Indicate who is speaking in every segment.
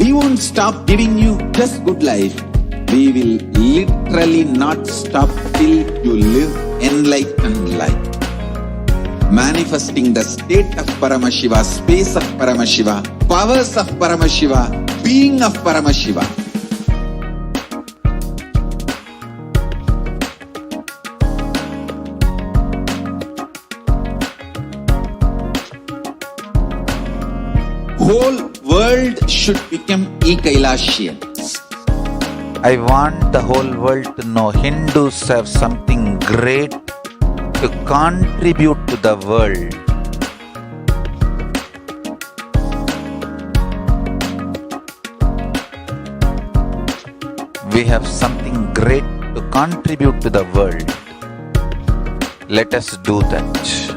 Speaker 1: we won't stop giving you just good life. We will literally not stop till you live enlightened life. Manifesting the state of Paramashiva, space of Paramashiva, powers of Paramashiva, being of Paramashiva. Whole world should become Kailasians.
Speaker 2: I want the whole world to know Hindus have something great to contribute to the world. We have something great to contribute to the world. Let us do that.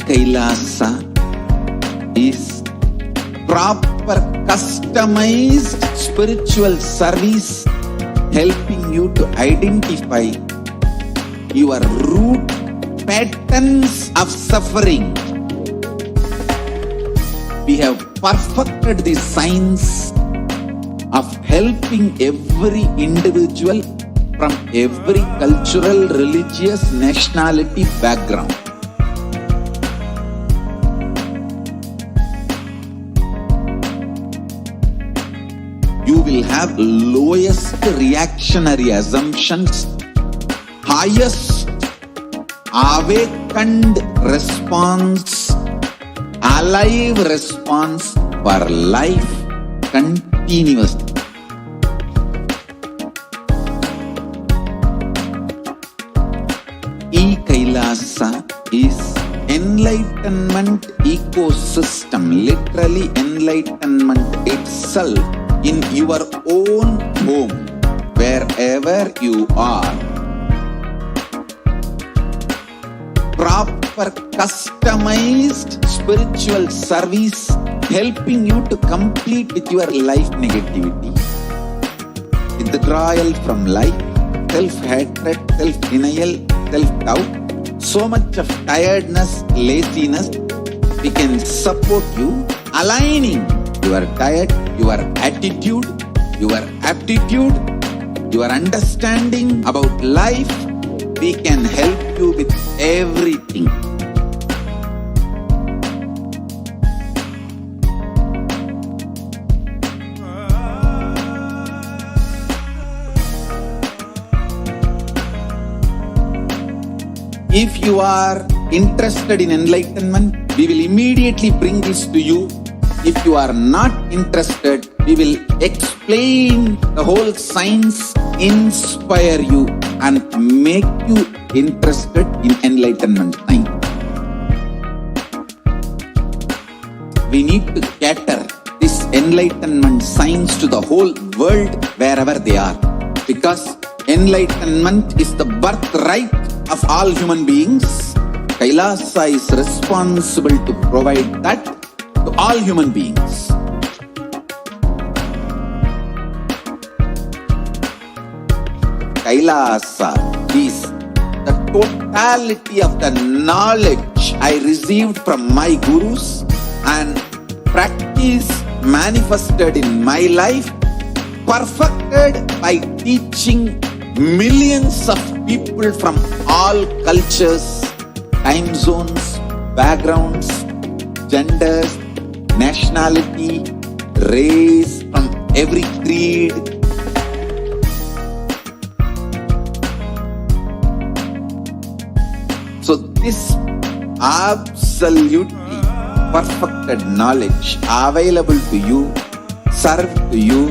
Speaker 1: Kailasa is proper customized spiritual service helping you to identify your root patterns of suffering. We have perfected the science of helping every individual from every cultural, religious, nationality background. You will have lowest reactionary assumptions, highest awakened response, alive response for life continuously. Kailasa is enlightenment ecosystem, literally enlightenment itself in your own home, wherever you are. Proper customized spiritual service helping you to complete with your life negativity, withdrawal from life, self-hatred, self-denial, self-doubt, so much of tiredness, laziness. We can support you aligning your diet, your attitude, your aptitude, your understanding about life. We can help you with everything. If you are interested in enlightenment, we will immediately bring this to you. If you are not interested, we will explain the whole science, inspire you and make you interested in enlightenment time. We need to cater this enlightenment science to the whole world wherever they are, because enlightenment is the birthright of all human beings. Kailasa is responsible to provide that to all human beings. Kailasa is the totality of the knowledge I received from my gurus and practice manifested in my life, perfected by teaching millions of people from all cultures, time zones, backgrounds, genders, nationality, race, from every creed. So this absolutely perfected knowledge available to you, served to you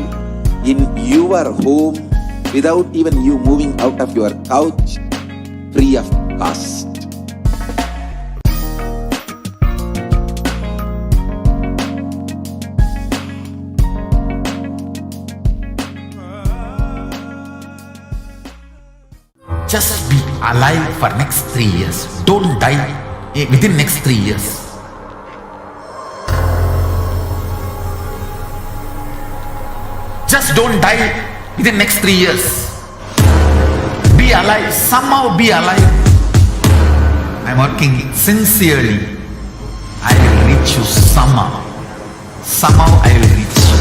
Speaker 1: in your home without even you moving out of your couch, free of cost.
Speaker 3: Just be alive for next 3 years. Don't die within next 3 years. Just don't die within next 3 years. Be alive, somehow be alive. I'm working sincerely. I will reach you somehow. Somehow I will reach you.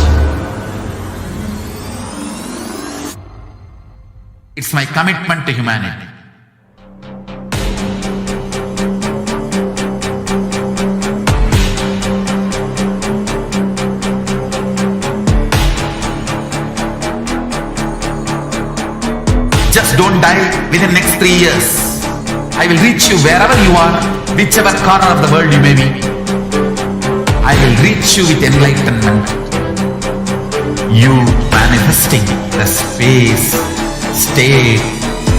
Speaker 3: It's my commitment to humanity. Just don't die within the next 3 years. I will reach you wherever you are, whichever corner of the world you may be. I will reach you with enlightenment. You manifesting the space, state,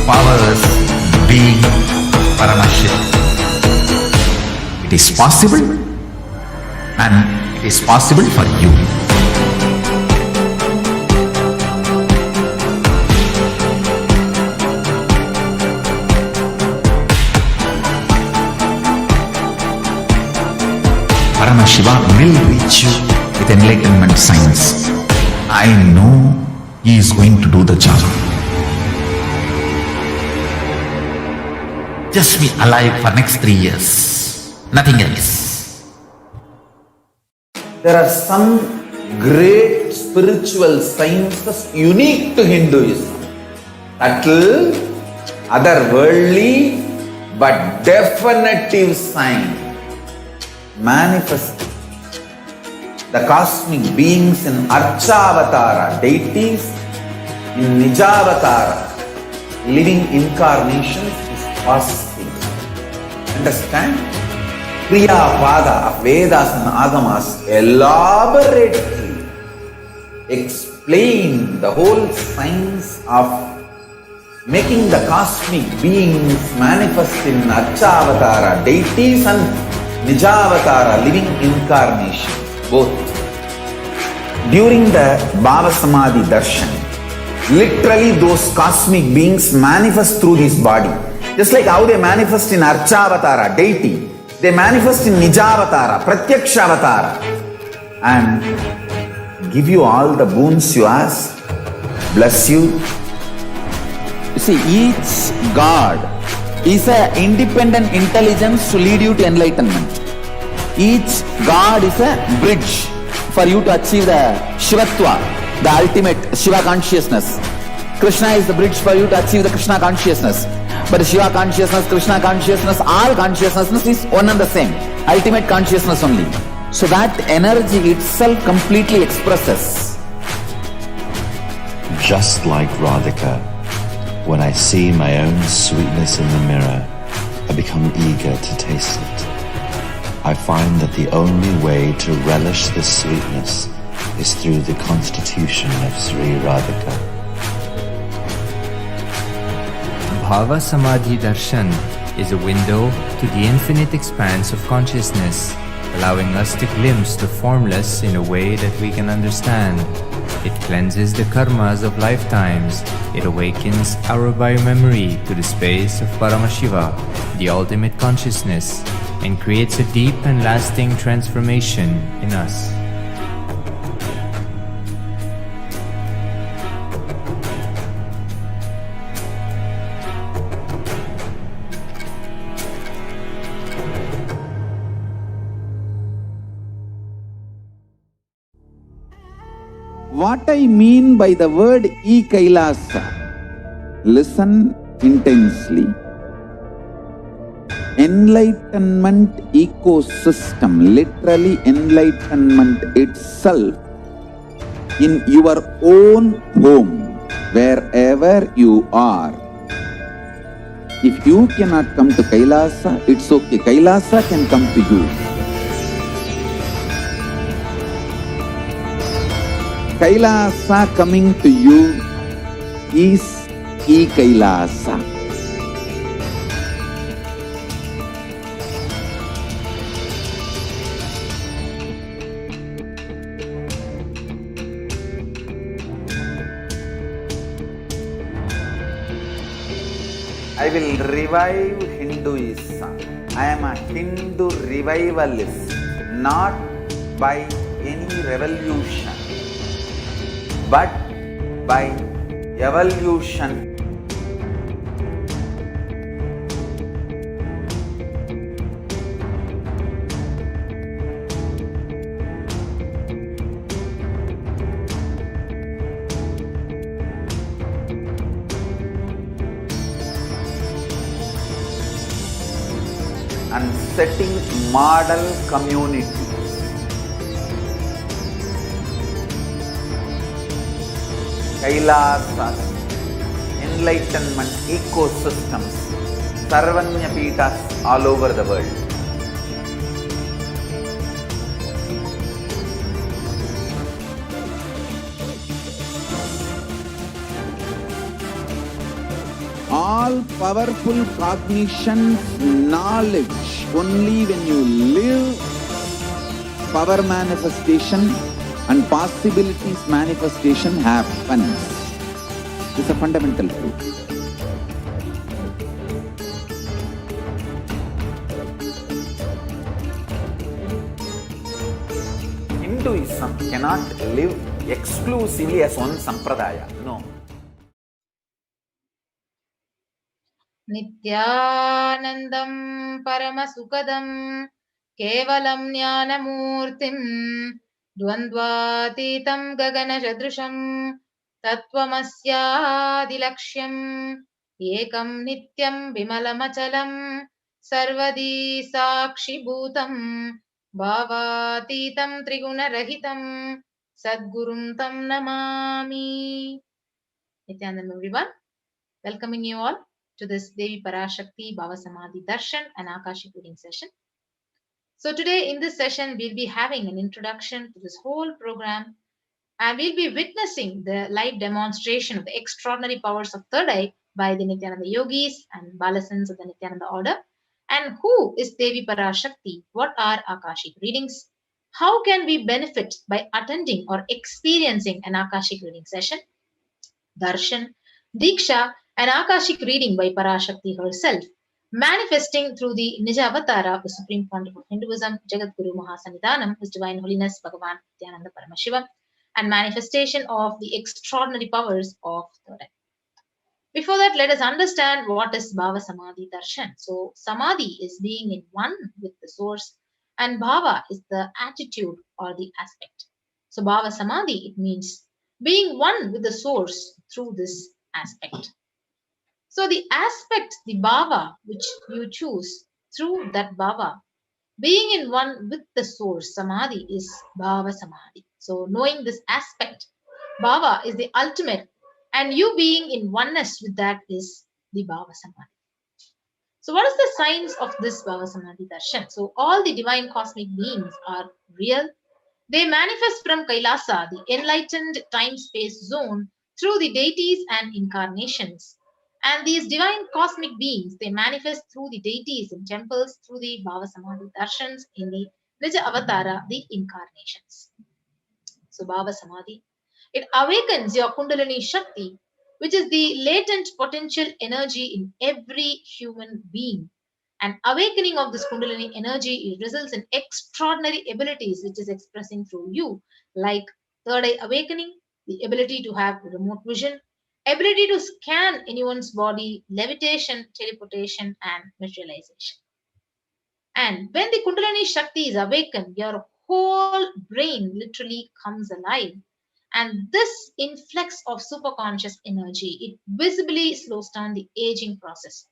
Speaker 3: powers, being, Paramashivoham. It is possible, and it is possible for you. Paramashiva will reach you with enlightenment science. I know he is going to do the job. Just be alive for next 3 years. Nothing else.
Speaker 2: There are some great spiritual sciences unique to Hinduism. Subtle, otherworldly, but definitive science. Manifesting the cosmic beings in Archavatara, deities in Nijavatara, living incarnations is possible. Understand? Kriya Pada of Vedas and Agamas elaborately explain the whole science of making the cosmic beings manifest in Archavatara, deities and Nijavatara, living incarnation, both. During the Bhava Samadhi Darshan, literally those cosmic beings manifest through this body. Just like how they manifest in Archavatara, deity, they manifest in Nijavatara, Pratyakshavatara, and give you all the boons you ask, bless you. You see, each God is an independent intelligence to lead you to enlightenment. Each God is a bridge for you to achieve the Shivatva, the ultimate Shiva consciousness. Krishna is the bridge for you to achieve the Krishna consciousness. But Shiva consciousness, Krishna consciousness, all consciousness is one and the same. Ultimate consciousness only. So that energy itself completely expresses.
Speaker 4: Just like Radhika, when I see my own sweetness in the mirror, I become eager to taste it. I find that the only way to relish this sweetness is through the constitution of Sri Radhika.
Speaker 5: Bhava Samadhi Darshan is a window to the infinite expanse of consciousness, allowing us to glimpse the formless in a way that we can understand. It cleanses the karmas of lifetimes. It awakens our biomemory to the space of Paramashiva, the ultimate consciousness, and creates a deep and lasting transformation in us.
Speaker 1: What I mean by the word Kailasa, listen intensely. Enlightenment ecosystem, literally enlightenment itself, in your own home, wherever you are. If you cannot come to Kailasa, it's okay. Kailasa can come to you. Kailasa coming to you is Kailasa. I will revive Hinduism. I am a Hindu revivalist, not by any revolution, but by evolution.
Speaker 2: and setting model community. Kailasas, enlightenment ecosystems, Sarvanya Peethas all over the world.
Speaker 1: All powerful cognition, knowledge, only when you live power manifestation and possibilities manifestation happens. It's a fundamental truth.
Speaker 2: Hinduism cannot live exclusively as one sampradaya. No.
Speaker 6: नित्यानन्दं परमसुखदं केवलं ज्ञानमूर्तिं द्वन्द्वातीतं गगनसदृशं तत्त्वमस्यादिलक्ष्यम् एकं नित्यं विमलमचलं सर्वदी साक्षिभूतं भावातीतं त्रिगुणरहितं सद्गुरुं तं Namami. Nithyananda everyone, welcoming you all to this Devi Parashakti Bhava Samadhi Darshan and Akashic reading session. So today in this session, we'll be having an introduction to this whole program, and we'll be witnessing the live demonstration of the extraordinary powers of third eye by the Nithyananda yogis and Balasans of the Nithyananda order. And who is Devi Parashakti? What are Akashic readings? How can we benefit by attending or experiencing an Akashic reading session? Darshan, Diksha, and Akashic reading by Parashakti herself, manifesting through the Nija Avatara of the Supreme Pontiff of Hinduism, Jagadguru Mahasannidhanam, His Divine Holiness Bhagavan Nithyananda Paramashivam, and manifestation of the extraordinary powers of third eye. Before that, let us understand what is Bhava Samadhi Darshan. So, Samadhi is being in one with the source, and Bhava is the attitude or the aspect. So, Bhava Samadhi, it means being one with the source through this aspect. So the aspect, the bhava, which you choose through that bhava, being in one with the source, samadhi is bhava samadhi. So knowing this aspect, bhava is the ultimate, and you being in oneness with that is the bhava samadhi. So what is the science of this bhava samadhi darshan? So all the divine cosmic beings are real. They manifest from Kailasa, the enlightened time-space zone, through the deities and incarnations. And these divine cosmic beings, they manifest through the deities in temples, through the Bhava Samadhi Darshans, in the Nija Avatara, the incarnations. So Bhava Samadhi, it awakens your Kundalini Shakti, which is the latent potential energy in every human being. And awakening of this Kundalini energy, it results in extraordinary abilities which is expressing through you, like third eye awakening, the ability to have remote vision, ability to scan anyone's body, levitation, teleportation, and materialization. And when the Kundalini Shakti is awakened, your whole brain literally comes alive. And this influx of superconscious energy, it visibly slows down the aging process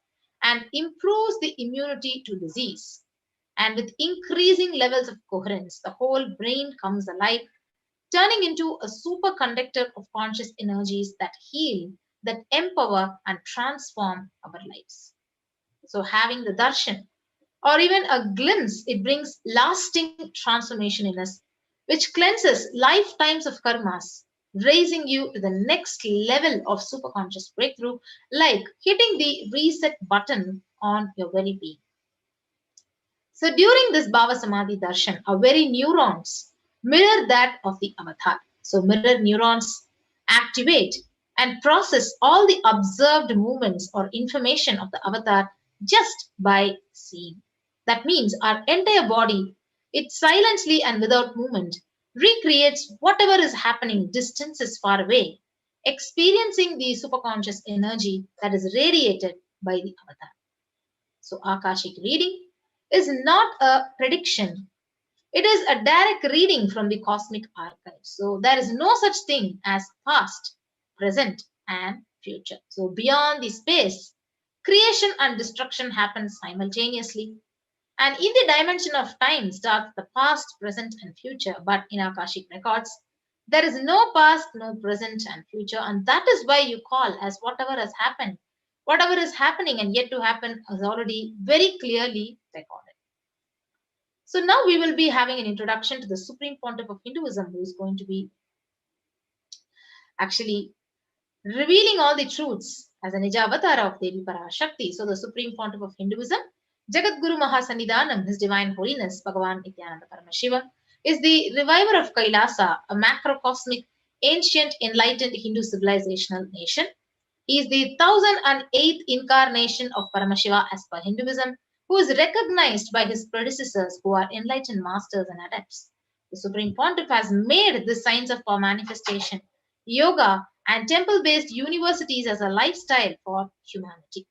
Speaker 6: and improves the immunity to disease. And with increasing levels of coherence, the whole brain comes alive, turning into a superconductor of conscious energies that heal, that empower, and transform our lives. So having the darshan, or even a glimpse, it brings lasting transformation in us, which cleanses lifetimes of karmas, raising you to the next level of superconscious breakthrough, like hitting the reset button on your very being. So during this Bhava Samadhi Darshan, our very neurons mirror that of the avatar. So mirror neurons activate and process all the observed movements or information of the avatar just by seeing. That means our entire body, it silently and without movement recreates whatever is happening distances far away, experiencing the superconscious energy that is radiated by the avatar. So Akashic reading is not a prediction. It is a direct reading from the cosmic archives. So there is no such thing as past, present, and future. So beyond the space, creation and destruction happen simultaneously. And in the dimension of time starts the past, present, and future. But in Akashic records, there is no past, no present, and future. And that is why you call as whatever has happened, whatever is happening and yet to happen is already very clearly recorded. So now we will be having an introduction to the Supreme Pontiff of Hinduism, who is going to be actually revealing all the truths as a Nija Avatara of Devi Parashakti. So the Supreme Pontiff of Hinduism, Jagadguru Mahasannidhanam, His Divine Holiness, Bhagavan Nithyananda Paramashivam, is the reviver of Kailasa, a macrocosmic, ancient, enlightened Hindu civilizational nation. He is the 1008th incarnation of Paramashiva as per Hinduism, who is recognized by his predecessors who are enlightened masters and adepts. The Supreme Pontiff has made the science of power manifestation, yoga, and temple-based universities as a lifestyle for humanity.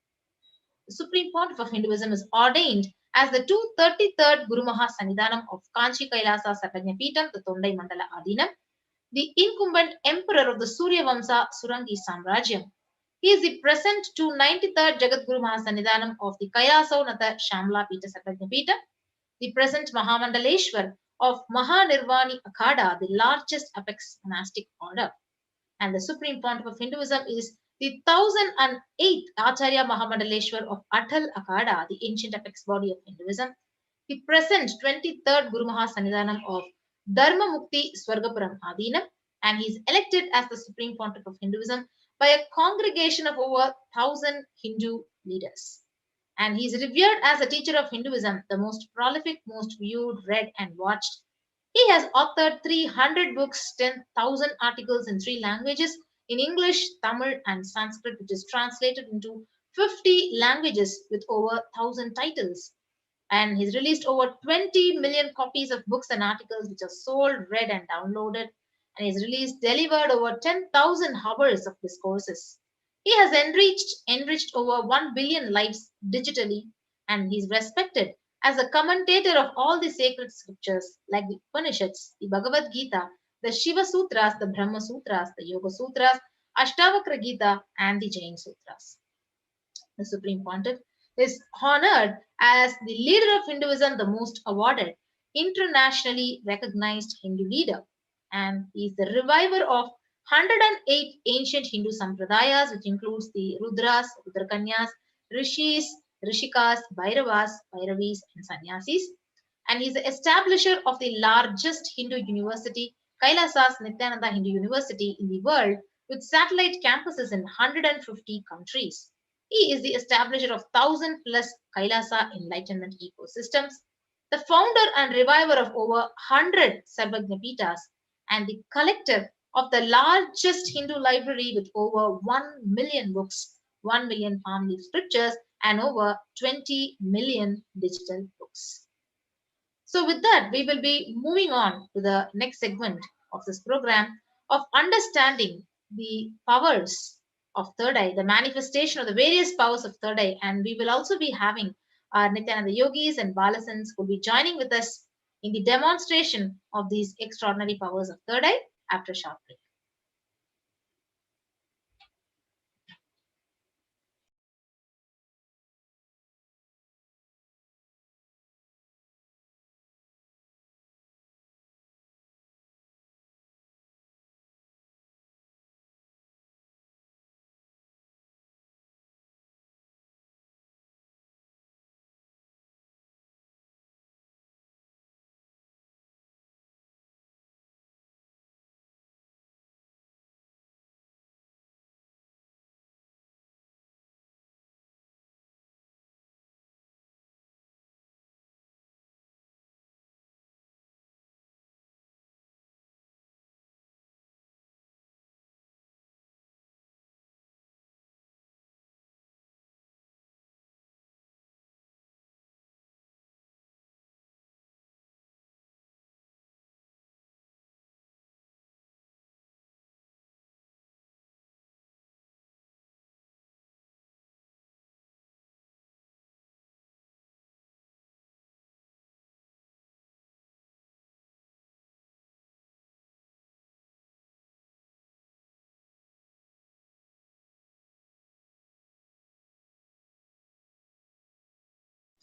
Speaker 6: The Supreme Pontiff of Hinduism is ordained as the 233rd Guru Maha Sannidhanam of Kanchi Kailasa Sarvajnapeetham, the Tondai Mandala Adinam, the incumbent emperor of the Surya Vamsa Surangi Samrajyam. He is the present 293rd Jagadguru Mahasannidhanam of the Kailasaunatha Shamla Pita Sarvajnapeetham, the present Mahamandaleshwar of Mahanirvani Akhada, the largest apex monastic order. And the Supreme Pontiff of Hinduism is the 1008th Acharya Mahamandaleshwar of Atal Akhada, the ancient apex body of Hinduism, the present 23rd Guru Maha Sannidhanam of Dharma Mukti Swargapuram Adinam, and he is elected as the Supreme Pontiff of Hinduism by a congregation of over 1000 Hindu leaders. And he is revered as a teacher of Hinduism, the most prolific, most viewed, read, and watched. He has authored 300 books, 10,000 articles in 3 languages, in English, Tamil, and Sanskrit, which is translated into 50 languages with over 1,000 titles. And he's released over 20 million copies of books and articles which are sold, read, and downloaded. And he's delivered over 10,000 hours of discourses. He has enriched over 1 billion lives digitally, and he's respected as a commentator of all the sacred scriptures like the Upanishads, the Bhagavad Gita, the Shiva Sutras, the Brahma Sutras, the Yoga Sutras, Ashtavakra Gita, and the Jain Sutras. The Supreme Pontiff is honored as the leader of Hinduism, the most awarded, internationally recognized Hindu leader. And he is the reviver of 108 ancient Hindu sampradayas, which includes the Rudras, Rudrakanyas, Rishis, Rishikas, Bhairavas, Bhairavis, and Sannyasis. And he is the establisher of the largest Hindu university, Kailasa's Nithyananda Hindu University in the world, with satellite campuses in 150 countries. He is the establisher of 1,000 plus Kailasa enlightenment ecosystems, the founder and reviver of over 100 Sarvajnapeethas, and the collector of the largest Hindu library with over 1 million books, 1 million family scriptures, and over 20 million digital books. So with that, we will be moving on to the next segment of this program of understanding the powers of third eye, the manifestation of the various powers of third eye. And we will also be having our Nityananda yogis and balasans who will be joining with us in the demonstration of these extraordinary powers of third eye after a short break.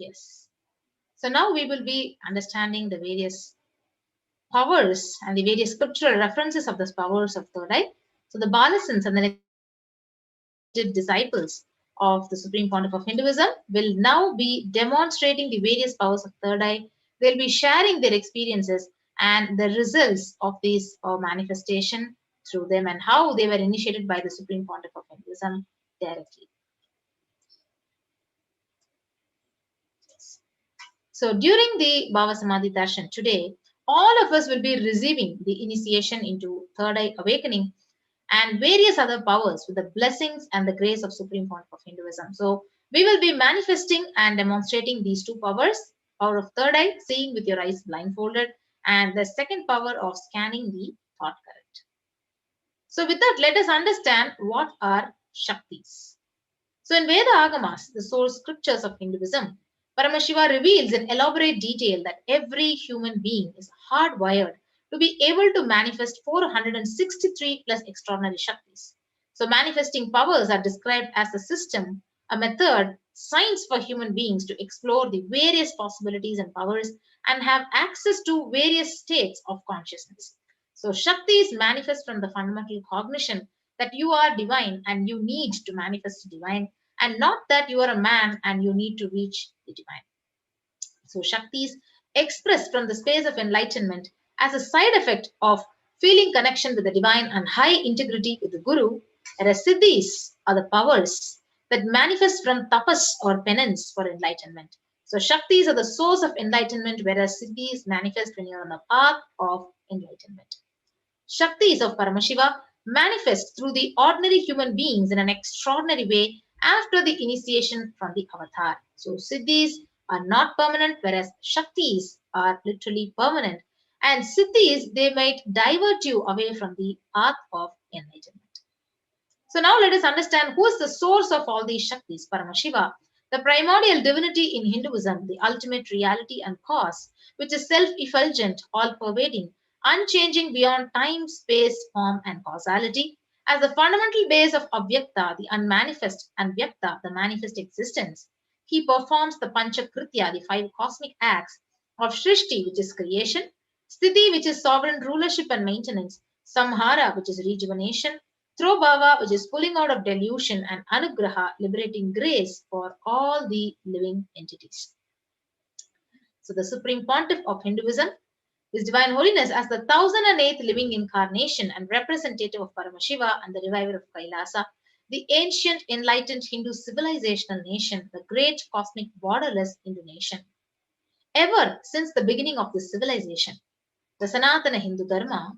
Speaker 6: Yes. So now we will be understanding the various powers and the various scriptural references of the powers of third eye. So the Balasins and the disciples of the Supreme Pontiff of Hinduism will now be demonstrating the various powers of third eye. They'll be sharing their experiences and the results of this manifestation through them and how they were initiated by the Supreme Pontiff of Hinduism directly. So during the Bhava Samadhi Darshan today, all of us will be receiving the initiation into third eye awakening and various other powers with the blessings and the grace of Supreme Pontiff of Hinduism. So we will be manifesting and demonstrating these two powers, power of third eye, seeing with your eyes blindfolded, and the second power of scanning the thought current. So with that, let us understand what are Shaktis. So in Veda Agamas, the source scriptures of Hinduism, Paramashiva reveals in elaborate detail that every human being is hardwired to be able to manifest 463 plus extraordinary Shaktis. So manifesting powers are described as a system, a method, science for human beings to explore the various possibilities and powers and have access to various states of consciousness. So Shaktis manifest from the fundamental cognition that you are divine and you need to manifest divine, and not that you are a man and you need to reach the divine. So Shaktis expressed from the space of enlightenment as a side effect of feeling connection with the divine and high integrity with the Guru, whereas Siddhis are the powers that manifest from tapas or penance for enlightenment. So Shaktis are the source of enlightenment, whereas Siddhis manifest when you are on the path of enlightenment. Shaktis of Paramashiva manifest through the ordinary human beings in an extraordinary way after the initiation from the avatar. So Siddhis are not permanent, whereas Shaktis are literally permanent. And Siddhis, they might divert you away from the path of enlightenment. So now let us understand who is the source of all these Shaktis. Paramashiva, the primordial divinity in Hinduism, the ultimate reality and cause, which is self-effulgent, all-pervading, unchanging beyond time, space, form, and causality. As the fundamental base of Avyakta, the unmanifest, and Vyakta, the manifest existence, he performs the Panchakritya, the 5 cosmic acts of Shrishti, which is creation, Sthiti, which is sovereign rulership and maintenance, Samhara, which is rejuvenation, Throbhava, which is pulling out of delusion, and Anugraha, liberating grace for all the living entities. So the Supreme Pontiff of Hinduism, His Divine Holiness, as the 1008th living incarnation and representative of Paramashiva and the reviver of Kailasa, the ancient enlightened Hindu civilizational nation, the great cosmic borderless Hindu nation. Ever since the beginning of this civilization, the Sanatana Hindu Dharma,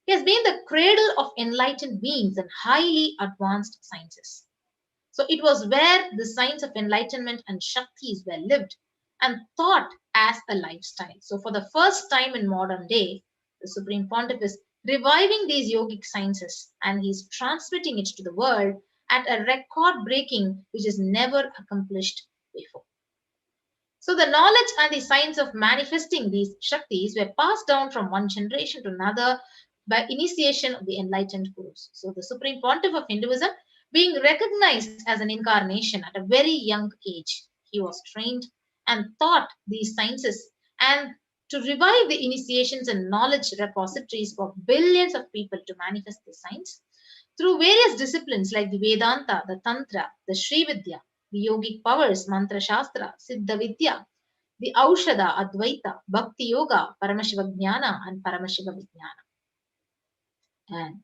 Speaker 6: he has been the cradle of enlightened beings and highly advanced sciences. So it was where the science of enlightenment and Shaktis were lived and taught as a lifestyle. So for the first time in modern day, the Supreme Pontiff is reviving these yogic sciences and he's transmitting it to the world at a record breaking which is never accomplished before. So the knowledge and the science of manifesting these Shaktis were passed down from one generation to another by initiation of the enlightened Gurus. So the Supreme Pontiff of Hinduism, being recognized as an incarnation at a very young age, he was trained and taught these sciences and to revive the initiations and knowledge repositories for billions of people to manifest the science through various disciplines like the Vedanta, the Tantra, the Sri Vidya, the yogic powers, Mantra Shastra, Siddha Vidya, the Aushadha, Advaita, Bhakti Yoga, Paramashiva Jnana, and Paramashiva Vijnana. And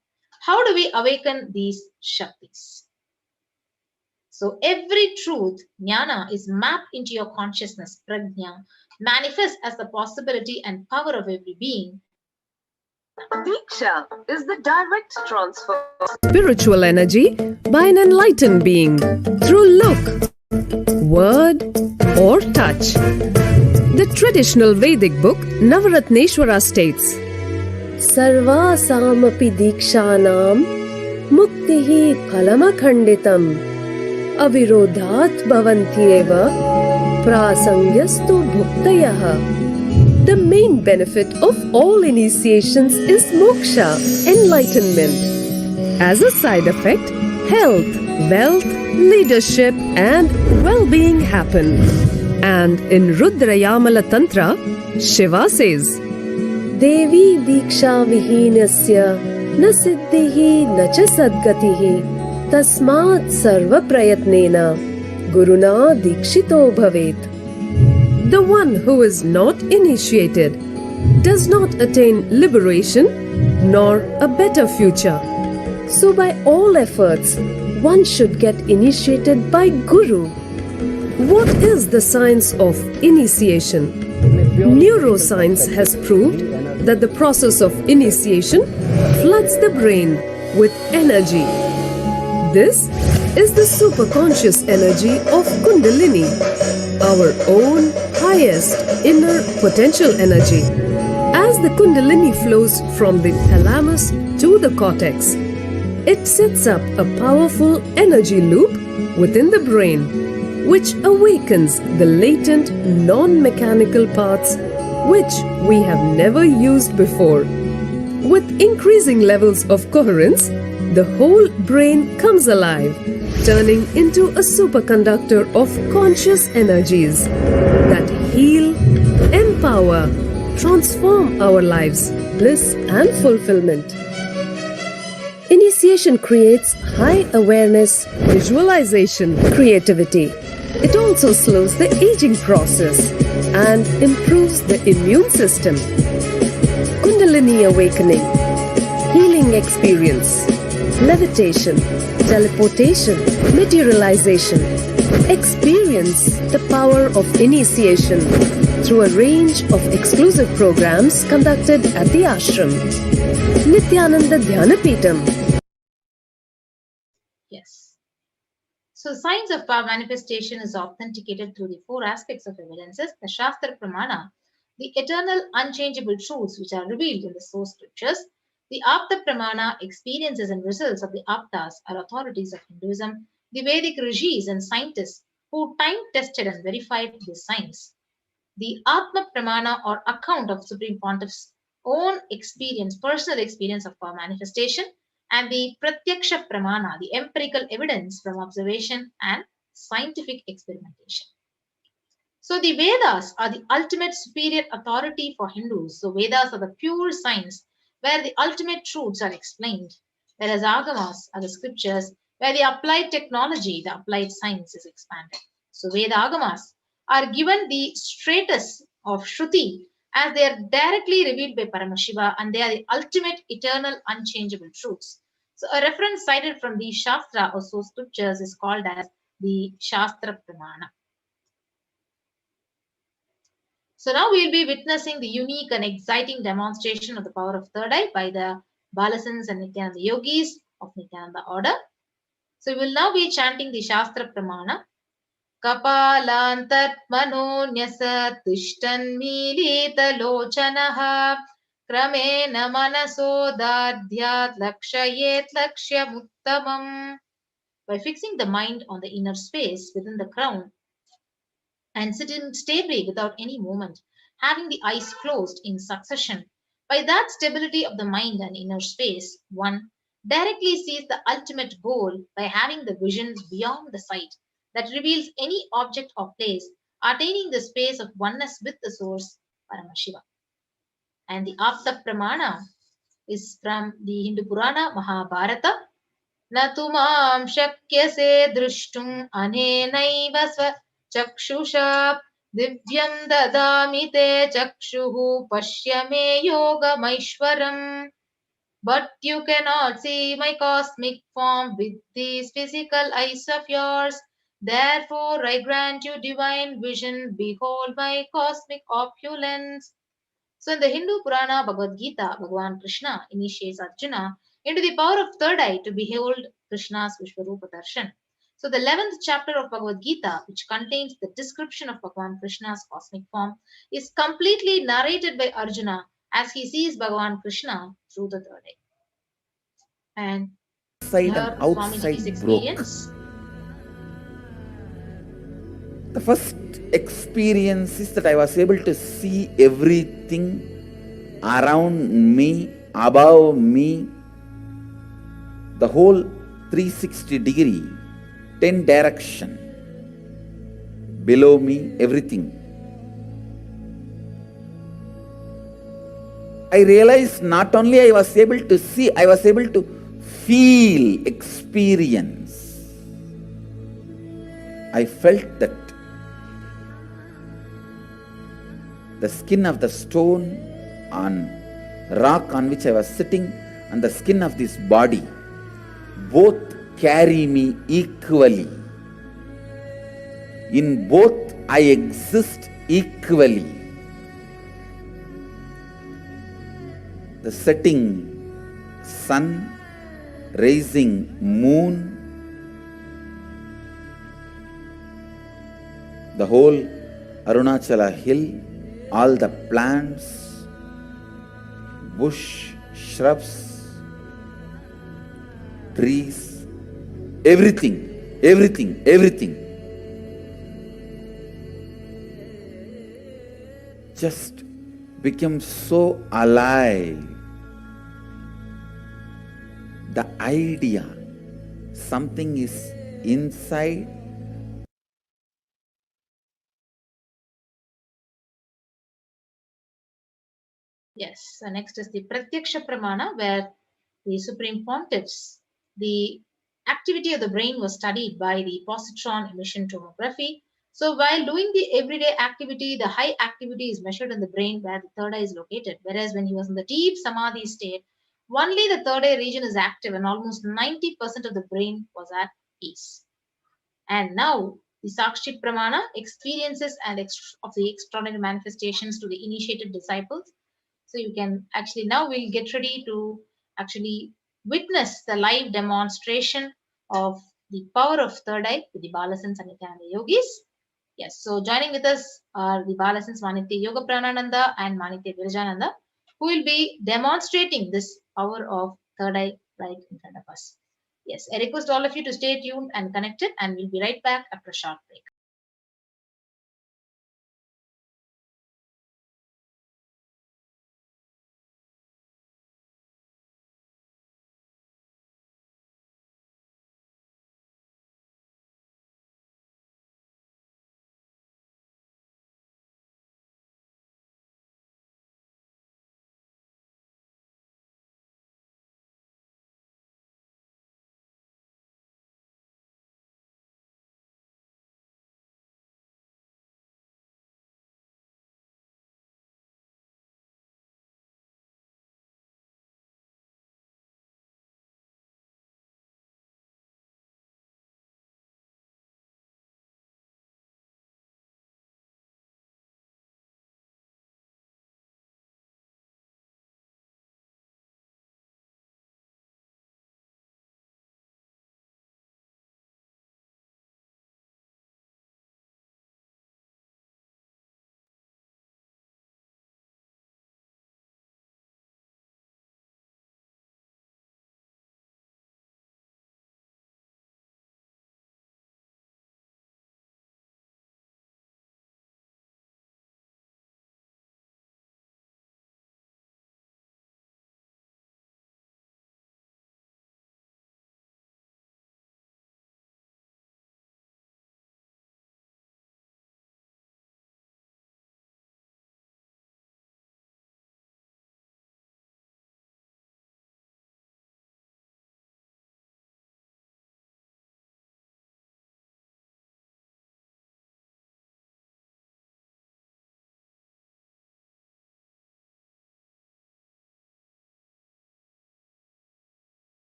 Speaker 6: how do we awaken these Shaktis? So every truth, Jnana, is mapped into your consciousness, Prajna, manifests as the possibility and power of every being.
Speaker 7: Diksha is the direct transfer of
Speaker 8: spiritual energy by an enlightened being through look, word, or touch. The traditional Vedic book Navaratneshwara states, Sarvasamapi dikshanam muktihi phalamakhanditam avirodhat bhavantyeva prasangyastu bhuktayah. The main benefit of all initiations is moksha, enlightenment. As a side effect, health, wealth, leadership, and well-being happen. And in Rudrayamala Tantra, Shiva says, Devi Diksha Vihinasya Na Siddhihi Na Cha Sadgatihi Tasmat Sarva Prayatnena Guruna Dikshito Bhavet. The one who is not initiated does not attain liberation nor a better future. So by all efforts, one should get initiated by Guru. What is the science of initiation? Neuroscience has proved that the process of initiation floods the brain with energy. This is the superconscious energy of Kundalini, our own highest inner potential energy. As the Kundalini flows from the thalamus to the cortex, it sets up a powerful energy loop within the brain, which awakens the latent non-mechanical parts which we have never used before. With increasing levels of coherence, the whole brain comes alive, turning into a superconductor of conscious energies that heal, empower, transform our lives, bliss and fulfillment. Initiation creates high awareness, visualization, creativity. It also slows the aging process and improves the immune system. Kundalini awakening, healing experience, levitation, teleportation, materialization. Experience the power of initiation through a range of exclusive programs conducted at the ashram. Nithyananda Paramashivoham.
Speaker 6: Yes. So, science of power manifestation is authenticated through the four aspects of evidences: the Shastra Pramana, the eternal unchangeable truths which are revealed in the source scriptures; the Apta Pramana, experiences and results of the Aptas are authorities of Hinduism; the Vedic rishis and scientists who time tested and verified this science; the Atma Pramana, or account of Supreme Pontiff's own experience, personal experience of power manifestation; and the Pratyaksha Pramana, the empirical evidence from observation and scientific experimentation. So the Vedas are the ultimate superior authority for Hindus. So Vedas are the pure science where the ultimate truths are explained, whereas Agamas are the scriptures where the applied technology, the applied science is expanded. So Veda Agamas are given the status of Shruti as they are directly revealed by Paramashiva, and they are the ultimate eternal unchangeable truths. So a reference cited from the Shastra or source scriptures is called as the Shastra Pramana. So now we will be witnessing the unique and exciting demonstration of the power of third eye by the Balasans and Nithyananda yogis of Nithyananda order. So we will now be chanting the Shastra Pramana. Kapalantat nyasa tishtan milita lochanaha kramena manaso dadhyat lakshayet lakshyamuttamam. By fixing the mind on the inner space within the crown and sitting stably without any movement, having the eyes closed in succession, by that stability of the mind and inner space, one directly sees the ultimate goal by having the vision beyond the sight that reveals any object or place, attaining the space of oneness with the source, Paramashiva. And the Apta Pramana is from the Hindu Purana Mahabharata. Natumam shakyase drishtum anenaiva sva chakshusha divyam dadami te chakshuhu pashyame yogamaishwaram. But you cannot see my cosmic form with these physical eyes of yours. Therefore, I grant you divine vision. Behold my cosmic opulence. So, in the Hindu Purana Bhagavad Gita, Bhagavan Krishna initiates Arjuna into the power of third eye to behold Krishna's Vishwarupa Darshan. So, the 11th chapter of Bhagavad Gita, which contains the description of Bhagavan Krishna's cosmic form, is completely narrated by Arjuna as he sees Bhagavan Krishna through the third eye. And
Speaker 2: Inside and outside broke. The first experience is that I was able to see everything around me, above me, the whole 360 degree, 10 direction, below me, everything. I realized not only I was able to see, I was able to feel, experience. I felt that the skin of the stone on rock on which I was sitting and the skin of this body both carry me equally. In both I exist equally. The setting sun, rising moon, the whole Arunachala hill, all the plants, bush, shrubs, trees, everything, everything, everything just became so alive. The idea, something is inside.
Speaker 6: Yes, so next is the Pratyaksha Pramana, where the Supreme Pontiffs, the activity of the brain was studied by the positron emission tomography. So while doing the everyday activity, the high activity is measured in the brain where the third eye is located. Whereas when he was in the deep samadhi state, only the third eye region is active and almost 90% of the brain was at peace. And now the Sakshi Pramana experiences and of the extraordinary manifestations to the initiated disciples. So you can actually, now we'll get ready to actually witness the live demonstration of the power of third eye with the Balasans and Nithyananda yogis. Yes, so joining with us are the Balasans Manitya Yoga Pranananda and Manitya Virajananda, who will be demonstrating this power of third eye right in front of us. Yes, I request all of you to stay tuned and connected, and we'll be right back after a short break.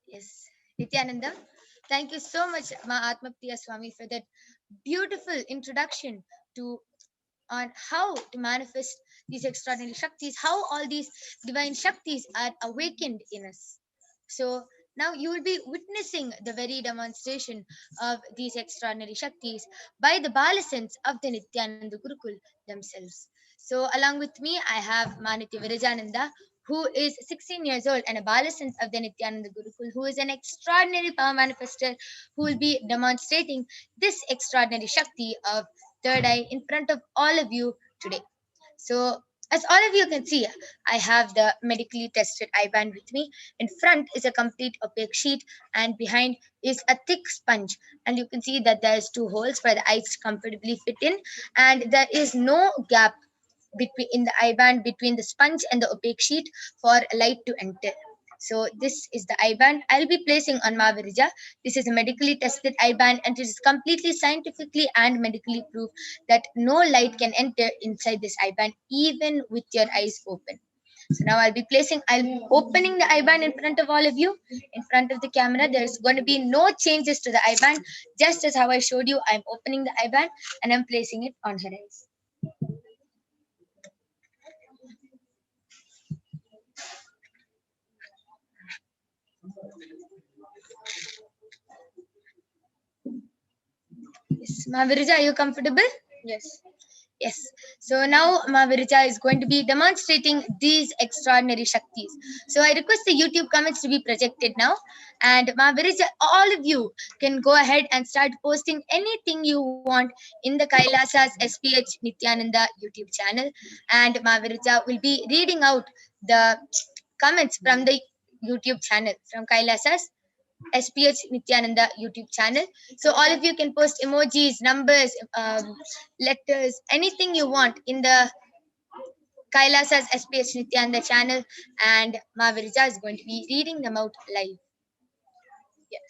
Speaker 9: Yes, Nityananda, thank you so much, Ma Atma Priya Swami, for that beautiful introduction to on how to manifest these extraordinary Shaktis, how all these divine Shaktis are awakened in us. So now you will be witnessing the very demonstration of these extraordinary Shaktis by the Balasans of the Nithyananda Gurukul themselves. So along with me, I have Manitya Virajananda, who is 16 years old and a Balasant of the Nithyananda Gurukul, who is an extraordinary power manifester who will be demonstrating this extraordinary Shakti of third eye in front of all of you today. So, as all of you can see, I have the medically tested eye band with me. In front is a complete opaque sheet, and behind is a thick sponge. And you can see that there's two holes for the eyes to comfortably fit in, and there is no gap between in the eye band between the sponge and the opaque sheet for light to enter. So this is the eye band I'll be placing on Mavirija. This is a medically tested eye band, and it is completely scientifically and medically proved that no light can enter inside this eye band even with your eyes open. So now I'll be opening the eye band in front of all of you, in front of the camera. There's going to be no changes to the eye band, just as how I showed you. I'm opening the eye band and I'm placing it on her eyes. Yes, Mavirija, are you comfortable? Yes. Yes. So now Mavirija is going to be demonstrating these extraordinary Shaktis. So I request the YouTube comments to be projected now. And Mavirija, all of you can go ahead and start posting anything you want in the Kailasa's SPH Nithyananda YouTube channel. And Mavirija will be reading out the comments from the YouTube channel, from Kailasa's SPH Nithyananda YouTube channel. So all of you can post emojis, numbers, letters, anything you want in the Kailasa's SPH Nithyananda channel, and Mavirija is going to be reading them out live. Yes.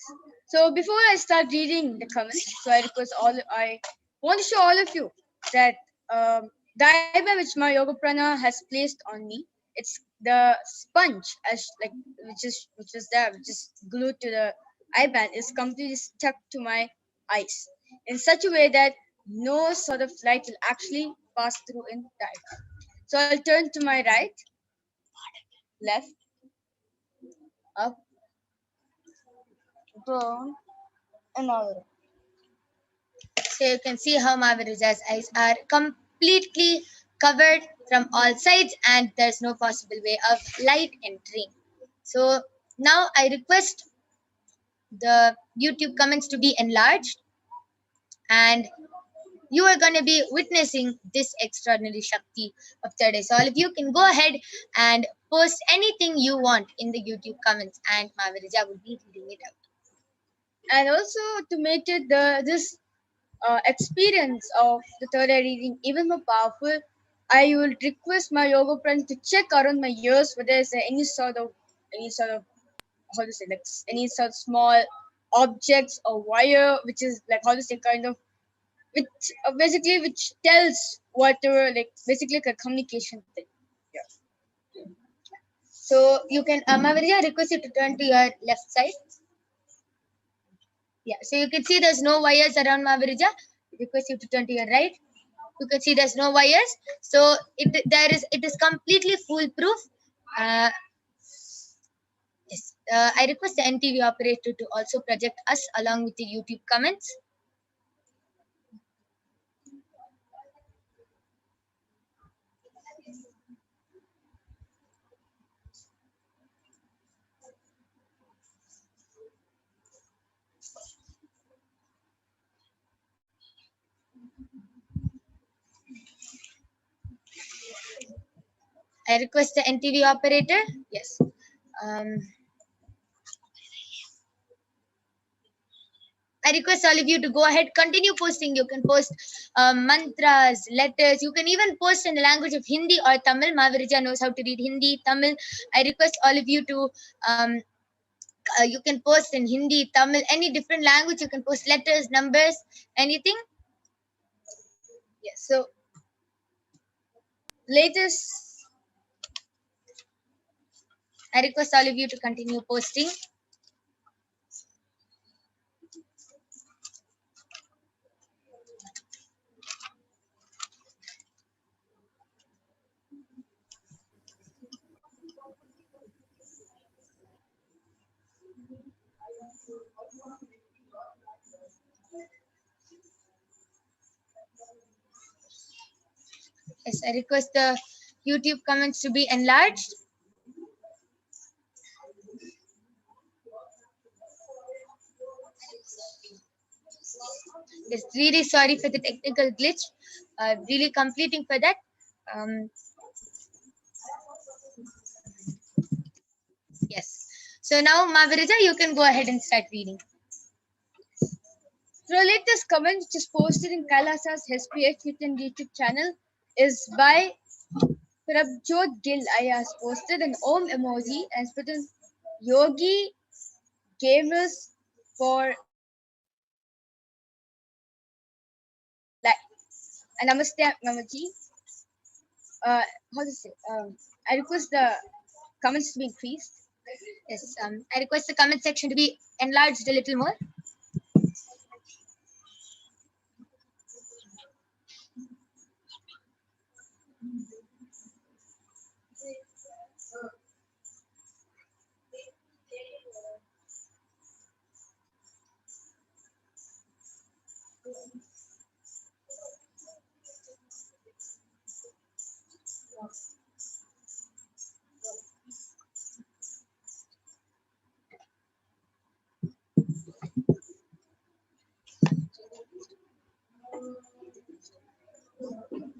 Speaker 9: So before I start reading the comments, so I want to show all of you that the eye band which my yoga prana has placed on me, it's the sponge as like which is glued to the eye band is completely stuck to my eyes in such a way that no sort of light will actually pass through in the eye band. So I'll turn to my right, left, up, down, and all around. So you can see how Mavirija's eyes are completely covered from all sides and there's no possible way of light entering. So now I request the YouTube comments to be enlarged, and you are going to be witnessing this extraordinary Shakti of third eye. So all of you can go ahead and post anything you want in the YouTube comments, and Mavirija will be reading it out. And also to make it this experience of the third eye reading even more powerful, I will request my yoga friends to check around my ears whether there's any sort of how to say, like any sort of small objects or wire which is like how to say kind of which basically which tells whatever like basically like a communication thing. Yeah. So you can Mavirija, request you to turn to your left side. Yeah, so you can see there's no wires around Mavirija. Request you to turn to your right. You can see there's no wires. So it is completely foolproof. Yes. I request the NTV operator to also project us along with the YouTube comments. I request the NTV operator. Yes. I request all of you to go ahead, continue posting. You can post mantras, letters. You can even post in the language of Hindi or Tamil. Mavirija knows how to read Hindi, Tamil. I request all of you to, you can post in Hindi, Tamil, any different language. You can post letters, numbers, anything. Yes, so latest, I request all of you to continue posting. Yes, I request the YouTube comments to be enlarged. Yes, really sorry for the technical glitch. Really completing for that. Um, yes. So now, Mavirija, you can go ahead and start reading. The latest comment which is posted in Kailasa's HDH Nithyananda YouTube channel is by Prabjot Gill. I has posted an Om emoji and written Yogi gamers for life. And Namaste Mamaji. How to say? I request the comments to be increased. Yes. I request the comment section to be enlarged a little more.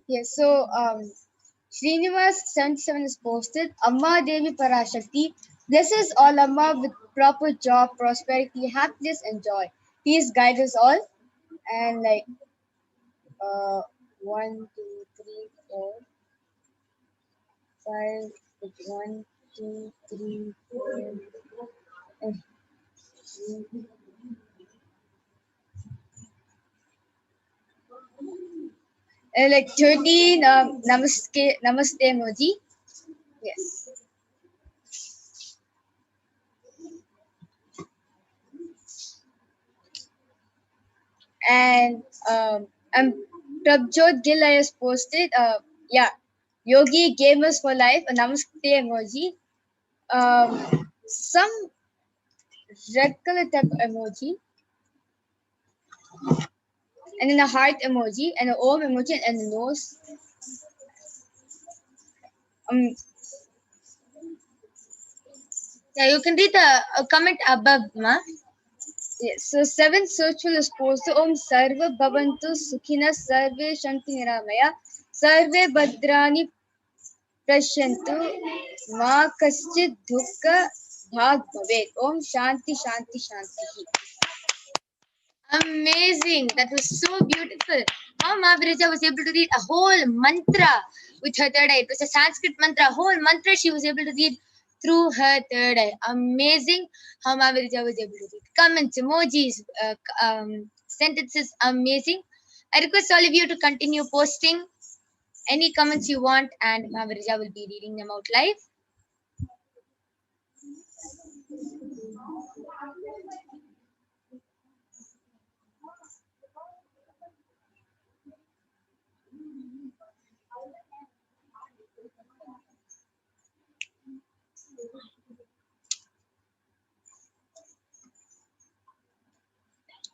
Speaker 9: Yes, so Srinivas 77 is posted. Amma Devi Parashakti blesses all Amma with proper job, prosperity, happiness, and joy. Please guide us all. And like 1, 2, 3, 4, 5, 1, 2, 3, 4. Like 13 namaste emoji. Yes. And Prabjot Gill has posted yeah, Yogi Gamers for Life, a namaste emoji. Some red color type emoji, and then a heart emoji, and an Om emoji, and a nose. Yeah, you can read the comment above, ma. Yes, so 7th searchful is posted. Om Sarva Bhavantu Sukhina Sarve Shanti Niramaya Sarve Bhadrani Prashantu Ma Kaschid Dukka Bhag Bhavet. Om Shanti Shanti Shanti. Amazing. That was so beautiful. How Mahaviraja was able to read a whole mantra with her third eye. It was a Sanskrit mantra. A whole mantra she was able to read through her third eye. Amazing how Mahaviraja was able to read. Comments, emojis, sentences. Amazing. I request all of you to continue posting any comments you want, and Mahaviraja will be reading them out live.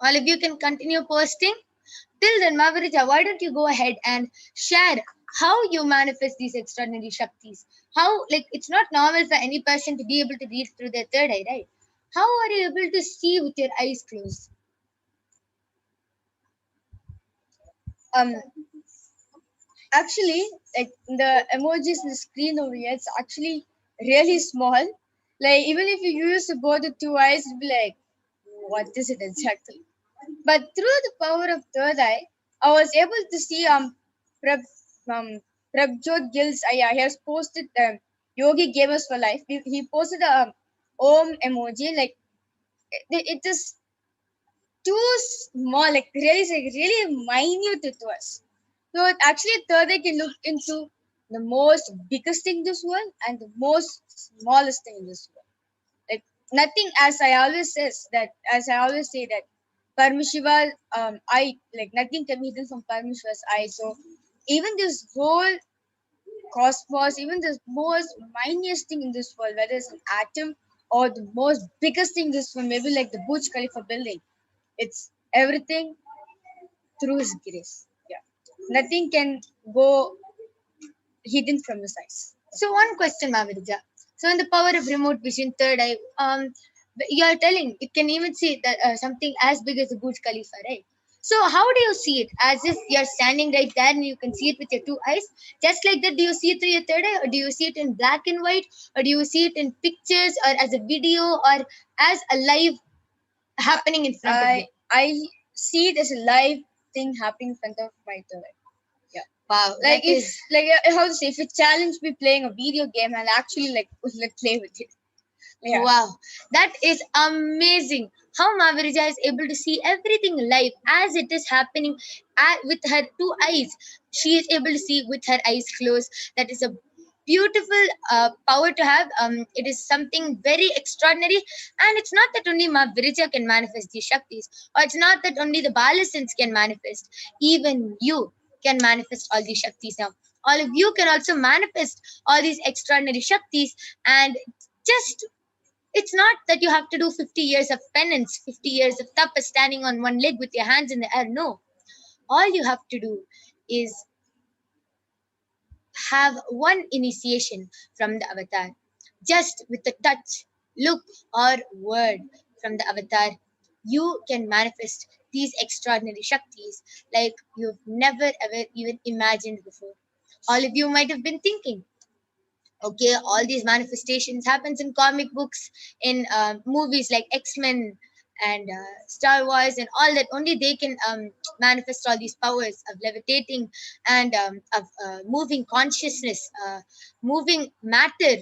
Speaker 9: All of you can continue posting. Till then, Mahaviraja, why don't you go ahead and share how you manifest these extraordinary Shaktis? How, like, it's not normal for any person to be able to read through their third eye, right? How are you able to see with your eyes closed? Actually, like the emojis in the screen over here, it's actually really small. Like, even if you use both the two eyes, it'll be like, what is it exactly? But through the power of third eye, I was able to see Prab, Prabjot Gill's eye. He has posted Yogi Gamers for Life. He posted a Om emoji. Like it is too small, like really minute to us. So it actually third eye can look into the most biggest thing in this world and the most smallest thing in this world. Like nothing, as I always say that Paramashiva, I like nothing can be hidden from Paramashiva's eye. So even this whole cosmos, even the most minutest thing in this world, whether it's an atom or the most biggest thing in this world, maybe like the Burj Khalifa building, it's everything through His grace. Yeah, nothing can go hidden from his eyes. So one question, Mavirija. So in the power of remote vision, third eye, you are telling it can even see that something as big as the Burj Khalifa, right? So how do you see it? As if you're standing right there and you can see it with your two eyes, just like that. Do you see it through your third eye, or do you see it in black and white, or do you see it in pictures, or as a video, or as a live happening in front of you?
Speaker 10: I see it as a live thing happening in front of my third eye. Yeah.
Speaker 9: Wow,
Speaker 10: Like
Speaker 9: that
Speaker 10: if
Speaker 9: is
Speaker 10: how to say, if it challenged me playing a video game, I'll actually like play with it. Yeah.
Speaker 9: wow, that is amazing. How Mavirija is able to see everything live as it is happening with her two eyes. She is able to see with her eyes closed. That is a beautiful power to have. It is something very extraordinary, and it's not that only Mavirija can manifest these shaktis, or it's not that only the Balasins can manifest. Even you can manifest all these shaktis now. All of you can also manifest all these extraordinary shaktis, and just it's not that you have to do 50 years of penance, 50 years of tapas standing on one leg with your hands in the air. No. All you have to do is have one initiation from the avatar. Just with a touch, look, or word from the avatar, you can manifest these extraordinary shaktis like you've never ever even imagined before. All of you might have been thinking, okay, all these manifestations happens in comic books, in movies like X-Men and Star Wars and all that. Only they can manifest all these powers of levitating and of moving consciousness, moving matter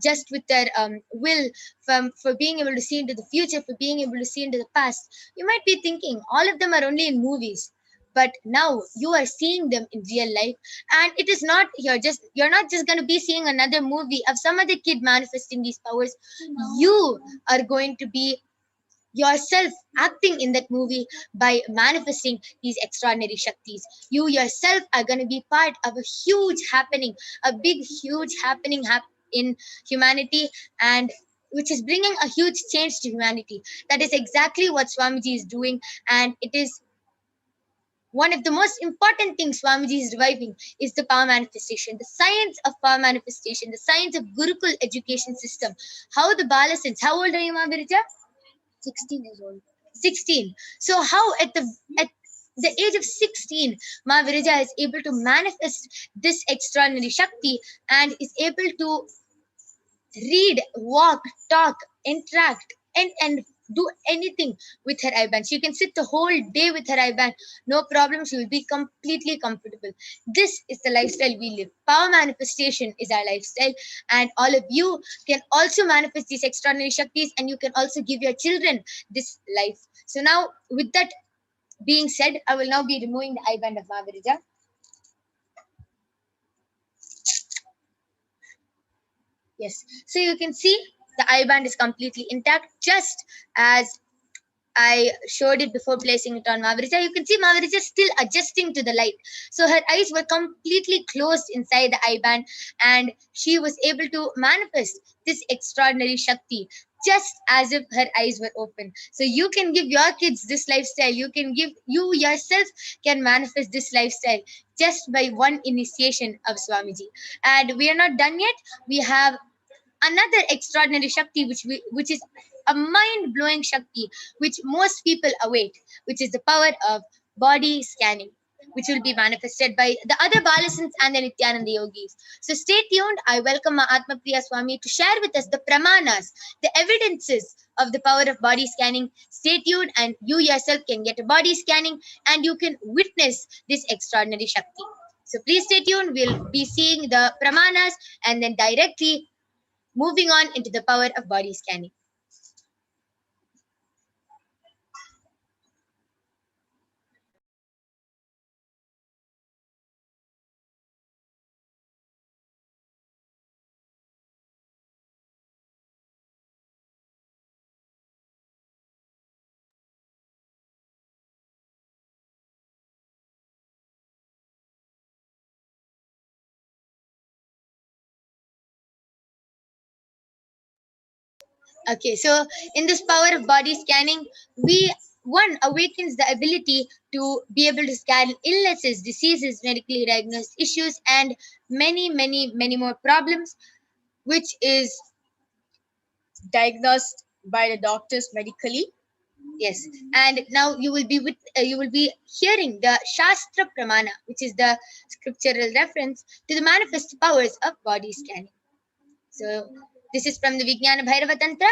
Speaker 9: just with their will, for being able to see into the future, for being able to see into the past. You might be thinking all of them are only in movies, but now you are seeing them in real life, and it is not you're not just going to be seeing another movie of some other kid manifesting these powers. You are going to be yourself acting in that movie by manifesting these extraordinary shaktis. You yourself are going to be part of a huge happening, a big huge happening in humanity, and which is bringing a huge change to humanity. That is exactly what Swamiji is doing, and it is one of the most important things Swamiji is reviving is the power manifestation, the science of power manifestation, the science of Gurukul education system. How the Balasins, how old are you, Mavirija?
Speaker 10: 16 years old.
Speaker 9: 16. So how at the age of 16, Mavirija is able to manifest this extraordinary Shakti and is able to read, walk, talk, interact, and do anything with her IBAN. She can sit the whole day with her IBAN. No problem. She will be completely comfortable. This is the lifestyle we live. Power manifestation is our lifestyle. And all of you can also manifest these extraordinary Shaktis, and you can also give your children this life. So now, with that being said, I will now be removing the IBAN of Mavirija. Yes. So you can see the eye band is completely intact, just as I showed it before placing it on Mavirija. You can see Mavirija is still adjusting to the light. So her eyes were completely closed inside the eye band, and she was able to manifest this extraordinary Shakti just as if her eyes were open. So you can give your kids this lifestyle. You yourself can manifest this lifestyle just by one initiation of Swamiji. And we are not done yet. We have another extraordinary Shakti, which is a mind-blowing Shakti, which most people await, which is the power of body scanning, which will be manifested by the other Balasins and the Nithyananda Yogis. So stay tuned. I welcome Mahatma Priya Swami to share with us the pramanas, the evidences of the power of body scanning. Stay tuned, and you yourself can get a body scanning and you can witness this extraordinary Shakti. So please stay tuned. We'll be seeing the pramanas and then directly moving on into the power of body scanning. Okay, so in this power of body scanning, one awakens the ability to be able to scan illnesses, diseases, medically diagnosed issues, and many, many, many more problems, which is
Speaker 10: Diagnosed by the doctors medically.
Speaker 9: yes. And now you will be hearing the Shastra Pramana, which is the scriptural reference to the manifest powers of body scanning. So this is from the Vijnana Bhairava Tantra.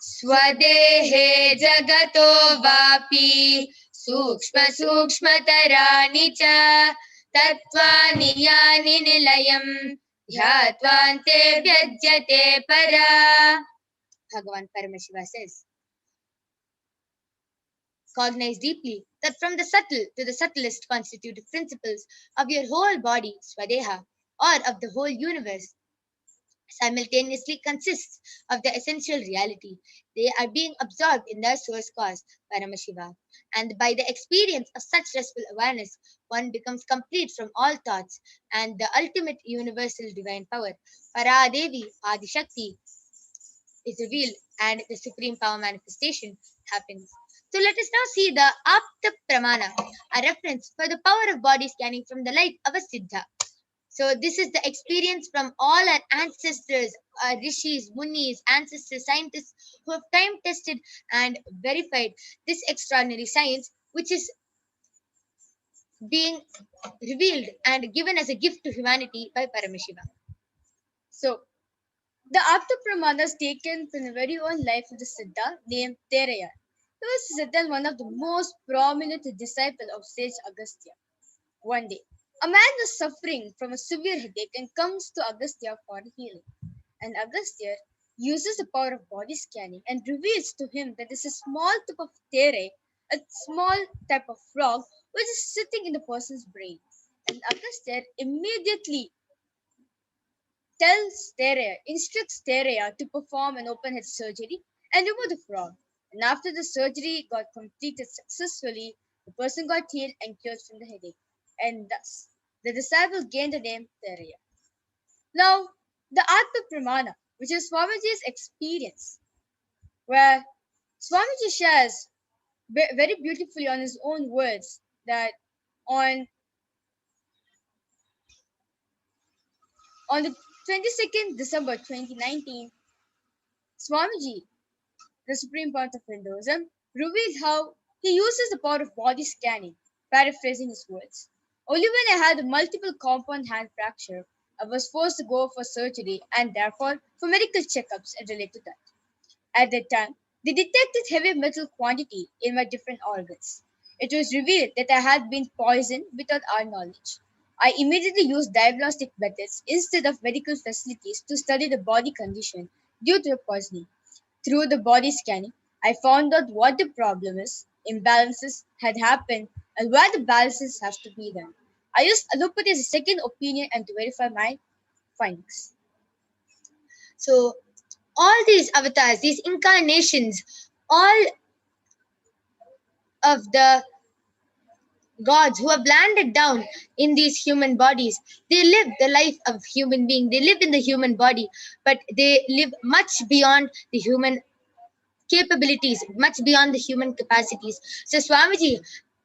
Speaker 9: Swadehe jagato vapi sukshma sukshmatarani cha tattvani yani nilayam dhyatvante vyajyate para. Bhagavan Paramashiva says, cognize deeply that from the subtle to the subtlest constitutive principles of your whole body, Swadeha, or of the whole universe, simultaneously consists of the essential reality. They are being absorbed in their source cause, Paramashiva. And by the experience of such restful awareness, one becomes complete from all thoughts, and the ultimate universal divine power, Paradevi Adishakti, is revealed, and the supreme power manifestation happens. So let us now see the Apta Pramana, a reference for the power of body scanning from the light of a Siddha. So this is the experience from all our ancestors, our rishis, munis, ancestors, scientists who have time tested and verified this extraordinary science, which is being revealed and given as a gift to humanity by Paramashiva.
Speaker 10: So, the Apta Pramana is taken from the very own life of the Siddha named Teraya. He was Siddha and one of the most prominent disciples of sage Agastya. One day, a man was suffering from a severe headache and comes to Agastya for healing. And Agastya uses the power of body scanning and reveals to him that there's a small tip of tere, a small type of frog, which is sitting in the person's brain. And Agastya immediately instructs Tereya to perform an open head surgery and remove the frog. And after the surgery got completed successfully, the person got healed and cured from the headache. And thus, the disciple gained the name Tereya. Now, the Atma Pramana, which is Swamiji's experience, where Swamiji shares very beautifully on his own words that on the 22nd December 2019, Swamiji, the Supreme Point of Hinduism, revealed how he uses the power of body scanning, paraphrasing his words. Only when I had a multiple compound hand fracture, I was forced to go for surgery and therefore for medical checkups and related to that. At that time, they detected heavy metal quantity in my different organs. It was revealed that I had been poisoned without our knowledge. I immediately used diagnostic methods instead of medical facilities to study the body condition due to the poisoning. Through the body scanning, I found out what the problem is, imbalances had happened, and where the balances have to be done. I used allopathy as a second opinion and to verify my findings.
Speaker 9: So all these avatars, these incarnations, all of the gods who have landed down in these human bodies, they live the life of human being. They live in the human body, but they live much beyond the human capabilities, much beyond the human capacities. So Swamiji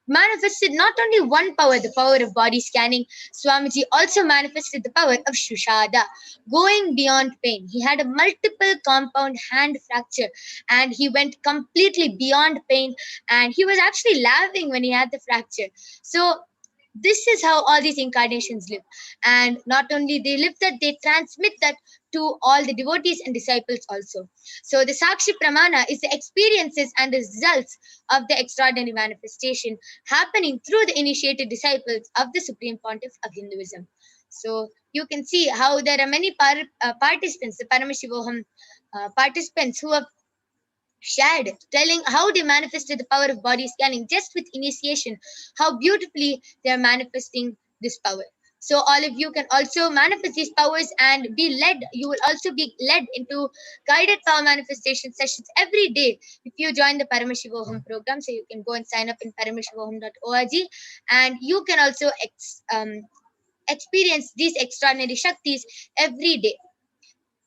Speaker 9: manifested not only one power, the power of body scanning, Swamiji also manifested the power of Shushada, going beyond pain. He had a multiple compound hand fracture and he went completely beyond pain, and he was actually laughing when he had the fracture. So this is how all these incarnations live. And not only they live that, they transmit that to all the devotees and disciples also. So the Sakshi Pramana is the experiences and the results of the extraordinary manifestation happening through the initiated disciples of the Supreme Pontiff of Hinduism. So you can see how there are many participants, the Paramashivoham participants who have shared, telling how they manifested the power of body scanning just with initiation, how beautifully they are manifesting this power. So all of you can also manifest these powers and be led. You will also be led into guided power manifestation sessions every day if you join the Paramashivoham program. So you can go and sign up in paramashivoham.org, and you can also experience these extraordinary Shaktis every day.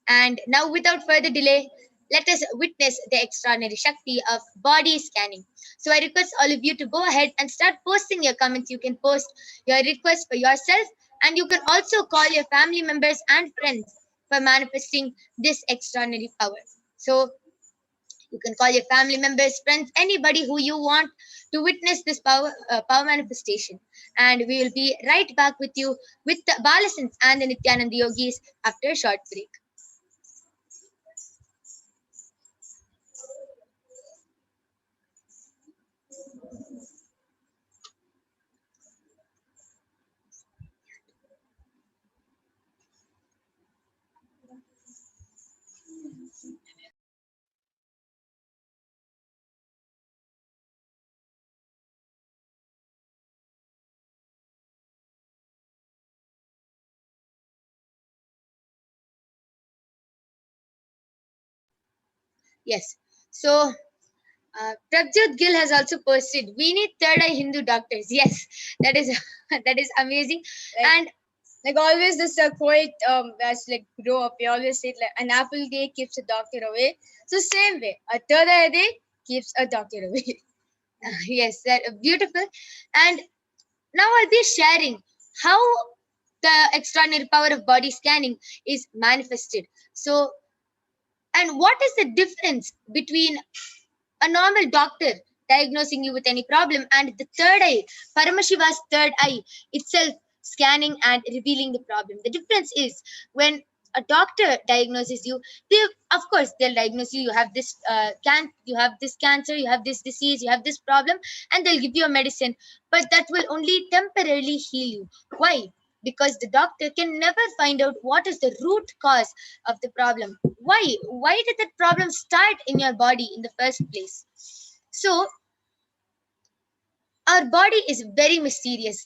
Speaker 9: And now without further delay, let us witness the extraordinary Shakti of body scanning. So I request all of you to go ahead and start posting your comments. You can post your request for yourself, and you can also call your family members and friends for manifesting this extraordinary power. So you can call your family members, friends, anybody who you want to witness this power manifestation. And we will be right back with you with the Balasins and the Nithyananda Yogis after a short break. Yes. So Prabjot Gill has also posted, we need third eye Hindu doctors. Yes, that is that is amazing. And
Speaker 10: like always, this quote as like grow up, we always say like an apple day keeps a doctor away. So same way, a third eye day keeps a doctor away.
Speaker 9: yes, that beautiful. And now I'll be sharing how the extraordinary power of body scanning is manifested. So, and what is the difference between a normal doctor diagnosing you with any problem and the third eye, Paramashiva's third eye itself scanning and revealing the problem? The difference is, when a doctor diagnoses you, they, of course, they'll diagnose you. You have this you have this cancer, you have this disease, you have this problem, and they'll give you a medicine. But that will only temporarily heal you. Why? Because the doctor can never find out what is the root cause of the problem. Why did that problem start in your body in the first place? So our body is very mysterious.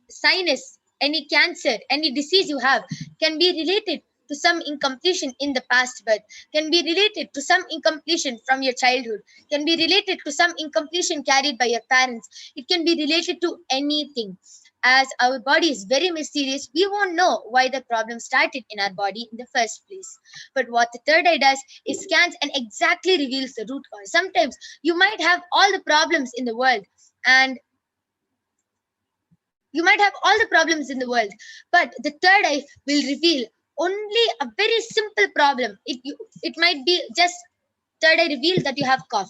Speaker 9: Sinus, any cancer, any disease you have can be related to some incompletion in the past birth, can be related to some incompletion from your childhood, can be related to some incompletion carried by your parents. It can be related to anything. As our body is very mysterious, we won't know why the problem started in our body in the first place. But what the third eye does is scans and exactly reveals the root cause. Sometimes you might have all the problems in the world, and you might have all the problems in the world, but the third eye will reveal only a very simple problem. It might be just third eye reveal that you have cough.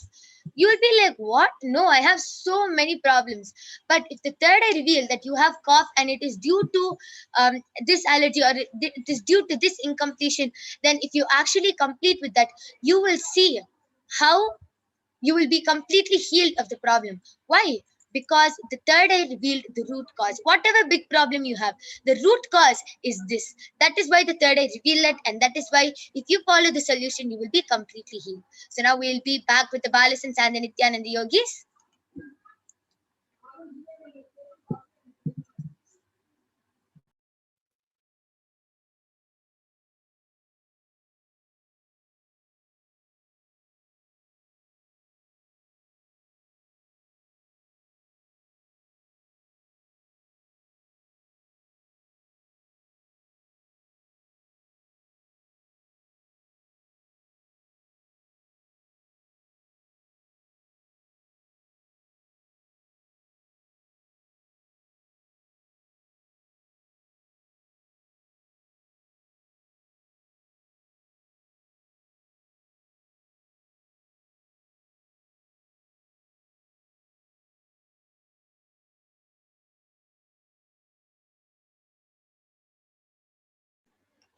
Speaker 9: You will be like, what? No, I have so many problems. But if the third eye reveal that you have cough and it is due to this allergy, or it is due to this incompletion, then if you actually complete with that, you will see how you will be completely healed of the problem. Why? Because the third eye revealed the root cause. Whatever big problem you have, the root cause is this. That is why the third eye revealed it, and that is why if you follow the solution, you will be completely healed. So now we'll be back with the Balasins and the Nithyananda Yogis.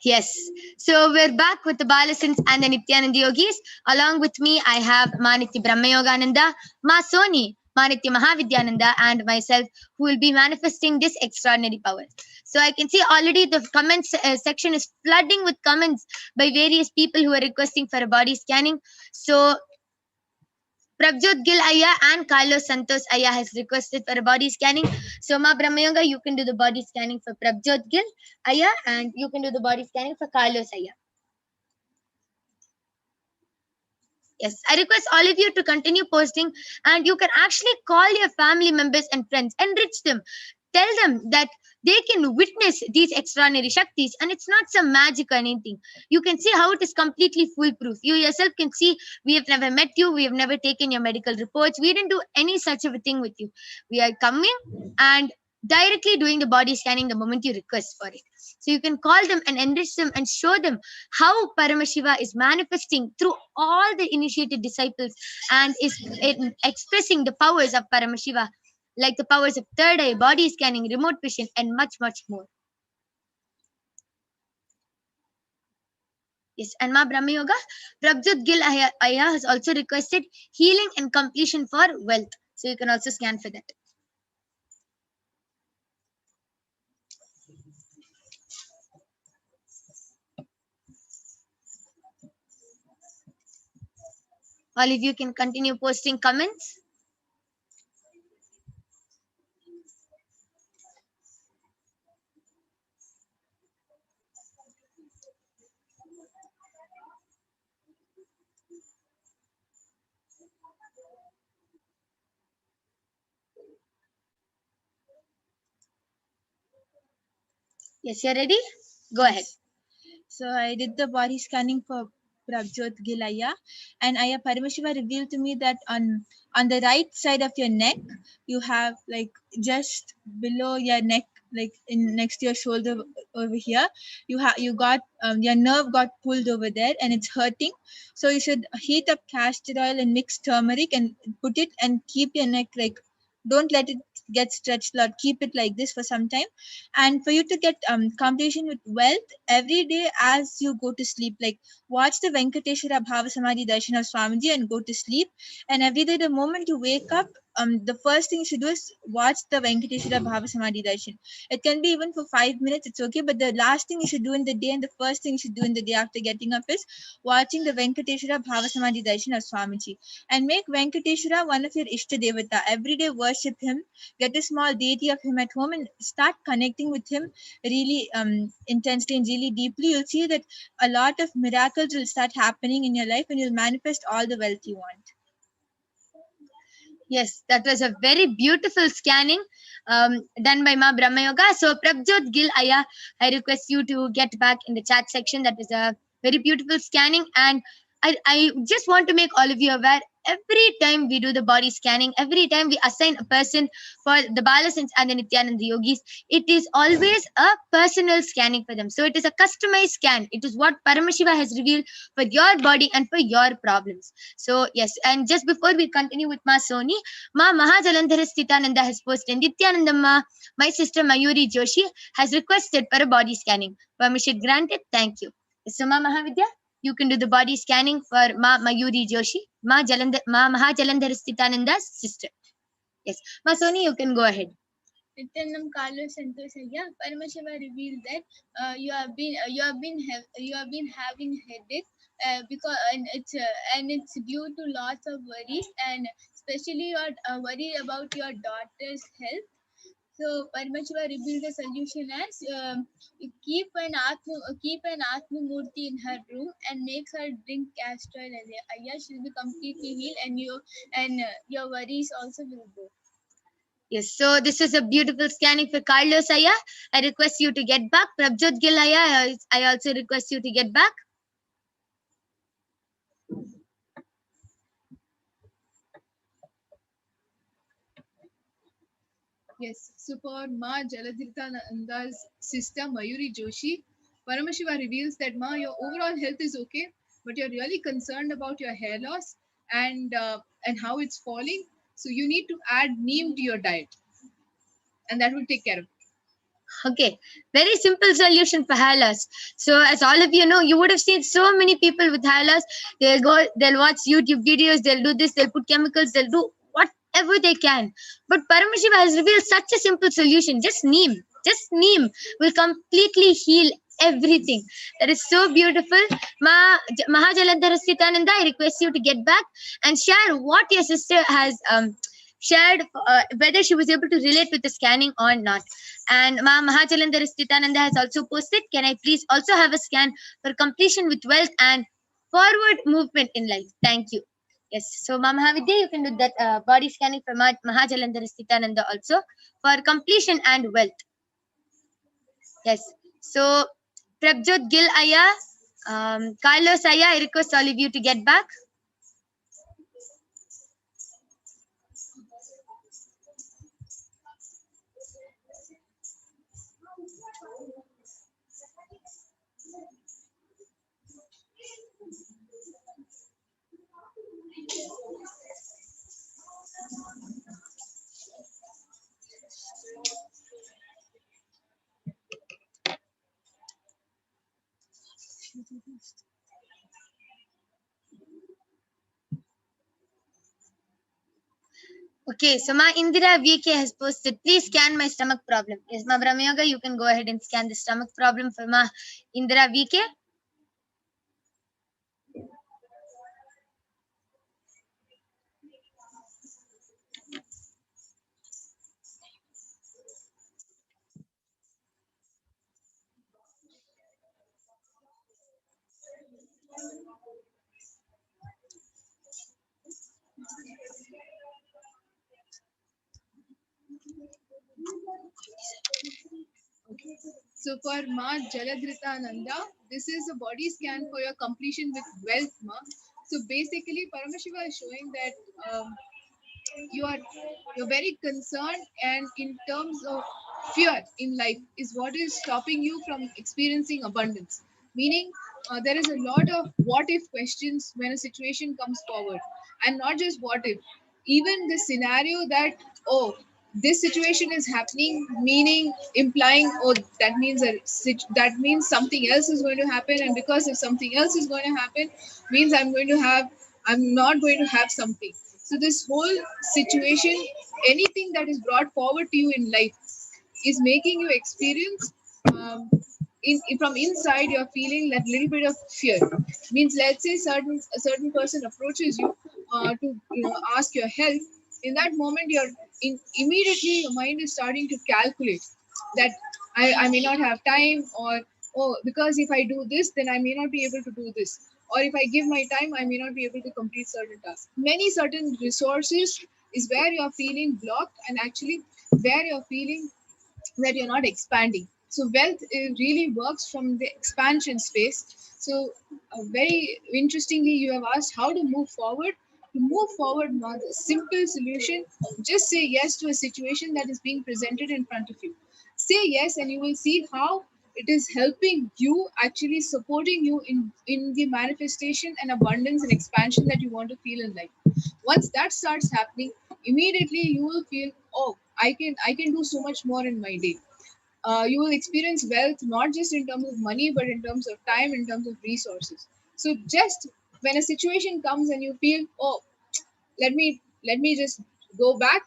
Speaker 9: Yes. So we're back with the Balasins and the Nithyananda Yogis. Along with me, I have Manitya Brahmayogananda, Ma Soni, Manitya Mahavidyananda, and myself, who will be manifesting this extraordinary power. So I can see already the comments section is flooding with comments by various people who are requesting for a body scanning. So Prabjot Gill Aya and Carlos Santos Aya has requested for a body scanning. So Ma Brahmayanga, you can do the body scanning for Prabjot Gill Aya, and you can do the body scanning for Carlos Aya. Yes, I request all of you to continue posting, and you can actually call your family members and friends, enrich them. Tell them that they can witness these extraordinary Shaktis, and it's not some magic or anything. You can see how it is completely foolproof. You yourself can see we have never met you, we have never taken your medical reports, we didn't do any such of a thing with you. We are coming and directly doing the body scanning the moment you request for it. So you can call them and enrich them and show them how Paramashiva is manifesting through all the initiated disciples and is expressing the powers of Paramashiva, like the powers of third eye, body scanning, remote vision, and much, much more. Yes, and Ma Brahma Yoga, Prabjot Gil Aya has also requested healing and completion for wealth. So you can also scan for that. All of you can continue posting comments. Yes, you're ready? Go ahead.
Speaker 11: So I did the body scanning for Prabjot Gilaya, and Aya Paramashiva revealed to me that on the right side of your neck, you have like just below your neck, like in next to your shoulder over here, you got your nerve got pulled over there and it's hurting. So you should heat up castor oil and mix turmeric and put it and keep your neck like, don't let it get stretched out, keep it like this for some time. And for you to get completion with wealth, every day as you go to sleep, like watch the Venkateshwara Bhava Samadhi Darshan of Swamiji and go to sleep. And every day the moment you wake up, the first thing you should do is watch the Venkateshwara Bhava Samadhi Darshan. It can be even for 5 minutes, it's okay, but the last thing you should do in the day and the first thing you should do in the day after getting up is watching the Venkateshwara Bhava Samadhi Darshan of Swamiji. And make Venkateshwara one of your Ishta Devata. Every day worship him, get a small deity of him at home and start connecting with him really intensely and really deeply. You'll see that a lot of miracles will start happening in your life and you'll manifest all the wealth you want.
Speaker 9: Yes, that was a very beautiful scanning done by Ma Brahma Yoga. So Prabjot Gil Aya, I request you to get back in the chat section. That was a very beautiful scanning, and I just want to make all of you aware, every time we do the body scanning, every time we assign a person for the Balasins and the Nithyananda Yogis, it is always a personal scanning for them. So it is a customized scan. It is what Paramashiva has revealed for your body and for your problems. So yes, and just before we continue with Ma Soni, Ma Mahajalandhara Sthitananda has posted, Nithyanandamma, my sister Mayuri Joshi has requested for a body scanning. Permission granted. Thank you. So Ma Mahavidya, you can do the body scanning for Ma Mayuri Joshi, Ma Mahajalandhara Sthitananda's sister. Yes, Ma Soni, you can go ahead.
Speaker 11: Nityanam Carlos Santosaya, Paramashiva revealed that you have been having headache because and it's due to lots of worries, and especially you're worried about your daughter's health. So Paramashiva revealed the solution as keep an Atma Murti in her room and make her drink castor oil. Aya, she'll be completely healed, and your worries also will go.
Speaker 9: Yes, so this is a beautiful scanning for Carlos Aya. I request you to get back. Prabjot Gil Aya, I also request you to get back.
Speaker 12: Yes, so for Ma Jaladhritananda's sister Mayuri Joshi, Paramashiva reveals that Ma, your overall health is okay, but you're really concerned about your hair loss and how it's falling. So you need to add neem to your diet, and that will take care of it.
Speaker 9: Okay, very simple solution for hair loss. So as all of you know, you would have seen so many people with hair loss. They'll watch YouTube videos, they'll do this, they'll put chemicals, they'll do whatever they can. But Paramashiva has revealed such a simple solution. Just neem will completely heal everything. That is so beautiful. Mahajalandhara Sthitananda, I request you to get back and share what your sister has shared, whether she was able to relate with the scanning or not. And Ma Mahajalandhara Sthitananda has also posted, can I please also have a scan for completion with wealth and forward movement in life? Thank you. Yes, so Ma Mahavidya, you can do that body scanning for Mahajalandhara Sthitananda also for completion and wealth. Yes. So, Prabjot Gill Aya, Carlos Aya, I request all of you to get back. Okay, so Ma Indira VK has posted, please scan my stomach problem. Yes, Ma Brahmayoga, you can go ahead and scan the stomach problem for Ma Indira VK.
Speaker 12: So for Ma Jaladritananda, this is a body scan for your completion with wealth, Ma. So basically, Paramashiva is showing that you're very concerned, and in terms of fear in life is what is stopping you from experiencing abundance. Meaning, there is a lot of what if questions when a situation comes forward, and not just what if, even the scenario that, oh, this situation is happening, meaning implying, oh, that means that means something else is going to happen, and because if something else is going to happen, means I'm not going to have something. So this whole situation, anything that is brought forward to you in life, is making you experience, from inside you're feeling that little bit of fear. Means, let's say a certain person approaches you to ask your help. In that moment, immediately your mind is starting to calculate that I may not have time, or oh, because if I do this, then I may not be able to do this, or if I give my time, I may not be able to complete certain tasks. Many certain resources is where you're feeling blocked, and actually where you're feeling that you're not expanding. So wealth really works from the expansion space. So very interestingly, you have asked how to move forward. To move forward, not a simple solution. Just say yes to a situation that is being presented in front of you. Say yes, and you will see how it is helping you, actually supporting you in the manifestation and abundance and expansion that you want to feel in life. Once that starts happening, immediately you will feel, oh, I can do so much more in my day. You will experience wealth not just in terms of money, but in terms of time, in terms of resources. So just when a situation comes and you feel, oh, let me just go back,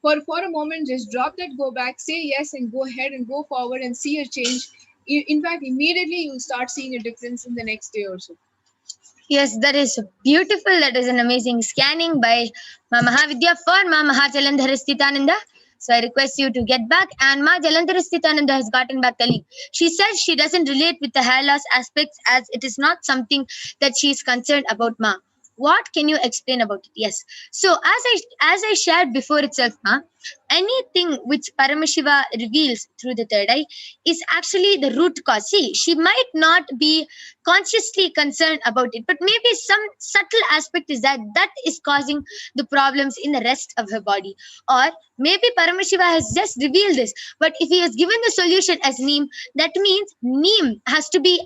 Speaker 12: for a moment, just drop that go back, say yes, and go ahead and go forward and see a change. In fact, immediately you'll start seeing a difference in the next day or so.
Speaker 9: Yes, that is beautiful. That is an amazing scanning by Ma Mahavidya for Ma Jalandharasthitananda. So I request you to get back. And Ma Jalandharasthitananda has gotten back telling. She says she doesn't relate with the hair loss aspects as it is not something that she is concerned about, Ma. What can you explain about it? Yes. So as I shared before itself, Ma, anything which Paramashiva reveals through the third eye is actually the root cause. See, she might not be consciously concerned about it, but maybe some subtle aspect is that is causing the problems in the rest of her body. Or maybe Paramashiva has just revealed this, but if he has given the solution as neem, that means neem has to be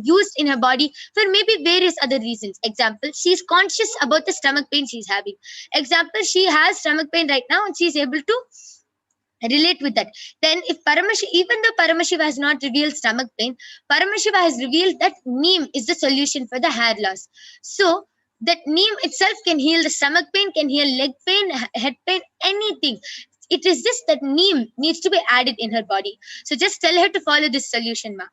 Speaker 9: used in her body for maybe various other reasons. Example, she is conscious about the stomach pain she's having. Example, she has stomach pain right now and she is able to relate with that. Then if even though Paramashiva has not revealed stomach pain, Paramashiva has revealed that neem is the solution for the hair loss. So that neem itself can heal the stomach pain, can heal leg pain, head pain, anything. It is just that neem needs to be added in her body. So just tell her to follow this solution, Ma.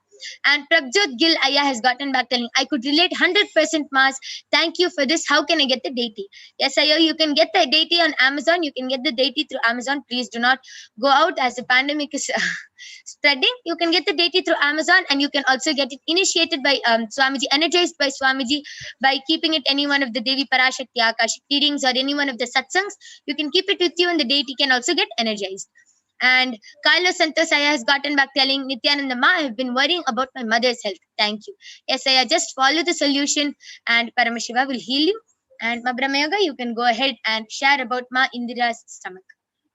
Speaker 9: And Prabjot Gill Aya has gotten back telling, I could relate 100%, Mas. Thank you for this. How can I get the deity? Yes, Aya, you can get the deity on Amazon. You can get the deity through Amazon. Please do not go out as the pandemic is spreading. You can get the deity through Amazon, and you can also get it initiated by Swamiji, energized by Swamiji, by keeping it any one of the Devi Parashakti Akashic readings or any one of the satsangs. You can keep it with you, and the deity can also get energized. And Kailasa has gotten back telling Nithyananda Ma, I have been worrying about my mother's health. Thank you. Yes, Saya, just follow the solution and Paramashiva will heal you. And Ma Brahmayoga, you can go ahead and share about Ma Indira's stomach.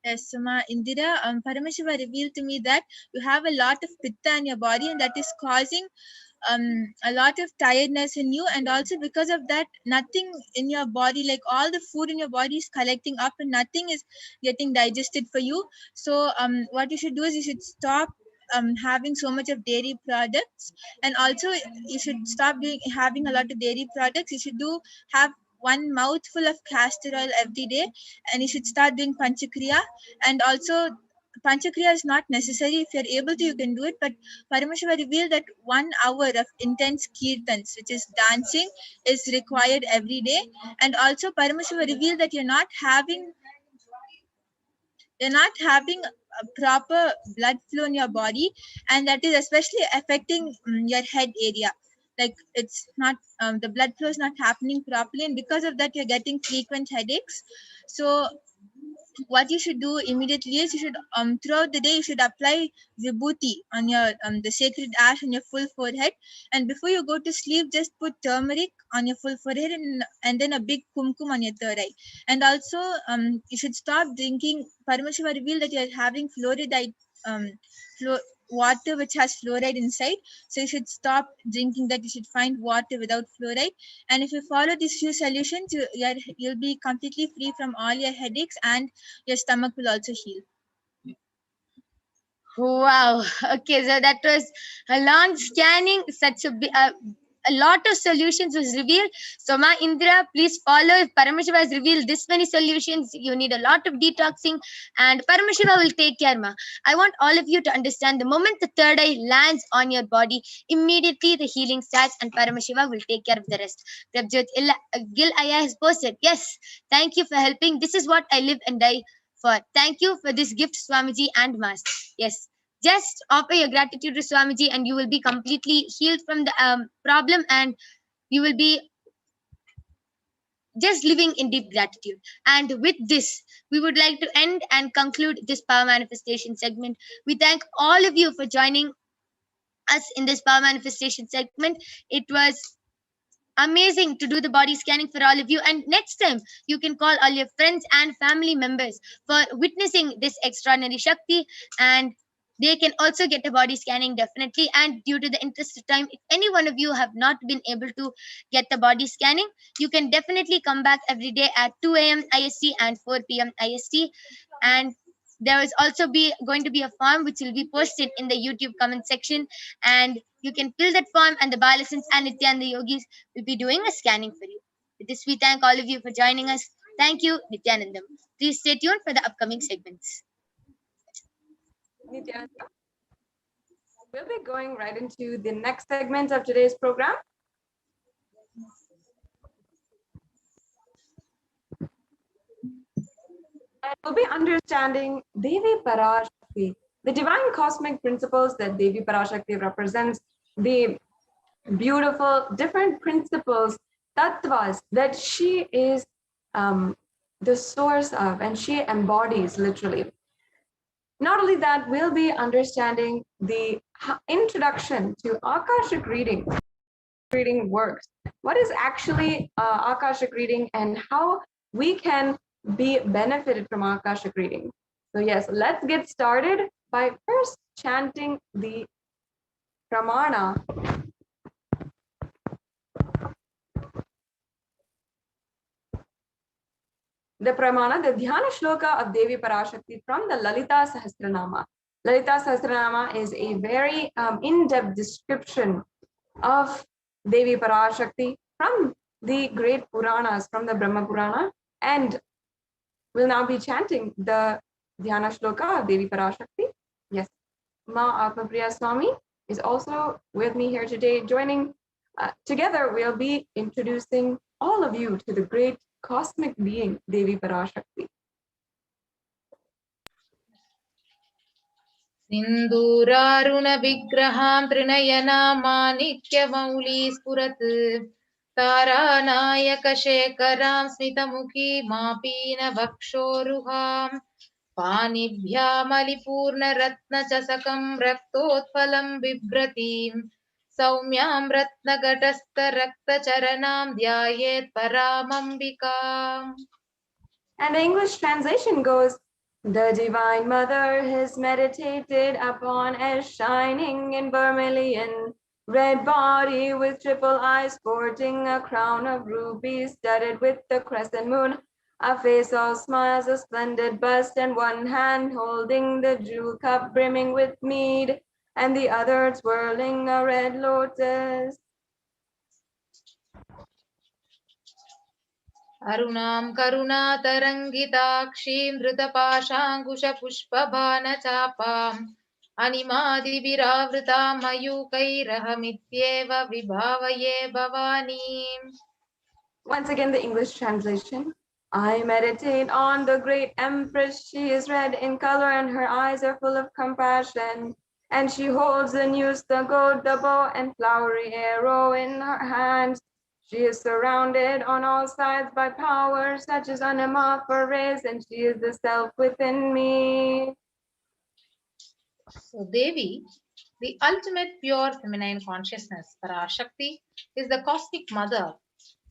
Speaker 11: Yes, so Ma Indira, Paramashiva revealed to me that you have a lot of pitta in your body, and that is causing a lot of tiredness in you, and also because of that, nothing in your body, like all the food in your body is collecting up and nothing is getting digested for you. So what you should do is you should stop having so much of dairy products, and also you should stop having a lot of dairy products. You should have one mouthful of castor oil every day, and you should start doing panchakriya. And also panchakriya is not necessary. If you're able to, you can do it, but Paramashiva revealed that 1 hour of intense kirtans, which is dancing, is required every day. And also Paramashiva revealed that you're not having a proper blood flow in your body, and that is especially affecting your head area. Like it's not the blood flow is not happening properly, and because of that you're getting frequent headaches. So what you should do immediately is you should throughout the day you should apply vibhuti on your the sacred ash on your full forehead, and before you go to sleep just put turmeric on your full forehead, and then a big kumkum on your third eye. And also you should stop drinking. Paramashiva revealed that you're having fluoride water which has fluoride inside, so you should stop drinking that. You should find water without fluoride, and if you follow these few solutions, you'll be completely free from all your headaches, and your stomach will also heal.
Speaker 9: Wow. Okay, so that was a long scanning. Such a lot of solutions was revealed. So Ma Indira, please follow. If Paramashiva has revealed this many solutions, you need a lot of detoxing, and Paramashiva will take care, Ma. I want all of you to understand, the moment the third eye lands on your body, immediately the healing starts, and Paramashiva will take care of the rest. Prabjot Gil Aya has posted, yes, thank you for helping. This is what I live and die for. Thank you for this gift, Swamiji and Mas. Yes, just offer your gratitude to Swamiji and you will be completely healed from the problem, and you will be just living in deep gratitude. And with this, we would like to end and conclude this power manifestation segment. We thank all of you for joining us in this power manifestation segment. It was amazing to do the body scanning for all of you, and next time you can call all your friends and family members for witnessing this extraordinary Shakti, and they can also get a body scanning definitely. And due to the interest of time, if any one of you have not been able to get the body scanning, you can definitely come back every day at 2 a.m. IST and 4 p.m. IST. And there is also going to be a form which will be posted in the YouTube comment section, and you can fill that form, and the Balasans and Nithyananda Yogis will be doing a scanning for you. With this, we thank all of you for joining us. Thank you, Nithyanandam. Please stay tuned for the upcoming segments.
Speaker 13: Nithyananda, we'll be going right into the next segment of today's program. And we'll be understanding Devi Parashakti, the divine cosmic principles that Devi Parashakti represents, the beautiful different principles, tattvas, that she is the source of, and she embodies literally. Not only that, we'll be understanding the introduction to Akashic reading. Reading works. What is actually Akashic reading, and how we can be benefited from Akashic reading. So yes, let's get started by first chanting the Pramana. The Pramana, the Dhyana Shloka of Devi Parashakti from the Lalita Sahasranama. Lalita Sahasranama is a very in-depth description of Devi Parashakti from the great Puranas, from the Brahma Purana, and we'll now be chanting the Dhyana Shloka of Devi Parashakti. Yes, Ma Atmapriya Swami is also with me here today, joining. Together, we'll be introducing all of you to the great cosmic being, Devi Parashakti.
Speaker 6: Sinduraruna vigraham trinayana manikya mauli spurat taranayaka shekaram smitamukhi mapina vakshoruham पाणिभ्यामलिपूर्णरत्नचषकं रक्तोत्पलं बिभ्रतीं सौम्यां रत्नघटस्थरक्तचरणां ध्यायेत् परामम्बिकाम्.
Speaker 13: And the English translation goes, the Divine Mother is meditated upon as shining in vermilion, red body with triple eyes sporting a crown of rubies studded with the crescent moon, a face all smiles, a splendid bust, and one hand holding the jewel cup brimming with mead, and the other twirling a red lotus.
Speaker 6: अरुणां करुणातरङ्गिताक्षीं धृतपाशाङ्कुशपुष्पबाणचापाम् अनिमादिभिरावृतां मयूकैरहमित्येव विभावये भवानीम्.
Speaker 13: Once again, the English translation. I meditate on the great Empress. She is red in color and her eyes are full of compassion. And she holds the news, the gold, the bow, and flowery arrow in her hands. She is surrounded on all sides by power such as Anima for rays, and she is the self within me.
Speaker 6: So Devi, the ultimate pure feminine consciousness, Parashakti, is the cosmic mother.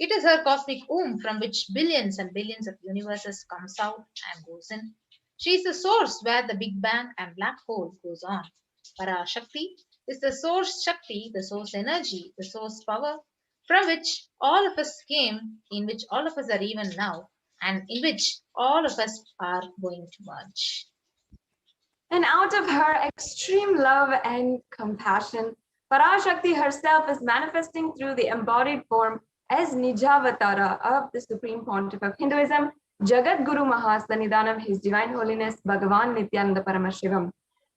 Speaker 6: It is her cosmic womb from which billions and billions of universes comes out and goes in. She is the source where the Big Bang and black hole goes on. Parashakti is the source Shakti, the source energy, the source power, from which all of us came, in which all of us are even now, and in which all of us are going to merge.
Speaker 13: And out of her extreme love and compassion, Parashakti herself is manifesting through the embodied form as Nijavatara of the Supreme Pontiff of Hinduism, Jagat Guru Mahasannidhanam, His Divine Holiness Bhagavan Nithyananda Paramashivam,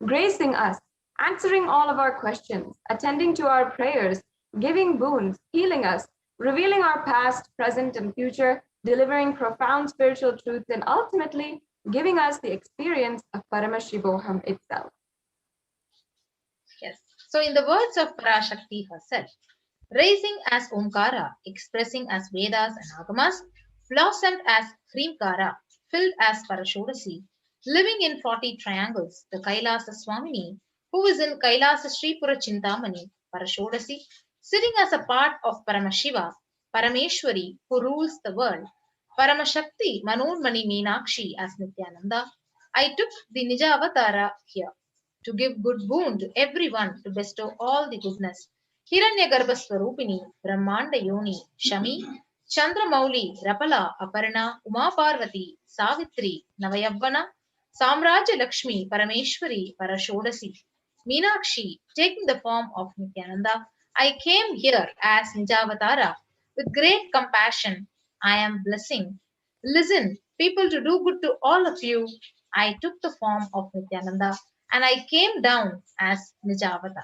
Speaker 13: gracing us, answering all of our questions, attending to our prayers, giving boons, healing us, revealing our past, present, and future, delivering profound spiritual truths, and ultimately giving us the experience of Paramashivoham itself.
Speaker 6: Yes. So in the words of Parashakti herself, rising as Omkara, expressing as Vedas and Agamas, blossomed as Hrimkara, filled as Parashodasi, living in 40 triangles, the Kailasa Swamini, who is in Kailasa Sripura Chintamani, Parashodasi, sitting as a part of Paramashiva, Parameshwari, who rules the world, Paramashakti, Manurmani Meenakshi as Nithyananda. I took the Nija Avatara here to give good boon to everyone, to bestow all the goodness. Hiranyagarbha Swarupini, Brahmanda Yoni, Shami, Chandramauli, Rapala, Aparna, Uma Parvati, Savitri, Navayavana, Samraja Lakshmi, Parameshwari, Parashodasi, Meenakshi, taking the form of Nithyananda. I came here as Nijavatara with great compassion. I am blessing. Listen, people, to do good to all of you. I took the form of Nithyananda and I came down as Nijavatara.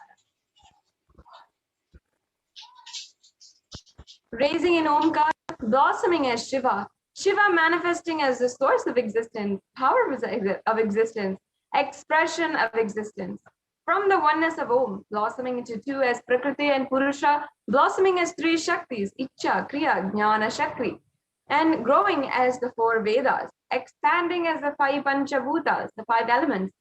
Speaker 13: Raising in Omkar, blossoming as Shiva, Shiva manifesting as the source of existence, power of existence, expression of existence. From the oneness of Om, blossoming into two as Prakriti and Purusha, blossoming as three Shaktis, Icha, Kriya, Jnana, Shakti, and growing as the four Vedas, expanding as the five Panchabhutas, the five elements,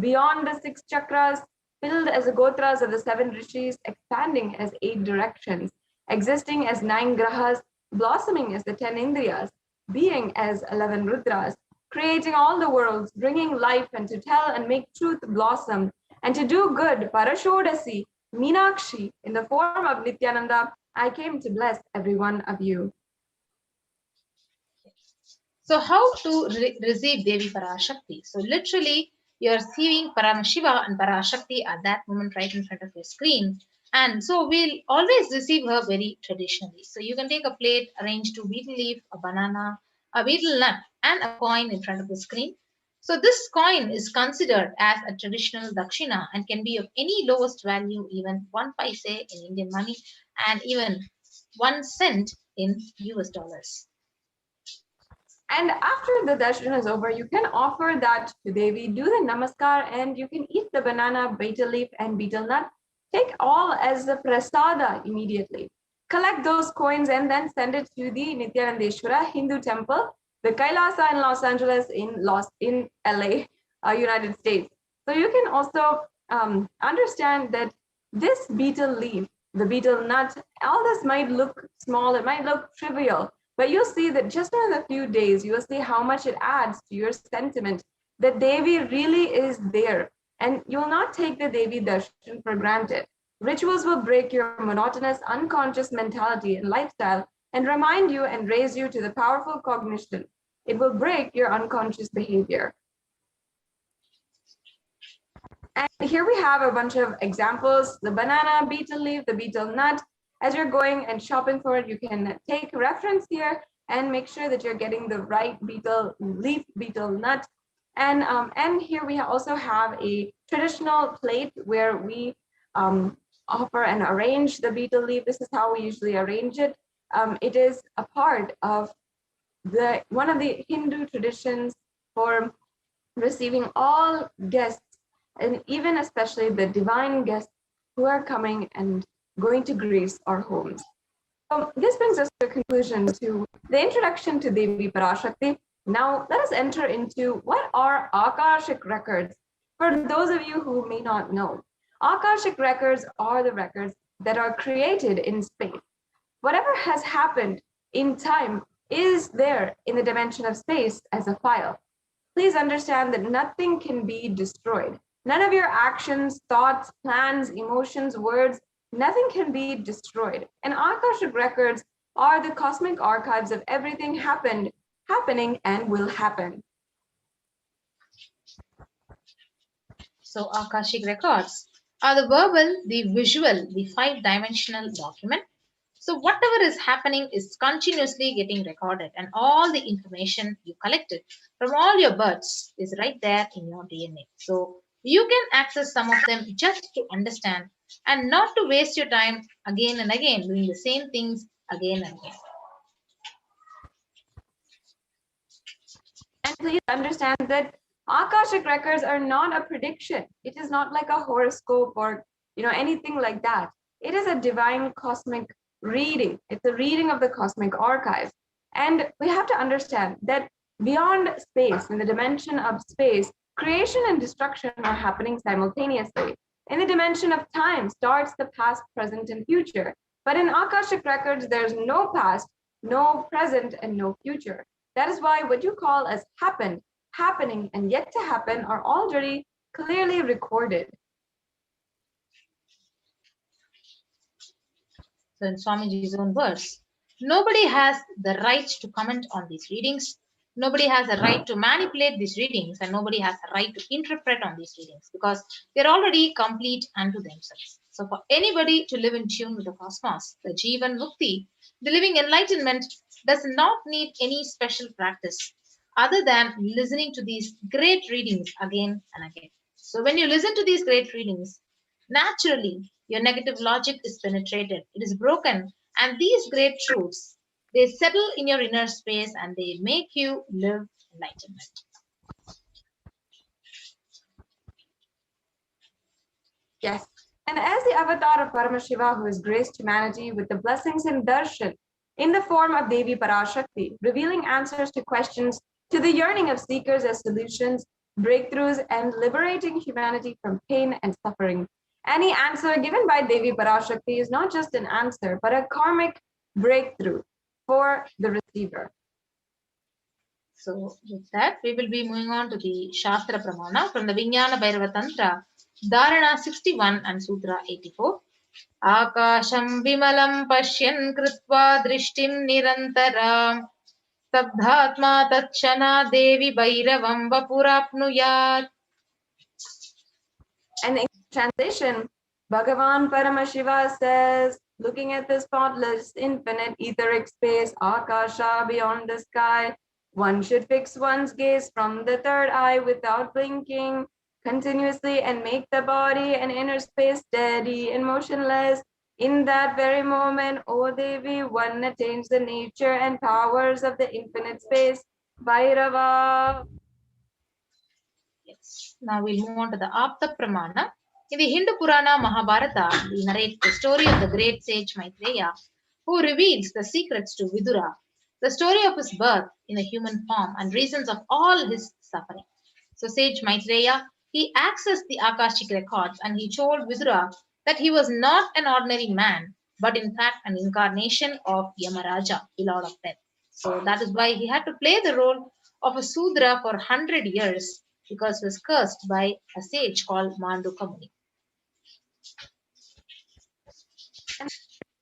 Speaker 13: beyond the six chakras, filled as the Gotras of the seven Rishis, expanding as 8 directions, existing as 9 grahas, blossoming as the 10 indriyas, being as 11 rudras, creating all the worlds, bringing life and to tell and make truth blossom, and to do good, Parashodasi, Meenakshi, in the form of Nithyananda, I came to bless every one of you.
Speaker 6: So how to receive Devi Parashakti? So literally, you're seeing Paramashiva and Parashakti at that moment right in front of your screen. And so we'll always receive her very traditionally. So you can take a plate, arrange 2 betel leaf, a banana, a betel nut, and a coin in front of the screen. So this coin is considered as a traditional dakshina and can be of any lowest value, even 1 paise in Indian money and even 1 cent in US dollars.
Speaker 13: And after the darshan is over, you can offer that to Devi, do the namaskar, and you can eat the banana, betel leaf, and betel nut. Take all as the prasada immediately. Collect those coins and then send it to the Nithyanandeshwara Hindu temple the Kailasa in Los Angeles, in LA, United States. So you can also understand that this betel leaf, the betel nut, all this might look small, it might look trivial, but you'll see that just in a few days, you'll see how much it adds to your sentiment that Devi really is there. And you'll not take the Devi darshan for granted. Rituals will break your monotonous, unconscious mentality and lifestyle and remind you and raise you to the powerful cognition. It will break your unconscious behavior. And here we have a bunch of examples, the banana, betel leaf, the betel nut. As you're going and shopping for it, you can take reference here and make sure that you're getting the right betel leaf, betel nut. And here we also have a traditional plate where we offer and arrange the betel leaf. This is how we usually arrange it. It is a part of one of the Hindu traditions for receiving all guests, and even especially the divine guests who are coming and going to grace our homes. So this brings us to a conclusion to the introduction to Devi Parashakti. Now let us enter into what are Akashic records. For those of you who may not know, Akashic records are the records that are created in space. Whatever has happened in time is there in the dimension of space as a file. Please understand that nothing can be destroyed. None of your actions, thoughts, plans, emotions, words, nothing can be destroyed. And Akashic records are the cosmic archives of everything happening, and will happen.
Speaker 6: So Akashic records are the verbal, the visual, the 5-dimensional document. So whatever is happening is continuously getting recorded, and all the information you collected from all your births is right there in your DNA. So you can access some of them just to understand and not to waste your time again and again doing the same things again and again.
Speaker 13: And please understand that Akashic records are not a prediction. It is not like a horoscope or anything like that. It is a divine cosmic reading. It's a reading of the cosmic archives. And we have to understand that beyond space, in the dimension of space, creation and destruction are happening simultaneously. In the dimension of time starts the past, present, and future. But in Akashic records, there's no past, no present, and no future. That is why what you call as happened, happening, and yet to happen are already clearly recorded.
Speaker 6: So in Swamiji's own words, nobody has the right to comment on these readings. Nobody has a right to manipulate these readings, and nobody has a right to interpret on these readings because they're already complete unto themselves. So for anybody to live in tune with the cosmos, the Jivan Mukti, the living enlightenment does not need any special practice other than listening to these great readings again and again. So when you listen to these great readings, naturally your negative logic is penetrated, it is broken, and these great truths, they settle in your inner space and they make you live enlightenment.
Speaker 13: Yes. And as the avatar of Paramashiva, who has graced humanity with the blessings and darshan in the form of Devi Parashakti, revealing answers to questions to the yearning of seekers as solutions, breakthroughs, and liberating humanity from pain and suffering. Any answer given by Devi Parashakti is not just an answer, but a karmic breakthrough for the receiver.
Speaker 6: So with that, we will be moving on to the Shastra Pramana from the Vijnana Bhairava Tantra, Dharana 61 and Sutra 84. Akasham vimalam pashyan kritva drishtim nirantaram sabdhatma tatchana devi bhairavam vapurapnuyat.
Speaker 13: And in translation, Bhagavan Paramashiva says, looking at the spotless, infinite etheric space, Akasha beyond the sky, one should fix one's gaze from the third eye without blinking continuously and make the body and inner space steady and motionless. In that very moment, O Devi, one attains the nature and powers of the infinite space, Bhairava.
Speaker 6: Yes. Now we'll move on to the Apta Pramana. In the Hindu Purana Mahabharata, we narrate the story of the great sage Maitreya, who reveals the secrets to Vidura. the story of his birth in a human form and reasons of all his suffering. So sage Maitreya, he accessed the Akashic records and he told Vidura that he was not an ordinary man, but in fact an incarnation of Yamaraja, the Lord of Death. So that is why he had to play the role of a Sudra for 100 years because he was cursed by a sage called Manduka Muni.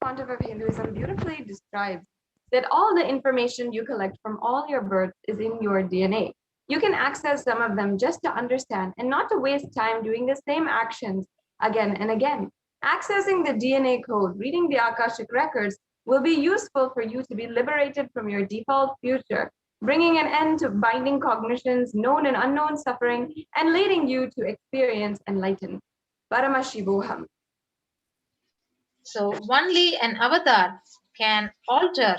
Speaker 13: Pontiff of Hinduism beautifully describes that all the information you collect from all your births is in your DNA. You can access some of them just to understand and not to waste time doing the same actions again and again. Accessing the DNA code, reading the Akashic records will be useful for you to be liberated from your default future, bringing an end to binding cognitions, known and unknown suffering, and leading you to experience enlightenment. Paramashivoham.
Speaker 6: So only an avatar can alter,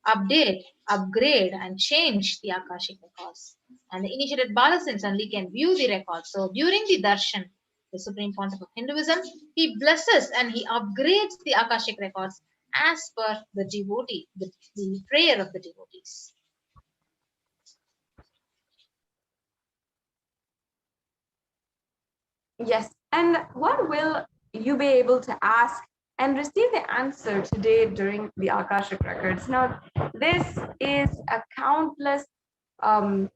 Speaker 6: update, upgrade, and change the Akashic records. And the initiated Balasins only can view the records. So during the darshan, the Supreme Pontiff of Hinduism, he blesses and he upgrades the Akashic records as per the devotee, the prayer of the devotees.
Speaker 13: Yes, and what will you be able to ask and receive the answer today during the Akashic records? Now, this is a countless, there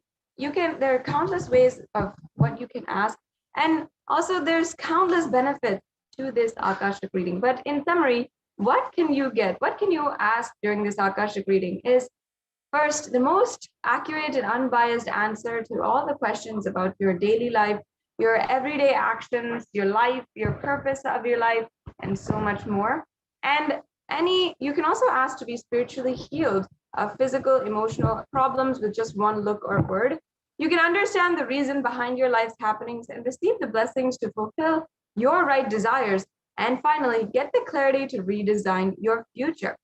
Speaker 13: are countless ways of what you can ask, and also there's countless benefits to this Akashic reading. But in summary, what can you get? What can you ask during this Akashic reading is first, the most accurate and unbiased answer to all the questions about your daily life, your everyday actions, your life, your purpose of your life, and so much more. And you can also ask to be spiritually healed of physical, emotional problems with just one look or word. You can understand the reason behind your life's happenings and receive the blessings to fulfill your right desires. And finally, get the clarity to redesign your future.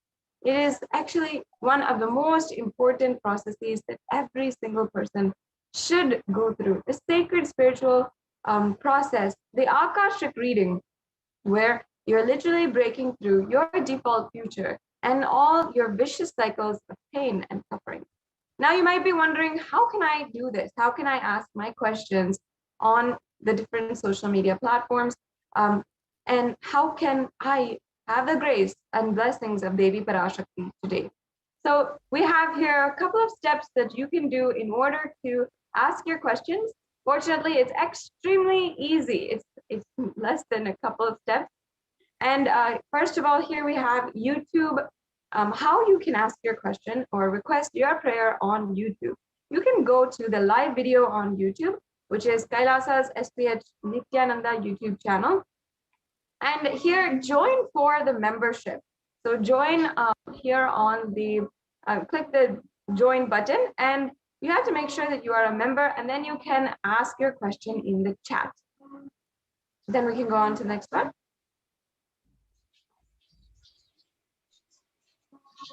Speaker 13: It is actually one of the most important processes that every single person should go through. The sacred spiritual process, the Akashic reading, where you're literally breaking through your default future and all your vicious cycles of pain and suffering. Now you might be wondering, how can I do this? How can I ask my questions on the different social media platforms? And how can I have the grace and blessings of Devi Parashakti today? So we have here a couple of steps that you can do in order to ask your questions. Fortunately, it's extremely easy. It's less than a couple of steps. And first of all, here we have YouTube, how you can ask your question or request your prayer on YouTube. You can go to the live video on YouTube, which is Kailasa's HDH Nithyananda YouTube channel. And here, join for the membership. So join here on the, click the join button, and you have to make sure that you are a member, and then you can ask your question in the chat. Then we can go on to the next one.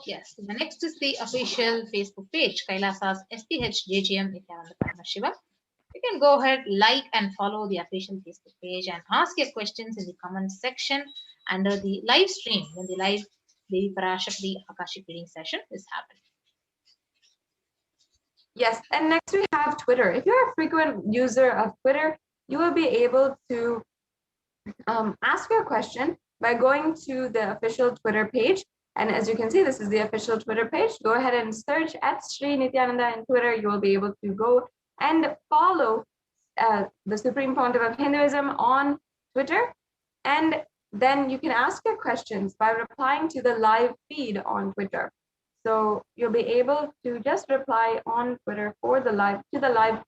Speaker 6: Yes, the next is the official Facebook page, Kailasa's HDH Nithyananda Paramashivam. You can go ahead, like and follow the official Facebook page and ask your questions in the comment section under the live stream when the live Devi Parashakti Akashic reading session is happening.
Speaker 13: Yes, and next we have Twitter. If you're a frequent user of Twitter, you will be able to ask your question by going to the official Twitter page. And as you can see, this is the official Twitter page. Go ahead and search at Sri Nithyananda in Twitter. You will be able to go and follow the Supreme Pontiff of Hinduism on Twitter. And then you can ask your questions by replying to the live feed on Twitter. So you'll be able to just reply on Twitter for the live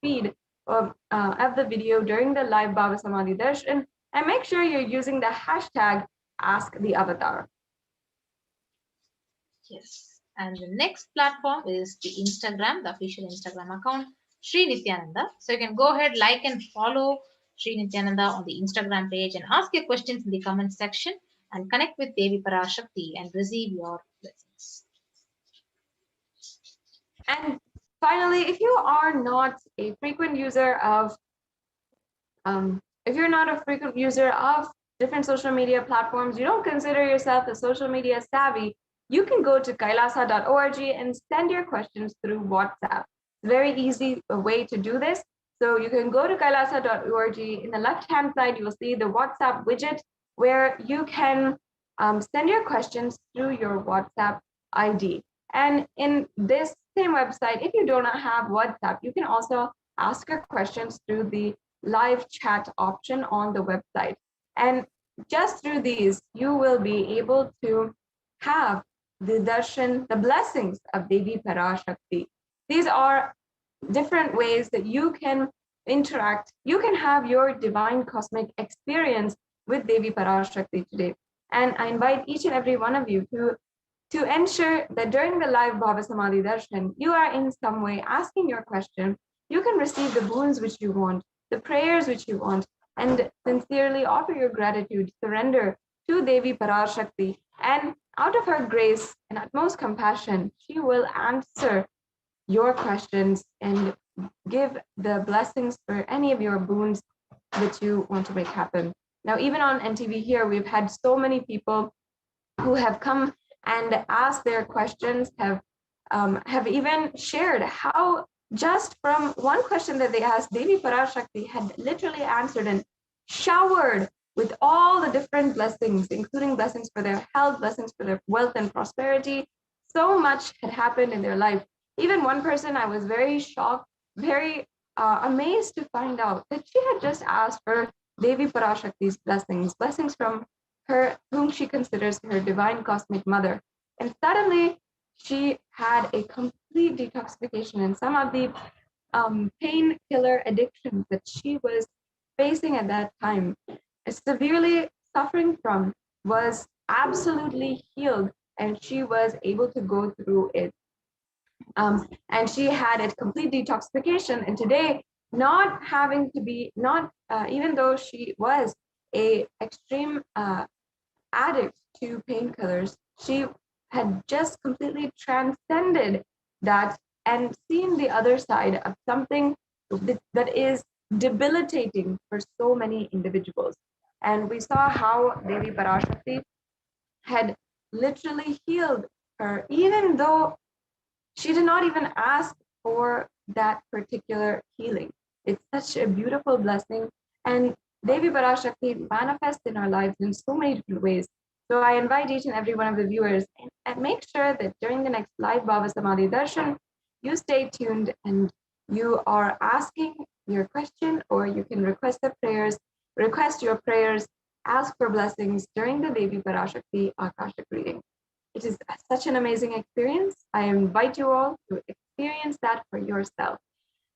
Speaker 13: feed of the video during the live Bhava Samadhi Darshan, and make sure you're using the hashtag #AskTheAvatar.
Speaker 6: Yes, and the next platform is the Instagram, the official Instagram account, Sri Nithyananda. So you can go ahead, like and follow Sri Nithyananda on the Instagram page and ask your questions in the comment section and connect with Devi Parashakti and receive your blessings.
Speaker 13: And finally, if you are not a frequent user of, different social media platforms, you don't consider yourself a social media savvy, you can go to kailasa.org and send your questions through WhatsApp. Very easy way to do this. So you can go to kailasa.org. In the left-hand side, you will see the WhatsApp widget where you can send your questions through your WhatsApp ID. And in this same website, if you do not have WhatsApp, you can also ask your questions through the live chat option on the website. And just through these, you will be able to have the darshan, the blessings of Devi Parashakti. These are different ways that you can interact. You can have your divine cosmic experience with Devi Parashakti today. And I invite each and every one of you to ensure that during the live Bhava Samadhi Darshan, you are in some way asking your question. You can receive the boons which you want, the prayers which you want, and sincerely offer your gratitude, surrender to Devi Parashakti. And out of her grace and utmost compassion, she will answer your questions and give the blessings for any of your boons that you want to make happen. Now, even on NTV here, we've had so many people who have come and asked their questions, have even shared how just from one question that they asked, Devi Parashakti had literally answered and showered with all the different blessings, including blessings for their health, blessings for their wealth and prosperity. So much had happened in their life. Even one person, I was very shocked, very amazed to find out that she had just asked for Devi Parashakti's blessings from her, whom she considers her divine cosmic mother. And suddenly she had a complete detoxification, and some of the painkiller addictions that she was facing at that time, severely suffering from, was absolutely healed, and she was able to go through it. And she had a complete detoxification, and today, not having to be, even though she was a extreme addict to painkillers, she had just completely transcended that and seen the other side of something that is debilitating for so many individuals. And we saw how Devi Parashakti had literally healed her, even though she did not even ask for that particular healing. It's such a beautiful blessing. And Devi Parashakti manifests in our lives in so many different ways. So I invite each and every one of the viewers and make sure that during the next live Bhava Samadhi Darshan, you stay tuned and you are asking your question, or you can request your prayers, ask for blessings during the Devi Parashakti Akashic reading. It is such an amazing experience. I invite you all to experience that for yourself.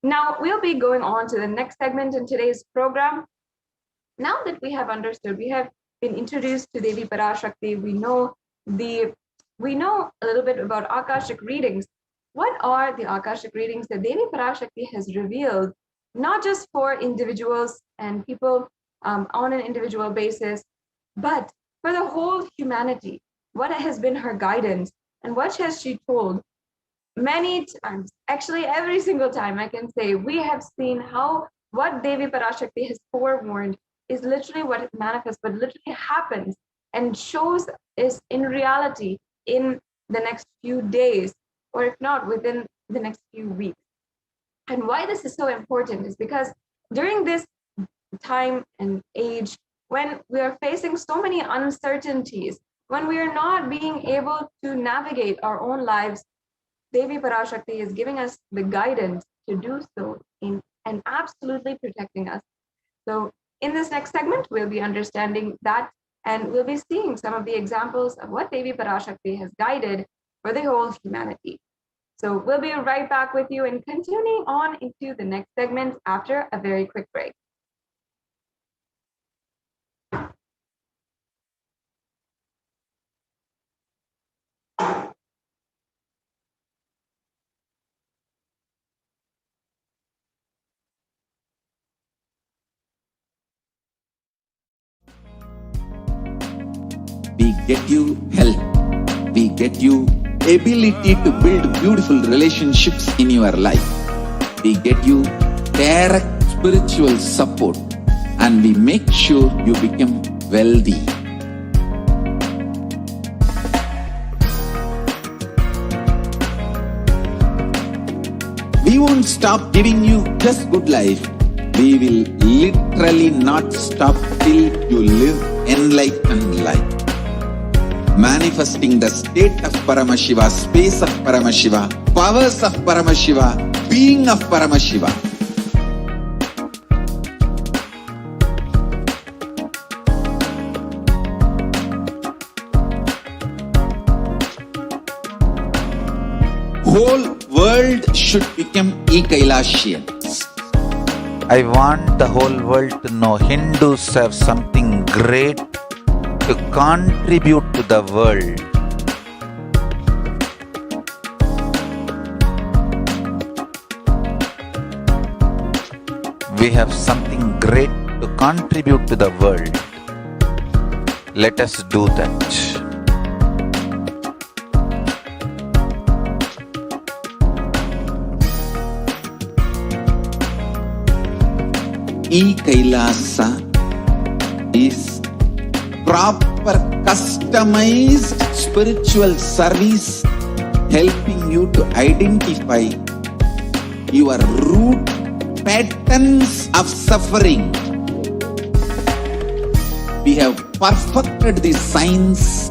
Speaker 13: Now we'll be going on to the next segment in today's program. Now that we have understood, we have been introduced to Devi Parashakti, we know a little bit about Akashic readings. What are the Akashic readings that Devi Parashakti has revealed, not just for individuals and people on an individual basis, but for the whole humanity? What has been her guidance, and what has she told? Many times, actually every single time, I can say we have seen how what Devi Parashakti has forewarned is literally what it manifests, what literally happens and shows is in reality in the next few days, or if not within the next few weeks. And why this is so important is because during this time and age, when we are facing so many uncertainties, when we are not being able to navigate our own lives, Devi Parashakti is giving us the guidance to do so and absolutely protecting us. So in this next segment, we'll be understanding that, and we'll be seeing some of the examples of what Devi Parashakti has guided for the whole humanity. So we'll be right back with you and continuing on into the next segment after a very quick break.
Speaker 1: We get you health. We get you ability to build beautiful relationships in your life. We get you direct spiritual support, and we make sure you become wealthy. won't stop giving you just good life. We will literally not stop till you live enlightened life. Manifesting the state of Paramashiva, space of Paramashiva, powers of Paramashiva, being of Paramashiva. Whole world should become Kailasians.
Speaker 2: I want the whole world to know Hindus have something great to contribute to the world. We have something great to contribute to the world. Let us do that.
Speaker 1: Kailasa is proper customized spiritual service helping you to identify your root patterns of suffering. We have perfected the science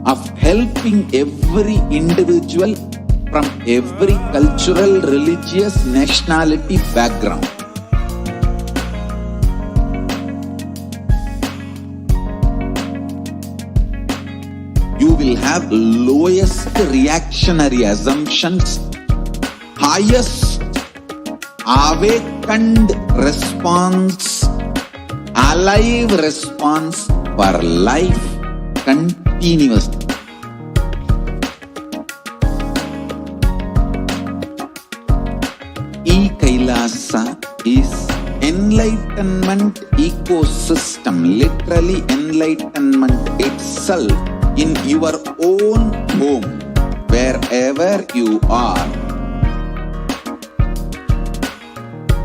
Speaker 1: of helping every individual from every cultural, religious, nationality background. You will have lowest reactionary assumptions, highest awakened response, alive response for life continuously. Kailasa is enlightenment ecosystem, literally enlightenment itself in your own home, wherever you are.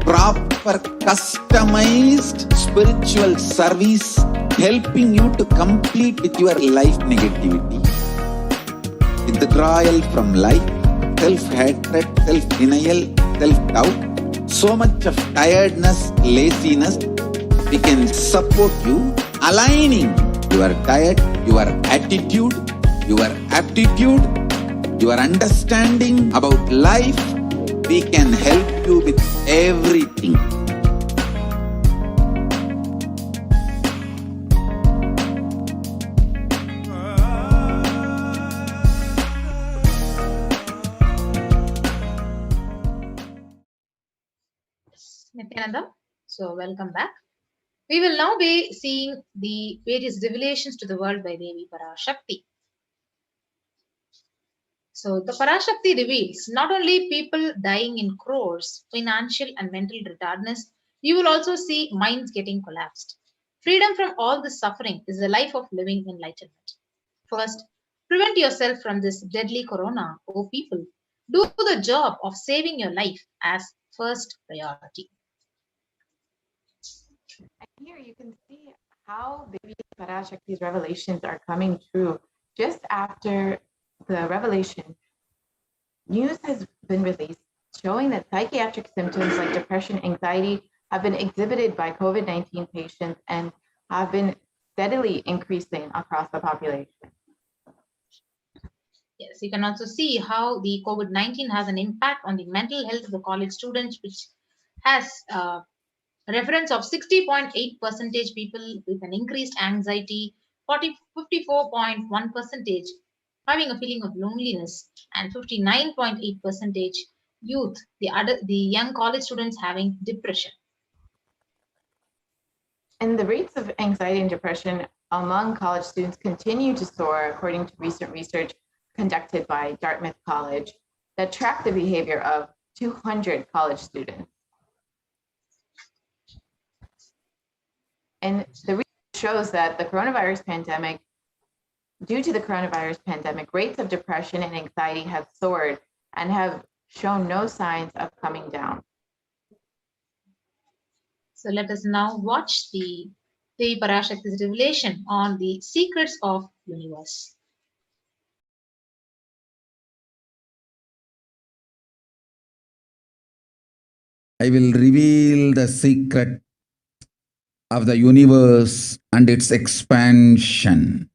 Speaker 1: Proper customized spiritual service helping you to complete with your life negativity, withdrawal from life, self-hatred, self-denial, self-doubt, so much of tiredness, laziness. We can support you aligning your diet, your attitude, your aptitude, your understanding about life. We can help you with everything.
Speaker 6: Nithyananda, so welcome back. We will now be seeing the various revelations to the world by Devi Parashakti. So the Parashakti reveals not only people dying in crores, financial and mental retardedness, you will also see minds getting collapsed. Freedom from all this suffering is the life of living enlightenment. First, prevent yourself from this deadly corona, O people. Do the job of saving your life as first priority.
Speaker 13: And here you can see how Devi Parashakti's revelations are coming true. Just after the revelation, news has been released showing that psychiatric symptoms like depression, anxiety have been exhibited by COVID-19 patients and have been steadily increasing across the population.
Speaker 6: Yes, you can also see how the COVID-19 has an impact on the mental health of the college students, which has a reference of 60.8% people with an increased anxiety, 54.1% having a feeling of loneliness, and 59.8% youth, the young college students having depression.
Speaker 13: And the rates of anxiety and depression among college students continue to soar, according to recent research conducted by Dartmouth College that tracked the behavior of 200 college students. And the research shows that due to the coronavirus pandemic, rates of depression and anxiety have soared and have shown no signs of coming down.
Speaker 6: So let us now watch the Devi Parashakti's revelation on the secrets of universe.
Speaker 1: I will reveal the secret of the universe and its expansion.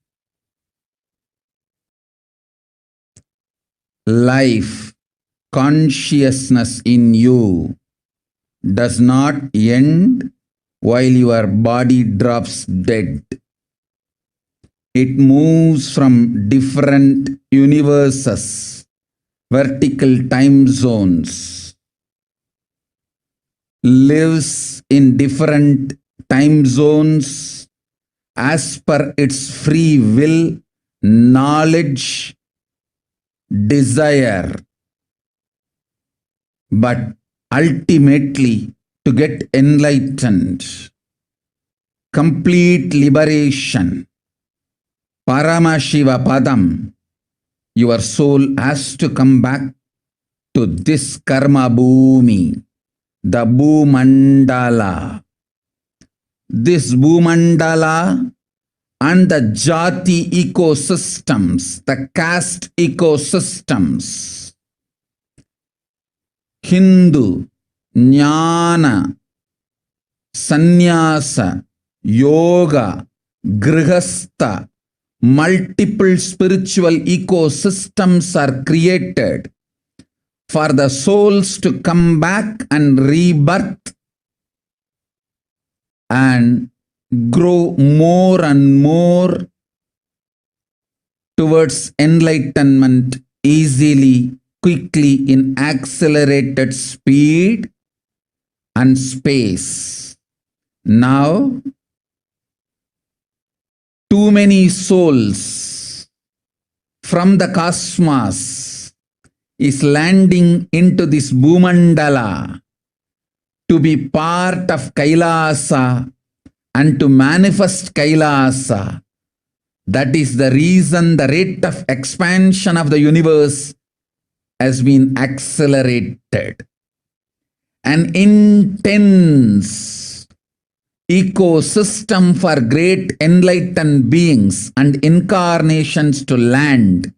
Speaker 1: Life, consciousness in you does not end while your body drops dead. It moves from different universes, vertical time zones, lives in different time zones as per its free will, knowledge, desire. But ultimately, to get enlightened, complete liberation, Paramashiva Padam, your soul has to come back to this karma bhumi, the Bhumandala. This Bhumandala and the Jati ecosystems, the caste ecosystems, Hindu, Jnana, Sannyasa, Yoga, Grihastha, multiple spiritual ecosystems are created for the souls to come back and rebirth and grow more and more towards enlightenment easily, quickly, in accelerated speed and space. Now, too many souls from the cosmos is landing into this Bhumandala to be part of Kailasa and to manifest Kailasa. That is the reason the rate of expansion of the universe has been accelerated. An intense ecosystem for great enlightened beings and incarnations to land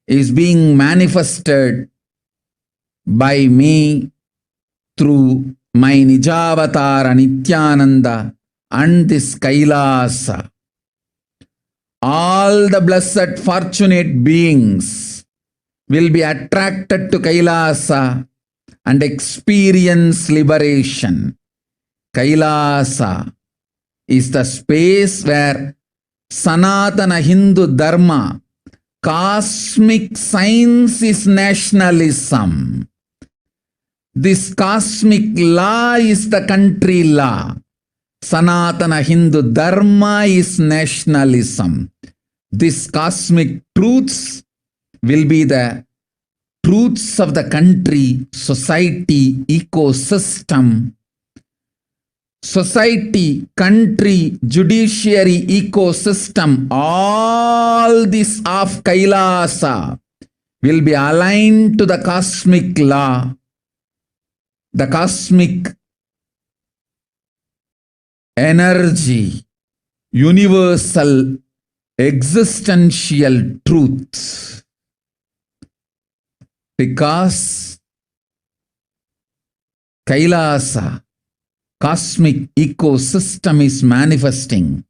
Speaker 1: is being manifested by me through my Nijavatara Nithyananda and this Kailasa. All the blessed fortunate beings will be attracted to Kailasa and experience liberation. Kailasa is the space where Sanatana Hindu Dharma, cosmic science, is nationalism. This cosmic law is the country law. Sanatana Hindu Dharma is nationalism. These cosmic truths will be the truths of the country, society, ecosystem. Society, country, judiciary, ecosystem, all this of Kailasa will be aligned to the cosmic law, the cosmic energy, universal existential truth. Because Kailasa, cosmic ecosystem, is manifesting.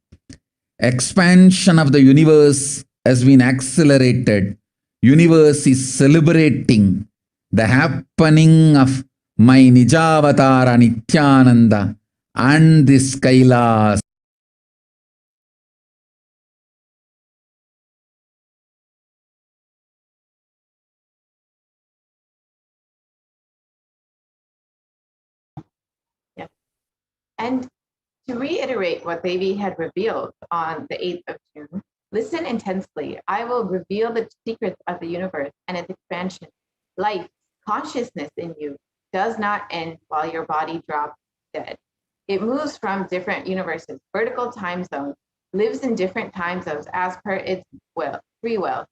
Speaker 1: Expansion of the universe has been accelerated. Universe is celebrating the happening of my Nijavatara Nithyananda and this Kailasa.
Speaker 13: And to reiterate what Devi had revealed on the 8th of June, listen intensely. I will reveal the secrets of the universe and its expansion. Life, consciousness in you does not end while your body drops dead. It moves from different universes, vertical time zones, lives in different time zones as per its will, free will,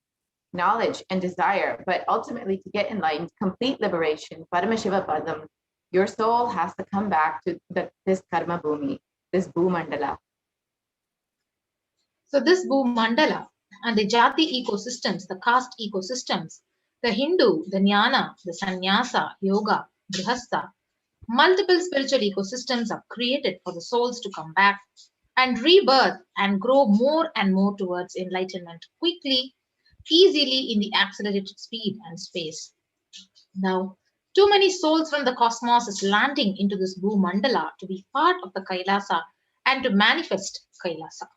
Speaker 13: knowledge, and desire. But ultimately, to get enlightened, complete liberation, Paramashiva Padam, your soul has to come back to this karma bhumi, this Bhumandala.
Speaker 6: So this Bhumandala and the Jati ecosystems, the caste ecosystems, the Hindu, the Jnana, the Sannyasa, Yoga, Grihastha, multiple spiritual ecosystems are created for the souls to come back and rebirth and grow more and more towards enlightenment quickly, easily in the accelerated speed and space. Now, too many souls from the cosmos is landing into this Bhumandala to be part of the Kailasa and to manifest Kailasa.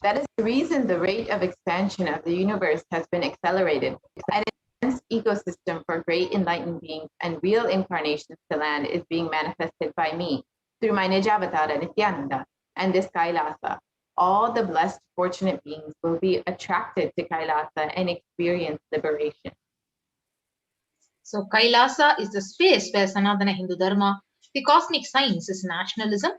Speaker 14: That is the reason the rate of expansion of the universe has been accelerated. An immense ecosystem for great enlightened beings and real incarnations to land is being manifested by me through my Nijavatara Nithyananda and this Kailasa. All the blessed, fortunate beings will be attracted to Kailasa and experience liberation.
Speaker 6: So Kailasa is the space where Sanatana Hindu Dharma, the cosmic science, is nationalism.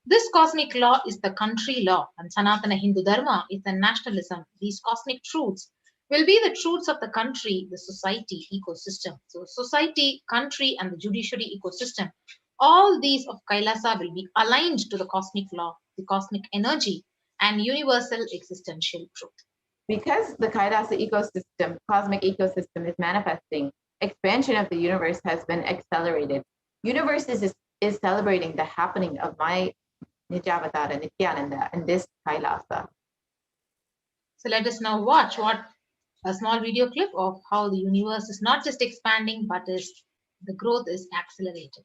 Speaker 6: This cosmic law is the country law, and Sanatana Hindu Dharma is the nationalism. These cosmic truths will be the truths of the country, the society, ecosystem. So society, country, and the judiciary ecosystem, all these of Kailasa will be aligned to the cosmic law, the cosmic energy, and universal existential truth.
Speaker 14: Because the Kailasa ecosystem, cosmic ecosystem, is manifesting, expansion of the universe has been accelerated. Universe is celebrating the happening of my Nijavatara Nithyananda and this Kailasa.
Speaker 6: So let us now watch a small video clip of how the universe is not just expanding, but the growth is accelerated.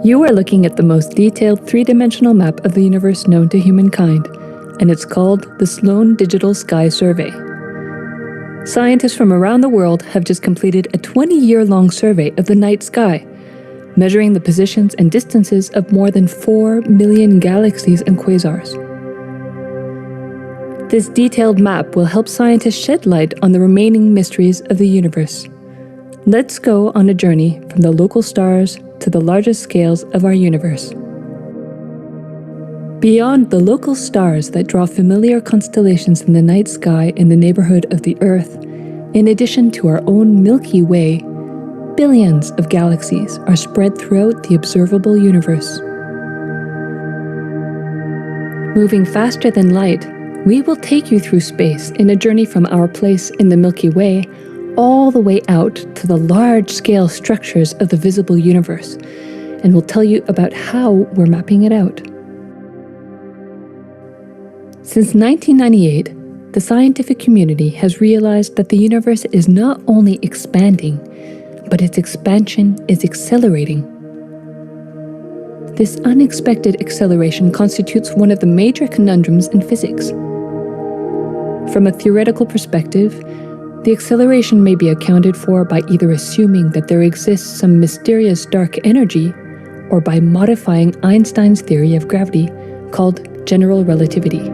Speaker 15: You are looking at the most detailed three-dimensional map of the universe known to humankind, and it's called the Sloan Digital Sky Survey. Scientists from around the world have just completed a 20-year-long survey of the night sky, measuring the positions and distances of more than 4 million galaxies and quasars. This detailed map will help scientists shed light on the remaining mysteries of the universe. Let's go on a journey from the local stars to the largest scales of our universe. Beyond the local stars that draw familiar constellations in the night sky in the neighborhood of the Earth, in addition to our own Milky Way, billions of galaxies are spread throughout the observable universe. Moving faster than light, we will take you through space in a journey from our place in the Milky Way all the way out to the large-scale structures of the visible universe, and we'll tell you about how we're mapping it out. Since 1998, the scientific community has realized that the universe is not only expanding, but its expansion is accelerating. This unexpected acceleration constitutes one of the major conundrums in physics. From a theoretical perspective, the acceleration may be accounted for by either assuming that there exists some mysterious dark energy, or by modifying Einstein's theory of gravity, called general relativity.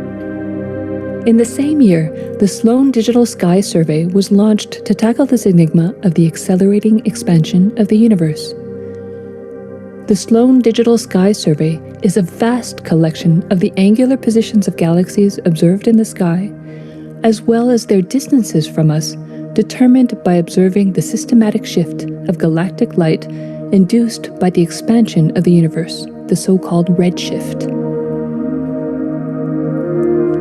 Speaker 15: In the same year, the Sloan Digital Sky Survey was launched to tackle this enigma of the accelerating expansion of the universe. The Sloan Digital Sky Survey is a vast collection of the angular positions of galaxies observed in the sky, as well as their distances from us, determined by observing the systematic shift of galactic light induced by the expansion of the universe, the so-called redshift.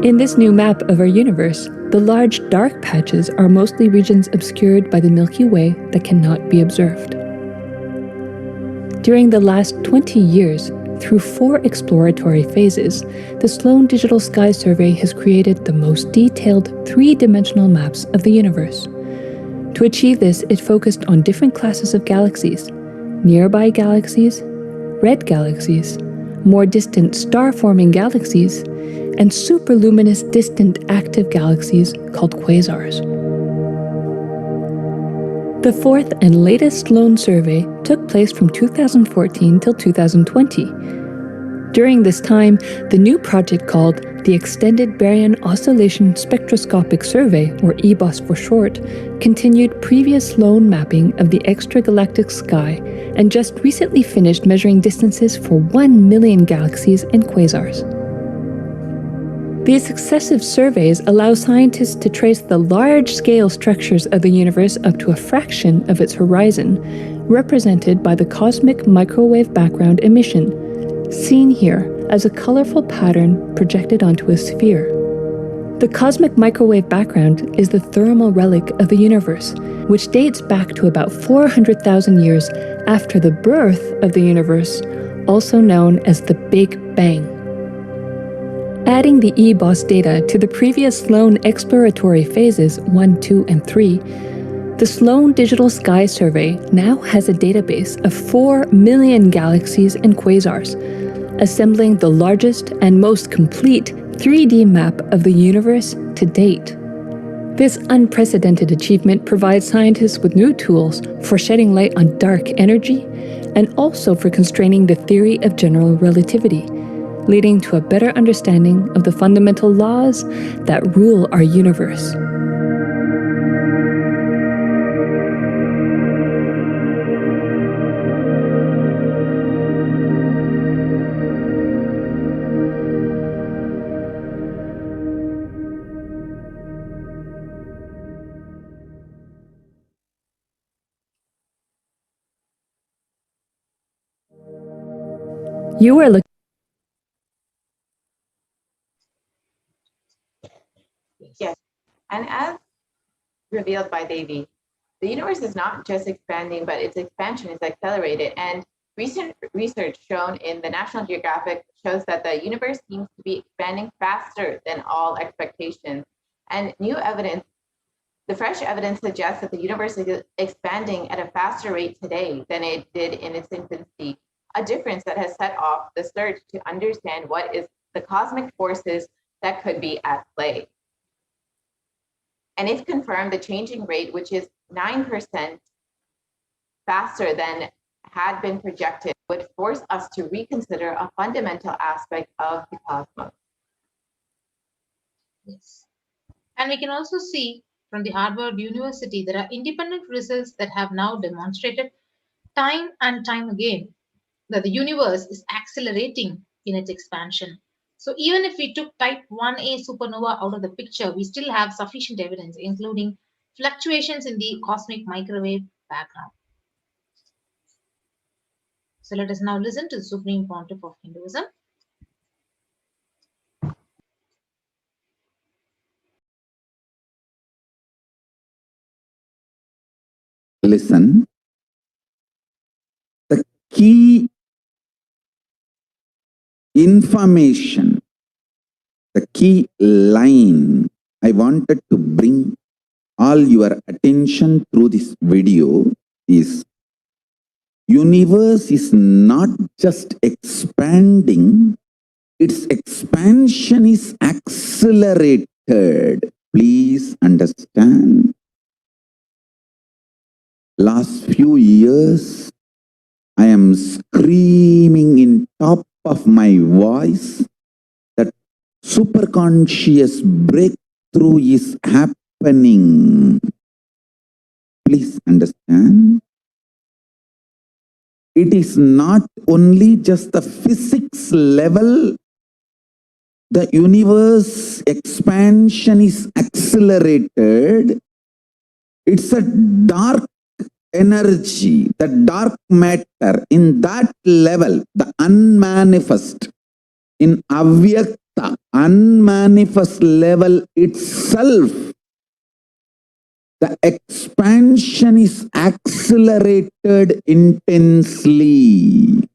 Speaker 15: In this new map of our universe, the large dark patches are mostly regions obscured by the Milky Way that cannot be observed. During the last 20 years, through 4 exploratory phases, the Sloan Digital Sky Survey has created the most detailed 3-dimensional maps of the universe. To achieve this, it focused on different classes of galaxies: nearby galaxies, red galaxies, more distant star-forming galaxies, and superluminous distant active galaxies called quasars. The 4th and latest Sloan survey took place from 2014 till 2020. During this time, the new project called the Extended Baryon Oscillation Spectroscopic Survey, or EBOS for short, continued previous Sloan mapping of the extragalactic sky and just recently finished measuring distances for 1 million galaxies and quasars. These successive surveys allow scientists to trace the large-scale structures of the universe up to a fraction of its horizon, represented by the cosmic microwave background emission, seen here as a colorful pattern projected onto a sphere. The cosmic microwave background is the thermal relic of the universe, which dates back to about 400,000 years after the birth of the universe, also known as the Big Bang. Adding the eBOS data to the previous Sloan exploratory phases 1, 2, and 3, the Sloan Digital Sky Survey now has a database of 4 million galaxies and quasars, assembling the largest and most complete 3D map of the universe to date. This unprecedented achievement provides scientists with new tools for shedding light on dark energy and also for constraining the theory of general relativity, leading to a better understanding of the fundamental laws that rule our universe. You are looking.
Speaker 14: Yes. And as revealed by Devi, the universe is not just expanding, but its expansion is accelerated. And recent research shown in the National Geographic shows that the universe seems to be expanding faster than all expectations. And new evidence, the fresh evidence suggests that the universe is expanding at a faster rate today than it did in its infancy, a difference that has set off the search to understand what is the cosmic forces that could be at play. And if confirmed, the changing rate, which is 9% faster than had been projected, would force us to reconsider a fundamental aspect of the cosmos.
Speaker 6: Yes. And we can also see from the Harvard University, there are independent results that have now demonstrated time and time again that the universe is accelerating in its expansion. So even if we took type 1a supernova out of the picture, we still have sufficient evidence, including fluctuations in the cosmic microwave background. So let us now listen to the Supreme Pontiff of Hinduism.
Speaker 1: Listen. The key information, the key line I wanted to bring all your attention through this video is universe is not just expanding, its expansion is accelerated. Please understand. Last few years, I am screaming in top of my voice that superconscious breakthrough is happening. Please understand. It is not only just the physics level. The universe expansion is accelerated. It's a dark energy, the dark matter, in that level, the unmanifest, in avyakta, unmanifest level itself, the expansion is accelerated intensely.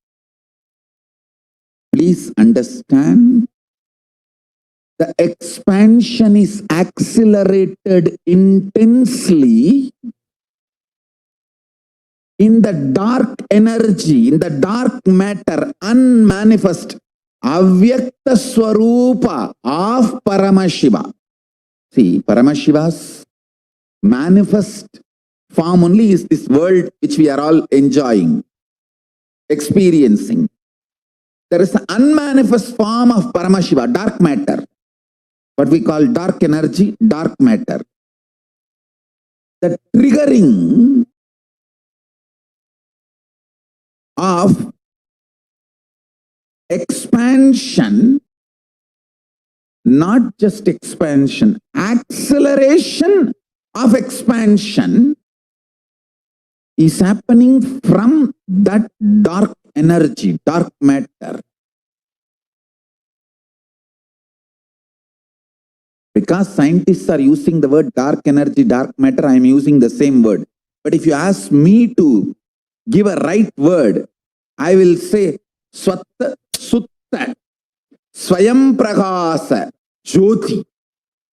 Speaker 1: Please understand. The expansion is accelerated intensely in the dark energy, in the dark matter, unmanifest, avyakta swarupa of Paramashiva. See, Paramashiva's manifest form only is this world which we are all enjoying, experiencing. There is an unmanifest form of Paramashiva, dark matter, what we call dark energy, dark matter. The triggering of expansion, not just expansion, acceleration of expansion is happening from that dark energy, dark matter. Because scientists are using the word dark energy, dark matter, I am using the same word. But if you ask me to give a right word, I will say Swatta Sutta Swayam Prakasa Jyoti.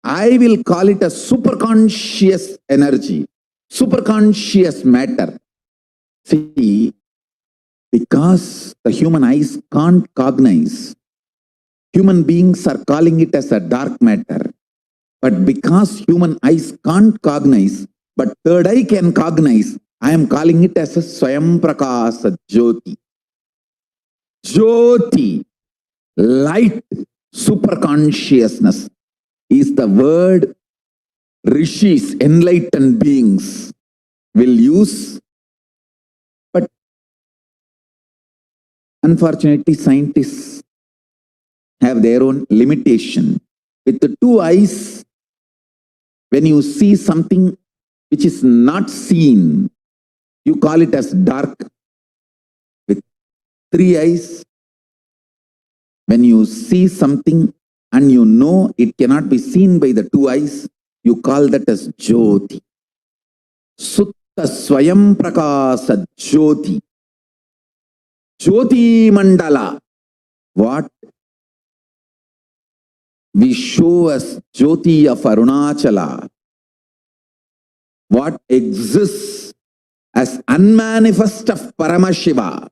Speaker 1: I will call it a superconscious energy, superconscious matter. See, because the human eyes can't cognize, human beings are calling it as a dark matter. But because human eyes can't cognize, but third eye can cognize, I am calling it as a Swayam Prakasa Jyoti. Jyoti, light, superconsciousness is the word rishis, enlightened beings will use. But unfortunately, scientists have their own limitation. With the two eyes, when you see something which is not seen, you call it as dark. With three eyes, when you see something and you know it cannot be seen by the two eyes, you call that as Jyoti. Sutta Swayam Prakasa Jyoti. Jyoti Mandala. What we show as Jyoti of Arunachala, what exists as unmanifest of Paramashiva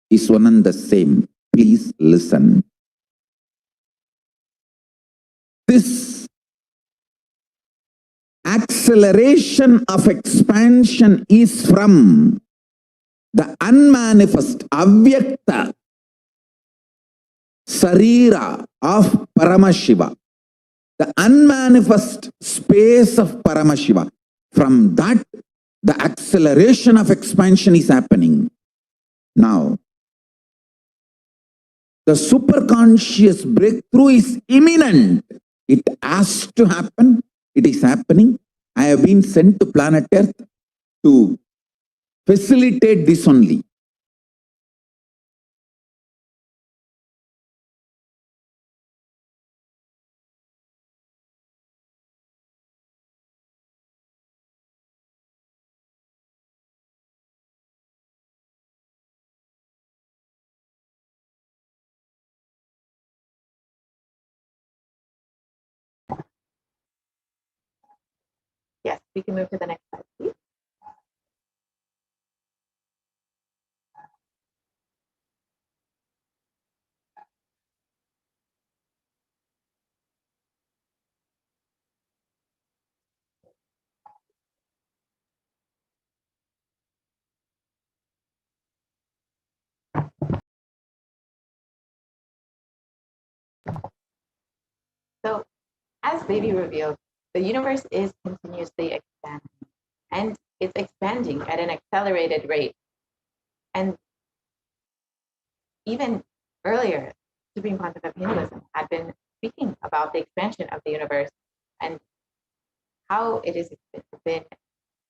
Speaker 1: is one and the same. Please listen. This acceleration of expansion is from the unmanifest, avyakta sarira of Paramashiva, the unmanifest space of Paramashiva. From that, the acceleration of expansion is happening. Now, the superconscious breakthrough is imminent. It has to happen. It is happening. I have been sent to planet Earth to facilitate this only.
Speaker 14: Yes, we can move to the next slide, please. So, as Devi revealed, the universe is continuously expanding, and it's expanding at an accelerated rate. And even earlier, Supreme Pontiff of Hinduism had been speaking about the expansion of the universe and how it has been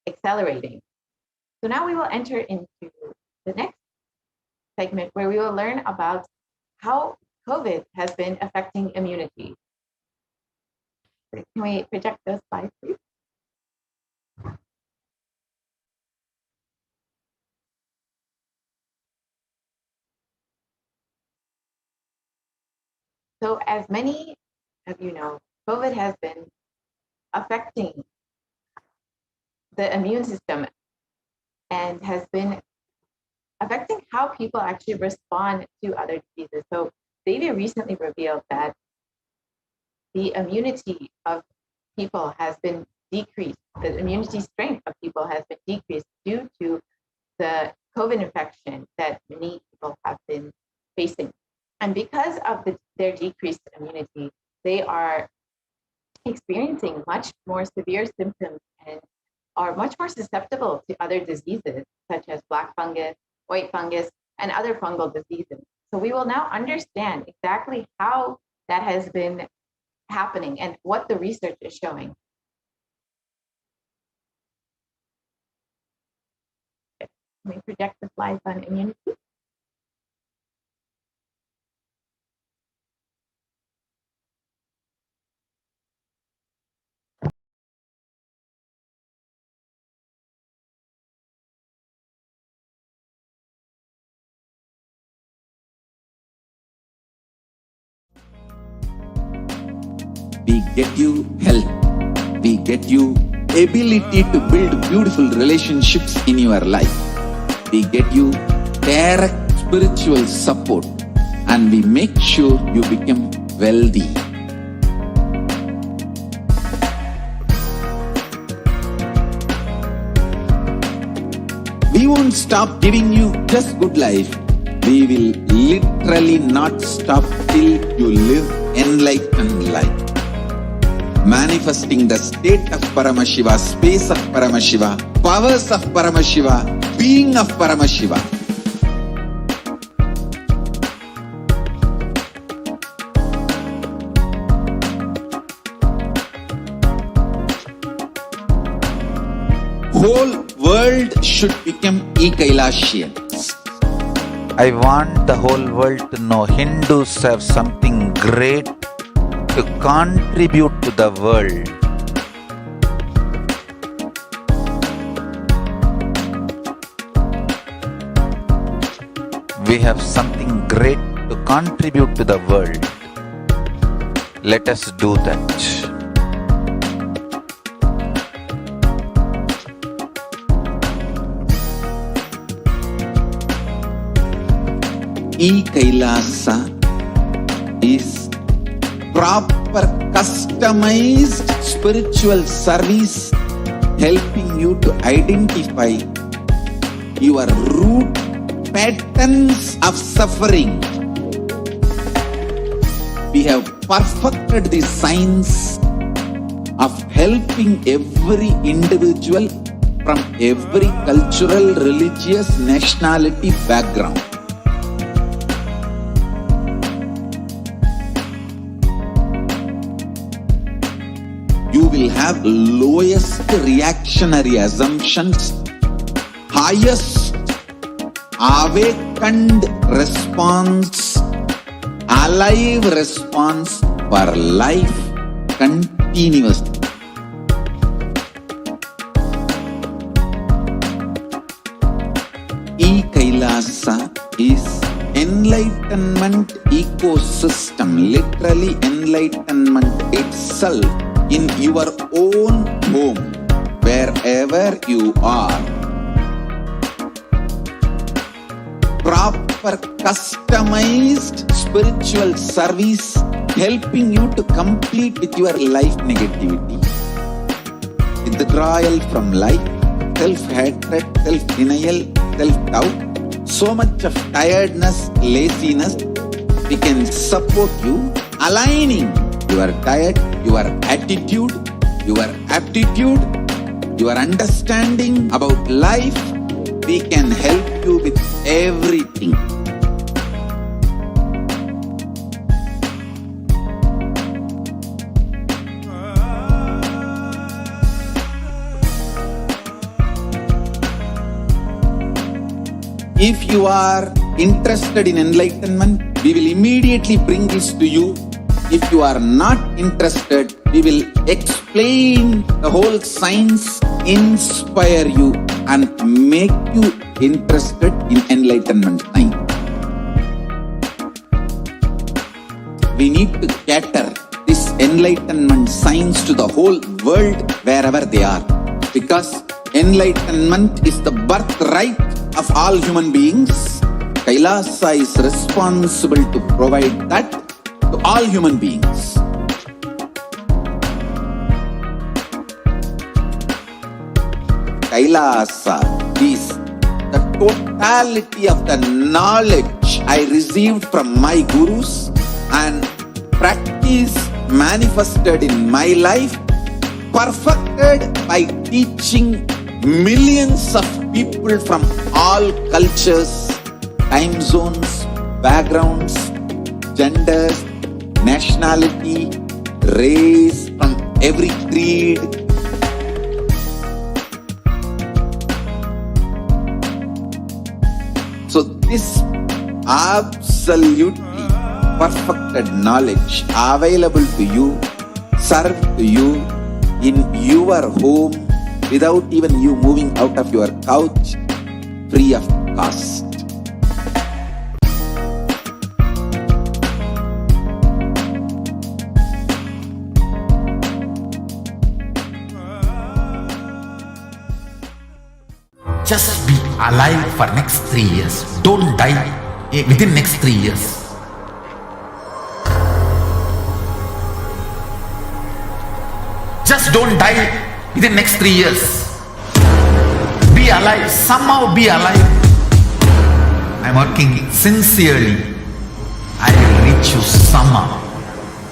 Speaker 14: accelerating. So now we will enter into the next segment where we will learn about how COVID has been affecting immunity. Can we project those slides, please? So as many of you know, COVID has been affecting the immune system and has been affecting how people actually respond to other diseases. So Devi recently revealed that the immunity of people has been decreased. The immunity strength of people has been decreased due to the COVID infection that many people have been facing. And because of their decreased immunity, they are experiencing much more severe symptoms and are much more susceptible to other diseases such as black fungus, white fungus, and other fungal diseases. So we will now understand exactly how that has been happening and what the research is showing. Can we project the slides on immunity?
Speaker 1: We get you health. We get you ability to build beautiful relationships in your life. We get you direct spiritual support, and we make sure you become wealthy. We won't stop giving you just good life. We will literally not stop till you live enlightened life. Manifesting the state of Paramashiva, space of Paramashiva, powers of Paramashiva, being of Paramashiva. Whole world should become Kailasians.
Speaker 2: I want the whole world to know Hindus have something great to contribute to the world. We have something great to contribute to the world. Let us do that.
Speaker 1: Kailasa is proper customized spiritual service helping you to identify your root patterns of suffering. We have perfected the science of helping every individual from every cultural, religious, nationality background. You will have lowest reactionary assumptions, highest awakened response, alive response for life continuously. Kailasa is enlightenment ecosystem, literally enlightenment itself in your own home, wherever you are. Proper customized spiritual service helping you to complete with your life negativity. Withdrawal from life, self-hatred, self-denial, self-doubt, so much of tiredness, laziness. We can support you aligning your diet, your attitude, your aptitude, your understanding about life. We can help you with everything. If you are interested in enlightenment, we will immediately bring this to you. If you are not interested, we will explain the whole science, inspire you and make you interested in enlightenment time. We need to cater this enlightenment science to the whole world wherever they are, because enlightenment is the birthright of all human beings. Kailasa is responsible to provide that to all human beings. Kailasa is the totality of the knowledge I received from my gurus and practice manifested in my life, perfected by teaching millions of people from all cultures, time zones, backgrounds, genders, nationality, race, from every creed. So this absolutely perfected knowledge available to you, served to you in your home without even you moving out of your couch, free of cost.
Speaker 3: Just be alive for next 3 years. Don't die within next 3 years. Just don't die within next 3 years. Be alive. Somehow be alive. I'm working sincerely. I will reach you somehow.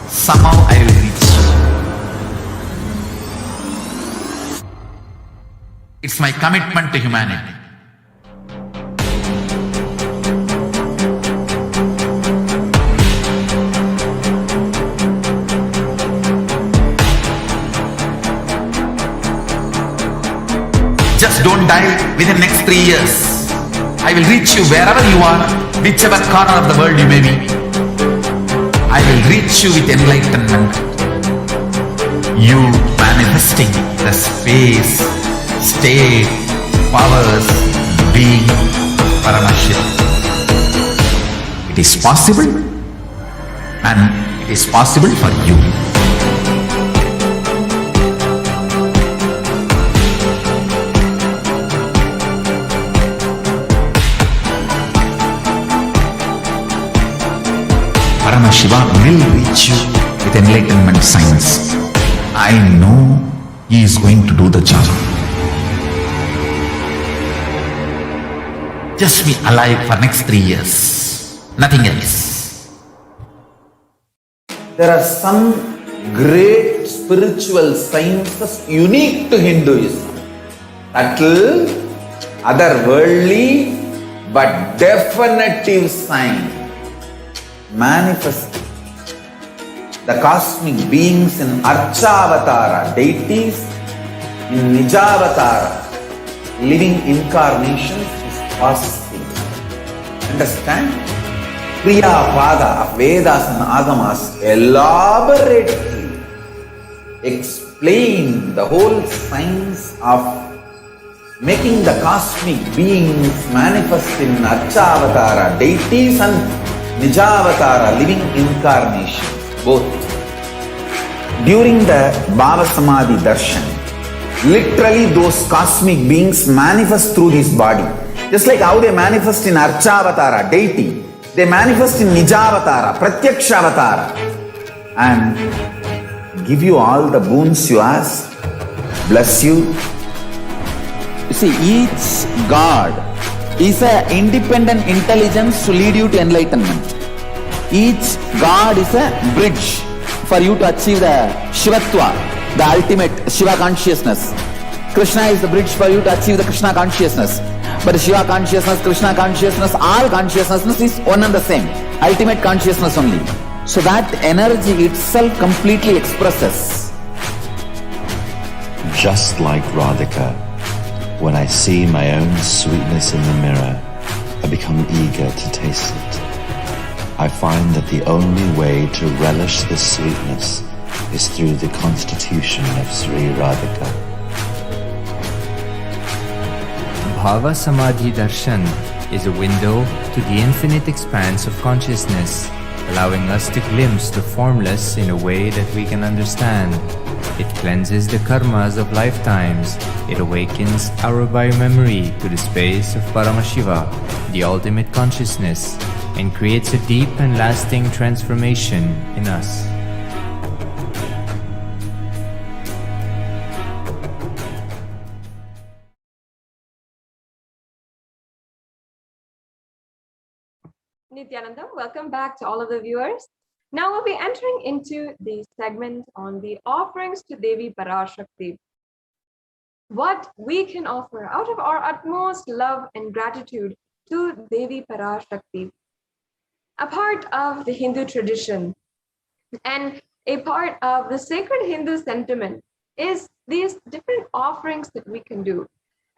Speaker 3: Somehow I will reach you. It's my commitment to humanity. Just don't die within next 3 years. I will reach you wherever you are, whichever corner of the world you may be. I will reach you with enlightenment. You manifesting the space, state, powers, being Paramashivoham. It is possible, and it is possible for you. Paramashiva will reach you with enlightenment science. I know he is going to do the job. Just be alive for next 3 years. Nothing else.
Speaker 2: There are some great spiritual sciences unique to Hinduism. Subtle, otherworldly, but definitive sign. Manifesting the cosmic beings in Archavatara, deities in Nijavatara, living incarnations is possible. Understand? Kriya Pada of Vedas and Agamas elaborately explain the whole science of making the cosmic beings manifest in Archavatara, deities and Nijavatara, living incarnation, both. During the Bhava Samadhi Darshan, literally those cosmic beings manifest through this body. Just like how they manifest in Archavatara, deity, they manifest in Nijavatara, Pratyakshavatara, and give you all the boons you ask, bless you. You see, each God is an independent intelligence to lead you to enlightenment. Each God is a bridge for you to achieve the Shivatva, the ultimate Shiva consciousness. Krishna is the bridge for you to achieve the Krishna consciousness. But Shiva consciousness, Krishna consciousness, all consciousness is one and the same. Ultimate consciousness only. So that energy itself completely expresses.
Speaker 4: Just like Radhika, when I see my own sweetness in the mirror, I become eager to taste it. I find that the only way to relish this sweetness is through the constitution of Sri Radhika.
Speaker 5: Bhava Samadhi Darshan is a window to the infinite expanse of consciousness, allowing us to glimpse the formless in a way that we can understand. It cleanses the karmas of lifetimes. It awakens our biomemory to the space of Paramashiva, the ultimate consciousness, and creates a deep and lasting transformation in us.
Speaker 13: Nithyananda, welcome back to all of the viewers. Now we'll be entering into the segment on the offerings to Devi Parashakti. What we can offer out of our utmost love and gratitude to Devi Parashakti. A part of the Hindu tradition and a part of the sacred Hindu sentiment is these different offerings that we can do.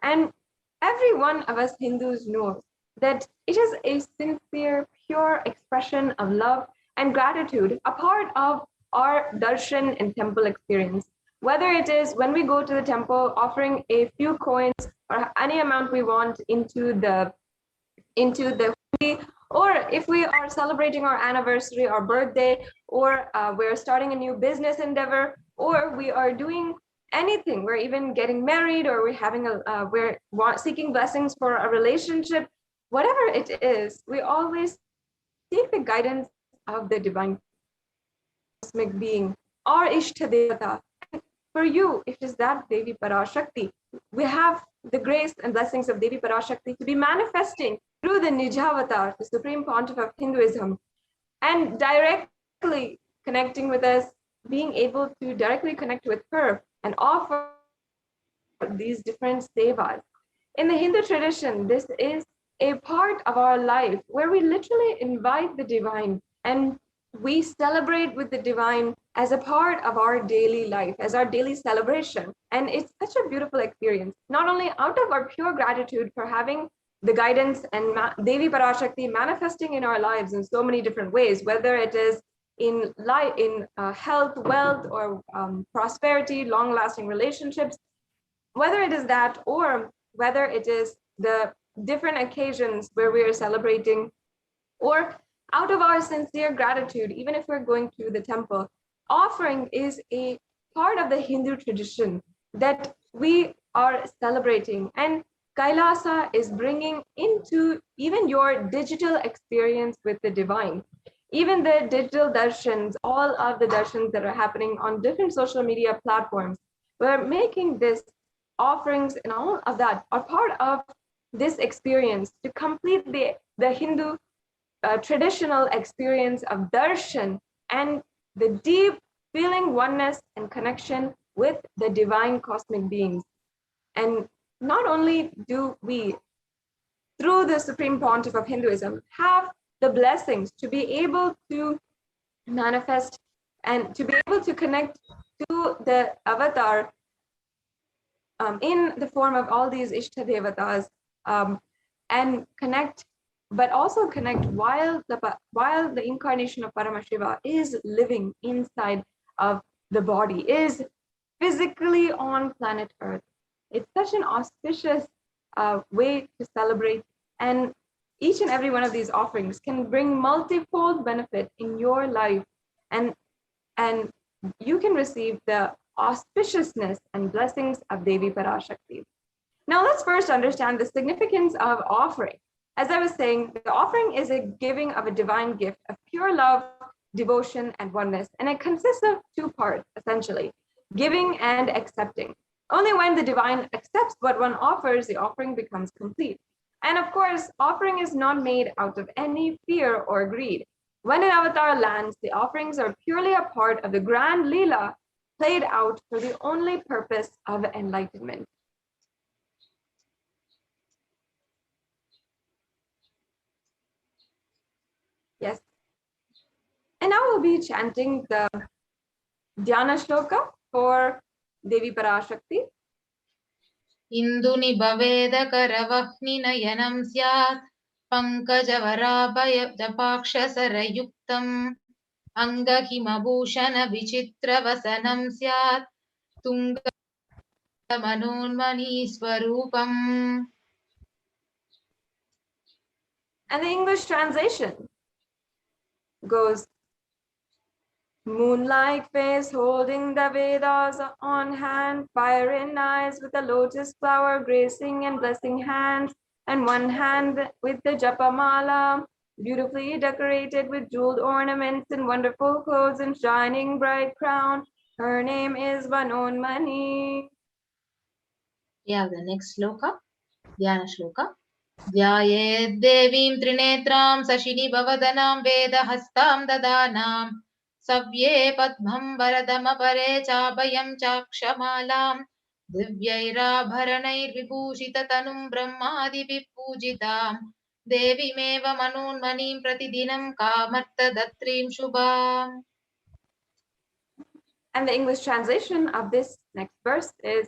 Speaker 13: And every one of us Hindus knows that it is a sincere, pure expression of love and gratitude, a part of our darshan and temple experience. Whether it is when we go to the temple offering a few coins or any amount we want into the hundi, or if we are celebrating our anniversary or birthday, or we're starting a new business endeavor, or we are doing anything. We're even getting married, or we're seeking blessings for a relationship. Whatever it is, we always seek the guidance of the divine cosmic being or Ishtadevata. For you, it is that Devi Parashakti. We have the grace and blessings of Devi Parashakti to be manifesting through the Nijavatar, the Supreme Pontiff of Hinduism, and directly connecting with us, being able to directly connect with her and offer these different sevas. In the Hindu tradition, this is a part of our life where we literally invite the divine and we celebrate with the divine as a part of our daily life, as our daily celebration. And it's such a beautiful experience, not only out of our pure gratitude for having the guidance and Devi Parashakti manifesting in our lives in so many different ways, whether it is in life, in health, wealth, or prosperity, long-lasting relationships, whether it is that, or whether it is the different occasions where we are celebrating, or out of our sincere gratitude, even if we're going to the temple, offering is a part of the Hindu tradition that we are celebrating. And Kailasa is bringing into even your digital experience with the divine. Even the digital darshans, all of the darshans that are happening on different social media platforms, we're making this offerings and all of that are part of this experience to complete the Hindu traditional experience of darshan and the deep feeling oneness and connection with the divine cosmic beings. And not only do we, through the Supreme Pontiff of Hinduism, have the blessings to be able to manifest and to be able to connect to the avatar in the form of all these Ishtadevatas, and connect, but also connect while the incarnation of Paramashiva is living inside of the body, is physically on planet Earth. It's such an auspicious way to celebrate, and each and every one of these offerings can bring multifold benefit in your life, and you can receive the auspiciousness and blessings of Devi Parashakti. Now let's first understand the significance of offering. As I was saying, the offering is a giving of a divine gift of pure love, devotion, and oneness, and it consists of two parts, essentially, giving and accepting. Only when the divine accepts what one offers, the offering becomes complete. And of course, offering is not made out of any fear or greed. When an avatar lands, the offerings are purely a part of the grand Leela played out for the only purpose of enlightenment. Yes. And now we'll be chanting the Dhyana Shloka for Devi Parashakti.
Speaker 6: Induni bhaveda karavahni nayanam syat pankajavaraabhaya japakshasarayuktam angahimabhushana vichitra vasanam syat tunga manonmani swarupam.
Speaker 13: And the English translation goes, moonlight face holding the Vedas on hand, fire in eyes with a lotus flower gracing and blessing hands, and one hand with the Japamala, beautifully decorated with jeweled ornaments and wonderful clothes and shining bright crown. Her name is Vanonmani.
Speaker 6: Yeah, the next shloka, Dhyana shloka. Dhyayed devim trinetram sashini bhavadhanam vedahastam dadanam savye padmam varadamapare chabhayam chakshamalam divyairabharanair vibhushitatanum brahmadibhi pujitam devimeva manonmanim pratidinam kamarta datrim shubham.
Speaker 13: And the English translation of this next verse is,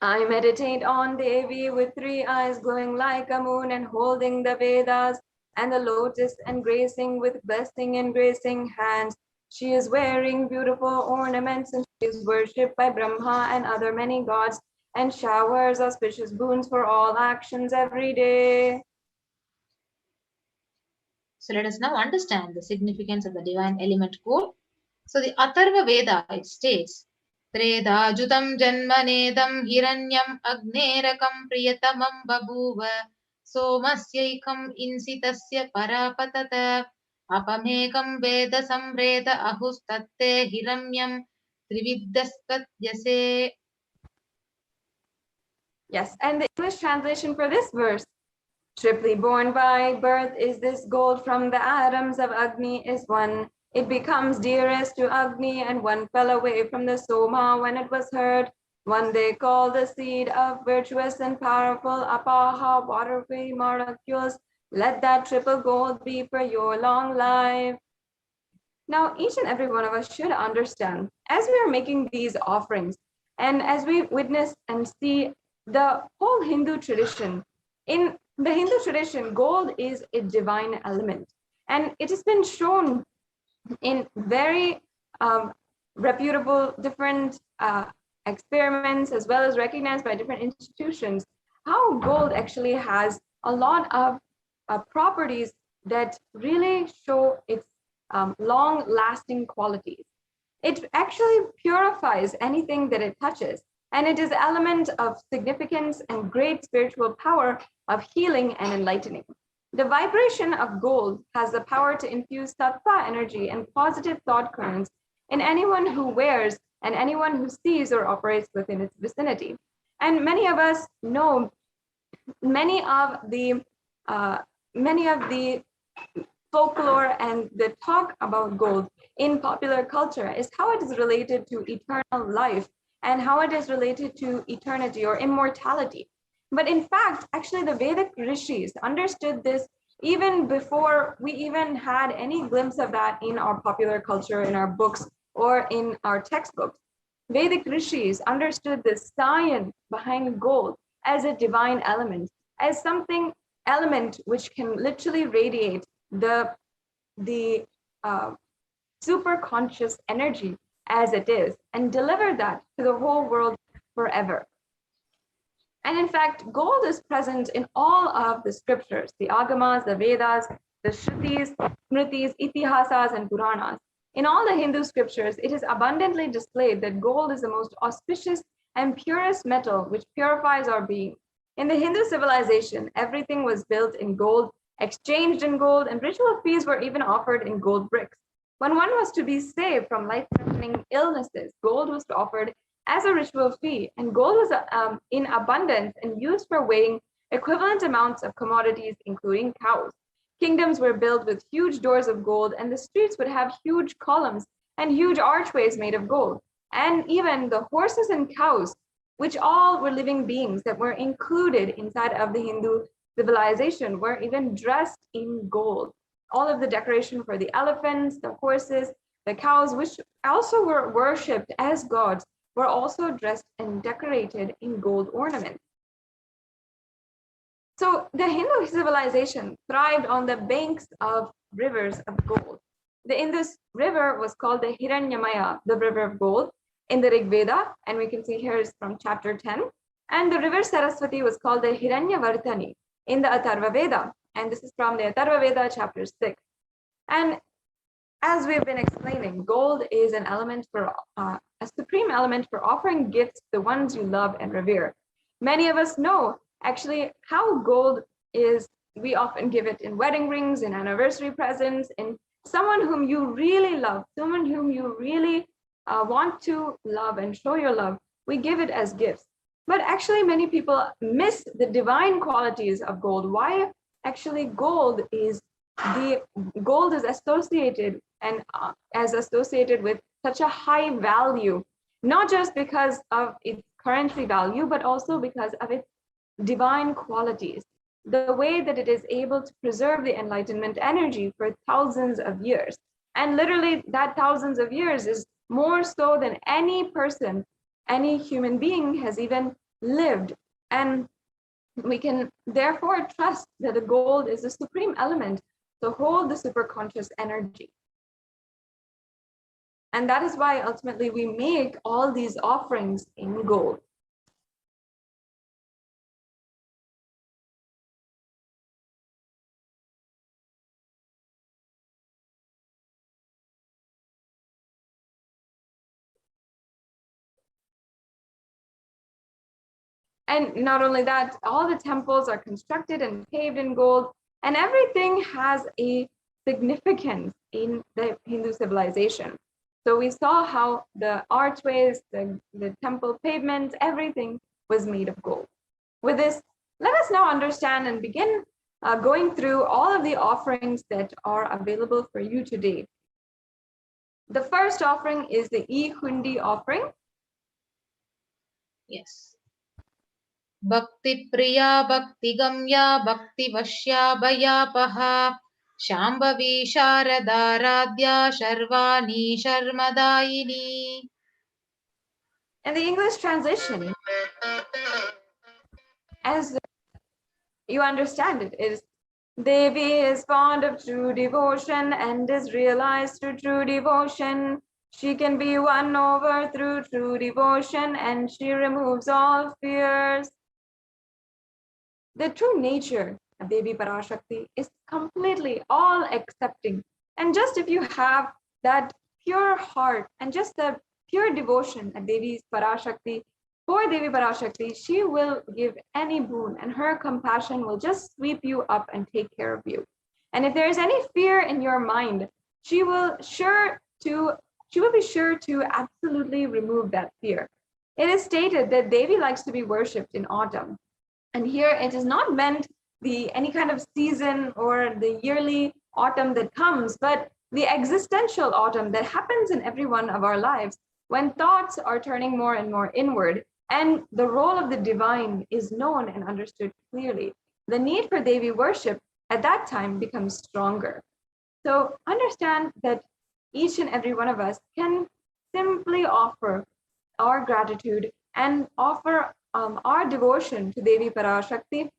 Speaker 13: I meditate on Devi with three eyes glowing like a moon and holding the Vedas and the lotus and gracing with blessing and gracing hands. She is wearing beautiful ornaments and she is worshipped by Brahma and other many gods and showers auspicious boons for all actions every day.
Speaker 6: So let us now understand the significance of the divine element core. So the Atharva Veda, it states त्रेधाजुतं जन्मनेदं हिरण्यम् अग्नेरकं प्रियतमं बभूव सोमस्यैकम् इंसितस्य परापतत अपमेकं वेद संवेद अहुस्तत्ते हिरण्यं त्रिविद्धस्तद्यसे.
Speaker 13: Yes, and the English translation for this verse: triply born by birth is this gold from the atoms of Agni is one. It becomes dearest to Agni, and one fell away from the Soma when it was heard. One they call the seed of virtuous and powerful Apaha water-free molecules. Let that triple gold be for your long life. Now, each and every one of us should understand, as we are making these offerings, and as we witness and see the whole Hindu tradition, in the Hindu tradition, gold is a divine element. And it has been shown in very reputable different experiments, as well as recognized by different institutions, how gold actually has a lot of properties that really show its long-lasting qualities. It actually purifies anything that it touches, and it is an element of significance and great spiritual power of healing and enlightening. The vibration of gold has the power to infuse sattva energy and positive thought currents in anyone who wears and anyone who sees or operates within its vicinity. And many of us know many of the folklore and the talk about gold in popular culture is how it is related to eternal life and how it is related to eternity or immortality. But in fact, actually the Vedic rishis understood this even before we even had any glimpse of that in our popular culture, in our books, or in our textbooks. Vedic rishis understood the science behind gold as a divine element, as something element which can literally radiate the super conscious energy as it is and deliver that to the whole world forever. And in fact, gold is present in all of the scriptures, the Agamas, the Vedas, the Shrutis, Smritis, Itihasas, and Puranas. In all the Hindu scriptures, it is abundantly displayed that gold is the most auspicious and purest metal which purifies our being. In the Hindu civilization, everything was built in gold, exchanged in gold, and ritual fees were even offered in gold bricks. When one was to be saved from life-threatening illnesses, gold was offered as a ritual fee, and gold was in abundance and used for weighing equivalent amounts of commodities, including cows. Kingdoms were built with huge doors of gold, and the streets would have huge columns and huge archways made of gold. And even the horses and cows, which all were living beings that were included inside of the Hindu civilization, were even dressed in gold. All of the decoration for the elephants, the horses, the cows, which also were worshipped as gods, were also dressed and decorated in gold ornaments. So the Hindu civilization thrived on the banks of rivers of gold. The Indus River was called the Hiranyamaya, the river of gold, in the Rig Veda, and we can see here is from chapter 10. And the river Saraswati was called the Hiranyavartani in the Atharva Veda, and this is from the Atharva Veda, chapter 6. And as we've been explaining, gold is an element for a supreme element for offering gifts to the ones you love and revere. Many of us know actually how gold is. We often give it in wedding rings, in anniversary presents, in someone whom you really love, someone whom you really want to love and show your love. We give it as gifts. But actually, many people miss the divine qualities of gold. Why actually gold is associated and as associated with such a high value, not just because of its currency value, but also because of its divine qualities, the way that it is able to preserve the enlightenment energy for thousands of years. And literally that thousands of years is more so than any person, any human being has even lived. And we can therefore trust that the gold is the supreme element to hold the superconscious energy. And that is why ultimately we make all these offerings in gold. And not only that, all the temples are constructed and paved in gold, and everything has a significance in the Hindu civilization. So we saw how the archways, the temple pavements, everything was made of gold. With this, let us now understand and begin going through all of the offerings that are available for you today. The first offering is the e-hundi offering.
Speaker 6: Yes. Bhakti Priya Bhakti Gamya Bhakti Vashya Bhayapaha Shambhavi Sharada Radhya Sharvani Sharmadayini.
Speaker 13: And the English translation, as you understand it, is Devi is fond of true devotion and is realized through true devotion. She can be won over through true devotion and she removes all fears. The true nature of Devi Parashakti is completely all accepting. And just if you have that pure heart and just the pure devotion at Devi Parashakti, for Devi Parashakti, she will give any boon and her compassion will just sweep you up and take care of you. And if there is any fear in your mind, she will be sure to absolutely remove that fear. It is stated that Devi likes to be worshipped in autumn. And here it is not meant any kind of season or the yearly autumn that comes, but the existential autumn that happens in every one of our lives when thoughts are turning more and more inward and the role of the divine is known and understood clearly. The need for Devi worship at that time becomes stronger. So understand that each and every one of us can simply offer our gratitude and offer our devotion to Devi Parashakti,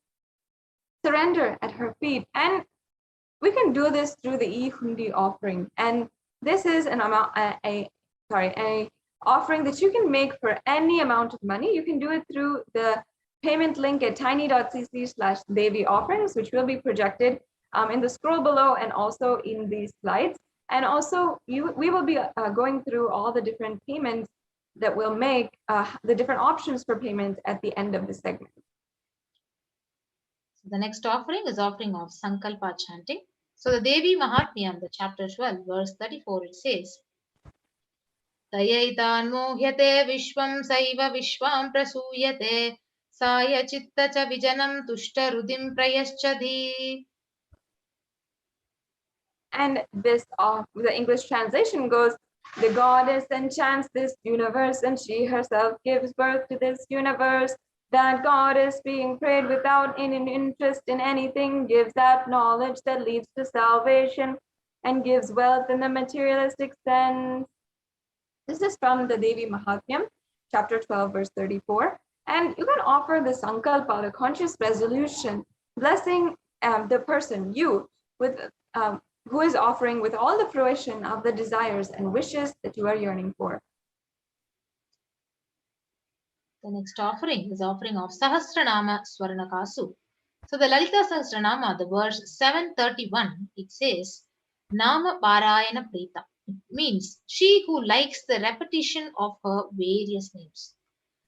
Speaker 13: surrender at her feet. And we can do this through the e-hundi offering. And this is an offering that you can make for any amount of money. You can do it through the payment link at tiny.cc/Devi offerings, which will be projected in the scroll below and also in these slides. And also we will be going through all the different payments that will make the different options for payments at the end of the segment.
Speaker 6: The next offering is offering of Sankalpa chanting. So the Devi Mahatmyam, the chapter 12, verse 34, it says, Tayaitan mohyate vishwam saiva vishwam prasuyate saya chitta cha vijanam tushta rudim prayaschadi.
Speaker 13: And this, the English translation goes, the goddess enchants this universe and she herself gives birth to this universe. That goddess being prayed without any interest in anything gives that knowledge that leads to salvation and gives wealth in the materialistic sense. This is from the Devi Mahatmyam, chapter 12, verse 34. And you can offer the Sankalpa, the conscious resolution, blessing the person, you, with who is offering with all the fruition of the desires and wishes that you are yearning for.
Speaker 6: The next offering is offering of Sahasranama Swarnakasu. So the Lalita Sahasranama, the verse 731, it says, Nama Parayana Prita. It means she who likes the repetition of her various names.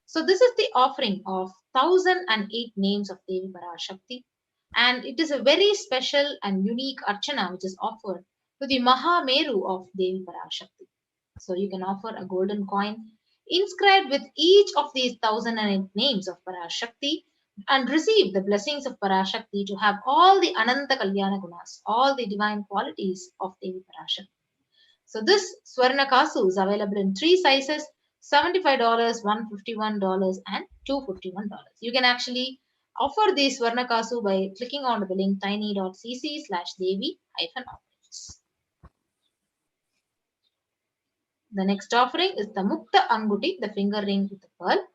Speaker 6: So this is the offering of 1008 names of Devi Parashakti. And it is a very special and unique archana which is offered to the Mahameru of Devi Parashakti. So you can offer a golden coin inscribed with each of these 1008 names of Parashakti and receive the blessings of Parashakti to have all the Ananta Kalyana Gunas, all the divine qualities of Devi Parashakti. So this Swarnakasu is available in 3 sizes, $75, $151, and $251. You can actually offer the Swarnakasu by clicking on the link tiny.cc/Devi-offerings. The next offering is the Mukta Anguti, the finger ring with the pearl.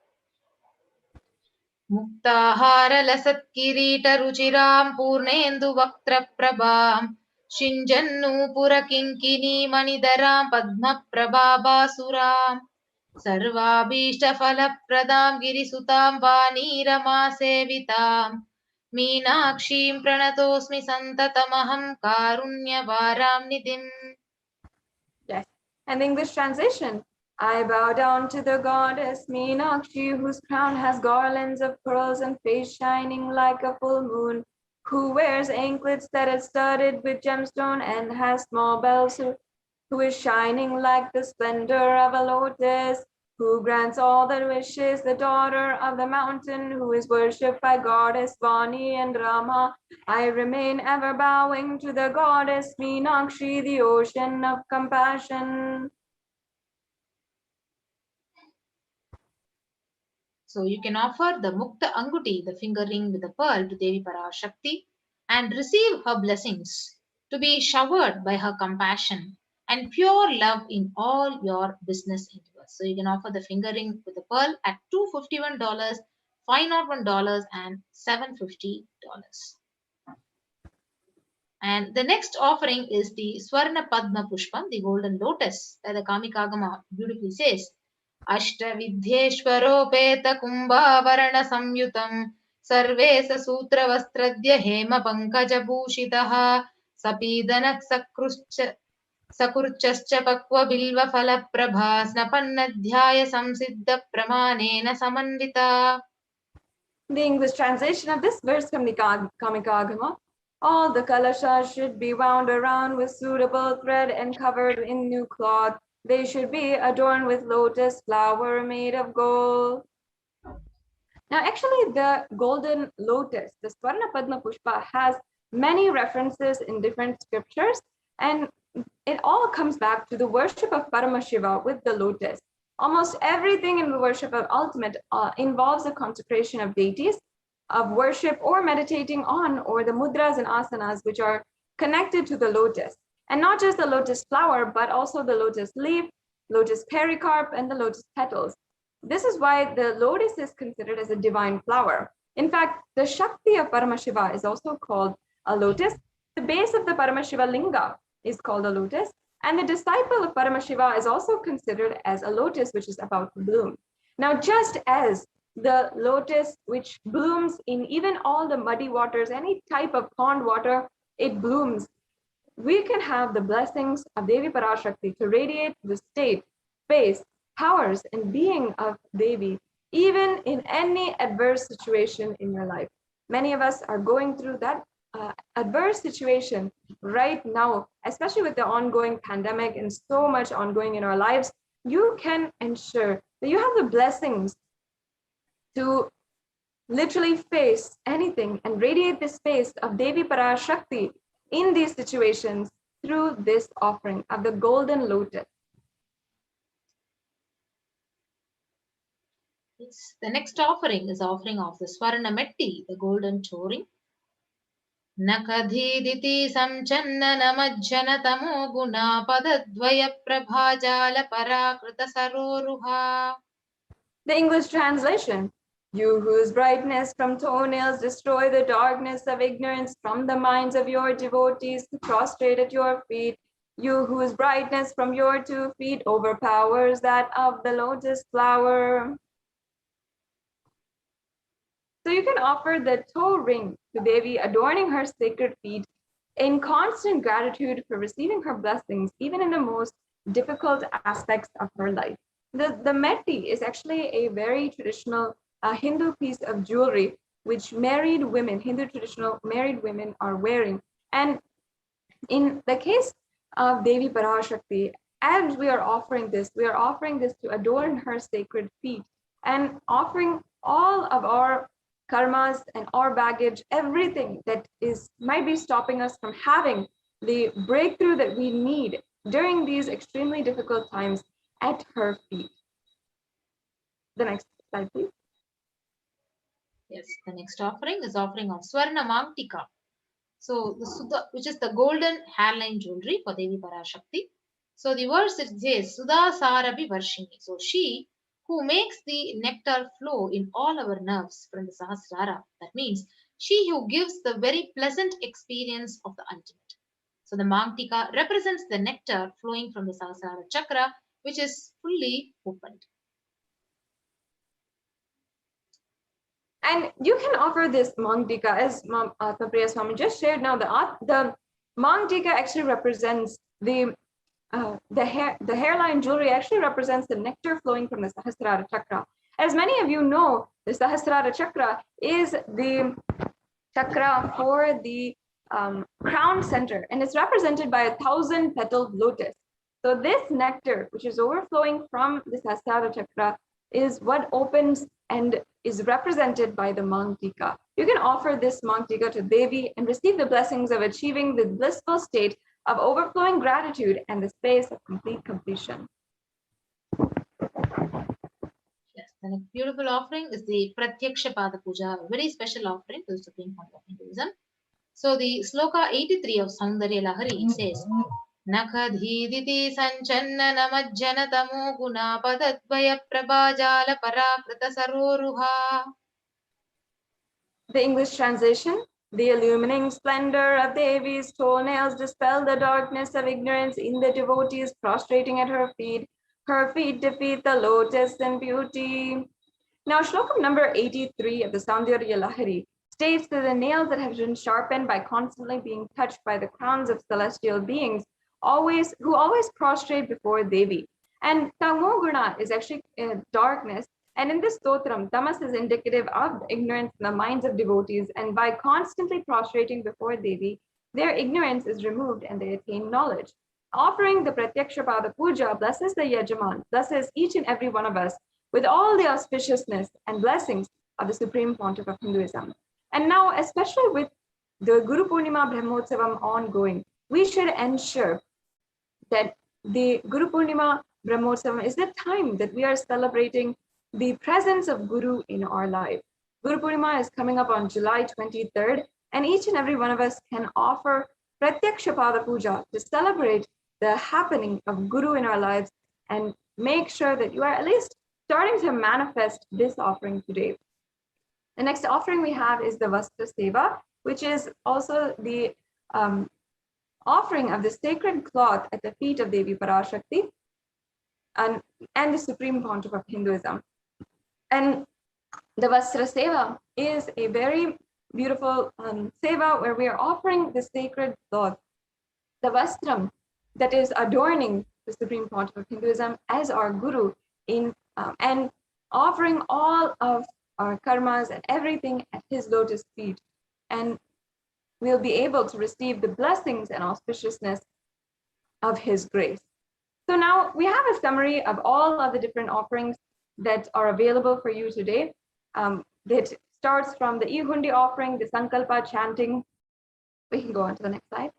Speaker 6: Muktahara lasat kirita ruchiram purnendu vaktra prabham Shinjannu pura kinkini manidaram padma prabhabasuram Sarvabhishta falapradam girisutam vanirama sevitam Meenakshim pranatosmi santatamaham karunyavaram nidhim.
Speaker 13: Yes. And the English translation, I bow down to the goddess Meenakshi, whose crown has garlands of pearls and face shining like a full moon, who wears anklets that are studded with gemstone and has small bells, who is shining like the splendor of a lotus, who grants all the wishes, the daughter of the mountain, who is worshipped by goddess Vani and Rama. I remain ever bowing to the goddess Meenakshi, the ocean of compassion.
Speaker 6: So you can offer the Mukta Anguti, the finger ring with the pearl, to Devi Parashakti and receive her blessings, to be showered by her compassion and pure love in all your business endeavors. So you can offer the finger ring with the pearl at $251, $501, and $750. And the next offering is the Swarna Padma Pushpam, the golden lotus, that the Kamikagama beautifully says. अष्टविद्येश्वरोपेत कुम्भावरण संयुतं सर्वे सूत्रवस्त्रद्य हेम पङ्कजभूषितः सपीदनः सकृच्च पक्वबिल्वफलप्रभा स्नपन्नध्याय संसिद्ध प्रमाणेन समन्विता.
Speaker 13: The English translation of this verse from the Kamikagama: all the kalashas should be wound around with suitable thread and covered in new cloth. They should be adorned with lotus flower made of gold. Now, actually, the golden lotus, the Swarna Padma Pushpa, has many references in different scriptures, and it all comes back to the worship of Paramashiva with the lotus. Almost everything in the worship of ultimate involves a consecration of deities, of worship or meditating on, or the mudras and asanas which are connected to the lotus. And not just the lotus flower, but also the lotus leaf, lotus pericarp, and the lotus petals. This is why the lotus is considered as a divine flower. In fact, the Shakti of Paramashiva is also called a lotus. The base of the Paramashiva linga is called a lotus. And the disciple of Paramashiva is also considered as a lotus, which is about to bloom. Now, just as the lotus, which blooms in even all the muddy waters, any type of pond water, it blooms, we can have the blessings of Devi Parashakti to radiate the state, space, powers, and being of Devi, even in any adverse situation in your life. Many of us are going through that adverse situation right now, especially with the ongoing pandemic and so much ongoing in our lives. You can ensure that you have the blessings to literally face anything and radiate the space of Devi Parashakti in these situations through this offering of the golden lotus.
Speaker 6: The next offering is offering of the Swarna Metti, the golden touring. Nakadhiditi samchanna namajjana tamo guna padadvaya prabhajala parakrita saroruha.
Speaker 13: The English translation: you whose brightness from toenails destroy the darkness of ignorance from the minds of your devotees who prostrate at your feet, you whose brightness from your 2 feet overpowers that of the lotus flower. So you can offer the toe ring to Devi, adorning her sacred feet in constant gratitude for receiving her blessings, even in the most difficult aspects of her life. The metti is actually a very traditional Hindu piece of jewelry which married women, Hindu traditional married women, are wearing. And in the case of Devi Parashakti, as we are offering this to adorn her sacred feet and offering all of our karmas and our baggage, everything that might be stopping us from having the breakthrough that we need during these extremely difficult times at her feet. The next slide, please.
Speaker 6: Yes, the next offering is offering of Swarna Mangtika. So the Sudha, which is the golden hairline jewelry for Devi Parashakti. So the verse it says Sudha Sarabi Varshini. So she who makes the nectar flow in all our nerves from the Sahasrara. That means she who gives the very pleasant experience of the ultimate. So the Mangtika represents the nectar flowing from the Sahasrara chakra, which is fully opened.
Speaker 13: And you can offer this Mangtika, as Papriya Swami just shared now. The Mangtika actually represents the the hairline jewelry actually represents the nectar flowing from the Sahasrara chakra. As many of you know, the Sahasrara chakra is the chakra for the crown center, and it's represented by 1,000-petaled lotus. So this nectar, which is overflowing from the Sahasrara chakra, is what opens and is represented by the Mangtika. You can offer this Mangtika to Devi and receive the blessings of achieving the blissful state of overflowing gratitude and the space of complete completion.
Speaker 6: Yes, and a beautiful offering is the Pratyaksha Pada Puja, a very special offering to the Supreme Fount of Hinduism. So the sloka 83 of Saundarya Lahari, it says, Nakhadhiditi sanchanna namajjana tamo guna padadvaya prabhajala parakrita saroruha.
Speaker 13: The English translation: the illumining splendor of Devi's toenails dispel the darkness of ignorance in the devotees prostrating at her feet. Her feet defeat the lotus in beauty. Now, slokam number 83 of the Saundarya Lahari states that the nails that have been sharpened by constantly being touched by the crowns of celestial beings who always prostrate before Devi. And Tamoguna is actually darkness. And in this stotram, tamas is indicative of ignorance in the minds of devotees. And by constantly prostrating before Devi, their ignorance is removed and they attain knowledge. Offering the Pratyaksha Pada Puja blesses the Yajaman, blesses each and every one of us with all the auspiciousness and blessings of the Supreme Pontiff of Hinduism. And now, especially with the Guru Purnima Brahmotsavam ongoing, we should ensure that the Guru Purnima Brahmotsavam is the time that we are celebrating the presence of Guru in our life. Guru Purnima is coming up on July 23rd, and each and every one of us can offer Pratyaksha Pada Puja to celebrate the happening of Guru in our lives and make sure that you are at least starting to manifest this offering today. The next offering we have is the Vastra Seva, which is also the offering of the sacred cloth at the feet of Devi Parashakti and the Supreme Pontiff of Hinduism. And the Vastra Seva is a very beautiful seva where we are offering the sacred cloth, the Vastram, that is adorning the Supreme Pontiff of Hinduism as our Guru and offering all of our karmas and everything at his lotus feet. And we'll be able to receive the blessings and auspiciousness of his grace. So now we have a summary of all of the different offerings that are available for you today. That starts from the Ihundi offering, the Sankalpa chanting. We can go on to the next slide.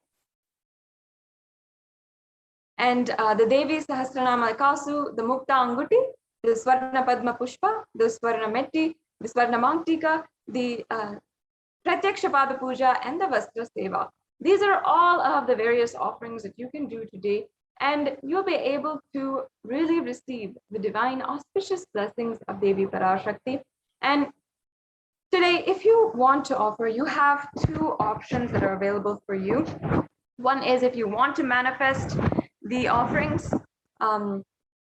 Speaker 13: And the Devi Sahasranama Kasu, the Mukta Anguti, the Swarna Padma Pushpa, the Swarna Metti, the Swarna Mangtika, the Pratyaksha Pada Puja, and the Vastra Seva. These are all of the various offerings that you can do today, and you'll be able to really receive the divine auspicious blessings of Devi Parashakti. And today, if you want to offer, you have two options that are available for you. One is if you want to manifest the offerings,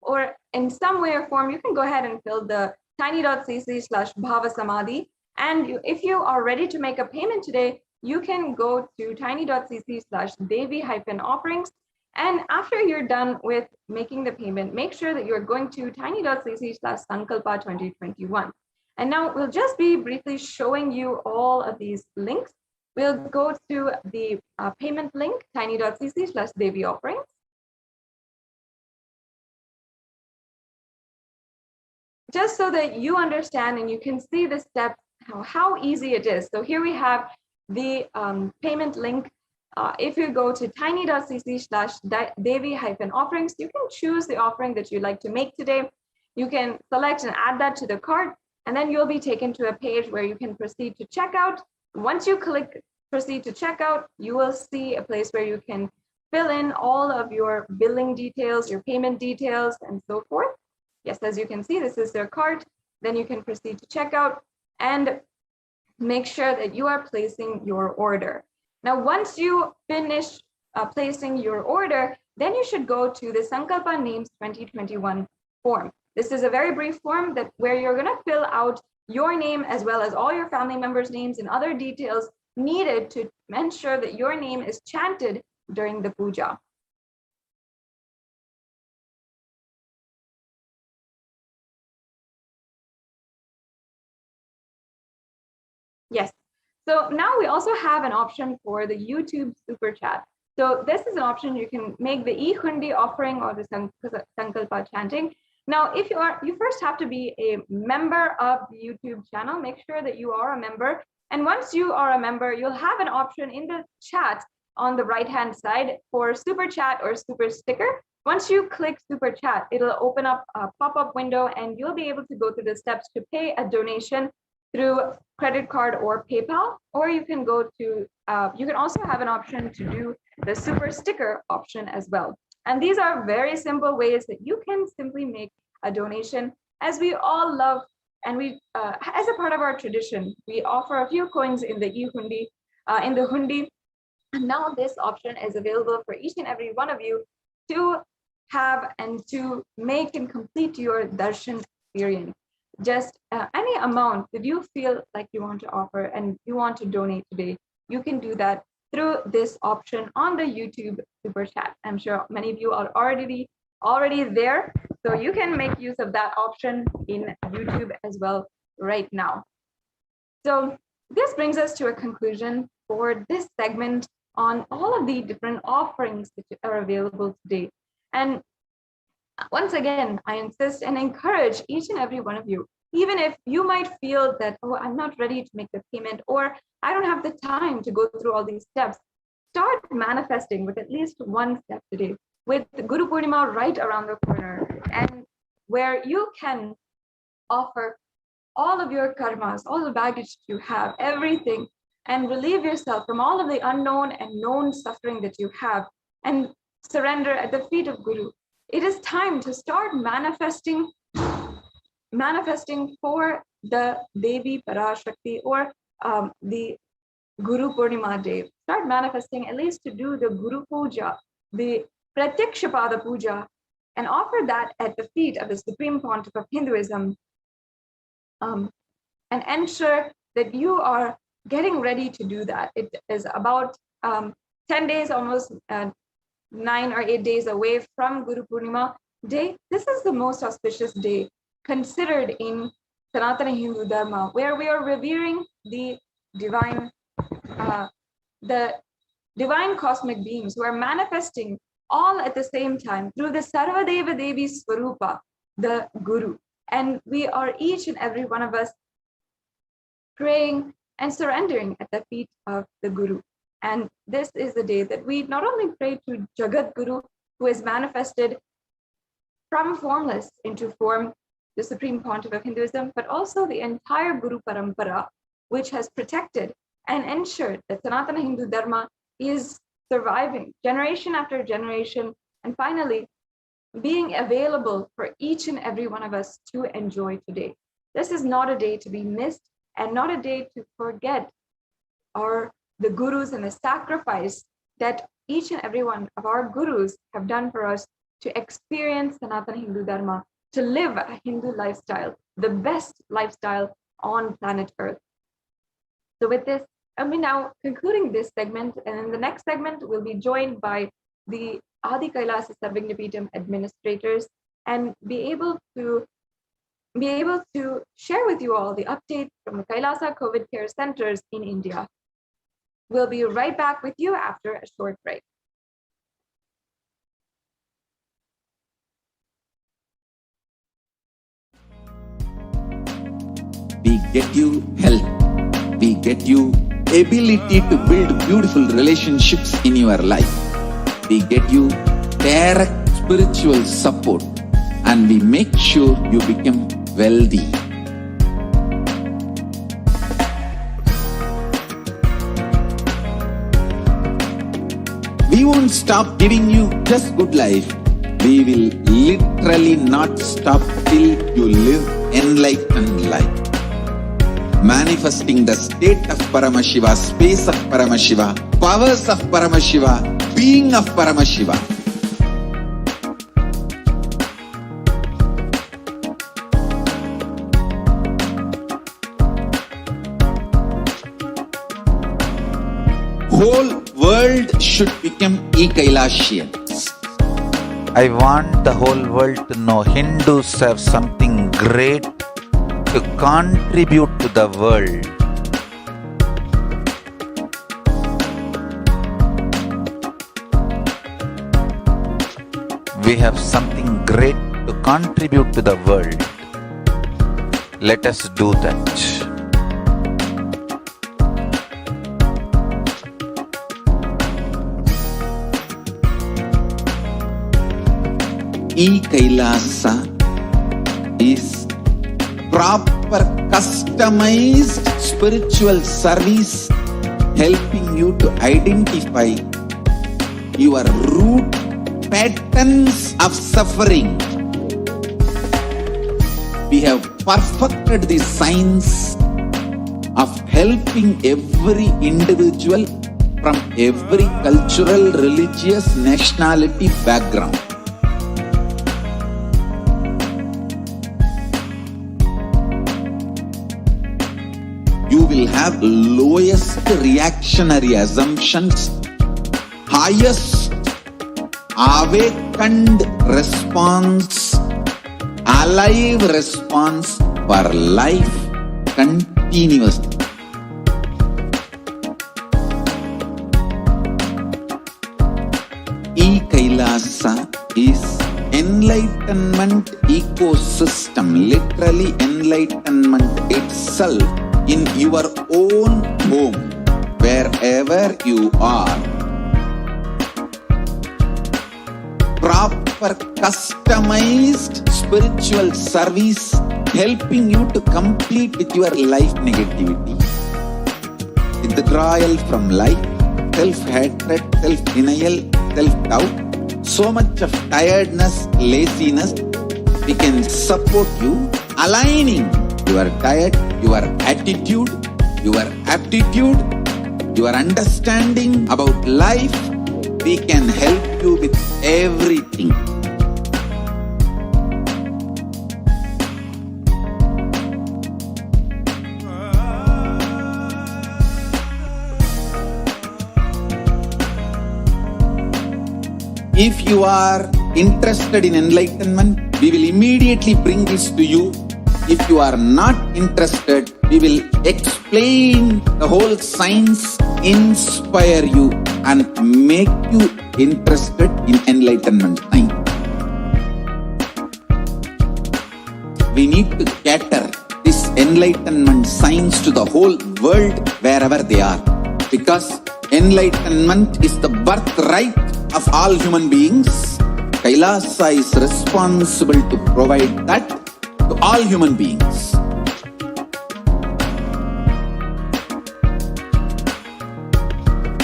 Speaker 13: or in some way or form, you can go ahead and fill the tiny.cc/bhavasamadhi. And if you are ready to make a payment today, you can go to tiny.cc/devi-offerings. And after you're done with making the payment, make sure that you're going to tiny.cc/sankalpa 2021. And now we'll just be briefly showing you all of these links. We'll go to the payment link, tiny.cc/devi-offerings. Just so that you understand and you can see the steps, how easy it is. So here we have the payment link. If you go to tiny.cc/devi-offerings, you can choose the offering that you'd like to make today. You can select and add that to the cart, and then you'll be taken to a page where you can proceed to checkout. Once you click proceed to checkout, you will see a place where you can fill in all of your billing details, your payment details, and so forth. Yes, as you can see, this is their cart. Then you can proceed to checkout and make sure that you are placing your order. Now, once you finish placing your order, then you should go to the Sankalpa Names 2021 form. This is a very brief form where you're going to fill out your name as well as all your family members' names and other details needed to ensure that your name is chanted during the puja. So now we also have an option for the YouTube Super Chat. So this is an option you can make the e-hundi offering or the Sankalpa chanting. Now, if you first have to be a member of the YouTube channel. Make sure that you are a member. And once you are a member, you'll have an option in the chat on the right-hand side for Super Chat or Super Sticker. Once you click Super Chat, it'll open up a pop-up window and you'll be able to go through the steps to pay a donation through credit card or PayPal, or you can go to, you can also have an option to do the Super Sticker option as well. And these are very simple ways that you can simply make a donation. As we all love, and we, as a part of our tradition, we offer a few coins in the e-hundi, in the hundi. And now this option is available for each and every one of you to have and to make and complete your darshan experience. Just any amount that you feel like you want to offer and you want to donate today, you can do that through this option on the YouTube Super Chat. I'm sure many of you are already there, so you can make use of that option in YouTube as well right now. So this brings us to a conclusion for this segment on all of the different offerings that are available today. And once again, I insist and encourage each and every one of you, even if you might feel that, oh, I'm not ready to make the payment, or I don't have the time to go through all these steps, start manifesting with at least one step today, with Guru Purnima right around the corner, and where you can offer all of your karmas, all the baggage you have, everything, and relieve yourself from all of the unknown and known suffering that you have, and surrender at the feet of Guru. It is time to start manifesting for the Devi Parashakti or the Guru Purnima Day. Start manifesting at least to do the Guru Puja, the Pratyakshapada Puja, and offer that at the feet of the Supreme Pontiff of Hinduism, and ensure that you are getting ready to do that. It is about 10 days, almost 9 or 8 days away from Guru Purnima Day. This is the most auspicious day considered in Sanatana Hindu Dharma, where we are revering the divine cosmic beings who are manifesting all at the same time through the Sarvadeva Devi Swarupa, the Guru. And we are each and every one of us praying and surrendering at the feet of the Guru. And this is the day that we not only pray to Jagat Guru, who is manifested from formless into form, the Supreme Pontiff of Hinduism, but also the entire Guru Parampara, which has protected and ensured that Sanatana Hindu Dharma is surviving generation after generation, and finally being available for each and every one of us to enjoy today. This is not a day to be missed and not a day to forget the gurus and the sacrifice that each and every one of our gurus have done for us to experience Sanatana Hindu Dharma, to live a Hindu lifestyle, the best lifestyle on planet Earth. So with this, I'll be now concluding this segment, and in the next segment, we'll be joined by the Adi Kailasa Sarvagnapeetham administrators and be able to share with you all the updates from the Kailasa COVID care centers in India. We'll be right back with you after a short break.
Speaker 1: We get you health. We get you ability to build beautiful relationships in your life. We get you direct spiritual support, and we make sure you become wealthy. We won't stop giving you just good life. We will literally not stop till you live enlightened life. Manifesting the state of Paramashiva, space of Paramashiva, powers of Paramashiva, being of Paramashiva. Whole world should become e-Kailasians.
Speaker 2: I want the whole world to know Hindus have something great to contribute to the world. We have something great to contribute to the world. Let us do that.
Speaker 1: Kailasa is proper customized spiritual service helping you to identify your root patterns of suffering. We have perfected the science of helping every individual from every cultural, religious, nationality background. You will have lowest reactionary assumptions, highest awakened response, alive response for life continuously. Kailasa is enlightenment ecosystem, literally enlightenment itself in your own home, wherever you are. Proper customized spiritual service helping you to complete with your life negativity, withdrawal from life, self-hatred, self-denial, self-doubt, so much of tiredness, laziness. We can support you aligning your diet, your attitude, your aptitude, your understanding about life. We can help you with everything. If you are interested in enlightenment, we will immediately bring this to you. If you are not interested, we will explain the whole science, inspire you and make you interested in enlightenment time. We need to cater this enlightenment science to the whole world wherever they are, because enlightenment is the birthright of all human beings. Kailasa is responsible to provide that to all human beings.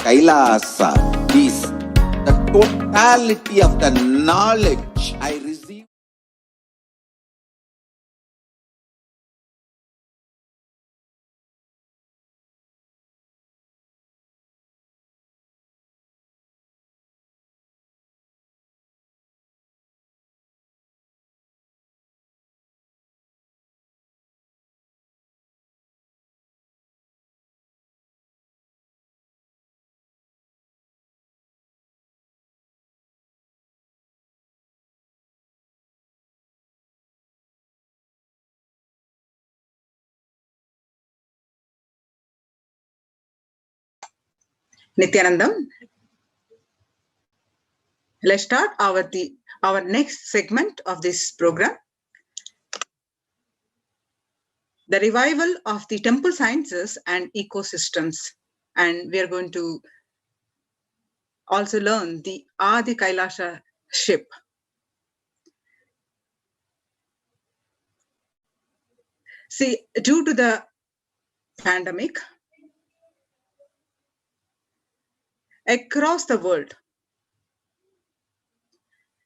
Speaker 1: Kailasa is the totality of the knowledge I receive.
Speaker 16: Nithyanandam, let's start our next segment of this program, the revival of the temple sciences and ecosystems. And we are going to also learn the Adi Kailasa ship. See, due to the pandemic, across the world,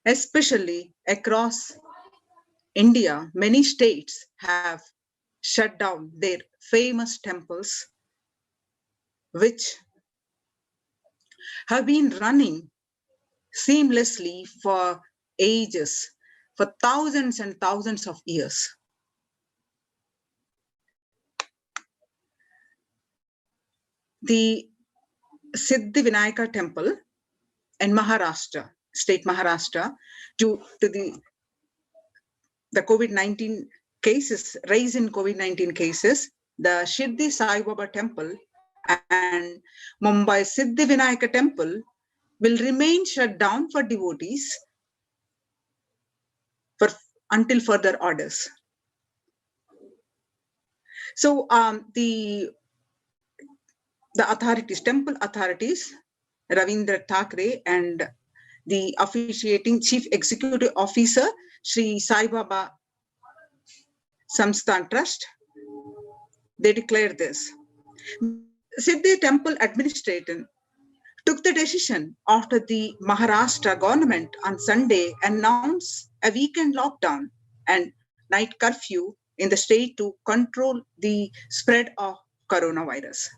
Speaker 16: especially across India, many states have shut down their famous temples, which have been running seamlessly for ages, for thousands and thousands of years. The Siddhivinayaka temple in Maharashtra, state Maharashtra, due to the COVID-19 cases, rise in COVID-19 cases, the Siddhi Sai Baba temple and Mumbai Siddhivinayaka temple will remain shut down for devotees until further orders. So the authorities, temple authorities, Ravindra Thakre and the officiating chief executive officer, Sri Sai Baba Samsthan Trust, they declared this. Said the temple administrator took the decision after the Maharashtra government on Sunday announced a weekend lockdown and night curfew in the state to control the spread of coronavirus.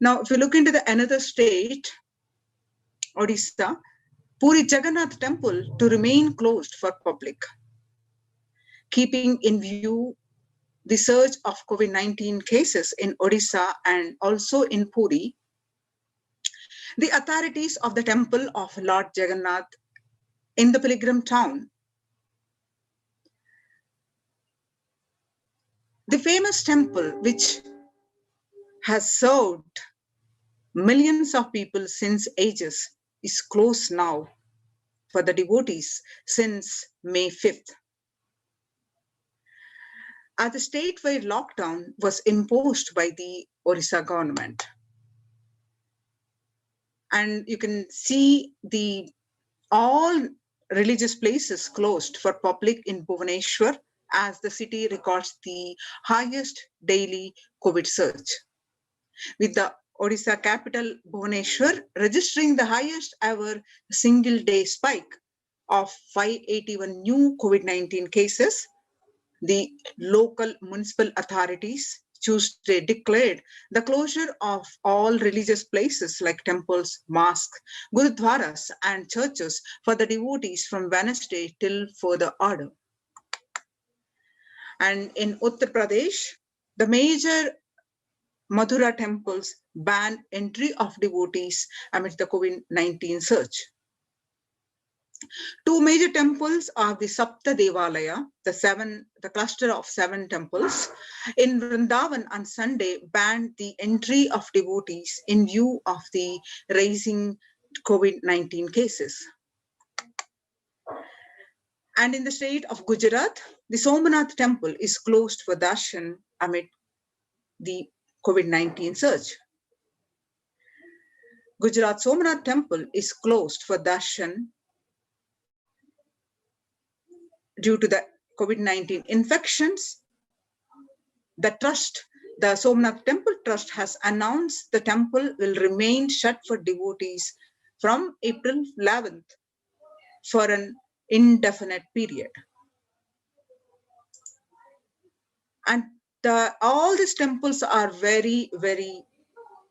Speaker 16: Now, if you look into the another state, Odisha, Puri Jagannath temple to remain closed for public, keeping in view the surge of COVID-19 cases in Odisha and also in Puri. The authorities of the temple of Lord Jagannath in the pilgrim town, the famous temple which has served millions of people since ages, is closed now for the devotees since May 5th. As the statewide lockdown was imposed by the Orissa government. And you can see all religious places closed for public in Bhubaneswar as the city records the highest daily COVID surge, with the Odisha capital Bhubaneswar registering the highest ever single day spike of 581 new COVID-19 cases. The local municipal authorities Tuesday declared the closure of all religious places like temples, mosques, gurudwaras, and churches for the devotees from Wednesday till further order. And in Uttar Pradesh, the major Mathura temples banned entry of devotees amidst the COVID-19 surge. Two major temples are the Sapta Devalaya, the cluster of 7 temples in Vrindavan on Sunday banned the entry of devotees in view of the rising COVID-19 cases. And in the state of Gujarat, the Somnath temple is closed for darshan amid the COVID-19 surge. Gujarat Somnath temple is closed for darshan due to the COVID-19 infections. The Somnath Temple Trust has announced the temple will remain shut for devotees from April 11th for an indefinite period. And all these temples are very, very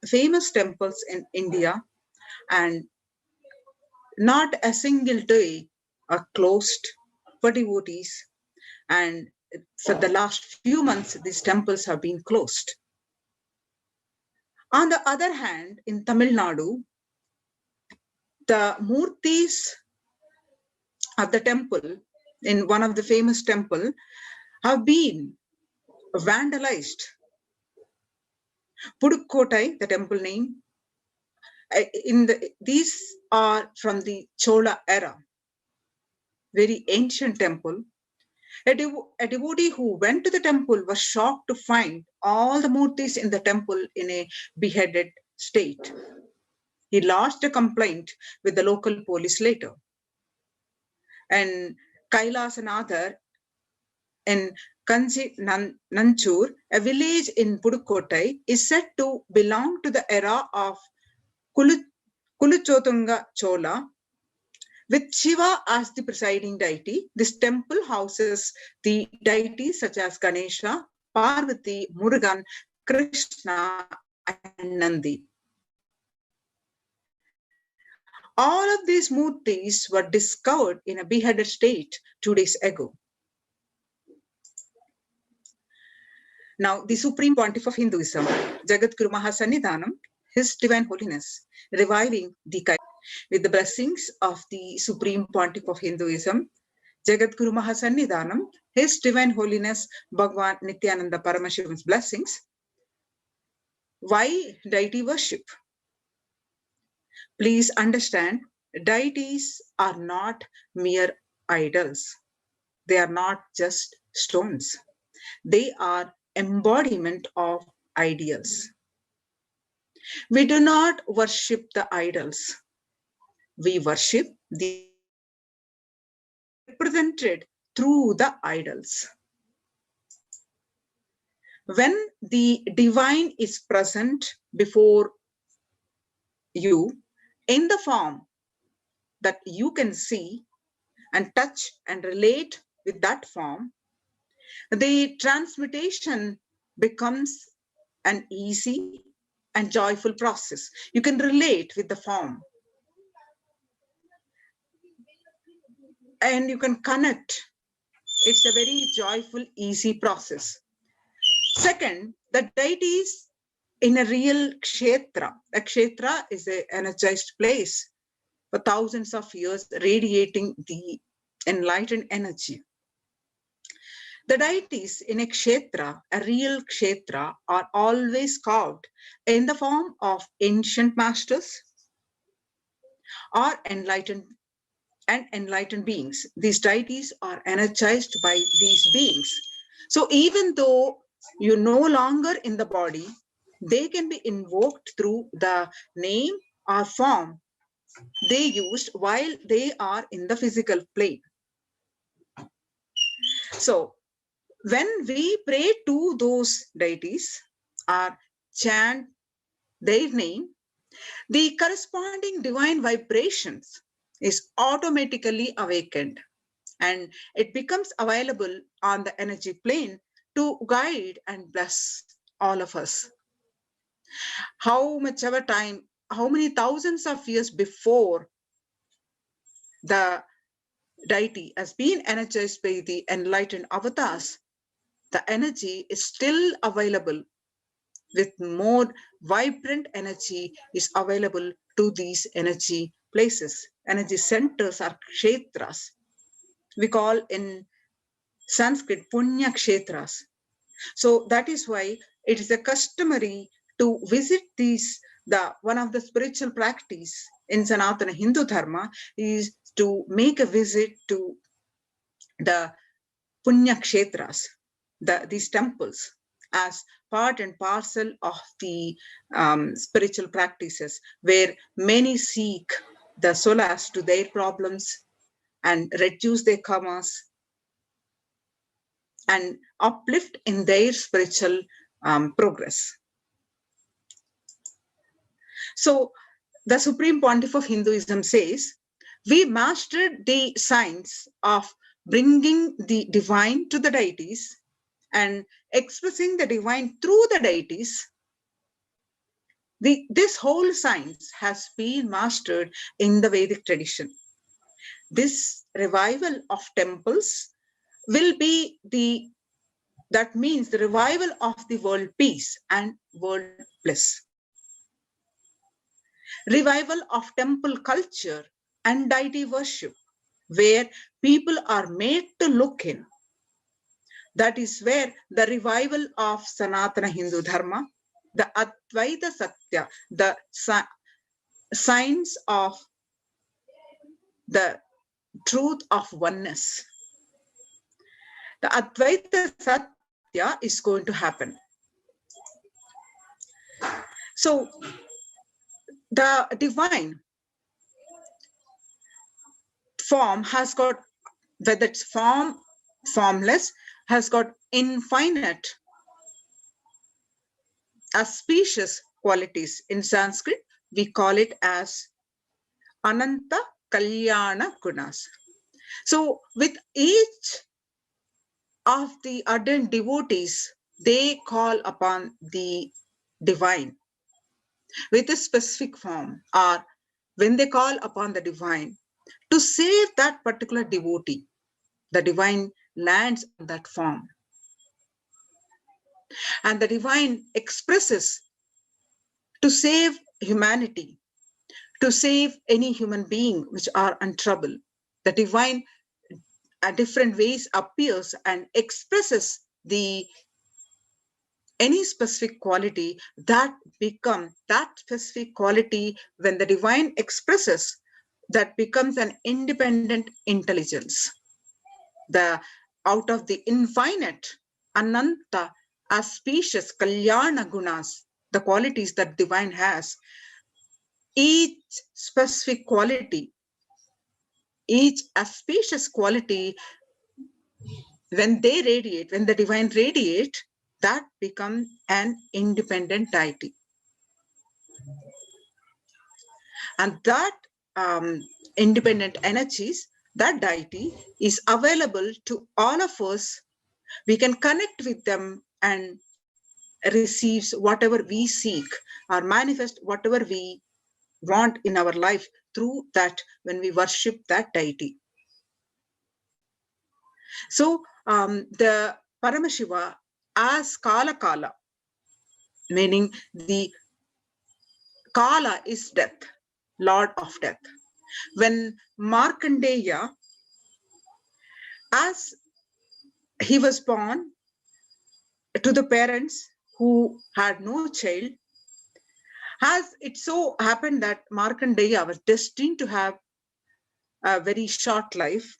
Speaker 16: famous temples in India, and not a single day are closed for devotees, and for the last few months these temples have been closed. On the other hand, in Tamil Nadu, the murtis of the temple in one of the famous temple have been vandalized. Pudukottai, the temple name, these are from the Chola era, very ancient temple. A devotee who went to the temple was shocked to find all the murtis in the temple in a beheaded state. He lodged a complaint with the local police later. And Kailasa in Kanji Nanchur, a village in Pudukottai, is said to belong to the era of Kuluchotunga Chola. With Shiva as the presiding deity, this temple houses the deities such as Ganesha, Parvati, Murugan, Krishna, and Nandi. All of these murtis were discovered in a beheaded state 2 days ago. Now, the Supreme Pontiff of Hinduism, Jagadguru Mahasannidhanam, His Divine Holiness, reviving the with the blessings of the Supreme Pontiff of Hinduism, Jagadguru Mahasannidhanam, His Divine Holiness Bhagwan Nithyananda Paramashivan's blessings. Why deity worship? Please understand, deities are not mere idols. They are not just stones. They are embodiment of ideals. We do not worship the idols. We worship the represented through the idols. When the divine is present before you in the form that you can see and touch and relate with that form, the transmutation becomes an easy and joyful process. You can relate with the form and you can connect. It's a very joyful, easy process. Second, the deities in a real kshetra. A kshetra is an energized place for thousands of years, radiating the enlightened energy. The deities in a kshetra, a real kshetra, are always carved in the form of ancient masters or enlightened beings. These deities are energized by these beings. So even though you're no longer in the body, they can be invoked through the name or form they used while they are in the physical plane. So when we pray to those deities or chant their name, the corresponding divine vibrations is automatically awakened and it becomes available on the energy plane to guide and bless all of us. How much ever time, how many thousands of years before the deity has been energized by the enlightened avatars, the energy is still available with more vibrant energy is available to these energy places. Energy centers are kshetras. We call in Sanskrit punya kshetras. So that is why it is a customary to visit these. One of the spiritual practice in Sanatana Hindu Dharma is to make a visit to the punya kshetras, these temples, as part and parcel of the spiritual practices, where many seek the solace to their problems and reduce their karmas and uplift in their spiritual progress. So the Supreme Pontiff of Hinduism says, we mastered the science of bringing the divine to the deities and expressing the divine through the deities. This whole science has been mastered in the Vedic tradition. This revival of temples will be that means the revival of the world peace and world bliss. Revival of temple culture and deity worship, where people are made to look in. That is where the revival of Sanatana Hindu Dharma, the Advaita Satya, the science of the truth of oneness, the Advaita Satya is going to happen. So the divine form has got, whether it's formless, has got infinite auspicious qualities. In Sanskrit, we call it as Ananta Kalyana Gunas. So with each of the ardent devotees, they call upon the divine with a specific form, or when they call upon the divine to save that particular devotee, the divine lands in that form. And the divine expresses to save humanity, to save any human being which are in trouble. The divine at different ways appears and expresses any specific quality that specific quality, when the divine expresses, that becomes an independent intelligence. out of the infinite, Ananta, auspicious, Kalyana Gunas, the qualities that divine has, each specific quality, each auspicious quality, when they radiate, when the divine radiate, that becomes an independent deity. And that independent energies, that deity is available to all of us. We can connect with them and receives whatever we seek or manifest whatever we want in our life through that when we worship that deity. So the Paramashiva as Kala Kala, meaning the Kala is death, Lord of death. When Markandeya, as he was born to the parents who had no child, as it so happened that Markandeya was destined to have a very short life.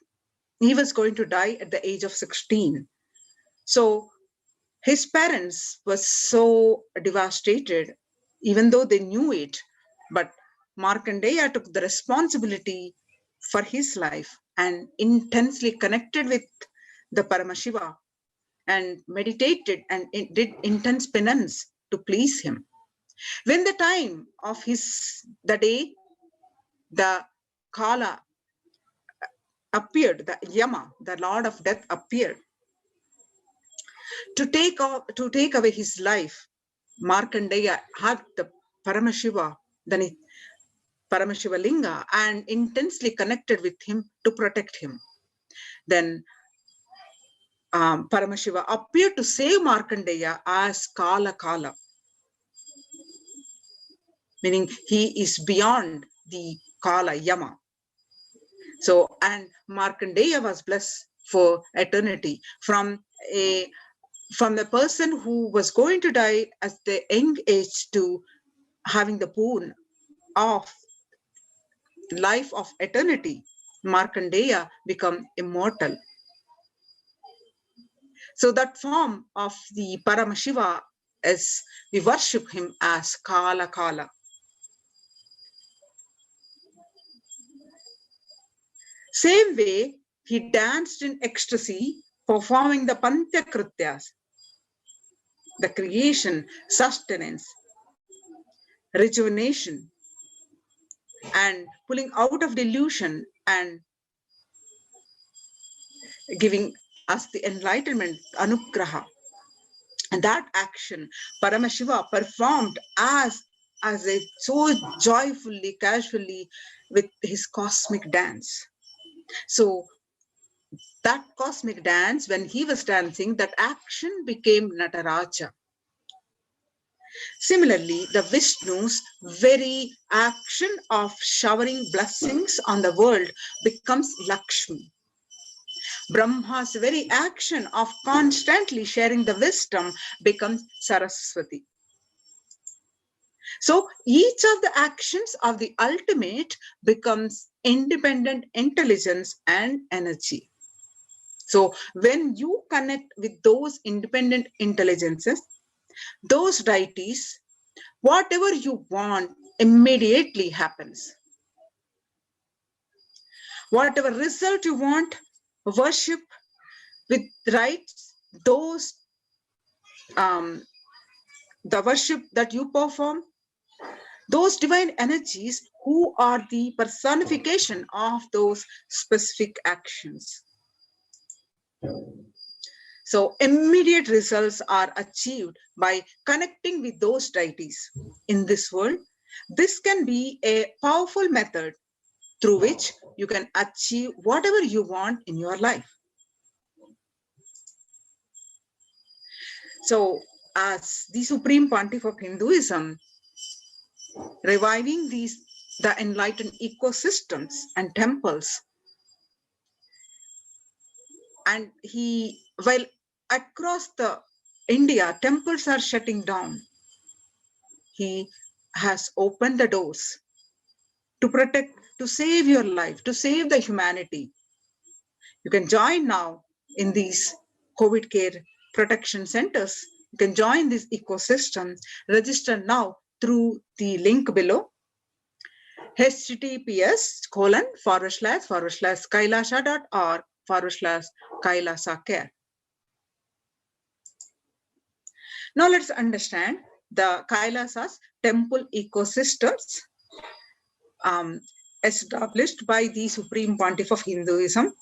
Speaker 16: He was going to die at the age of 16. So his parents were so devastated, even though they knew it, but Markandeya took the responsibility for his life and intensely connected with the Paramashiva and meditated and did intense penance to please him. When the time of the day, the Kala appeared, the Yama, the Lord of Death appeared to take away his life. Markandeya hugged the Paramashiva, the Paramashiva Linga, and intensely connected with him to protect him. Then Paramashiva appeared to save Markandeya as Kala Kala, meaning he is beyond the Kala Yama. So, and Markandeya was blessed for eternity from the person who was going to die at the young age to having the boon of life of eternity. Markandeya become immortal. So that form of the Paramashiva is, we worship him as Kala Kala. Same way, he danced in ecstasy, performing the Pantya Krityas, the creation, sustenance, rejuvenation, and pulling out of delusion and giving us the enlightenment, anugraha. And that action, Paramashiva performed as a so joyfully, casually with his cosmic dance. So that cosmic dance, when he was dancing, that action became Nataraja. Similarly, the Vishnu's very action of showering blessings on the world becomes Lakshmi. Brahma's very action of constantly sharing the wisdom becomes Saraswati. So each of the actions of the ultimate becomes independent intelligence and energy. So when you connect with those independent intelligences, those deities, whatever you want immediately happens. Whatever result you want, worship with rites, those the worship that you perform, those divine energies who are the personification of those specific actions. So immediate results are achieved by connecting with those deities in this world. This can be a powerful method through which you can achieve whatever you want in your life. So as the Supreme Pontiff of Hinduism, reviving the enlightened ecosystems and temples, and while across the India, temples are shutting down, he has opened the doors to protect, to save your life, to save the humanity. You can join now in these COVID care protection centers. You can join this ecosystem. Register now through the link below. https://kailasa.org/kailasa care. Now let's understand the Kailasa's temple ecosystems established by the Supreme Pontiff of Hinduism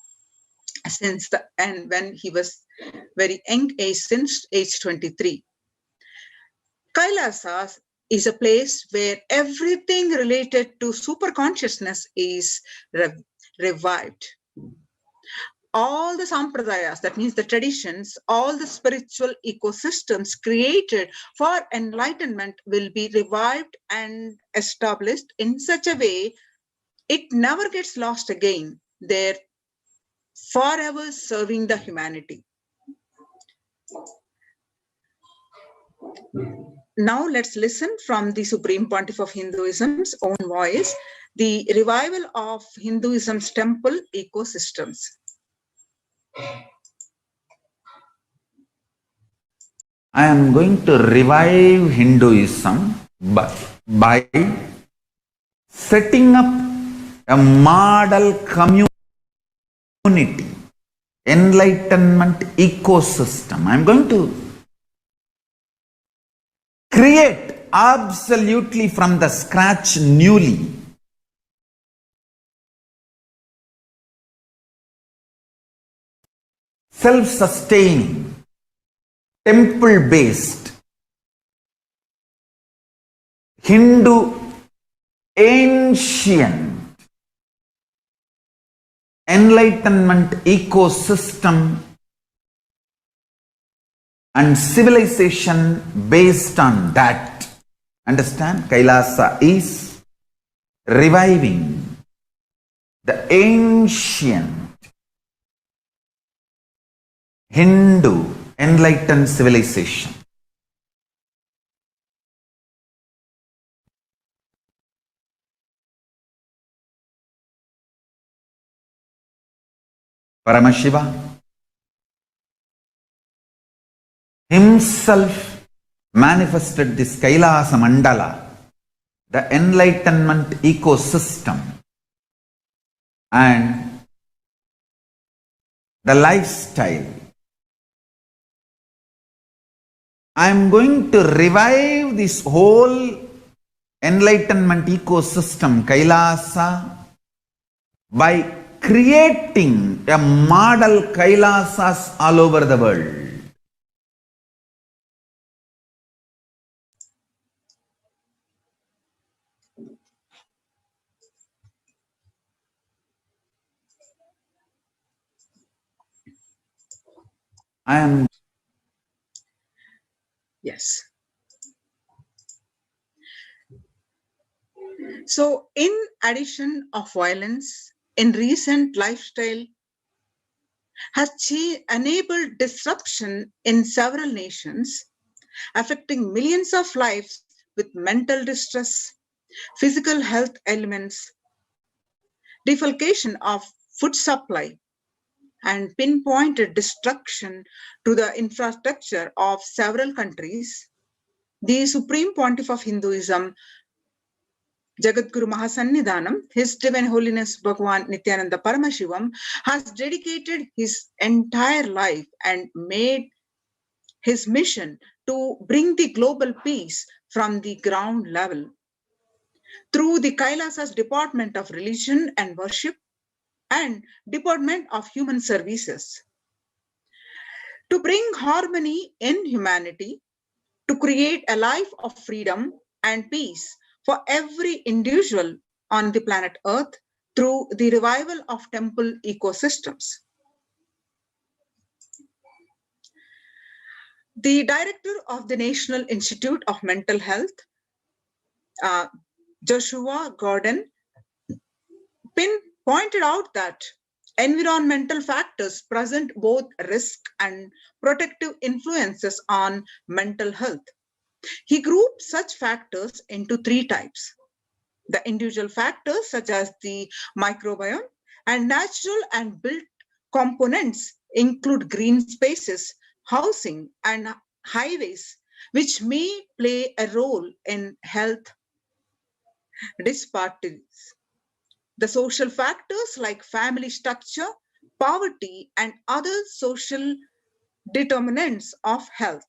Speaker 16: when he was very young age, since age 23. Kailasa is a place where everything related to super consciousness is revived. All the sampradayas, that means the traditions, all the spiritual ecosystems created for enlightenment will be revived and established in such a way it never gets lost again. They're forever serving the humanity. Now let's listen from the Supreme Pontiff of Hinduism's own voice, the revival of Hinduism's temple ecosystems.
Speaker 2: I am going to revive Hinduism by setting up a model community, enlightenment ecosystem. I am going to create absolutely from the scratch newly self-sustaining, temple-based, Hindu ancient enlightenment ecosystem and civilization based on that. Understand? Kailasa is reviving the ancient Hindu enlightened civilization. Paramashiva himself manifested this Kailasa Mandala, the enlightenment ecosystem, and the lifestyle. I am going to revive this whole enlightenment ecosystem, Kailasa, by creating a model Kailasas all over the world.
Speaker 16: Yes. So, in addition of violence, in recent lifestyle has enabled disruption in several nations, affecting millions of lives with mental distress, physical health ailments, defalcation of food supply, and pinpointed destruction to the infrastructure of several countries. The Supreme Pontiff of Hinduism, Jagadguru Mahasannidhanam, His Divine Holiness Bhagwan Nithyananda Paramashivam, has dedicated his entire life and made his mission to bring the global peace from the ground level through the Kailasa's Department of Religion and Worship and Department of Human Services. To bring harmony in humanity, to create a life of freedom and peace for every individual on the planet Earth through the revival of temple ecosystems. The director of the National Institute of Mental Health, Joshua Gordon, pointed out that environmental factors present both risk and protective influences on mental health. He grouped such factors into three types: the individual factors such as the microbiome and natural and built components include green spaces, housing, and highways, which may play a role in health disparities. The social factors like family structure, poverty, and other social determinants of health.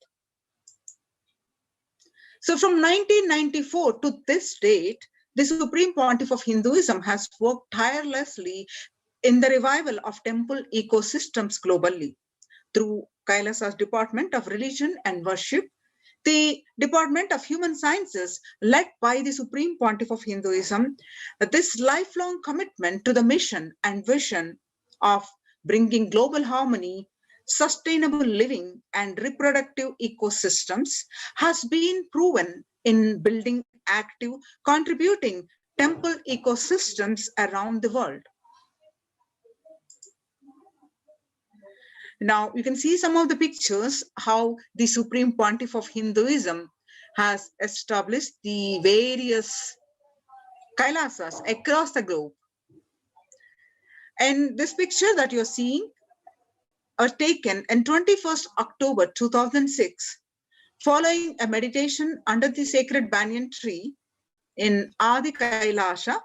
Speaker 16: So from 1994 to this date, the Supreme Pontiff of Hinduism has worked tirelessly in the revival of temple ecosystems globally through Kailasa's Department of Religion and Worship, the Department of Human Sciences, led by the Supreme Pontiff of Hinduism. This lifelong commitment to the mission and vision of bringing global harmony, sustainable living, and reproductive ecosystems has been proven in building active, contributing temple ecosystems around the world. Now you can see some of the pictures how the Supreme Pontiff of Hinduism has established the various Kailasas across the globe. And this picture that you're seeing are taken on 21st October 2006, following a meditation under the sacred banyan tree in Adi Kailasa.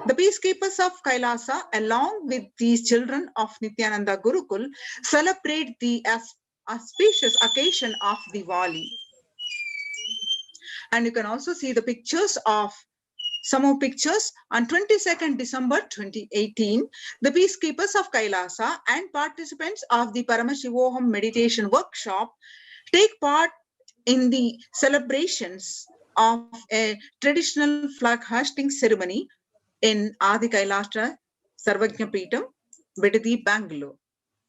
Speaker 16: The peacekeepers of Kailasa, along with these children of Nithyananda Gurukul, celebrate the auspicious occasion of Diwali. And you can also see the pictures of some more pictures. On 22nd December 2018, the peacekeepers of Kailasa and participants of the Paramashivoham meditation workshop take part in the celebrations of a traditional flag hoisting ceremony in Adi Kailasa Sarvajna Peetham, Bidadi, Bangalore.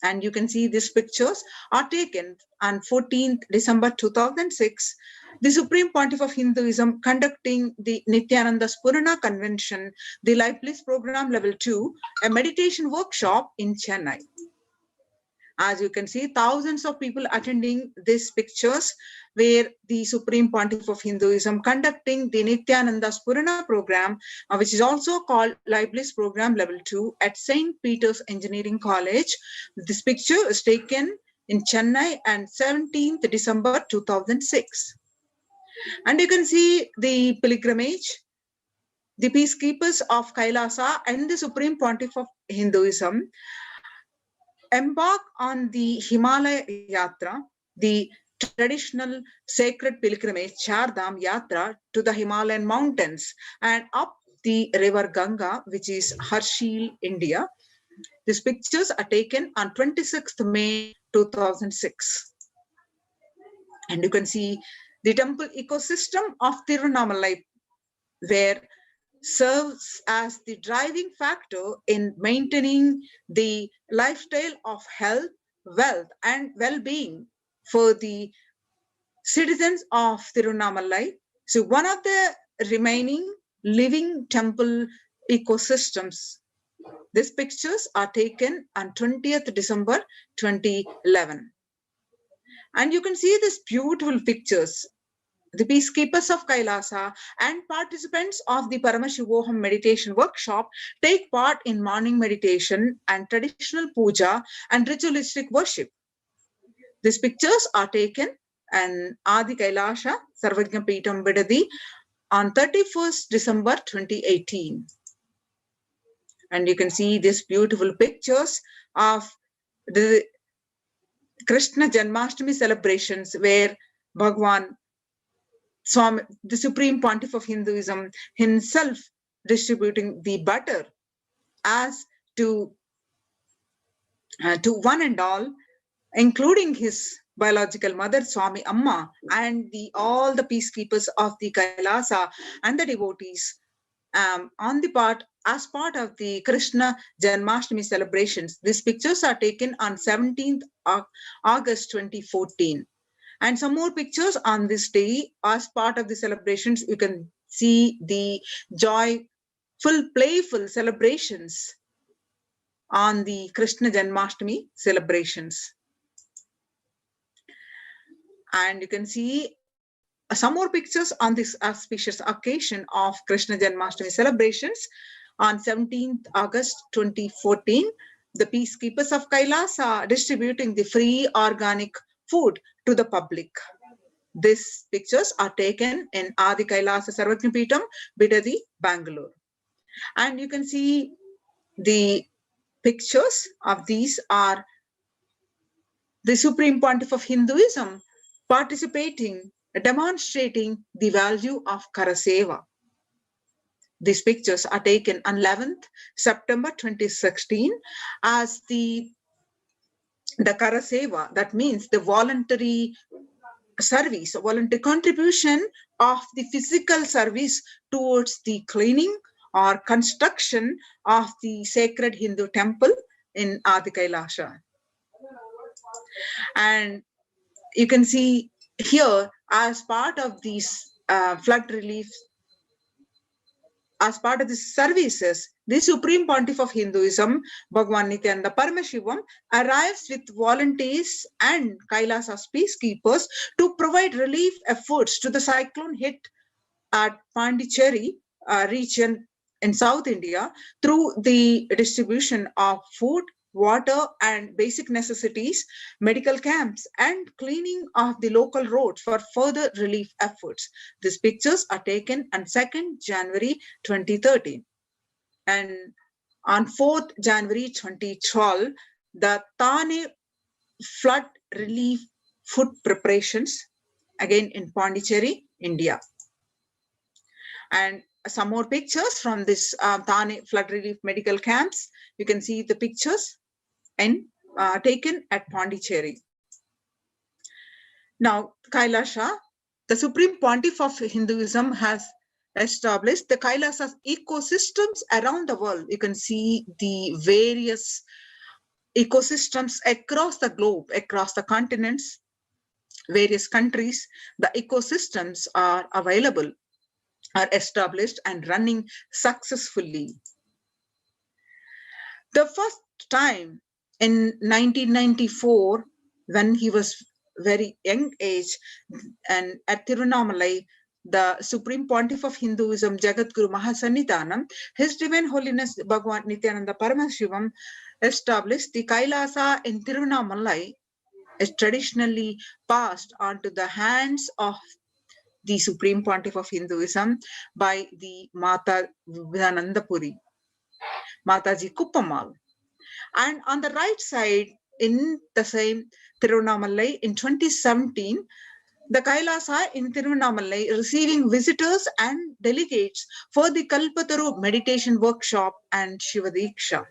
Speaker 16: And you can see these pictures are taken on 14th December 2006, the Supreme Pontiff of Hinduism conducting the Nithyananda Spurana Convention, the Life Bliss Program Level 2, a meditation workshop in Chennai. As you can see, thousands of people attending these pictures where the Supreme Pontiff of Hinduism conducting the Nithyananda Spurana program, which is also called Life Bliss Program Level 2 at St. Peter's Engineering College. This picture is taken in Chennai on 17th December 2006. And you can see the pilgrimage, the peacekeepers of Kailasa and the Supreme Pontiff of Hinduism embark on the Himalaya Yatra, the traditional sacred pilgrimage Chardham Yatra to the Himalayan mountains and up the river Ganga, which is Harshil, India. These pictures are taken on 26th May 2006. And you can see the temple ecosystem of Tirunamalai, where serves as the driving factor in maintaining the lifestyle of health, wealth, and well-being for the citizens of Tirunamalai. So one of the remaining living temple ecosystems. These pictures are taken on 20th December 2011. And you can see these beautiful pictures. The peacekeepers of Kailasa and participants of the Paramashivoham meditation workshop take part in morning meditation and traditional puja and ritualistic worship. These pictures are taken in Adi Kailasa Sarvajna Peetham, Bidadi on 31st December 2018. And you can see these beautiful pictures of the Krishna Janmashtami celebrations where Bhagwan Swami, the Supreme Pontiff of Hinduism, himself distributing the butter as to one and all, including his biological mother Swami Amma and all the peacekeepers of the Kailasa and the devotees on the part as part of the Krishna Janmashtami celebrations. These pictures are taken on 17th August 2014. And some more pictures on this day as part of the celebrations. You can see the joyful, playful celebrations on the Krishna Janmashtami celebrations. And you can see some more pictures on this auspicious occasion of Krishna Janmashtami celebrations on 17th August 2014. the peacekeepers of Kailasa distributing the free organic food to the public. These pictures are taken in Adi Kailasa Sarvajnapeetham, Bidadi, Bangalore. And you can see the pictures of these are the Supreme Pontiff of Hinduism participating, demonstrating the value of Karaseva. These pictures are taken on 11th September 2016 as the Karaseva, that means the voluntary service, voluntary contribution of the physical service towards the cleaning or construction of the sacred Hindu temple in Adi Kailasa. And you can see here, as part of these flood relief, as part of these services, the Supreme Pontiff of Hinduism, Bhagwan Nithyananda Paramashivam, arrives with volunteers and Kailasa's peacekeepers to provide relief efforts to the cyclone hit at Pondicherry region in South India through the distribution of food, water, and basic necessities, medical camps, and cleaning of the local roads for further relief efforts. These pictures are taken on 2nd January 2013. And on 4th January 2012, the Thane flood relief food preparations, again in Pondicherry, India. And some more pictures from this Thane flood relief medical camps. You can see the pictures taken at Pondicherry. Now, Kailasa, the Supreme Pontiff of Hinduism, has established the Kailasa's ecosystems around the world. You can see the various ecosystems across the globe, across the continents, various countries. The ecosystems are available, are established and running successfully. The first time in 1994, when he was very young age, and at Tirunamalai, the Supreme Pontiff of Hinduism, Jagadguru Mahasannidhanam, His Divine Holiness Bhagwan Nithyananda Paramashivam, established the Kailasa in Tirunamalai, is traditionally passed on to the hands of the Supreme Pontiff of Hinduism by the Mata Vidanandapuri, Mataji Kuppamal. And on the right side, in the same Tirunamalai in 2017, the Kailasa in Tirunamalai receiving visitors and delegates for the Kalpataru meditation workshop and Shiva Diksha.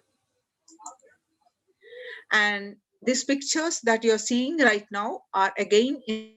Speaker 16: And these pictures that you're seeing right now are again in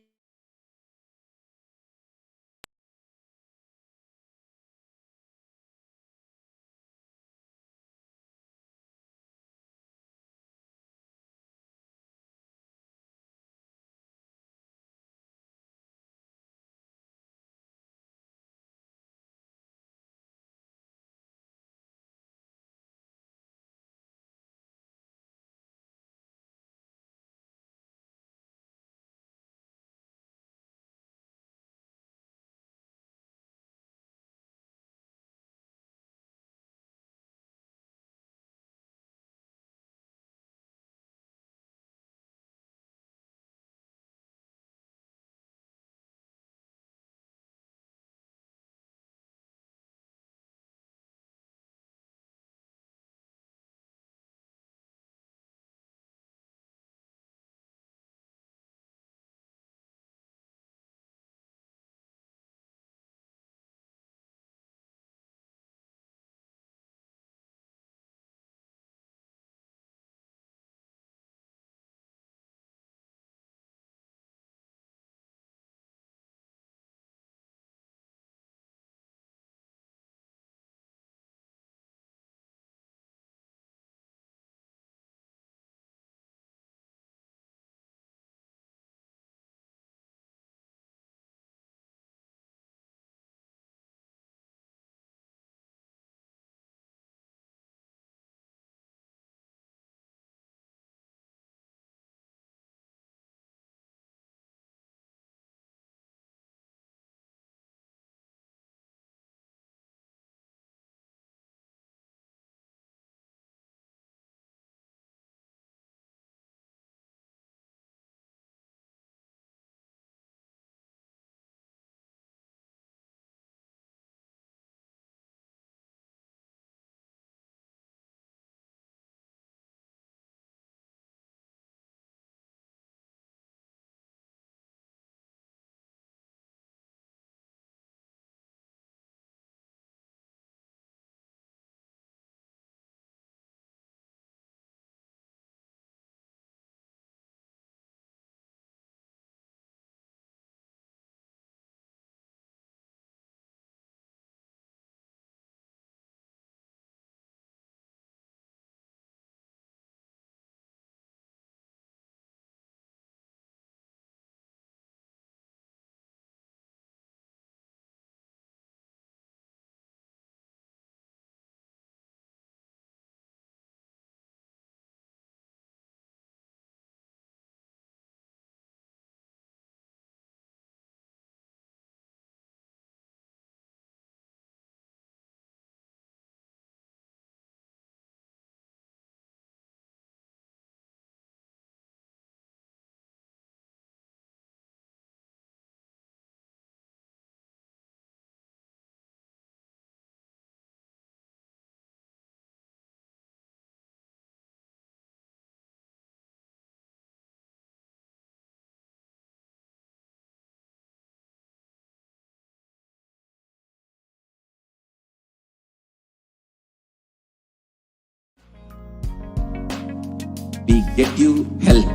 Speaker 1: we get you health,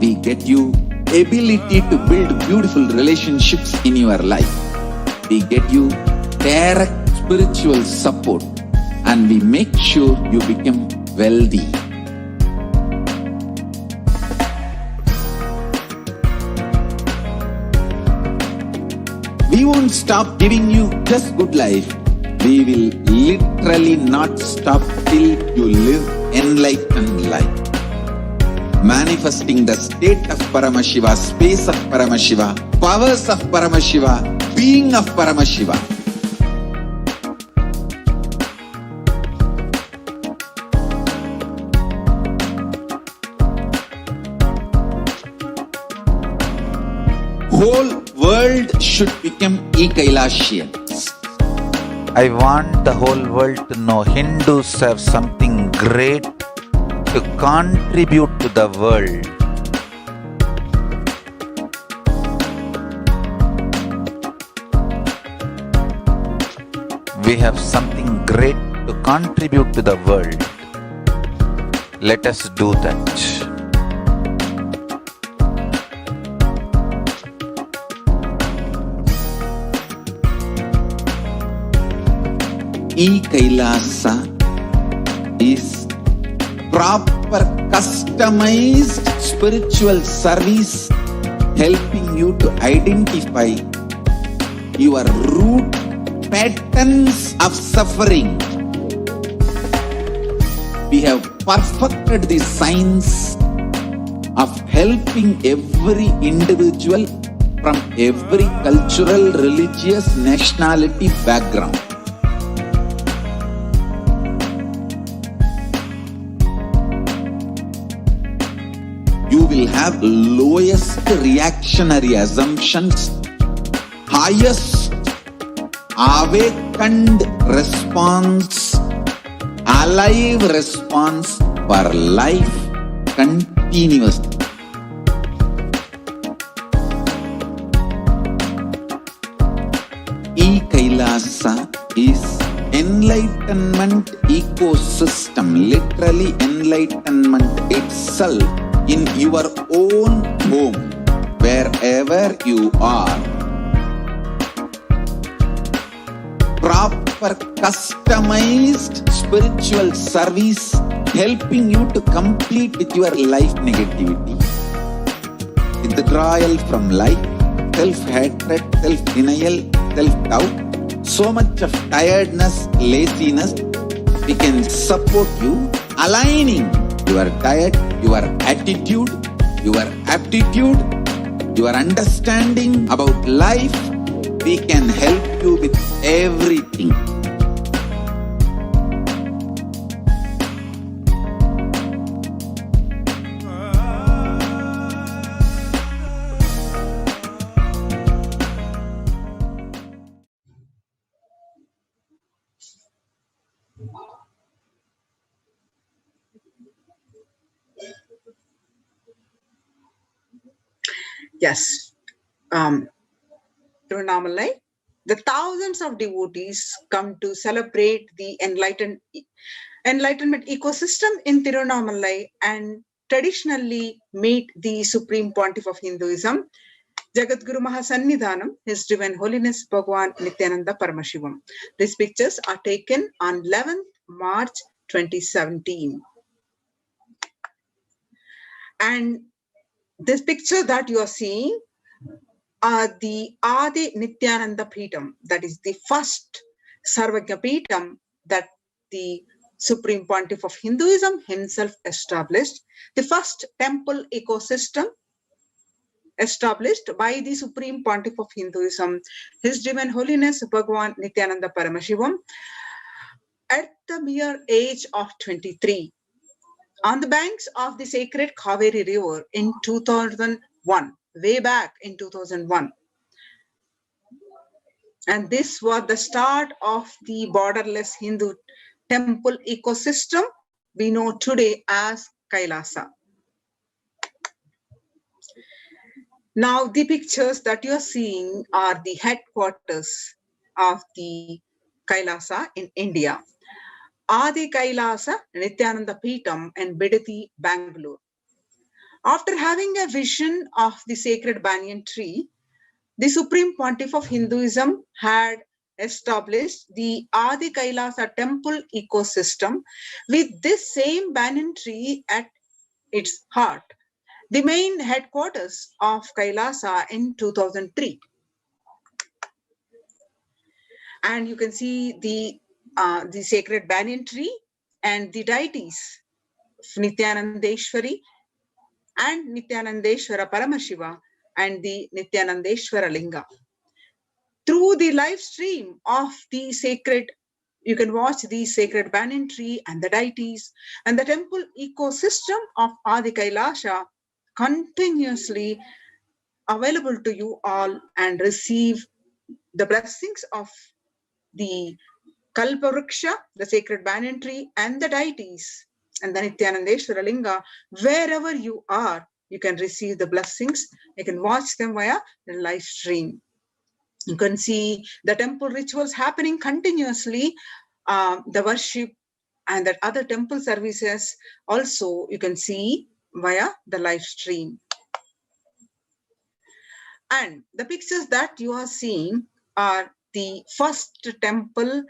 Speaker 1: we get you ability to build beautiful relationships in your life, we get you direct spiritual support, and we make sure you become wealthy. We won't stop giving you just good life. We will literally not stop till you live enlightened life. Manifesting the state of Paramashiva, space of Paramashiva, powers of Paramashiva, being of Paramashiva. Whole world should become Kailasians.
Speaker 2: I want the whole world to know Hindus have something great to contribute to the world. We have something great to contribute to the world. Let us do that.
Speaker 1: Kailasa is proper customized spiritual service helping you to identify your root patterns of suffering. We have perfected the science of helping every individual from every cultural, religious, nationality background. You will have lowest reactionary assumptions, highest awakened response, alive response for life continuously. Kailasa is enlightenment ecosystem, literally enlightenment itself in your own home, wherever you are. Proper customized spiritual service helping you to complete with your life negativity, withdrawal from life, self-hatred, self-denial, self-doubt, so much of tiredness, laziness. We can support you aligning your diet, your attitude, your aptitude, your understanding about life. We can help you with everything.
Speaker 16: Yes. Tiruvannamalai, the thousands of devotees come to celebrate the enlightenment ecosystem in Tiruvannamalai and traditionally meet the Supreme Pontiff of Hinduism, Jagadguru Mahasannidhanam, His Divine Holiness Bhagwan Nithyananda Paramashivam. These pictures are taken on 11th March 2017. And this picture that you are seeing are the Adi Nithyananda Peetham, that is the first Sarvagya Peetham that the Supreme Pontiff of Hinduism himself established, the first temple ecosystem established by the Supreme Pontiff of Hinduism, His Divine Holiness Bhagwan Nithyananda Paramashivam, at the mere age of 23, on the banks of the sacred Kaveri River in 2001, way back in 2001. And this was the start of the borderless Hindu temple ecosystem we know today as Kailasa. Now, the pictures that you are seeing are the headquarters of the Kailasa in India. Adi Kailasa Nithyananda Peetham in Bidati, Bangalore. After having a vision of the sacred banyan tree, the Supreme Pontiff of Hinduism had established the Adi Kailasa temple ecosystem with this same banyan tree at its heart, the main headquarters of Kailasa in 2003. And you can see the sacred banyan tree and the deities Nithyanandeshwari and Nithyanandeshwara Paramashiva and the Nithyanandeshwara Linga. Through the live stream of the sacred, you can watch the sacred banyan tree and the deities and the temple ecosystem of Adi Kailasa continuously available to you all and receive the blessings of the Kalpavriksha, the sacred banyan tree, and the deities and the Nithyanandeshwara Linga. Wherever you are, you can receive the blessings. You can watch them via the live stream. You can see the temple rituals happening continuously, the worship and that other temple services also you can see via the live stream. And the pictures that you are seeing are the first temple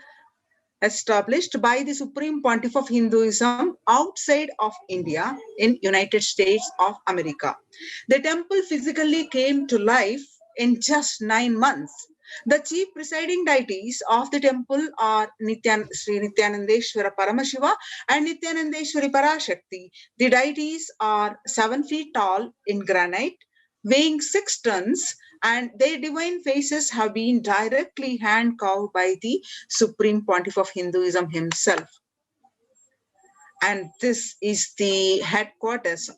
Speaker 16: established by the Supreme Pontiff of Hinduism outside of India in United States of America. The temple physically came to life in just 9 months. The chief presiding deities of the temple are Sri Nithyanandeshwara Paramashiva and Nithyanandeshwari Parashakti. The deities are 7 feet tall in granite, weighing 6 tons, and their divine faces have been directly hand carved by the Supreme Pontiff of Hinduism himself. And this is the headquarters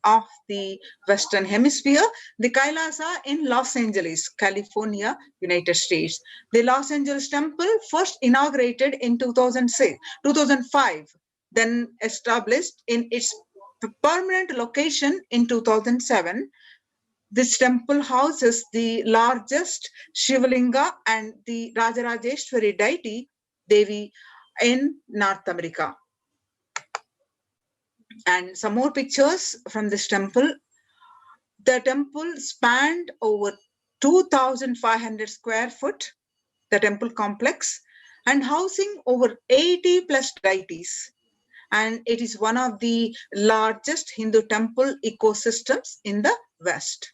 Speaker 16: of the Western Hemisphere, the Kailasa in Los Angeles, California, United States. The Los Angeles temple first inaugurated in 2005, then established in its permanent location in 2007. This temple houses the largest Shivalinga and the Rajarajeshwari deity, Devi, in North America. And some more pictures from this temple. The temple spanned over 2,500 square foot, the temple complex, and housing over 80 plus deities. And it is one of the largest Hindu temple ecosystems in the West.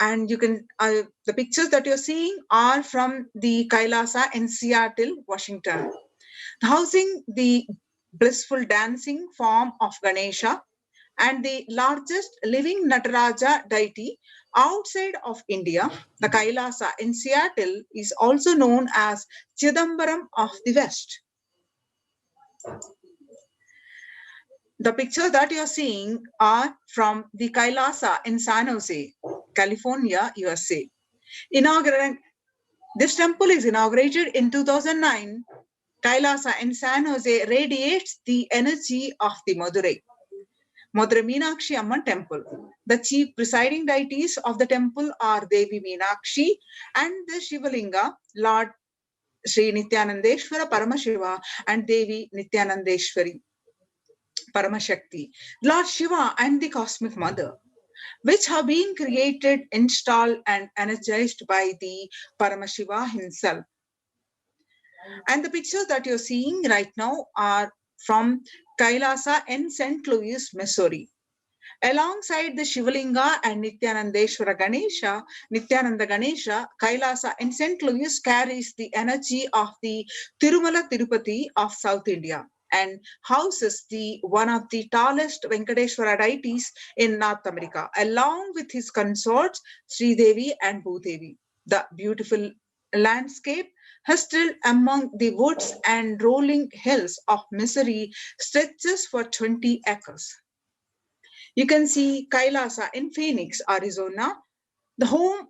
Speaker 16: And you can, the pictures that you're seeing are from the Kailasa in Seattle, Washington, housing the blissful dancing form of Ganesha and the largest living Nataraja deity outside of India. The Kailasa in Seattle is also known as Chidambaram of the West. The pictures that you're seeing are from the Kailasa in San Jose, California, USA. This temple is inaugurated in 2009. Kailasa in San Jose radiates the energy of the Madurai Meenakshi Amman temple. The chief presiding deities of the temple are Devi Meenakshi and the Shivalinga, Lord Sri Nithyanandeshwara Paramashiva and Devi Nithyanandeshwari Paramashakti, Lord Shiva and the Cosmic Mother, which have been created, installed and energized by the Paramashiva himself. And the pictures that you're seeing right now are from Kailasa in St. Louis, Missouri. Alongside the Shivalinga and Nithyanandeshwara Ganesha, Nithyananda Ganesha, Kailasa in St. Louis carries the energy of the Tirumala Tirupati of South India and houses one of the tallest Venkateshwara deities in North America, along with his consorts Sri Devi and Bhudevi. The beautiful landscape hustled among the woods and rolling hills of Missouri stretches for 20 acres. You can see Kailasa in Phoenix, Arizona, the home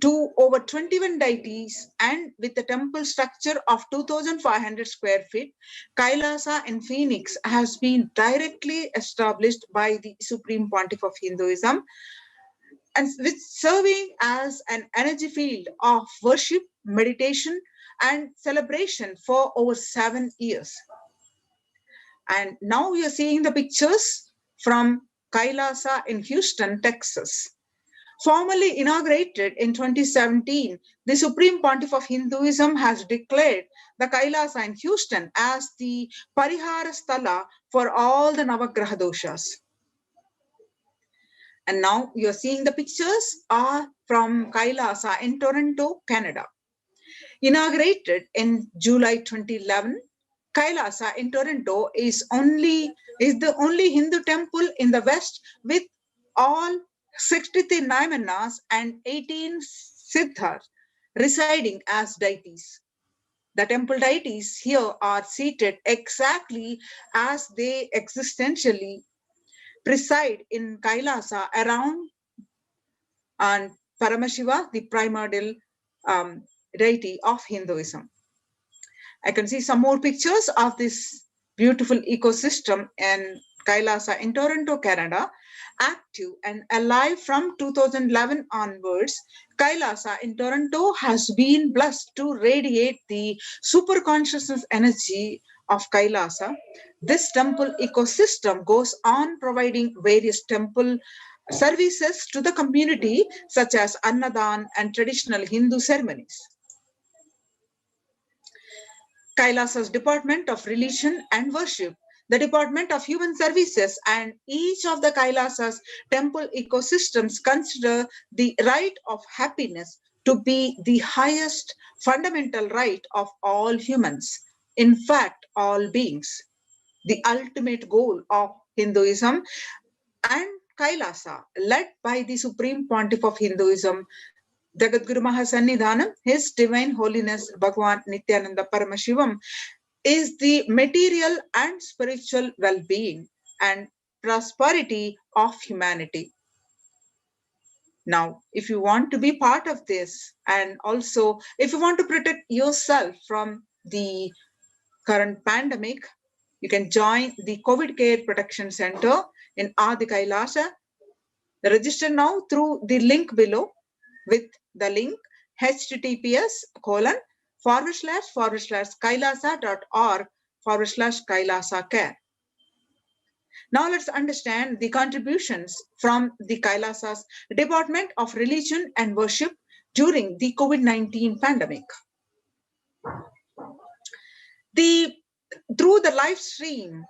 Speaker 16: to over 21 deities and with a temple structure of 2,500 square feet. Kailasa in Phoenix has been directly established by the Supreme Pontiff of Hinduism and with serving as an energy field of worship, meditation, and celebration for over 7 years. And now we are seeing the pictures from Kailasa in Houston, Texas. Formally inaugurated in 2017, the Supreme Pontiff of Hinduism has declared the Kailasa in Houston as the Parihara Sthala for all the Navagraha doshas. And now you're seeing the pictures are from Kailasa in Toronto, Canada. Inaugurated in July 2011, Kailasa in Toronto is the only Hindu temple in the West with all 63 Nayamanas and 18 Siddhas residing as deities. The temple deities here are seated exactly as they existentially preside in Kailasa around and Paramashiva, the primordial deity of Hinduism. I can see some more pictures of this beautiful ecosystem in Kailasa in Toronto, Canada, active and alive from 2011 onwards. Kailasa in Toronto has been blessed to radiate the super consciousness energy of Kailasa. This temple ecosystem goes on providing various temple services to the community, such as Annadan and traditional Hindu ceremonies. Kailasa's Department of Religion and Worship, the Department of Human Services, and each of the Kailasa's temple ecosystems consider the right of happiness to be the highest fundamental right of all humans, in fact, all beings. The ultimate goal of Hinduism and Kailasa, led by the Supreme Pontiff of Hinduism, Jagadguru Mahasannidhanam, His Divine Holiness Bhagavan Nithyananda Paramashivam, is the material and spiritual well-being and prosperity of humanity. Now, if you want to be part of this, and also if you want to protect yourself from the current pandemic, you can join the COVID Care Protection Center in Adi Kailasa. Register now through the link below with the link https://kailasa.org/Kailasa care. Now let's understand the contributions from the Kailasa's Department of Religion and Worship during the COVID-19 pandemic. Through the live stream,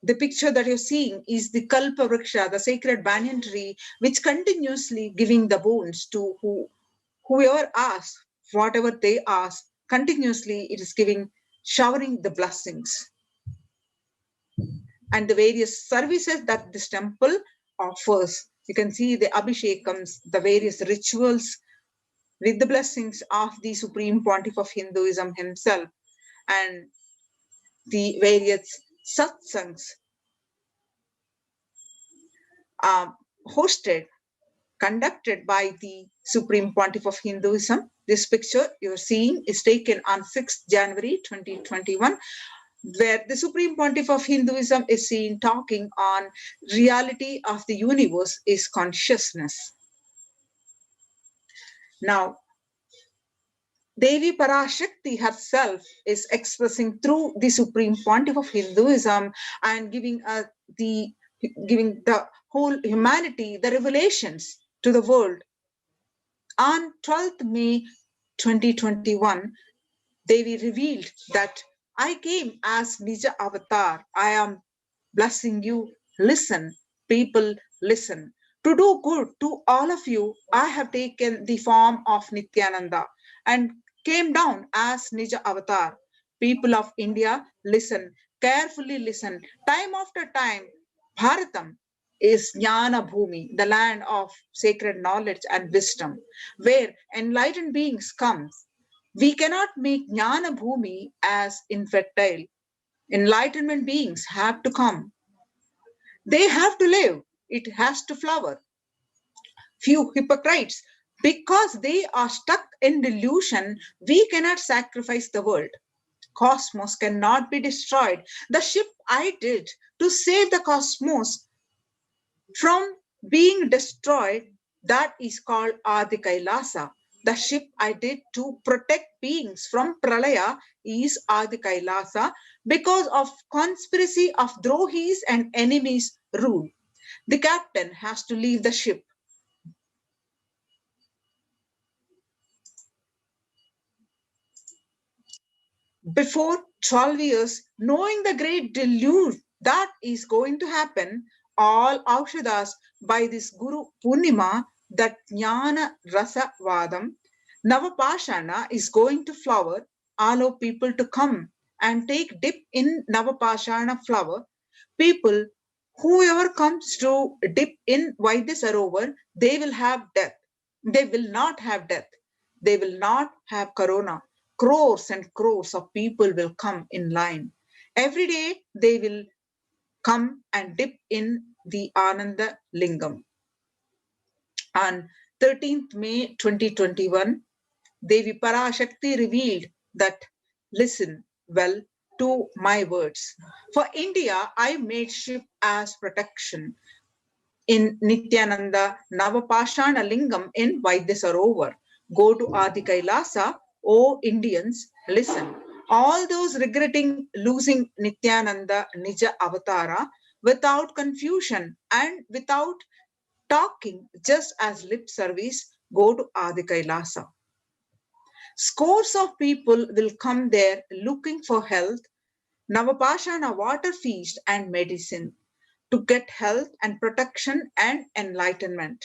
Speaker 16: the picture that you're seeing is the Kalpa Vriksha, the sacred banyan tree, which continuously giving the boons to whoever asks, whatever they ask, continuously it is showering the blessings. And the various services that this temple offers. You can see the Abhishekams, the various rituals with the blessings of the Supreme Pontiff of Hinduism himself, and the various Satsangs conducted by the Supreme Pontiff of Hinduism. This picture you're seeing is taken on 6th January 2021, where the Supreme Pontiff of Hinduism is seen talking on reality of the universe is consciousness. Now, Devi Parashakti herself is expressing through the Supreme Pontiff of Hinduism and giving the whole humanity the revelations to the world. On 12th May 2021, Devi revealed that I came as Nija Avatar. I am blessing you. Listen, people, listen. To do good to all of you, I have taken the form of Nithyananda and came down as Nija Avatar. People of India, listen, carefully listen. Time after time, Bharatam is Jnana Bhumi, the land of sacred knowledge and wisdom, where enlightened beings come. We cannot make Jnana Bhumi as infertile. Enlightenment beings have to come. They have to live. It has to flower. Few hypocrites, because they are stuck in delusion, we cannot sacrifice the world. Cosmos cannot be destroyed. The ship I did to save the cosmos from being destroyed, that is called Adi Kailasa. the ship I did to protect beings from Pralaya is Adi Kailasa because of conspiracy of Drohis and enemies rule. The captain has to leave the ship. Before 12 years, knowing the great deluge that is going to happen, all Aukshadas by this Guru Purnima, that Jnana Rasa Vadam, Navapashana is going to flower, allow people to come and take dip in Navapashana flower. People, whoever comes to dip in Vaidya Sarovar, they will have death. They will not have death. They will not have corona. Crores and crores of people will come in line. Every day they will come and dip in the Ananda Lingam. On 13th May 2021, Devi Parashakti revealed that, listen well to my words. For India, I made ship as protection in Nithyananda Navapashana Lingam in Vaidya Sarovar. Go to Adi Kailasa, O Indians, listen. All those regretting losing Nithyananda Nija Avatara without confusion and without talking, just as lip service, go to Adi Kailasa. Scores of people will come there looking for health, Navapashana water feast and medicine to get health and protection and enlightenment.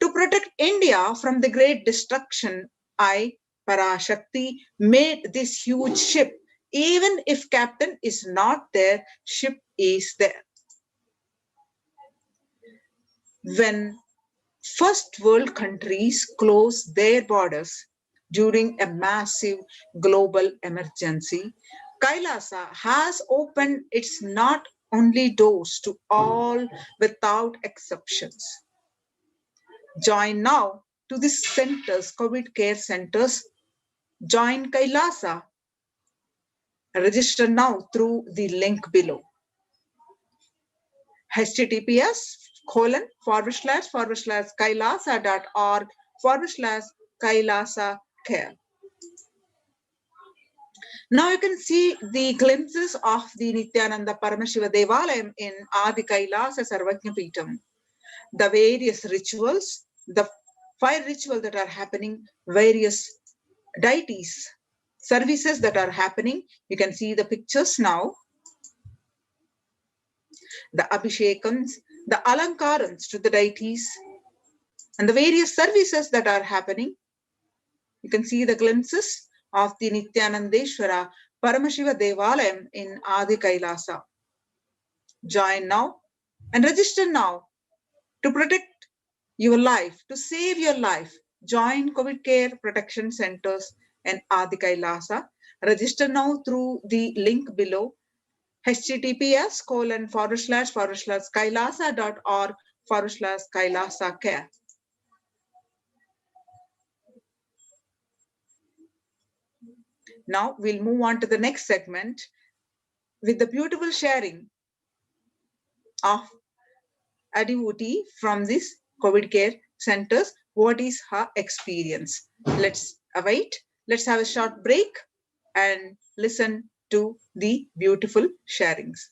Speaker 16: To protect India from the great destruction, I, Parashakti, made this huge ship. Even if captain is not there, ship is there. When first world countries close their borders during a massive global emergency, Kailasa has opened its not only doors to all without exceptions. Join now to the centers, COVID care centers. Join Kailasa. Register now through the link below. https://kailasa.org/kailasa care. Now you can see the glimpses of the Nithyananda Paramashiva Devalayam in Adi Kailasa Sarvajna Peetam. The various rituals, the 5 rituals that are happening, various deities, services that are happening. You can see the pictures now. The Abhishekams, the Alankarans to the deities, and the various services that are happening. You can see the glimpses of the Nithyanandeshwara Paramashiva Devalayam in Adi Kailasa. Join now and register now to protect your life, to save your life. Join COVID care protection centers in Adi Kailasa. Register now through the link below. https://kailasa.org/kailasa care. Now we'll move on to the next segment with the beautiful sharing of a devotee from this COVID care centers. What is her experience? Let's await. Let's have a short break and listen to the beautiful sharings.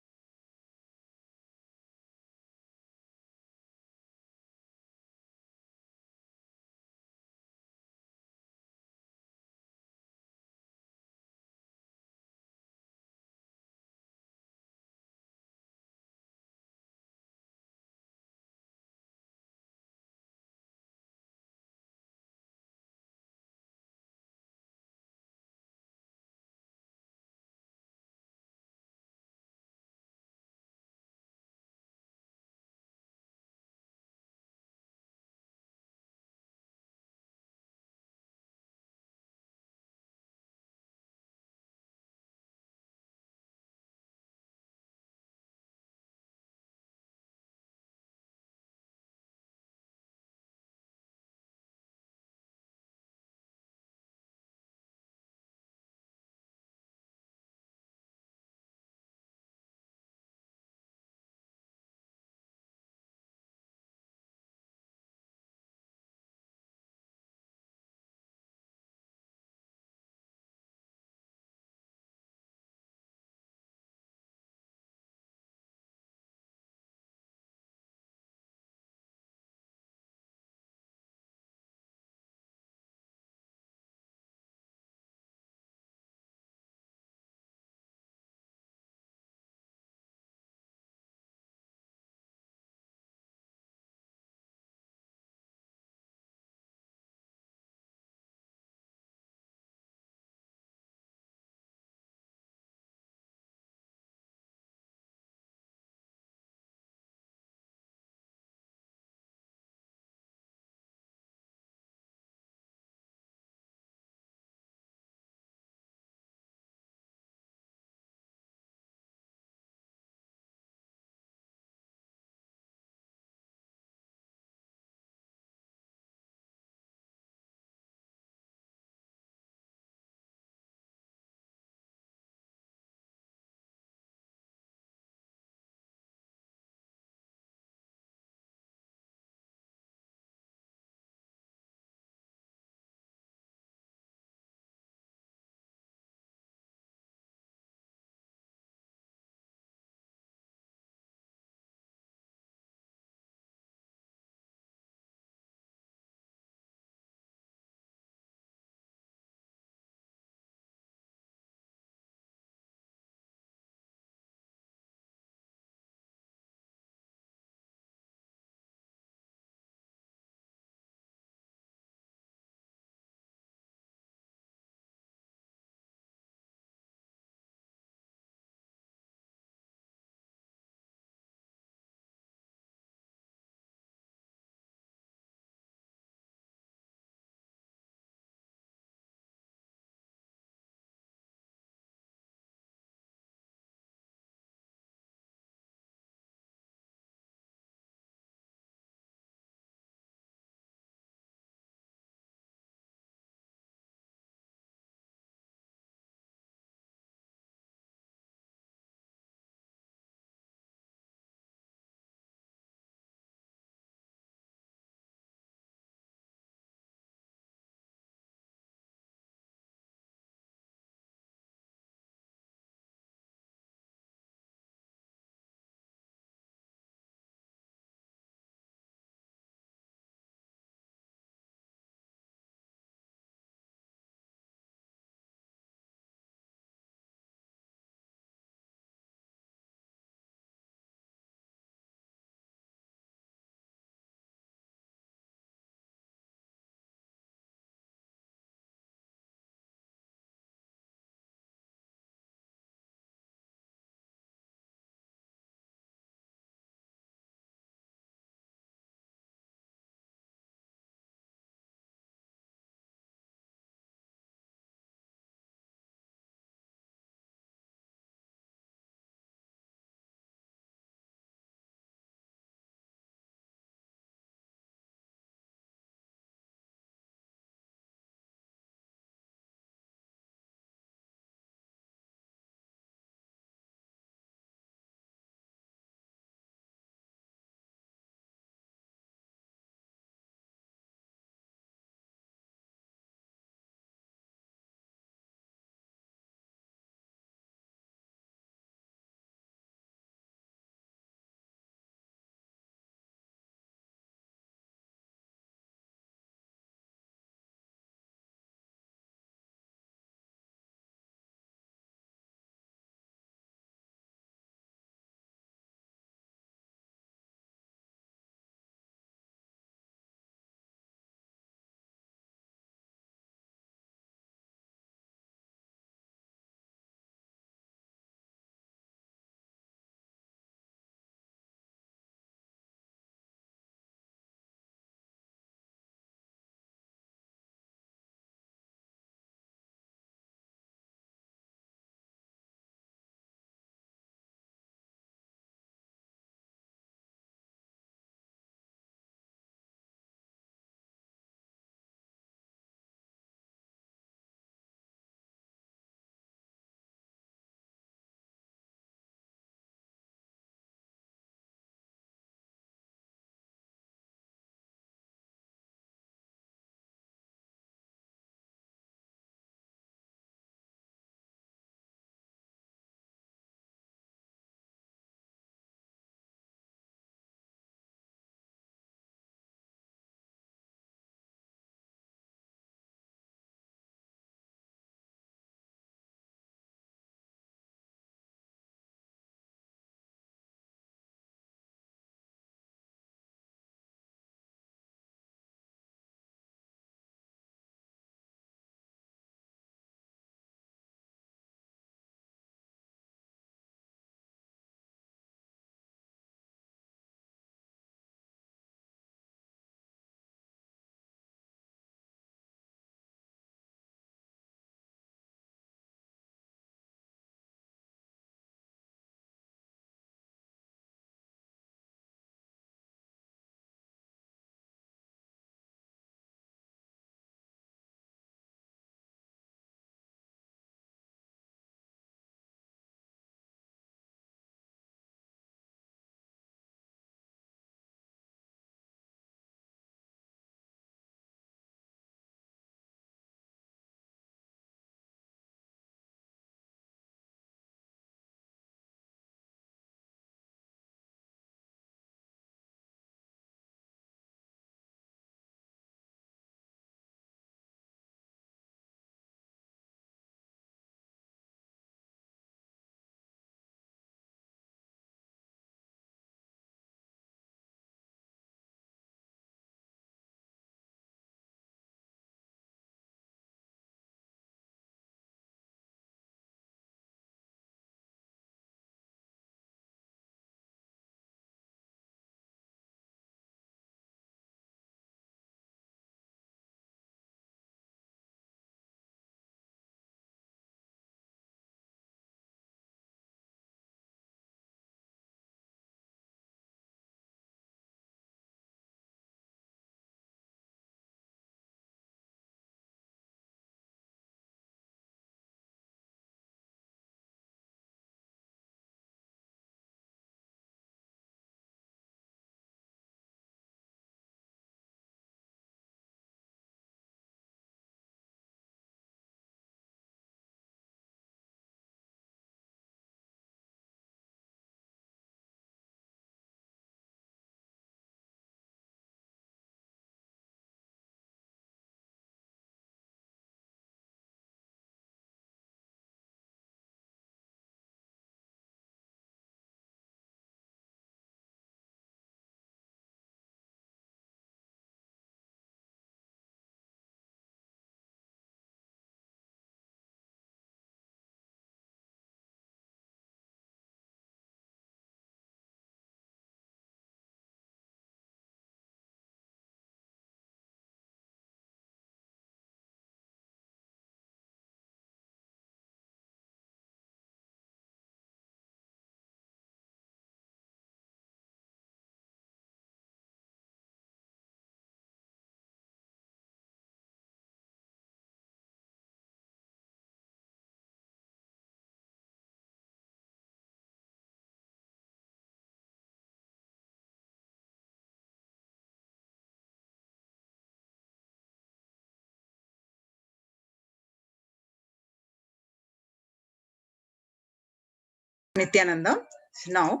Speaker 16: Nithyananda. Now,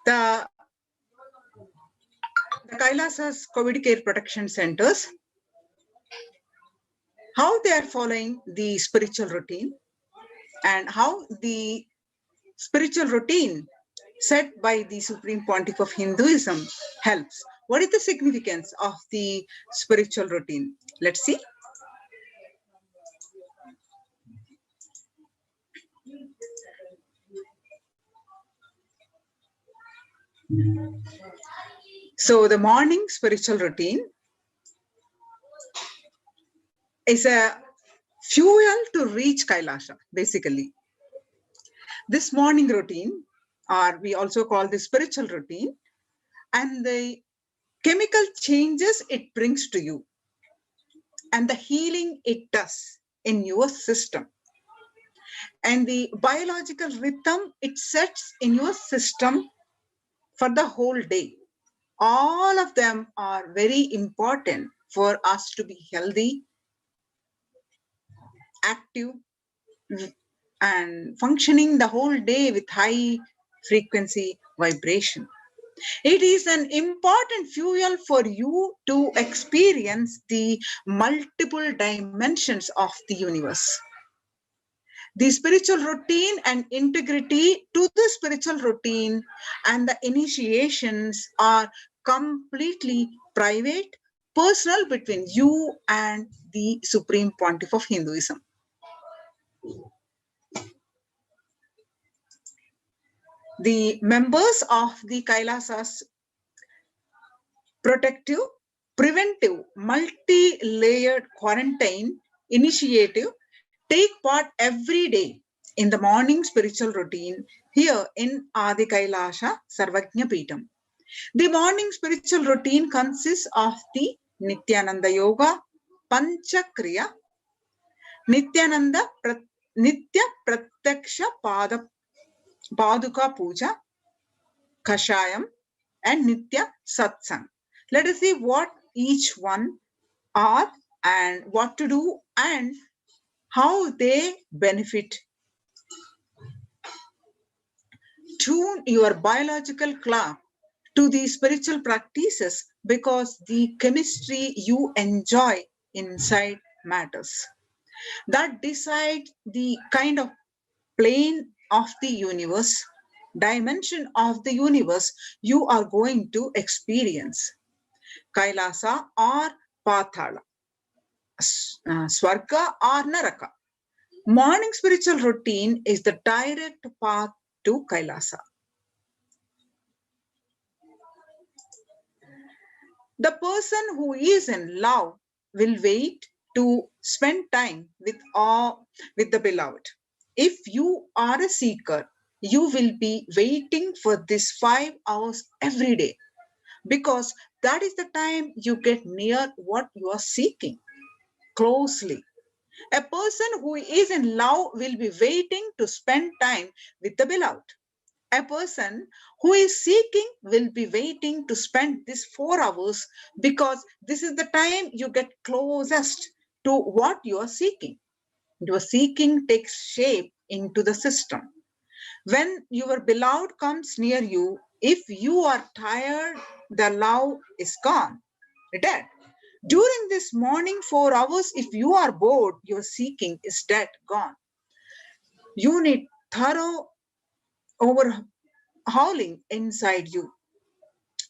Speaker 16: the Kailasa's COVID care protection centers, how they are following the spiritual routine and how the spiritual routine set by the Supreme Pontiff of Hinduism helps. What is the significance of the spiritual routine? Let's see. So the morning spiritual routine is a fuel to reach Kailasa, basically. This morning routine, or we also call this spiritual routine, and the chemical changes it brings to you, and the healing it does in your system, and the biological rhythm it sets in your system for the whole day. All of them are very important for us to be healthy, active, and functioning the whole day with high frequency vibration. It is an important fuel for you to experience the multiple dimensions of the universe. The spiritual routine and integrity to the spiritual routine and the initiations are completely private, personal between you and the Supreme Pontiff of Hinduism. The members of the Kailasa's protective, preventive, multi-layered quarantine initiative take part every day in the morning spiritual routine here in Adi Kailasa Sarvajna Peetham. The morning spiritual routine consists of the Nithyananda Yoga, Panchakriya, Nithyananda Nitya Pratyaksha Paduka Puja, Kashayam, and Nitya Satsang. Let us see what each one are and what to do and how they benefit. Tune your biological clock to the spiritual practices because the chemistry you enjoy inside matters. That decide the kind of plane of the universe, dimension of the universe you are going to experience. Kailasa or Pathala, Swarga or Naraka. Morning spiritual routine is the direct path to Kailasa. The person who is in love will wait to spend time with the beloved. If you are a seeker, you will be waiting for this 5 hours every day because that is the time you get near what you are seeking closely. A person who is in love will be waiting to spend time with the beloved. A person who is seeking will be waiting to spend this 4 hours because this is the time you get closest to what you are seeking. Your seeking takes shape into the system. When your beloved comes near you, if you are tired, the love is gone, dead. During this morning 4 hours, if you are bored, your seeking is dead, gone. You need thorough overhauling inside you.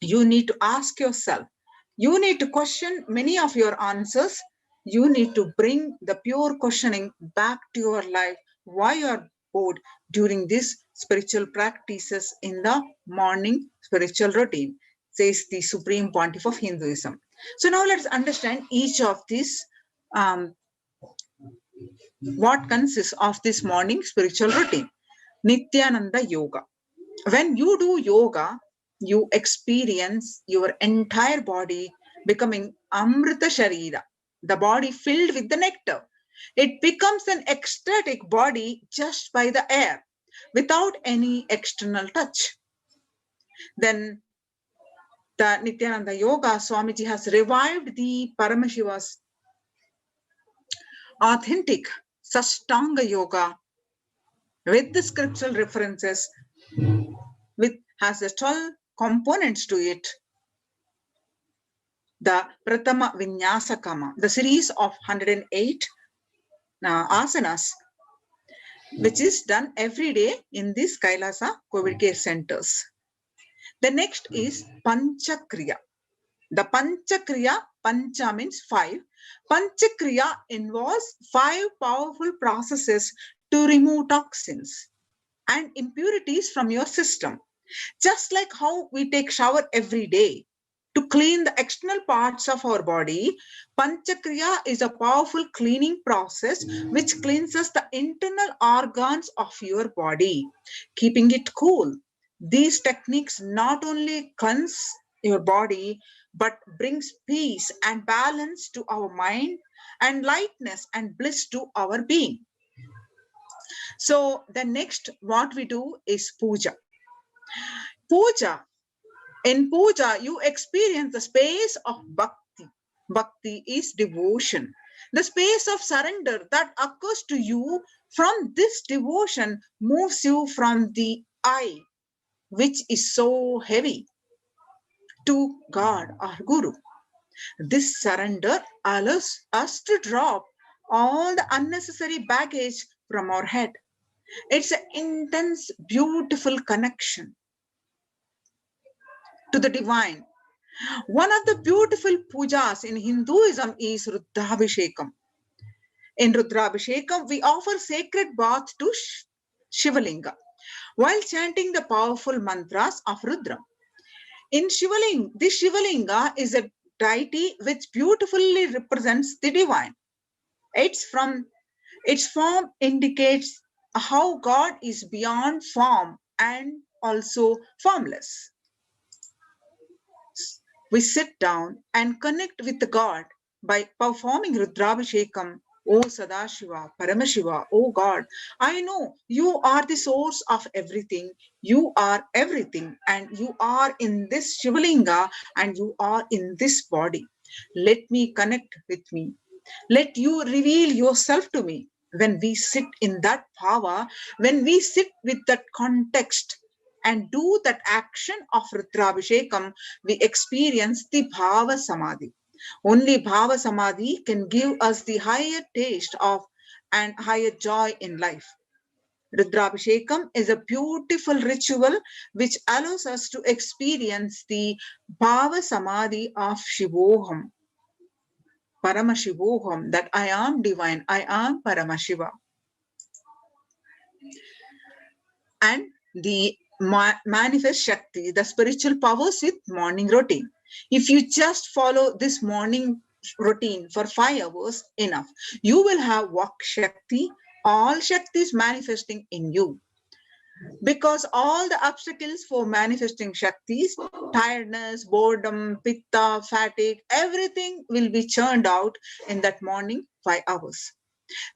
Speaker 16: You need to ask yourself. You need to question many of your answers. You need to bring the pure questioning back to your life. Why you are bored during these spiritual practices in the morning spiritual routine, says the Supreme Pontiff of Hinduism. So now let's understand each of these, what consists of this morning spiritual routine. Nithyananda Yoga. When you do yoga, you experience your entire body becoming Amrita Sharira, the body filled with the nectar. It becomes an ecstatic body just by the air, without any external touch. Then the Nithyananda Yoga, Swamiji has revived the Paramashiva's authentic Sastanga Yoga with the scriptural references, with has the 12 components to it. The Pratama Vinyasa Kama, the series of 108 asanas, which is done every day in these Kailasa COVID care centers. The next is Panchakriya. The Panchakriya, Pancha means 5. Panchakriya involves 5 powerful processes to remove toxins and impurities from your system. Just like how we take shower every day to clean the external parts of our body, Panchakriya is a powerful cleaning process which cleanses the internal organs of your body, keeping it cool. These techniques not only cleanse your body, but brings peace and balance to our mind and lightness and bliss to our being. So the next what we do is puja. Puja. In puja, you experience the space of bhakti. Bhakti is devotion. The space of surrender that occurs to you from this devotion moves you from the I, which is so heavy, to God or Guru. This surrender allows us to drop all the unnecessary baggage from our head. It's an intense, beautiful connection to the divine. One of the beautiful pujas in Hinduism is Rudrabhishekam. In Rudrabhishekam, we offer sacred bath to Shivalinga while chanting the powerful mantras of Rudra. In Shivalinga, this Shivalinga is a deity which beautifully represents the divine. Its form indicates how God is beyond form and also formless. We sit down and connect with the God by performing Rudrabhishekam. O Sadashiva, Paramashiva, O God, I know you are the source of everything. You are everything, and you are in this Shivalinga, and you are in this body. Let me connect with me. Let you reveal yourself to me. When we sit in that power, when we sit with that context and do that action of Rudrabhishekam, we experience the Bhava Samadhi. Only Bhava Samadhi can give us the higher taste of and higher joy in life. Rudrabhishekam is a beautiful ritual which allows us to experience the Bhava Samadhi of Shivoham, Paramashivoham, that I am divine, I am Paramashiva. And the manifest Shakti, the spiritual powers with morning routine. If you just follow this morning routine for 5 hours, enough. You will have Vak Shakti, all Shaktis manifesting in you. Because all the obstacles for manifesting Shaktis, tiredness, boredom, pitta, fatigue, everything will be churned out in that morning 5 hours.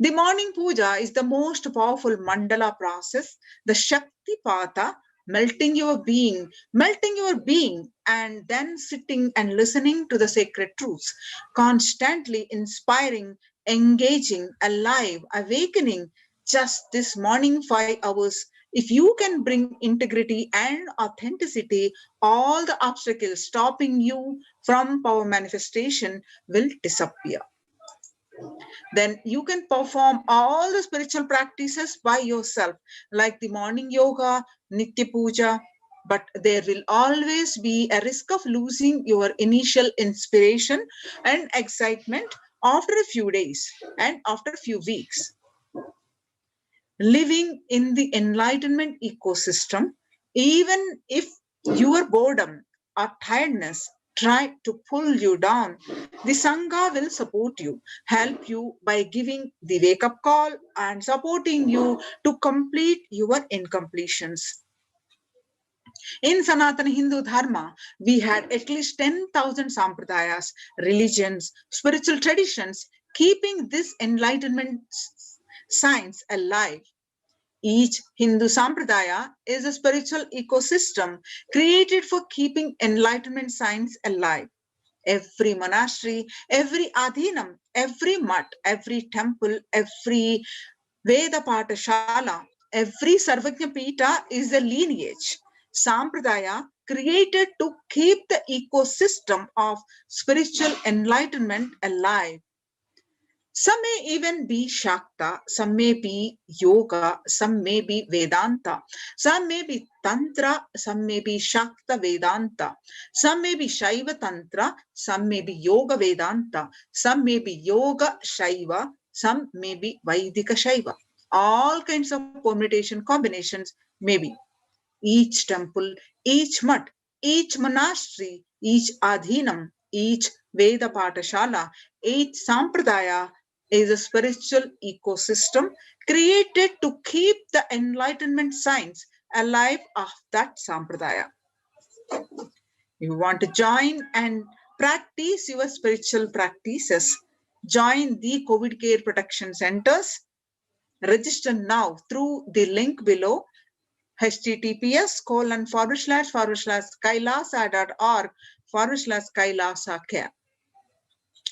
Speaker 16: The morning puja is the most powerful mandala process, the Shakti Pata, melting your being, and then sitting and listening to the sacred truths, constantly inspiring, engaging, alive, awakening. Just this morning 5 hours, if you can bring integrity and authenticity, all the obstacles stopping you from power manifestation will disappear. Then you can perform all the spiritual practices by yourself, like the morning yoga, Nitya Puja, but there will always be a risk of losing your initial inspiration and excitement after a few days and after a few weeks. Living in the enlightenment ecosystem, even if your boredom or tiredness try to pull you down, the Sangha will support you, help you by giving the wake-up call and supporting you to complete your incompletions. In Sanatana Hindu Dharma, we had at least 10,000 sampradayas, religions, spiritual traditions, keeping this enlightenment science alive. Each Hindu sampradaya is a spiritual ecosystem created for keeping enlightenment science alive. Every monastery, every adhinam, every mutt, every temple, every Veda Pathashala, every Sarvajna Pita is a lineage. Sampradaya created to keep the ecosystem of spiritual enlightenment alive. Some may even be Shakta, some may be Yoga, some may be Vedanta, some may be Tantra, some may be Shakta Vedanta, some may be Shaiva Tantra, some may be Yoga Vedanta, some may be Yoga Shaiva, some may be Vaidika Shaiva. All kinds of permutation combinations may be. Each temple, each mutt, each monastery, each adhinam, each Veda Patashala, each Sampradaya is a spiritual ecosystem created to keep the enlightenment signs alive of that Sampradaya. You want to join and practice your spiritual practices, join the COVID Care Protection Centers. Register now through the link below, https://kailasa.org/Kailasa care.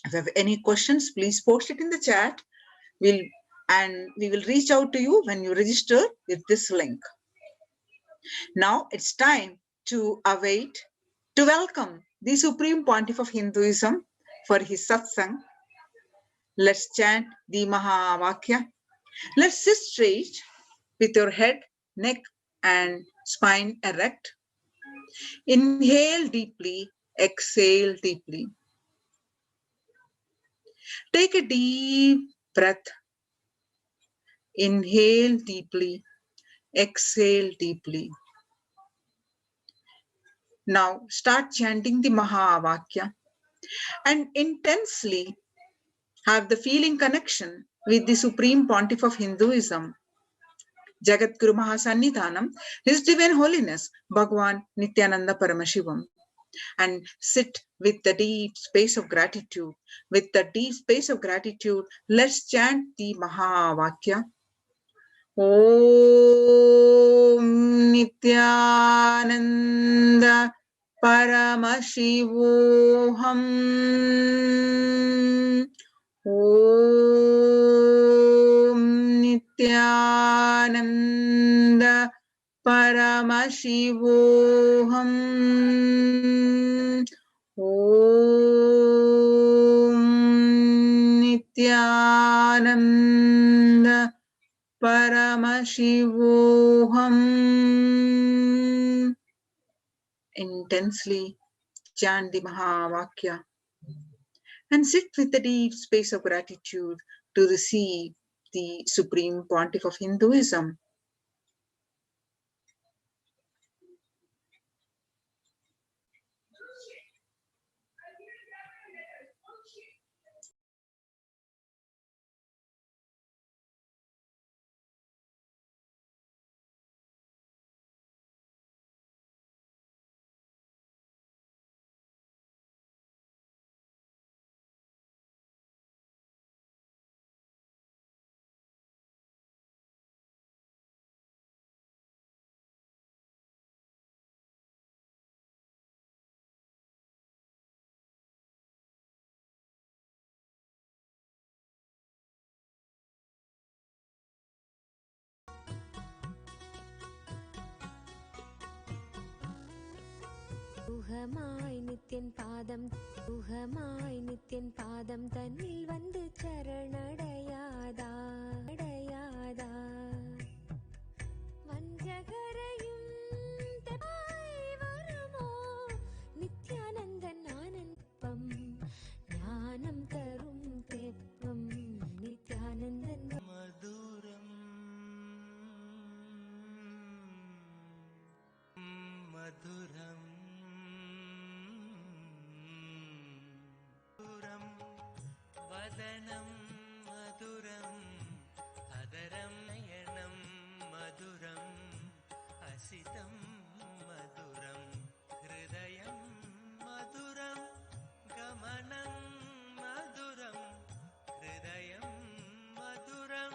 Speaker 16: If you have any questions, please post it in the chat. We will reach out to you when you register with this link. Now it's time to welcome the Supreme Pontiff of Hinduism for his Satsang. Let's chant the Mahavakya. Let's sit straight with your head, neck, and spine erect. Inhale deeply, exhale deeply. Take a deep breath. Inhale deeply, exhale deeply. Now start chanting the Mahavakya and intensely have the feeling connection with the Supreme Pontiff of Hinduism, Jagat Guru Mahasannidhanam, His Divine Holiness, Bhagwan Nithyananda Paramashivam, and sit with the deep space of gratitude. With the deep space of gratitude, let's chant the Mahavakya. Om Nithyananda Paramashivoham. Om Nithyananda Paramashivoham. Om Nithyananda Paramashivoham. Intensely chant the Mahavakya and sit with the deep space of gratitude to receive the Supreme Pontiff of Hinduism.
Speaker 17: ூகமாய் Nithyan பாதம் தன்னில் வந்து சரணடையாதா வஞ்சகரையும் தப்பாய் வருமோ நித்யானந்தன் ஆனந்தம் ஞானம் தரும் தெப்பம் நித்யானந்தன் மதுரம் மதுரம் वदनं मधुरं अदरं नयनं मधुरं हसितं मधुरं हृदयं मधुरं गमनं मधुरं हृदयं मधुरं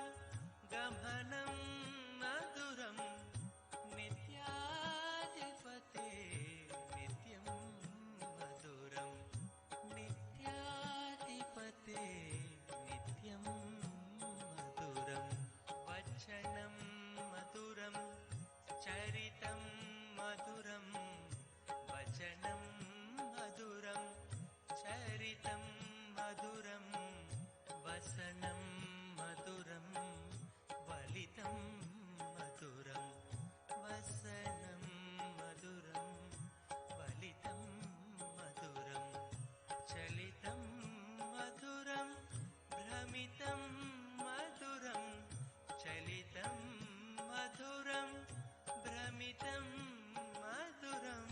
Speaker 17: गमनं मधुरं नित्याधिपते नित्यं मधुरं नित्याधिपते नित्यं मधुरं वचनं मधुरं वसनं मधुरं वलितं मधुरं वसनं मधुरं वलितं मधुरं चलितं मधुरं भ्रमितं मधुरं चलितं मधुरं भ्रमितं मधुरं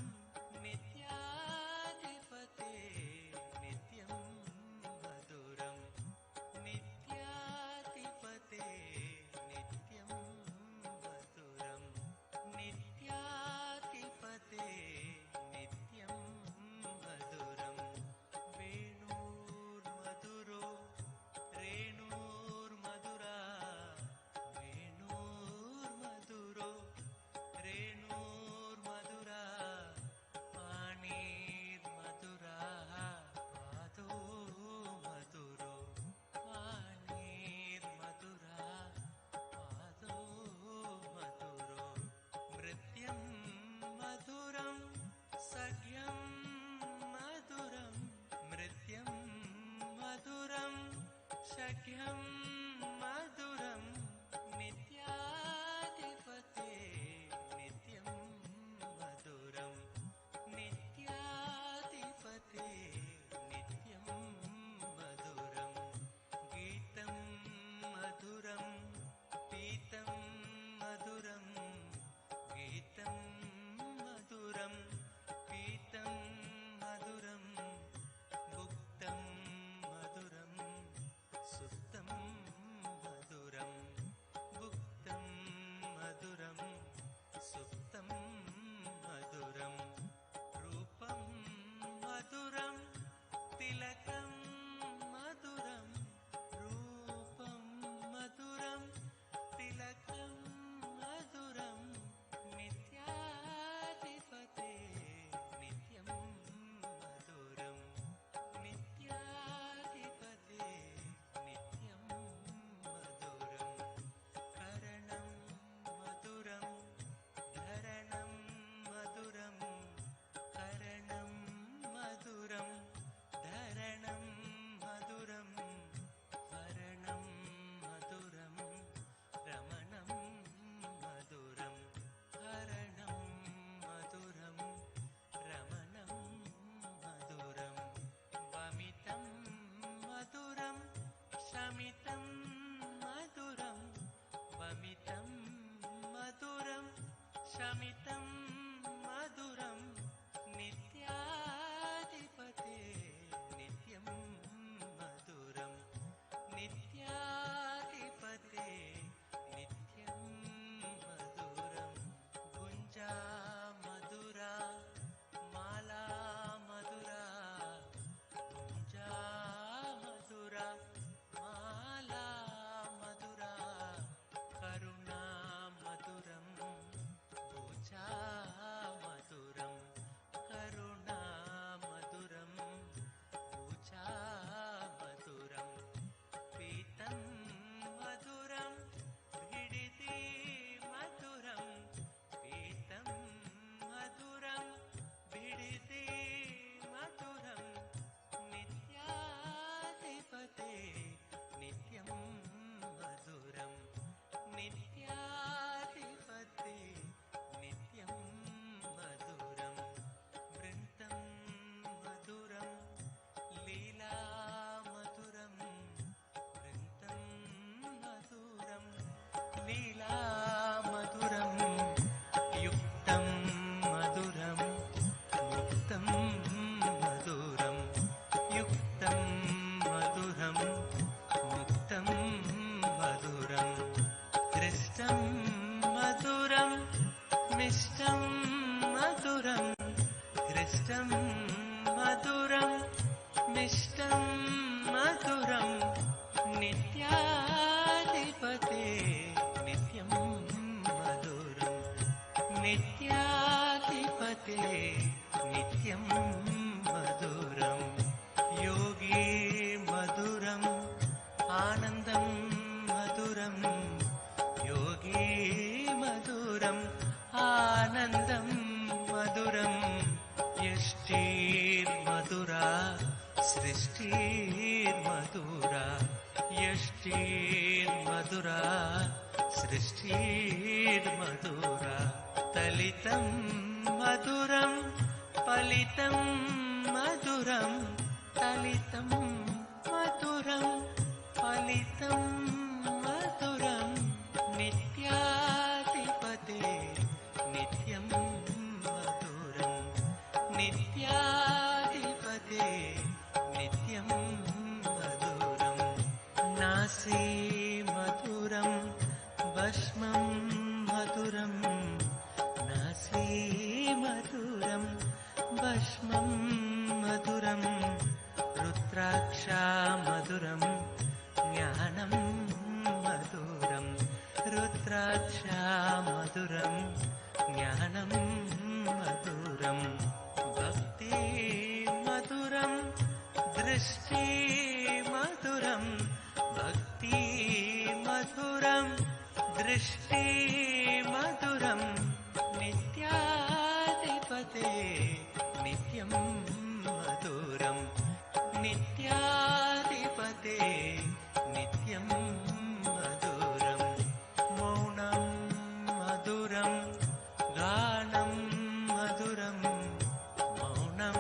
Speaker 17: नित्याधिपते नित्यं मधुरं नित्याधिपते नित्यं मधुरं नित्याधिपते नित्यं मधुरं वेणुर्मधुरो रेणुर्मधुरा वेणुर्मधुरो रेणुर्मधुरा पाणिर्मधुरा पादो मधुरो पाणिर्मधुरा पादो मधुरो नृत्यं मधुरं सख्यं मधुरं नृत्यं मधुरं सख्यं मधुरं नित्याधिपते नित्यं मधुरं नित्याधिपते नित्यं मधुरं गीतं मधुरं पीतं मधुरं गीतं मधुरं पीतं मधुरं भुक्तं मधुरं सुप्तं मधुरं भुक्तं मधुरं सुप्तं मधुरं रूपं मधुरं तिलकं मधुरं रूपं मधुरं तिलकं मधुरं नित्याधिपते नित्यं मधुरं नित्याधिपते नित्यं मधुरं करणं मधुरं धरणं मधुरं करणं मधुरं धरणं मधुरं हरणं मधुरं रमणं मधुरं हरणं मधुरं रमणं मधुरं वमितं मधुरं शमितं मधुरं वमितं मधुरं शमितं मधुरं नित्याधिपते नित्यं मधुरं नित्याधिपते नित्यं मधुरं गुञ्जा मधुरा माला मधुरा गुञ्जा मधुरा माला मधुरा करुणा मधुरं भुजा मधुरं करुणा मधुरं भुजा मधुरं पीतं मधुरं भिडिति मधुरं पीतं मधुरं भिडिति मधुरं नित्याधिपते नित्यं मधुरं नित्याधिपते नित्यं मधुरं वृन्तं मधुरं लीला मधुरं वृन्तं मधुरं लीला मधुरं युक्तं मधुरं मुक्तं मधुरं युक्तं मधुरं मुक्तं मधुरं दृष्टं मधुरं मिष्टं मधुरं हृष्टं मधुरं मिष्टं मधुरं नित्याधिपते नित्यं मधुरं नित्याधिपते नित्यं मधुरं योगी मधुरं आनन्दं मधुरं योगी मधुरम् आनन्दं मधुरं यष्टिर्मधुरा सृष्टिर्मधुरा यष्टिर्मधुरा सृष्टिर्मधुरा तलितं मधुरं फलितं मधुरं तलितं मधुरं फलितं मधुरं नित्याधिपते नित्यं मधुरं नित्याधिपते नित्यं मधुरं नासी मधुरं भस्मं मधुरं नासी मधुरं भस्मं मधुरं रुद्राक्षा मधुरं ज्ञानं मधुरं रुद्राक्षा मधुरं ज्ञानं मधुरं भक्ति मधुरं दृष्टि मधुरं भक्ति मधुरं दृष्टि मधुरं नित्याधिपते नित्यं मधुरं नित्याधिपते नित्यं मधुरं मौनं मधुरं गानं मधुरं मौनं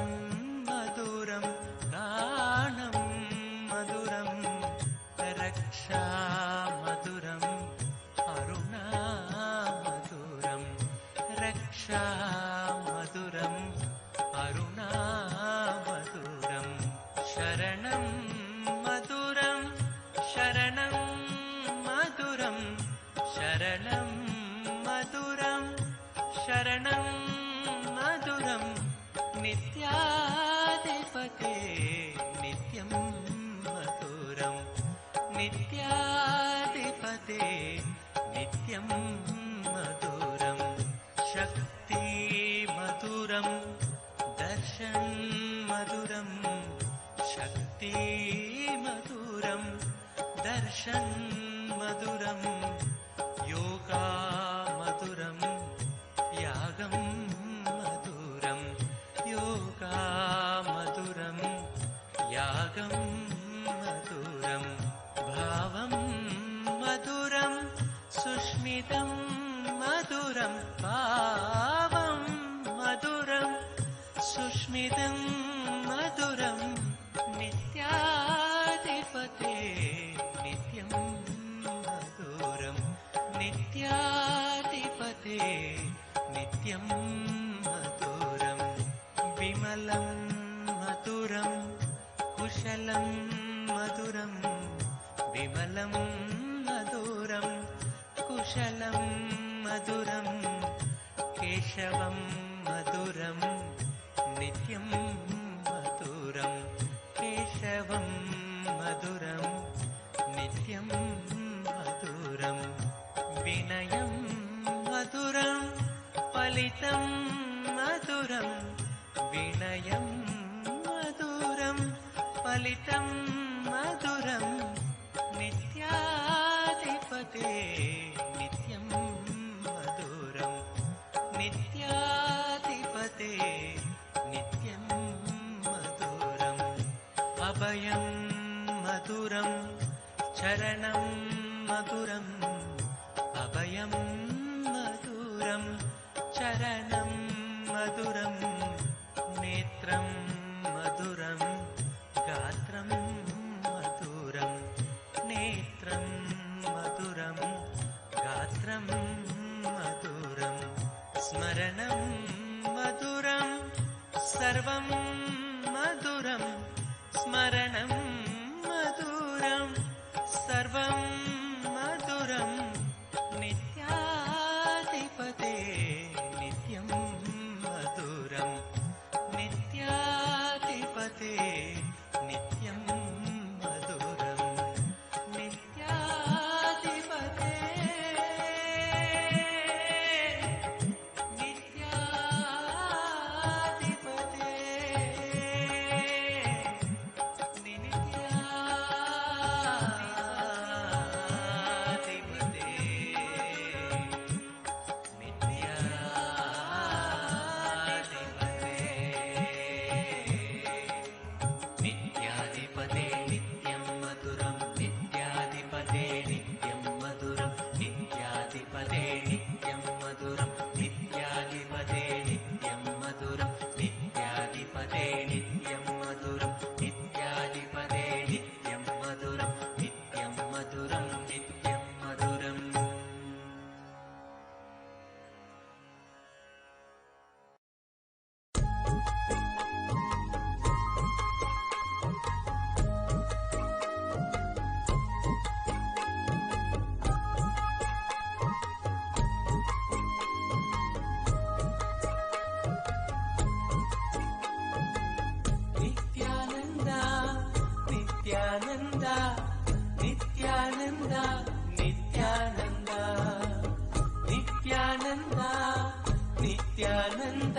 Speaker 17: मधुरं गानं मधुरं रक्षा मधुरं अरुणा मधुरं रक्षा मधुरं अरुणा मधुरं शरणं मधुरं शरणं मधुरं शरणं मधुरं शरणं मधुरं नित्याधिपते नित्यं मधुरं नित्याधिपते नित्यं मधुरं शक्ति मधुरं दर्शन मधुरं शक्ति मधुरं दर्शन मधुरं योगा मधुरं यागं मधुरं योगा मधुरं यागं मधुरं भावं मधुरं सुष्मितं मधुरं भावं मधुरं सुष्मितं मधुरं नित्याधिपते नित्यं मधुरं नित्याधिपते नित्यं मधुरं विमलं मधुरं कुशलं मधुरं विमलं मधुरं कुशलं मधुरं केशवं मधुरं नित्यं मधुरं केशवं मधुरं नित्यं मधुरं विनयं मधुरं फलितं मधुरं विनयं मधुरं फलितं मधुरं नित्याधिपते नित्यं मधुरं नित्याधिपते नित्यं मधुरम् अभयं मधुरं चरणं मधुरम् अभयं मधुरं चरणं मधुरं नेत्रं मधुरं गात्रं मधुरं नेत्रं मधुरं गात्रं मधुरं स्मरणं मधुरं सर्वं मधुरं स्मरणं मधुरं सर्वं मधुरं नित्याधिपते नित्यं मधुरम् ನಿತ್ಯಾನಂದ ನಿತ್ಯಾನಂದ ನಿತ್ಯಾನಂದ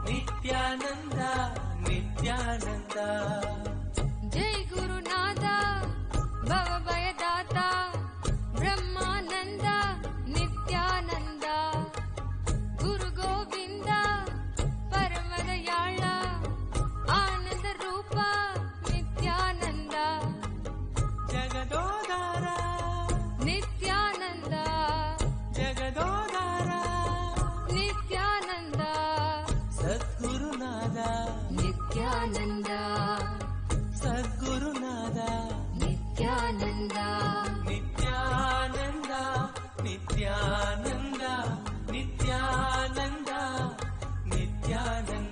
Speaker 17: ನಿತ್ಯಾನಂದ ನಿತ್ಯಾನಂದ
Speaker 18: ಜೈ ಗುರುನಾಥ ಭವಭಯದಾತ ಬ್ರಹ್ಮಾನಂದ ನಿತ್ಯಾನಂದ ಗುರು ಗೋವಿಂದ ಪರಮದಯಾಳ ಆನಂದ ರೂಪ ನಿತ್ಯಾನಂದ
Speaker 17: ಜಗದೋದಾರ
Speaker 18: ನಿತ್ಯಾನಂದ
Speaker 17: ಜಗದೋದಾರ
Speaker 18: ನಿತ್ಯಾನಂದ
Speaker 17: ಸದ್ಗುರುನಾದ
Speaker 18: ನಿತ್ಯಾನಂದ
Speaker 17: ಸದ್ಗುರುನಾದ
Speaker 18: ನಿತ್ಯಾನಂದ
Speaker 17: ನಿತ್ಯಾನಂದ ನಿತ್ಯಾನಂದ ನಿತ್ಯಾನಂದ ನಿತ್ಯಾನಂದ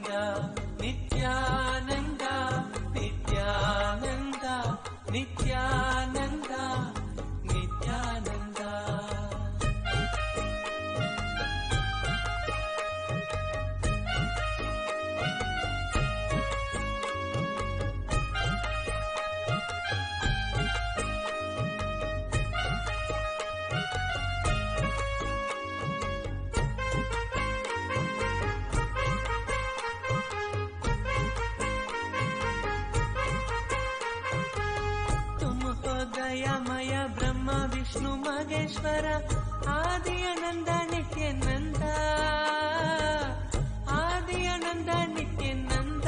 Speaker 17: ನಿತ್ಯಾನಂದ ನಿತ್ಯಾನಂದ ನಿತ್ಯಾನಂದ ನಿತ್ಯಾನಂದ दयामय ब्रह्म विष्णु महेश्वर आदि आनंद नित्यानंद आदि आनंद नित्यानंद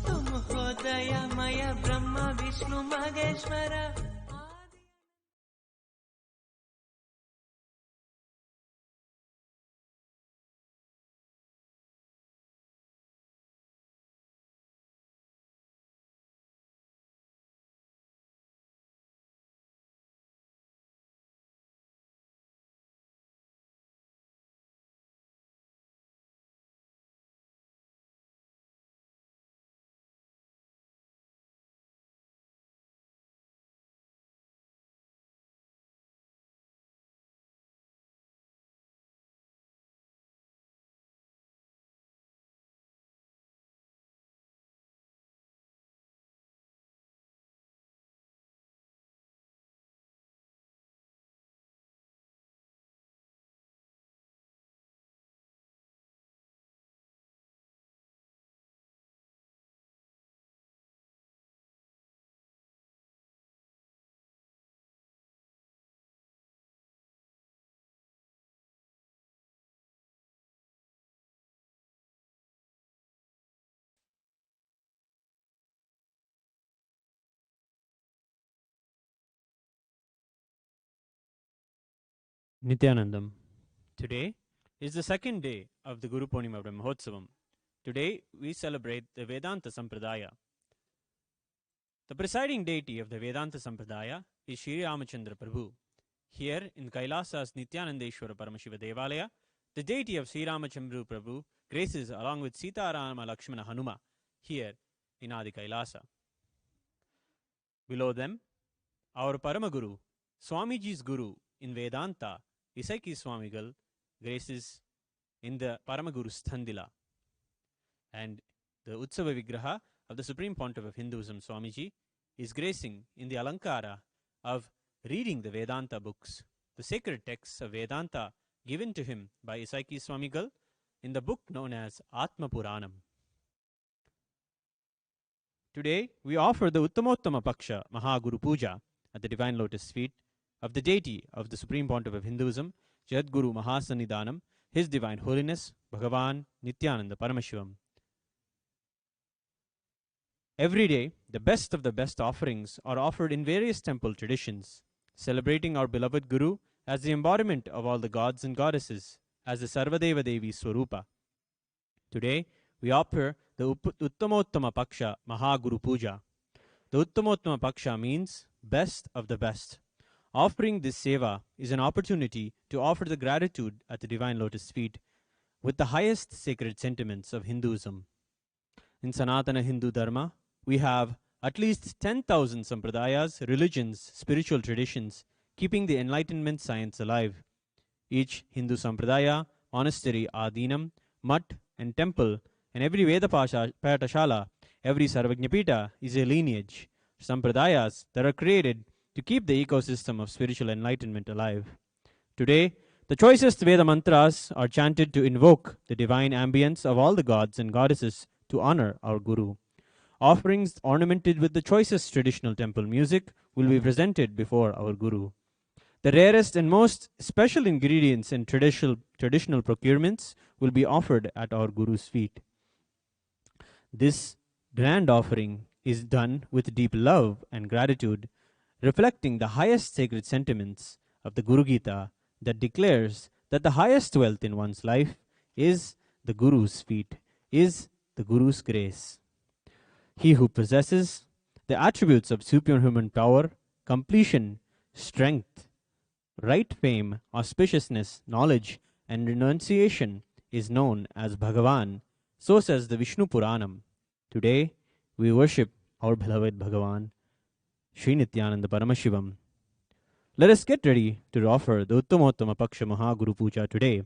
Speaker 17: तुम हो दयामय ब्रह्म Vishnu Maheshwar
Speaker 19: Nithyanandam. Today is the second day of the Guru Purnima Brahmotsavam. Today we celebrate the Vedanta Sampradaya. The presiding deity of the Vedanta Sampradaya is Sri Ramachandra Prabhu. Here in Kailasa's Nithyanandeshwara Paramashiva Devalaya, the deity of Sri Ramachandra Prabhu graces along with Sita Rama Lakshmana Hanuma here in Adi Kailasa. Below them, our Paramaguru, Swamiji's Guru in Vedanta, Isaiki Swamigal, graces in the Paramaguru Sthandila. And the Utsava Vigraha of the Supreme Pontiff of Hinduism, Swamiji, is gracing in the Alankara of reading the Vedanta books, the sacred texts of Vedanta given to him by Isaiki Swamigal in the book known as Atma Puranam. Today, we offer the Uttamottama Paksha Mahaguru Puja at the Divine Lotus feet of the deity of the Supreme Pontiff of Hinduism, Jadguru Mahasannidhanam, His Divine Holiness, Bhagavan Nithyananda Paramashivam. Every day, the best of the best offerings are offered in various temple traditions, celebrating our beloved Guru as the embodiment of all the gods and goddesses, as the Sarvadeva Devi Swarupa. Today, we offer the Uttamottama Paksha Mahaguru Puja. The Uttamottama Paksha means best of the best. Offering this seva is an opportunity to offer the gratitude at the Divine Lotus feet with the highest sacred sentiments of Hinduism. In Sanatana Hindu Dharma, we have at least 10,000 sampradayas, religions, spiritual traditions, keeping the Enlightenment science alive. Each Hindu sampradaya, monastery, adinam, mutt, and temple, and every Veda Patashala, every Sarvajñapita is a lineage, sampradayas that are created to keep the ecosystem of spiritual enlightenment alive. Today, the choicest Veda mantras are chanted to invoke the divine ambience of all the gods and goddesses to honor our Guru. Offerings ornamented with the choicest traditional temple music will be presented before our Guru. The rarest and most special ingredients in traditional procurements will be offered at our Guru's feet. This grand offering is done with deep love and gratitude, reflecting the highest sacred sentiments of the Guru Gita that declares that the highest wealth in one's life is the Guru's feet, is the Guru's grace. He who possesses the attributes of superhuman power, completion, strength, right fame, auspiciousness, knowledge, and renunciation is known as Bhagavan. So says the Vishnu Puranam. Today, we worship our beloved Bhagavan, Sri Nithyananda Paramashivam. Let us get ready to offer the Uttamottama Paksha Maha Guru Puja today.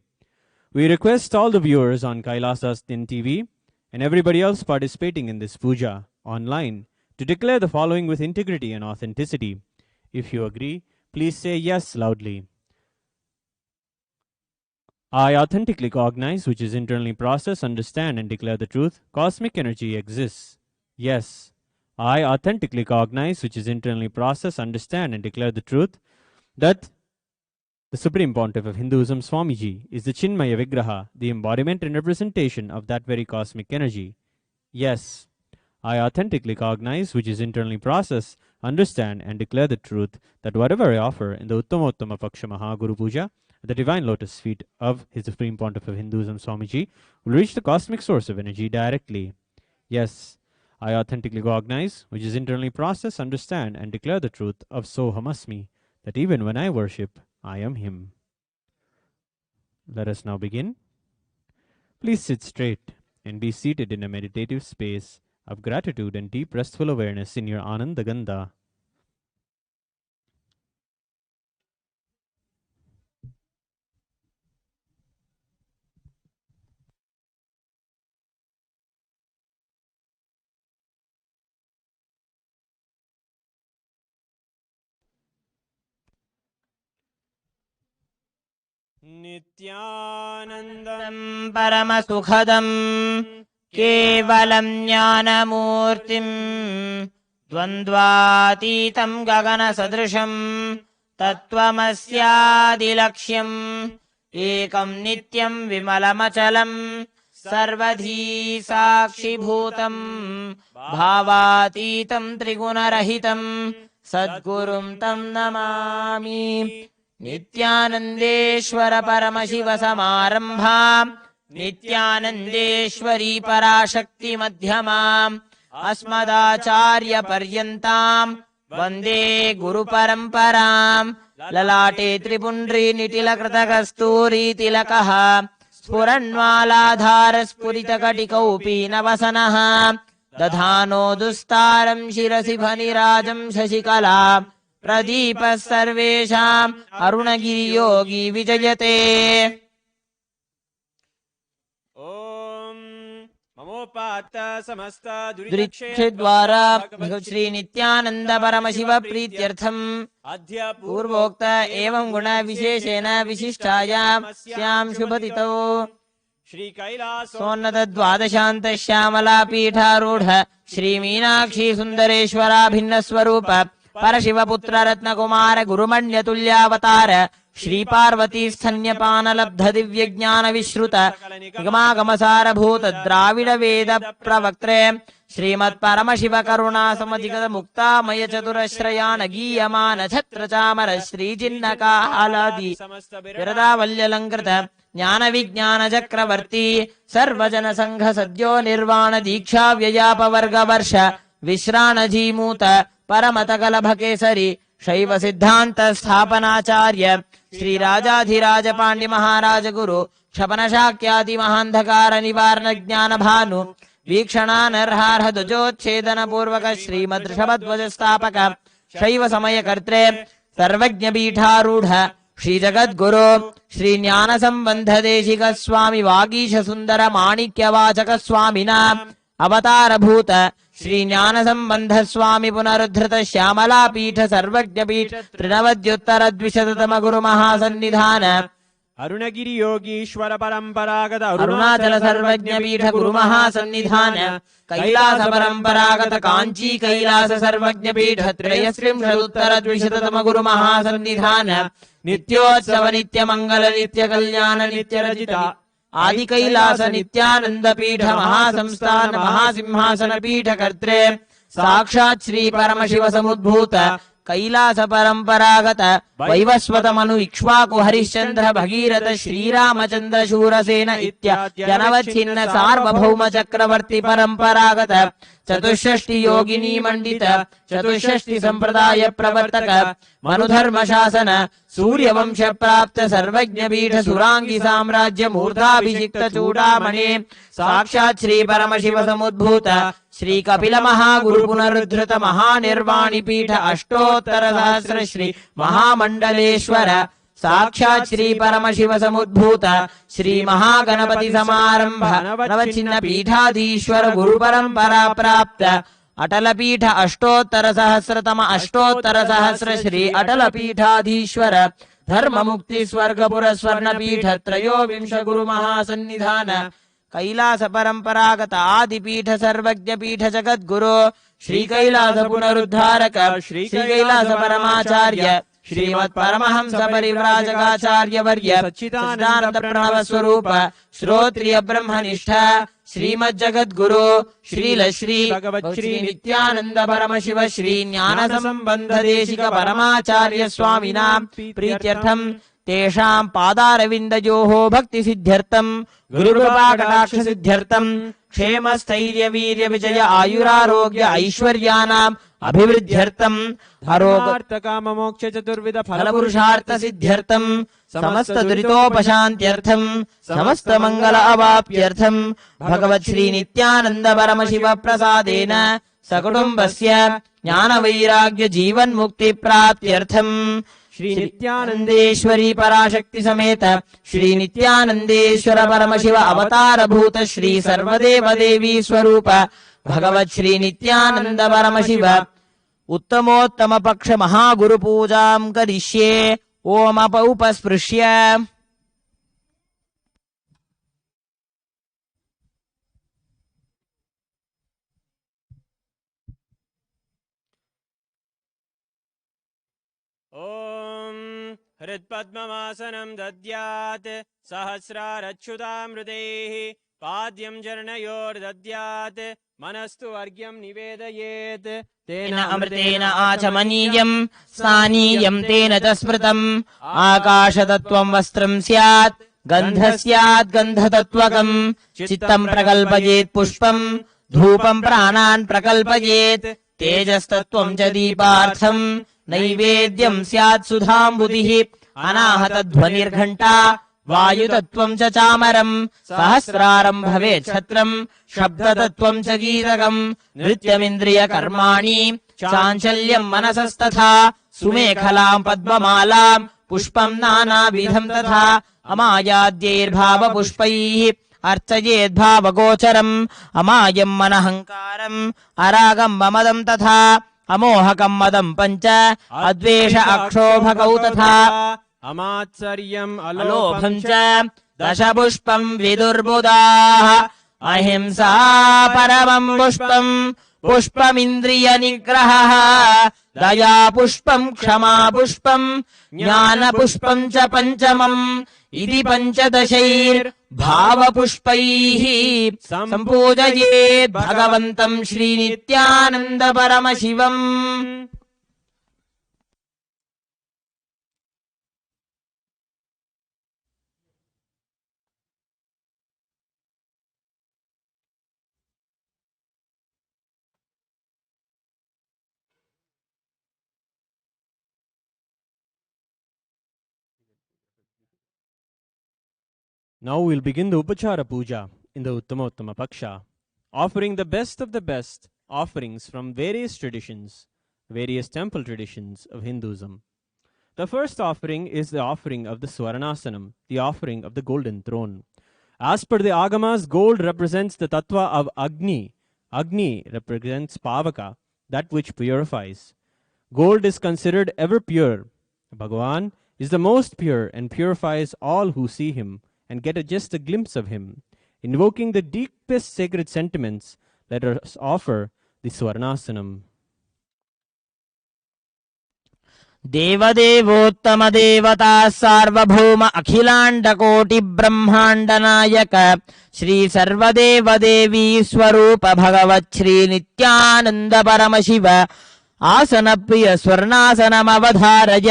Speaker 19: We request all the viewers on Kailasa's Tin TV and everybody else participating in this puja online to declare the following with integrity and authenticity. If you agree, please say yes loudly. I authentically cognize, which is internally process, understand and declare the truth. Cosmic energy exists. Yes. I authentically cognize, which is internally process, understand and declare the truth, that the Supreme Pontiff of Hinduism, Swamiji, is the Chinmaya Vigraha, the embodiment and representation of that very cosmic energy. Yes. I authentically cognize, which is internally process, understand and declare the truth, that whatever I offer in the Uttamottama Paksha Maha Guru Puja, the divine lotus feet of His Supreme Pontiff of Hinduism, Swamiji, will reach the cosmic source of energy directly. Yes. I authentically cognize, which is internally process, understand and declare the truth of Sohamasmi, that even when I worship, I am Him. Let us now begin. Please sit straight and be seated in a meditative space of gratitude and deep restful awareness in your Ananda Gandha.
Speaker 20: Nithyanandam Paramasukhadam Kevalam Jnanamurtim Dvandvatitam Gagana Sadrisham Tattvamasyaadilaksham Ekam Nityam Vimalamachalam Sarvadhi Sakshibhutam Bhavatitam Trigunarahitam Sadgurum Tam Namami Nithyanandeshwara Paramashiva Samarambham Nithyanandeshwari Parashakti Madhyamam Asmadacharya Paryantam Vande Guru Paramparam Lalate Tripundri Nitilakrata Kasturi Tilakaha Spuranmaladhara Spurita Katikaupi Navasanaha Dadhano Dustaram Shirasi Bhanirajam Shashikala Pradipa Sarvesham Arunagiri Yogi Vijayate Om Mamopata Samasta Durikshedvara Shri Nithyananda Paramashiva Prityartham Adhya Purvokta Evam Guna Visheshena Vishishtaya Syam Shubhatito Shri Kailasa Sonnata Dvadashanta Shyamala Pitharudha Shri Meenakshi Sundareshwara Bhinna Swarupa Parashivaputra Ratna Kumara Gurumanya Tulyavatar Shri Parvati Stanyapana Labdha Divya Jnana Vishruta Nigamagasara Bhuta Dravida Veda Pravaktre Srimad Paramashiva Karuna Samadhikata Mukta Maya Chaturashrayana Giyamana Chhatra Chamara Shri Jinnaka Haladi Virada Valyalankrita Jnana Vijnana Chakravarti Sarvajana Sangha Sadyo Nirvana Diksha Vyayapa Varga Varsha Vishrana Jimuta Paramatagala Bhakesari Shaiva Siddhanta Sthapanacharya Sri Rajadhiraja Pandi Maharaja Guru Kshapana Shakyati Mahandhakara Nivarna Jnana Bhanu Vikshana Narharha Dujotchedana Purvaka Shri Madrishabadvaja Stapaka Shaiva Samaya Kartre Sarvajna Pitharudha Shri Jagat Guru Shri Jnana Sambandha Deshika Swami Vagisha Sundara Manikya Vachaka Swamina अवतारभूत Shri ज्ञान संबंध स्वामी पुनरुद्धृत श्यामला पीठ सर्वज्ञ पीठ त्रिनवद्युत्तर द्विशततम गुरु महासन्निधान
Speaker 19: अरुणगिरि योगीश्वर परंपरागत
Speaker 20: अरुणाचल सर्वज्ञ पीठ गुरु महासन्निधान कैलास परंपरागत कांची कैलास सर्वज्ञ पीठ त्रयस्त्रिंशदुत्तर द्विशततम गुरु महासन्निधान नित्योत्सव नित्य मंगल नित्य कल्याण नित्य रजिता आदि कैलास नित्यानंद पीठ महासंस्थान महासिंहासन पीठ कर्त्रे साक्षात् श्री परमशिव समुद्भूत कैलास परंपरागत वैवस्वत मनु इक्ष्वाकु हरिश्चंद्र भगीरथ श्रीरामचंद्र शूरसेन इत्याद्यनवच्छिन्न सार्वभौम चक्रवर्ती परंपरागत चतुष्षष्टि योगिनी मंडित चतुष्षष्टि संप्रदाय प्रवर्तक मनुधर्म शासन सूर्यवंश प्राप्त सर्वज्ञ पीठ सुरांगी साम्राज्य मूर्धाभिषिक्त चूड़ामणि साक्षात् श्री परमशिव समुद्भूत श्री कपिल महागुरु पुनरुद्धृत महानिर्वाणी पीठ अष्टोत्तर सहस्र श्री महामंडलेश्वर साक्षात् श्री परमशिव समुद्भूत श्री महागणपति समारंभ नवचिन्न पीठाधीश्वर गुरु परंपरा प्राप्त अटल पीठ अष्टोत्तर सहस्र श्री अटल पीठाधीश्वर धर्म मुक्ति स्वर्गपुर स्वर्ण पीठ त्रयोविंश गुरु महासन्निधान कैलास परंपरागत आदि पीठ सर्वज्ञ पीठ जगद्गुरु श्री कैलास पुनरुद्धारक श्री कैलास परमाचार्य श्रीमत् परमहंस परिव्राजकाचार्य वर्य सच्चिदानंद प्रणव स्वरूप श्रोत्रिय ब्रह्मनिष्ठ श्रीमद् जगद्गुरु श्रील श्री भगवत् श्री नित्यानंद परमशिव श्री ज्ञान संबंध देशिक परमाचार्य स्वामिनां प्रीत्यर्थं तेषां पादारविन्दयोः भक्ति सिद्ध्यर्थं गुरुकृपा कटाक्ष सिद्ध्यर्थं क्षेम स्थैर्य वीर्य विजय आयुरारोग्य ऐश्वर्यानाम् अभिवृद्ध्यर्थं हरोगार्थ काम मोक्ष चतुर्विध फल पुरुषार्थ सिद्ध्यर्थं समस्त दुरितोपशान्त्यर्थं समस्त मंगल अवाप्त्यर्थं भगवत् श्री नित्यानंद परमशिव प्रसादेन सकुटुम्बस्य ज्ञान वैराग्य जीवन मुक्ति प्राप्त्यर्थं श्री नित्यानंदेश्वरी पराशक्ति समेत श्री नित्यानंदेश्वर परमशिव अवतार भूत श्री सर्वदेव देवी स्वरूप भगवत् श्री नित्यानंद परमशिव उत्तमोत्तम पक्ष महागुरु पूजां करिष्ये ओम उपस्पृश्य
Speaker 19: ओम हृत्पद्ममासनं दद्यात् सहस्रारच्युतामृतैः पाद्यं चरणयोर्दद्यात् मनस्तु अर्घ्यं निवेदयेत्
Speaker 20: तेन अमृतेन आचमनीयं स्नानीयं तेन च स्मृतम् आकाशतत्त्वं वस्त्रं स्यात् गन्धतत्त्वकम् चित्तं प्रकल्पयेत् पुष्पं धूपं प्राणान् प्रकल्पयेत् तेजस्तत्त्वं च दीपार्थं नैवेद्यं स्यात् सुधाम्बुधिः अनाहतध्वनिर्घण्टा वायुतत्त्वं च चामरं सहस्रारं भवेत् छत्रं शब्दतत्त्वं च गीतकं नृत्यमिन्द्रियकर्माणि चाञ्चल्यं मनसस्तथा सुमेखलां पद्ममालां पुष्पं नानाविधं तथा अमायाद्यैर्भावपुष्पैः अर्चयेद्भावगोचरम् अमायं मनहङ्कारम् अरागं ममदं तथा अमोहकं मदं पञ्च अद्वेष अक्षोभकौ तथा
Speaker 19: अमात्सर्यम्
Speaker 20: अलोभं च दशपुष्पं विदुर्बुधाः अहिंसा परमं पुष्पं पुष्पमिन्द्रियनिग्रहः दया पुष्पं क्षमा पुष्पं ज्ञानपुष्पं च पञ्चमम् इति पञ्चदशैर्भावपुष्पैः सम्पूजयेत् भगवन्तं Shri Nityananda Paramashivam
Speaker 19: Now we'll begin the Upachara Puja in the Uttama Paksha, offering the best of the best offerings from various traditions, various temple traditions of Hinduism. The first offering is the offering of the Swaranasanam, the offering of the golden throne. As per the Agamas, gold represents the tattva of Agni, Agni represents Pavaka, that which purifies. Gold is considered ever pure. Bhagavan is the most pure and purifies all who see him and get just a glimpse of him. Invoking the deepest sacred sentiments, let us offer the Swarnasanam.
Speaker 20: देवदेवोत्तम देवता सार्वभौम अखिलांड कोटि ब्रह्मांड नायक श्री सर्वदेव देवी स्वरूप भगवत् श्री नित्यानंद परमशिव आसन प्रिय स्वर्णासनमवधारय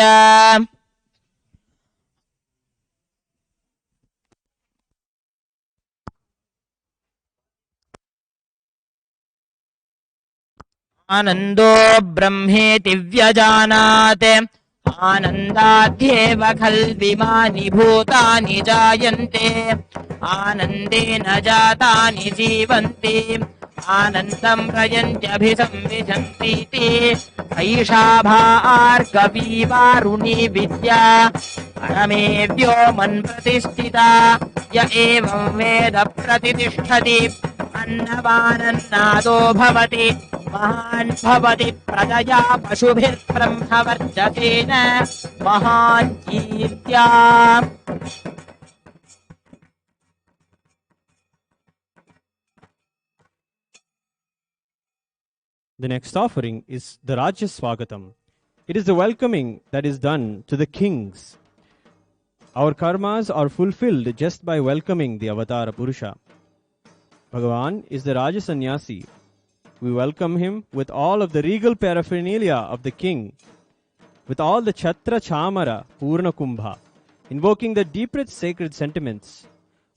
Speaker 20: आनंदो ब्रह्मेति व्यजानात् आनन्दाद्येव खल्विमानि भूतानि जायन्ते आनन्देन जातानि जीवन्ति आनन्दं प्रयन्त्यभिसंविशन्तीति ऐषा भार्गवीवारुणी विद्या परमेव्यो मन्प्रतिष्ठिता य एवं वेद प्रतितिष्ठति अन्नवानन्नादो भवति महान् भवति प्रजया पशुभिर्ब्रह्मवर्चसेन महान् कीर्त्या
Speaker 19: The next offering is the Rajya Swagatam. It is the welcoming that is done to the kings. Our karmas are fulfilled just by welcoming the Avatara Purusha. Bhagavan is the Raja Sannyasi. We welcome him with all of the regal paraphernalia of the king, with all the Chhatra Chamara Purna Kumbha, invoking the deepest sacred sentiments.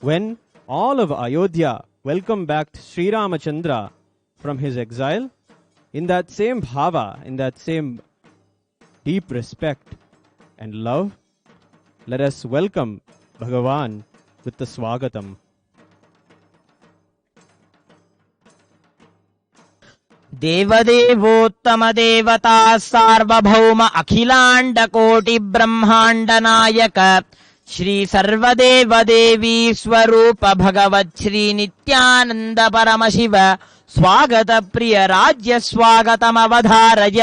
Speaker 19: When all of Ayodhya welcome back Sri Ramachandra from his exile, in that same bhava, in that same deep respect and love, let us welcome Bhagavan with the Swagatam.
Speaker 20: देवदेवोत्तम देवता सार्वभौम अखिलांड कोटि ब्रह्मांड नायक श्री सर्वदेव देवी स्वरूप भगवत् श्री नित्यानंद परमशिव स्वागत प्रिय राज्य स्वागतमवधारय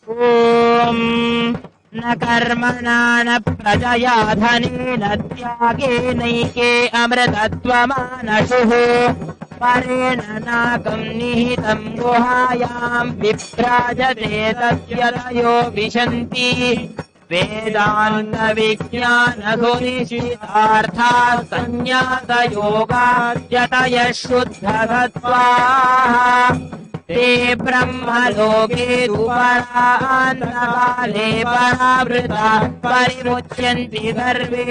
Speaker 20: ॐ न कर्मणा न प्रजया धनेन त्यागेनैके अमृतत्वमानशुः परेण नाकं निहितं गुहायां विभ्राजते तद्यतयो विशन्ति वेदान्तविज्ञानसुनिश्चितार्थाः सन्न्यासयोगाद्यतयः शुद्धसत्त्वाः ते ब्रह्मलोके दुपरान्तकाले परावृता परिमुच्यन्ति सर्वे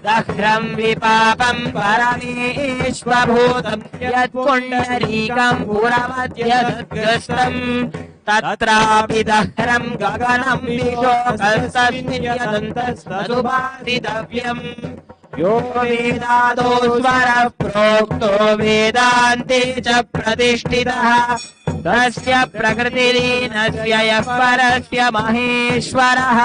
Speaker 20: दह्रं विपापं परमेश्वभूतं यत्पुण्डरीकं पुरमध्यदग्रस्तम् तत्रापि दह्रं गगनं विशोकस्तस्मिन्यदन्तस्तदुपासितव्यम् यो वेदादो स्वरः प्रोक्तो वेदान्ते च प्रतिष्ठितः तस्य प्रकृतिरीनस्य यः परस्य महेश्वरः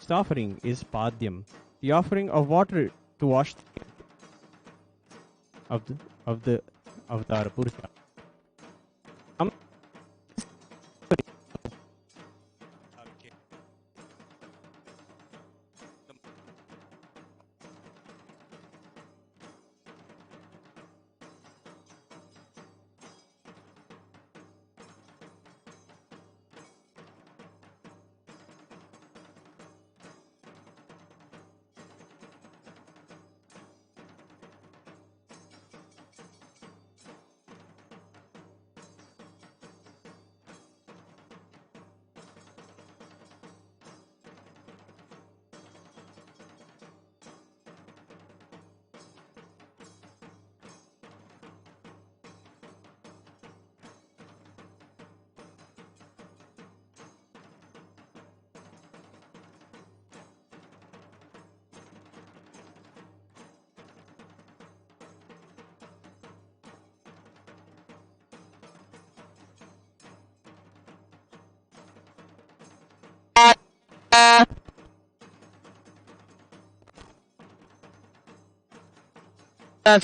Speaker 19: Next offering is Padyam, the offering of water to wash of the Avatara Purusha.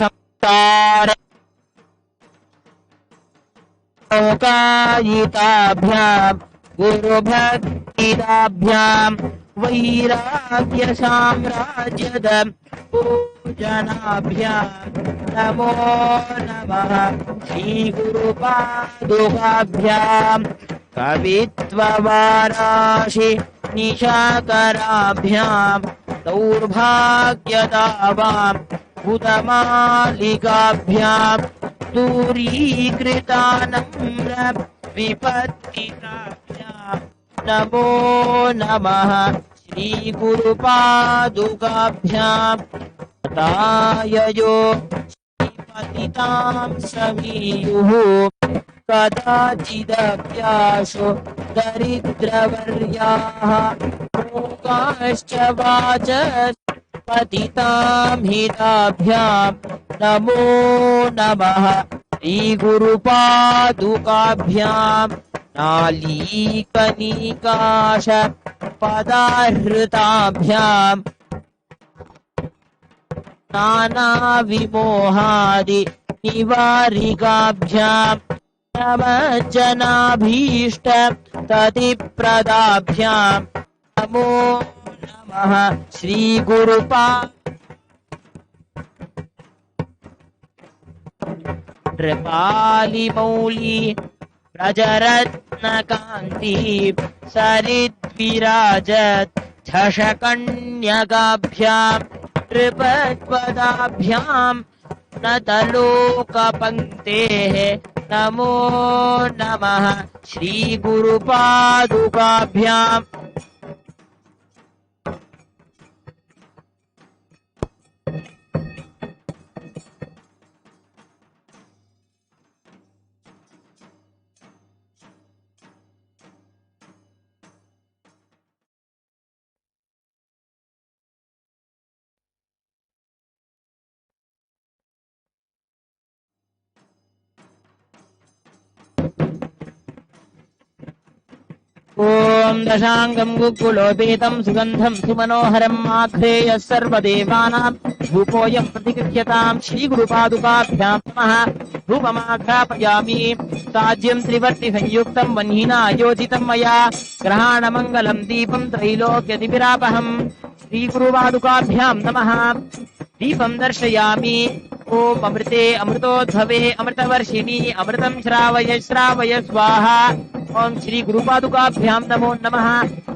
Speaker 20: संसार लोकायिताभ्याम् गुरुभक्तिदाभ्याम् वैराग्य साम्राज्यद पूजनाभ्याम् नमो नमः श्रीगुरुपादुकाभ्याम् कवित्ववाराशि निशाकराभ्याम् दौर्भाग्यदावाम् भूतमालिकाभ्याम् दूरीकृतानम्र विपत्तिताभ्याम् नमो नमः श्रीगुरुपादुकाभ्याम् ताययो श्रीपतितां समीयुः कदाचिदप्याशो दरिद्रवर्याः मूकाश्च वाचस्पतितां हिताभ्याम् नमो नमः श्रीगुरुपादुकाभ्याम् नालीकनिकाश पदाहृताभ्याम् नानाविमोहादि निवारिकाभ्याम् नमज्जनाभीष्ट ततिप्रदाभ्याम् नमो नमः श्रीगुरुपा नृपालिमौली व्रजरत्नकान्ति सरिद्विराजत् झषकन्यकाभ्याम् नृपत्वदाभ्याम् नतलोकपङ्क्तेः नमो नमः श्रीगुरुपादुकाभ्याम् ॐ दशाङ्गम् गुकुलोपेतम् सुगन्धम् सुमनोहरम् आघ्रेयः सर्वदेवानाम् धूपोऽयम् प्रतिगृह्यताम् श्रीगुरुपादुकाभ्याम् नमः धूपमाघ्रापयामि साज्यम् त्रिवर्तिसंयुक्तम् वह्निना योजितम् मया ग्रहाणमङ्गलम् दीपम् त्रैलोक्यदिभिरापहम् श्रीगुरुपादुकाभ्याम् नमः दीपम् दर्शयामि ॐ अमृते अमृतोद्भवे अमृतवर्षिणि अमृतम् श्रावय श्रावय स्वाहा ॐ श्रीगुरुपादुकाभ्याम् नमो नमः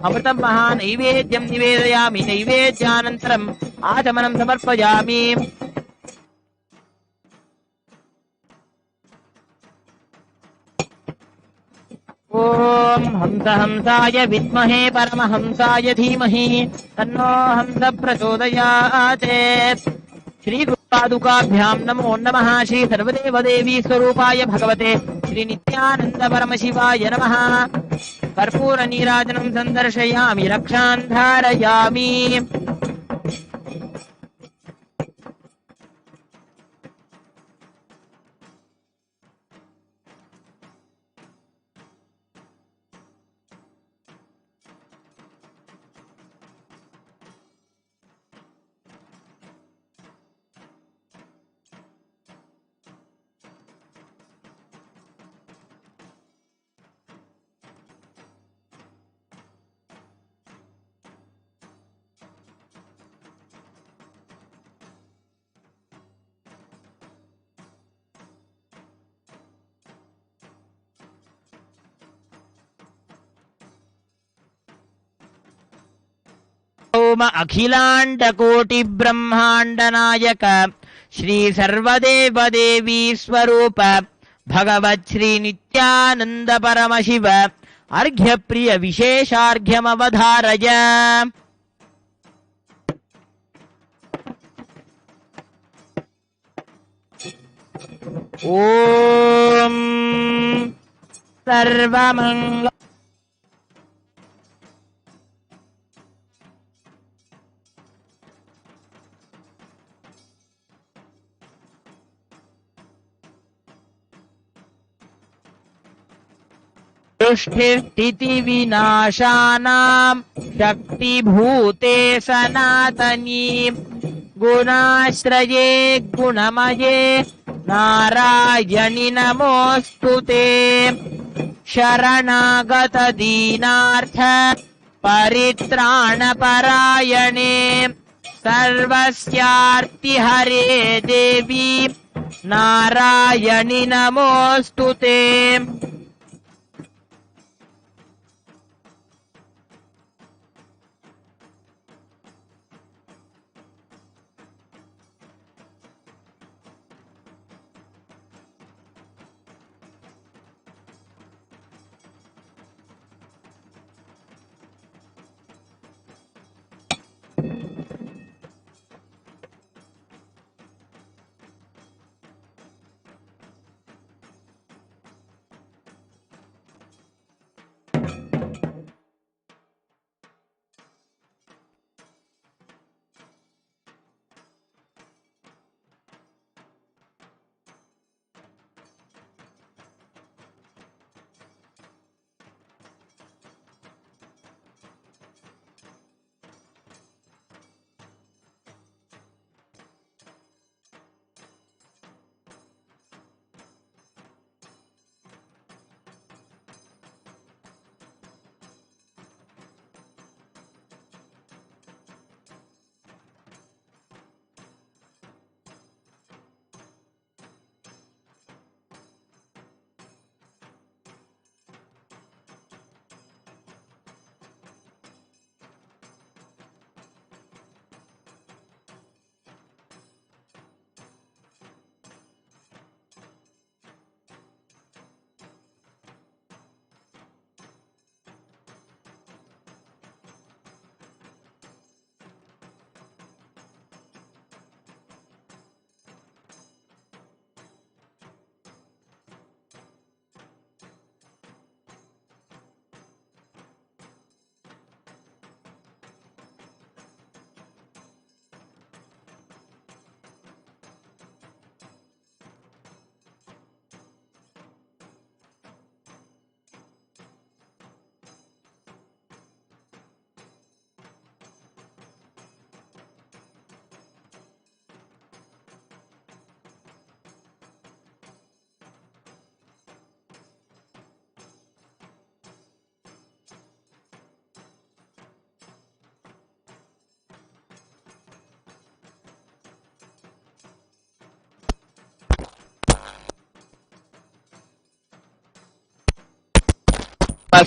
Speaker 20: अमृतम् महानैवेद्यम् निवेदयामि नैवेद्यानन्तरम् आचमनम् समर्पयामि ॐ हंसहंसाय विद्महे परमहंसाय धीमहि तन्नो हंस प्रचोदयात् श्रीगुरुपादुकाभ्याम् नमो नमः श्री सर्वदेवदेवी स्वरूपाय भगवते श्री नित्यानंद परमशिवाय नमः कर्पूर नीराजनम् सन्दर्शयामि रक्षान् धारयामि ओम अखिलांडकोटि ब्रह्मांड नायक श्री सर्वदेवदेवी स्वरूप भगवत् श्री नित्यानंद परमशिव अर्घ्य प्रिय विशेषार्घ्यमवधारय ओम सर्वमंगल सृष्टिस्थिति विनाशानां शक्तिभूते सनातनी गुणाश्रये गुणमये नारायणि नमोऽस्तु ते शरणागत दीनार्थ परित्राणपरायणे सर्वस्यार्तिहरे देवी नारायणि नमोऽस्तु ते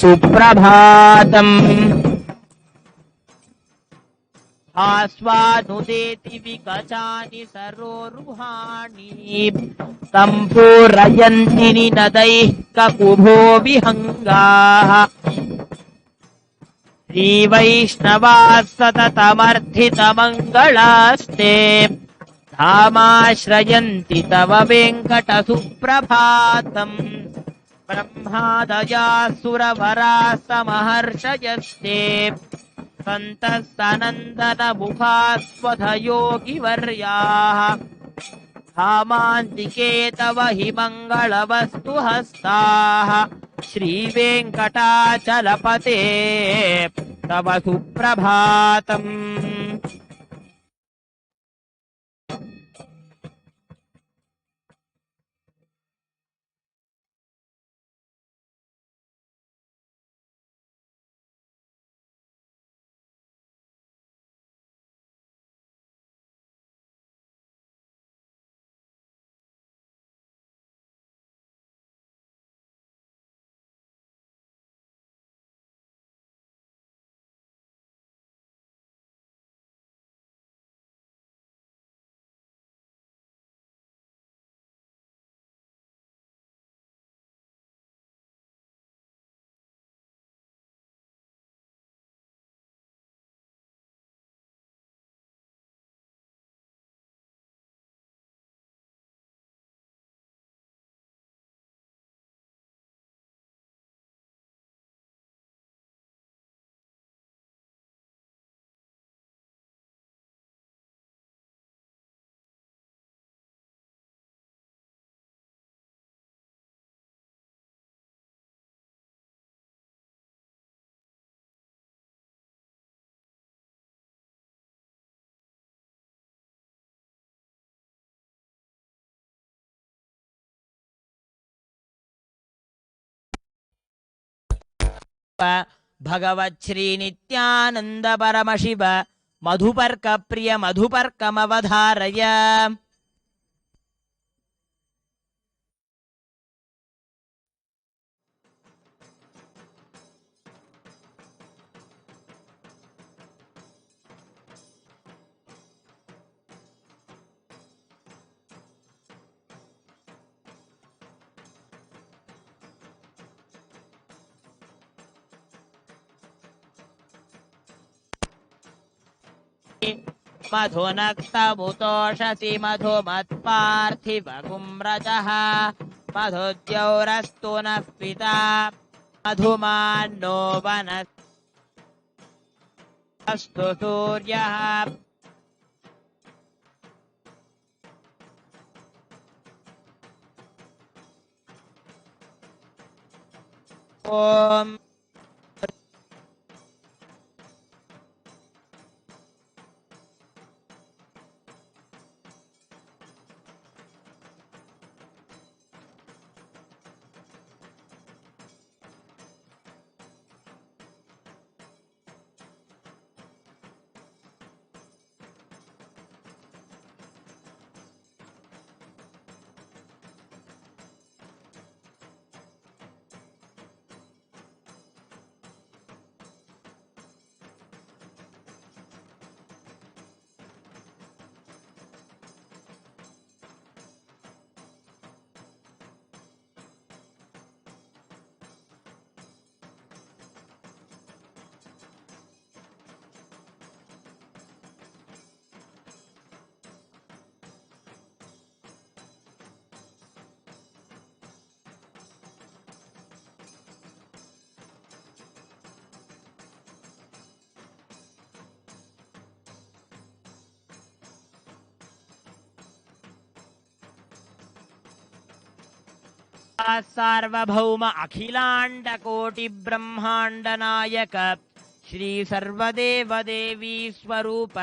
Speaker 20: सुप्रभातम् आस्वानुदेति विकचानि सरोरुहाणि सम्पूरयन्ति निनदैः ककुभो विहङ्गाः श्रीवैष्णवाः सततमर्थितमङ्गलास्ते धामाश्रयन्ति तव वेङ्कटसुप्रभातम् ब्रह्मादयासुरवराः समहर्षयस्ते सन्तः सनन्दनमुखास्त्वधयोगिवर्याः धामान्तिके तव हि मङ्गलवस्तु हस्ताः श्रीवेङ्कटाचलपते तव सुप्रभातम्। भगवत् श्री नित्यानन्द परमशिव मधुपर्क प्रिय मधुपर्कमवधारय। मधुनक्तमुतोषसि मधुमत्पार्थिवकुम्रजः मधुद्यौरस्तु नः पिता मधुमान्नो वनस्तु सूर्यः ॐ सार्वभौम अखिलाण्डकोटि ब्रह्माण्ड नायक श्री सर्वदेव देवी स्वरूप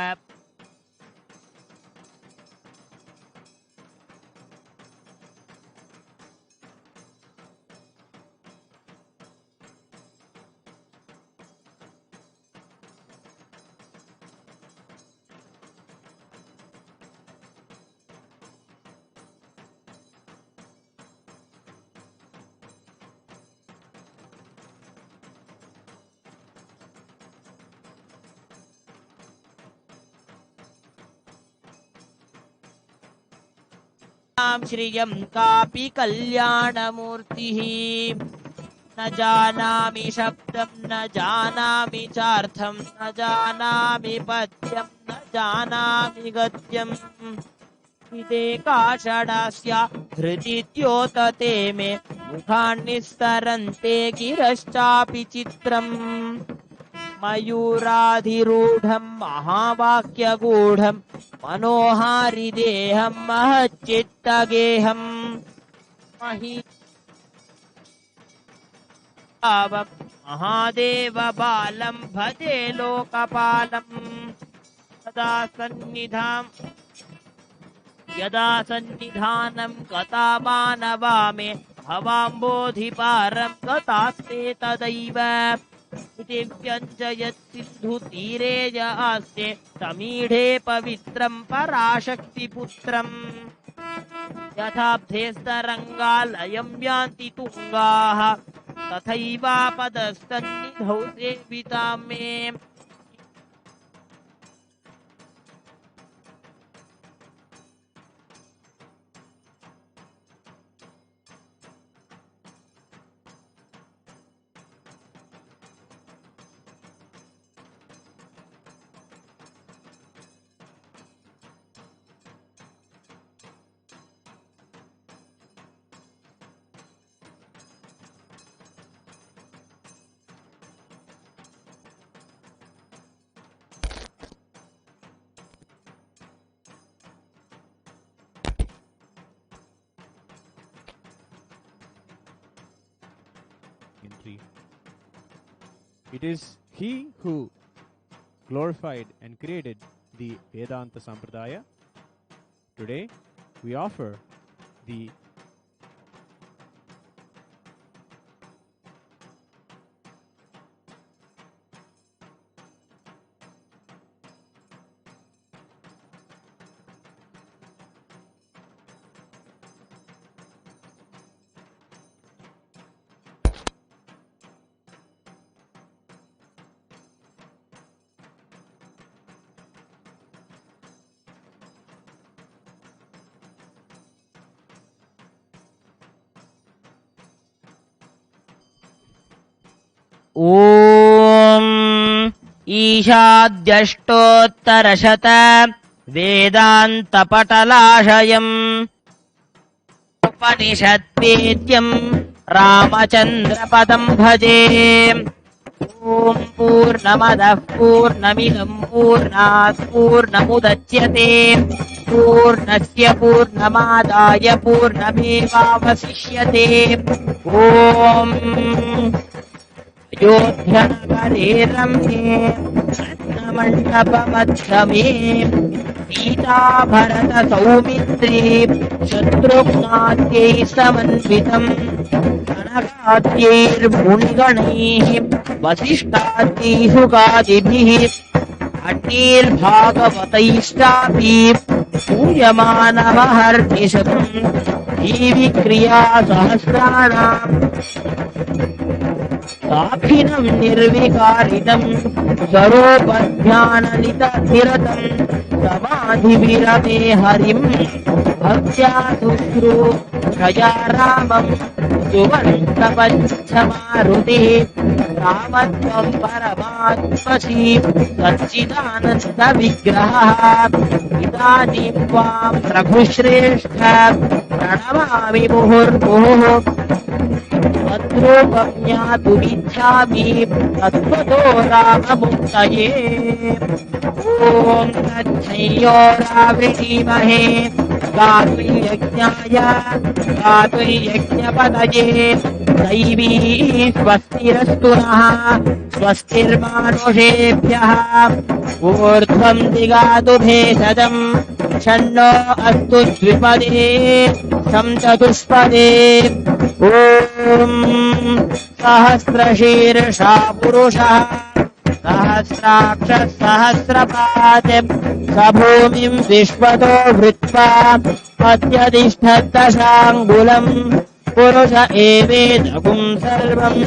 Speaker 20: श्रियं कापि कल्याणमूर्तिः न जानामि शब्दं न जानामि चार्थं न जानामि पद्यं न जानामि गद्यम् विदेकाषडास्य हृदिद्योतते मे मुखान्निस्तरन्ते गिरश्चापि चित्रम् मयूराधिरूढं महावाक्यगूढं मनोहारिदेहं महच्चित्तगेहं महीभावं महादेवबालं भजे लोकपालम् यदा सन्निधानं गता मानवा मे भवाम्बोधिपारं गतास्ते तदैव इति व्यञ्जयत् सिन्धुतीरे य आस्ते समीढे पवित्रं पराशक्तिपुत्रम् यथाब्धेस्तरङ्गालयं यान्ति तुङ्गाः तथैवापदस्तन्निधौ सेवितां मे
Speaker 19: It is he who glorified and created the Vedanta Sampradaya. Today, we offer the
Speaker 20: ॐ ईशाद्यष्टोत्तरशत वेदान्तपटलाशयम् उपनिषद्वेद्यम् रामचन्द्रपदम् भजे। ॐ पूर्णमदः पूर्णमिदं पूर्णात् पूर्णमुदच्यते पूर्णस्य पूर्णमादाय पूर्णमेवावशिष्यते। ॐ अयोध्यानगरे रम्ये रत्नमण्डपमध्यमे सीताभरतसौमित्रे शत्रुघ्नाद्यै समन्वितम् कनकाद्यैर्मुनिगणैः वसिष्ठाद्यै शुकादिभिः अन्यैर्भागवतैश्चापि पूयमानमहर्निशम् जीविक्रिया सहस्राणाम् साक्षिणं निर्विकारिणं स्वरूपध्याननिरतं समाधिविरमे हरिं भक्त्या शुश्रूषया रामं सुवन्तपञ्चमारुतिः रामत्वं परमात्मसि सच्चिदानन्दविग्रहः इदानीं त्वां रघुश्रेष्ठ प्रणमामि मुहुर्मुहुः तद्रूपं ज्ञातुमिच्छामि तत्त्वतो राममुक्तये। ॐ तच्छयोरावृणीमहे गातुं यज्ञपतये दैवी स्वस्तिरस्तु नः स्वस्तिर्मानुषेभ्यः ऊर्ध्वं दिगातु भेषजम् षण्णो अस्तु द्विपदे सप्तचतुष्पदे। ॐ सहस्रशीर्षा पुरुषः सहस्राक्षः सहस्रपात् स भूमिं विश्वतो भृत्वा अत्यतिष्ठद्दशाङ्गुलम् पुरुष एवेदगुं सर्वम्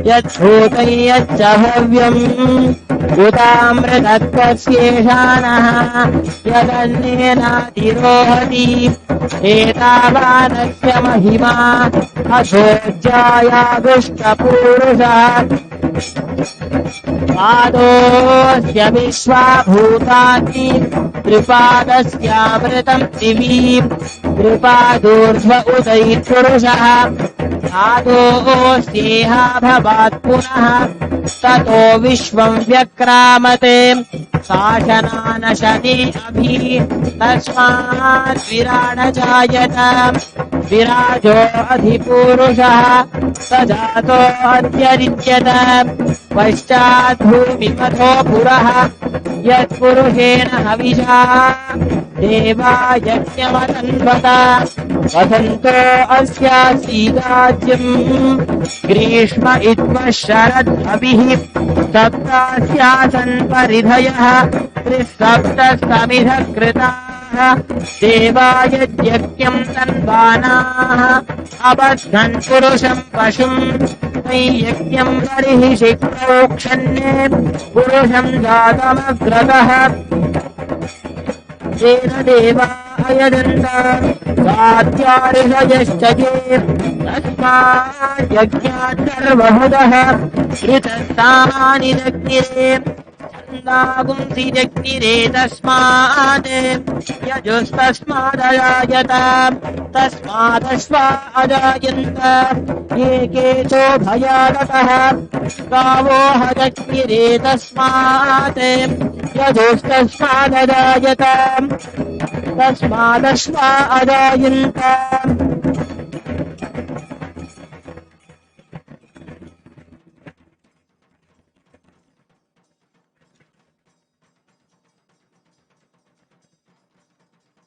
Speaker 20: यच्छूतं यच्च हव्यम् उतामृतत्वस्येषानः यदन्येनातिरोहति एतावानस्य महिमा अथोज्जायादुष्टपूरुषः पादोऽस्य विश्वाभूतानि त्रिपादस्यामृतम् दिवि त्रिपादोर्ध्व उदयपुरुषः पादोऽस्येहा भवात् पुनः ततो विश्वं व्यक्रामते शासनानशने अभि तस्मात् विराड जायत विराजो अधिपुरुषः स जातो अत्यरिच्यत पश्चात् भूमिपथो पुरः यत्पुरुषेण हविषा देवा यज्ञमतन्वत वसन्तो अस्यासीदाज्यम् ग्रीष्म इत्वः शरद्भिः सप्तास्यासन् परिधयः त्रिसप्तसमिधः कृताः देवा यज्ञम् तन्वानाः अबध्नन् पुरुषम् पशुम् यज्ञम् बर्हिषि प्रोक्षन्ने पुरुषम् जातमग्रतः तेन देवा अयजन्त स्वात्यार्षयश्च ये तस्मात् यज्ञात् सर्वहुतः ऋतस्तानि दग्निरे छन्दागुंसि जग्निरे तस्मात् यजुस्तस्मादजायत तस्मादश्वा अजायन्त ये केचो भयागतः गावो हजग्निरे तस्मात् यजुस्तस्मादजायत तस्मादश्वा अजायन्त।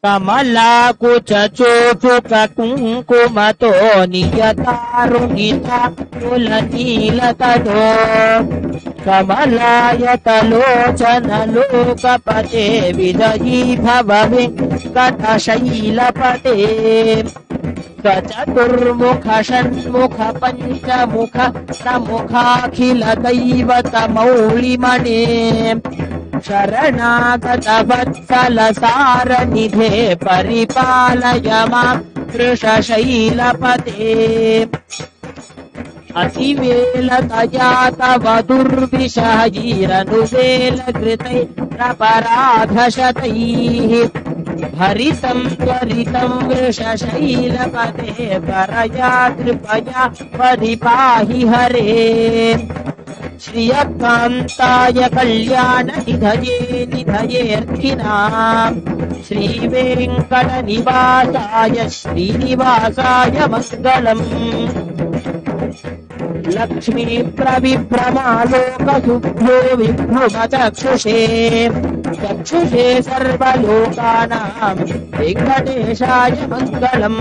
Speaker 20: कमलाकुचोचुककुङ्कुमतो नियतारुणिता कुलनीलतटो कमलायतलोचनलोकपते विजयी भव वेङ्कटशैलपते स्वचतुर्मुख षण्मुख पञ्चमुख प्रमुखाखिल दैवतमौलिमणे शरणागत वत्सल सारनिधे परिपालय मां कृशशैलपते अतिवेलतया तव दुर्विषहैरनुवेलकृतैरपराधशतैः हरितं त्वरितं वृषशैलपते परया कृपया परिपाहि हरे श्रियकान्ताय कल्याणनिधये निधयेऽर्थिनाम् श्रीवेङ्कटनिवासाय श्रीनिवासाय मङ्गलम् लक्ष्मीप्रविभ्रमालोकशुभ्यो विभ्रुमचक्षुषे चक्षुषे सर्वलोकानां वेङ्कटेशाय मङ्गलम्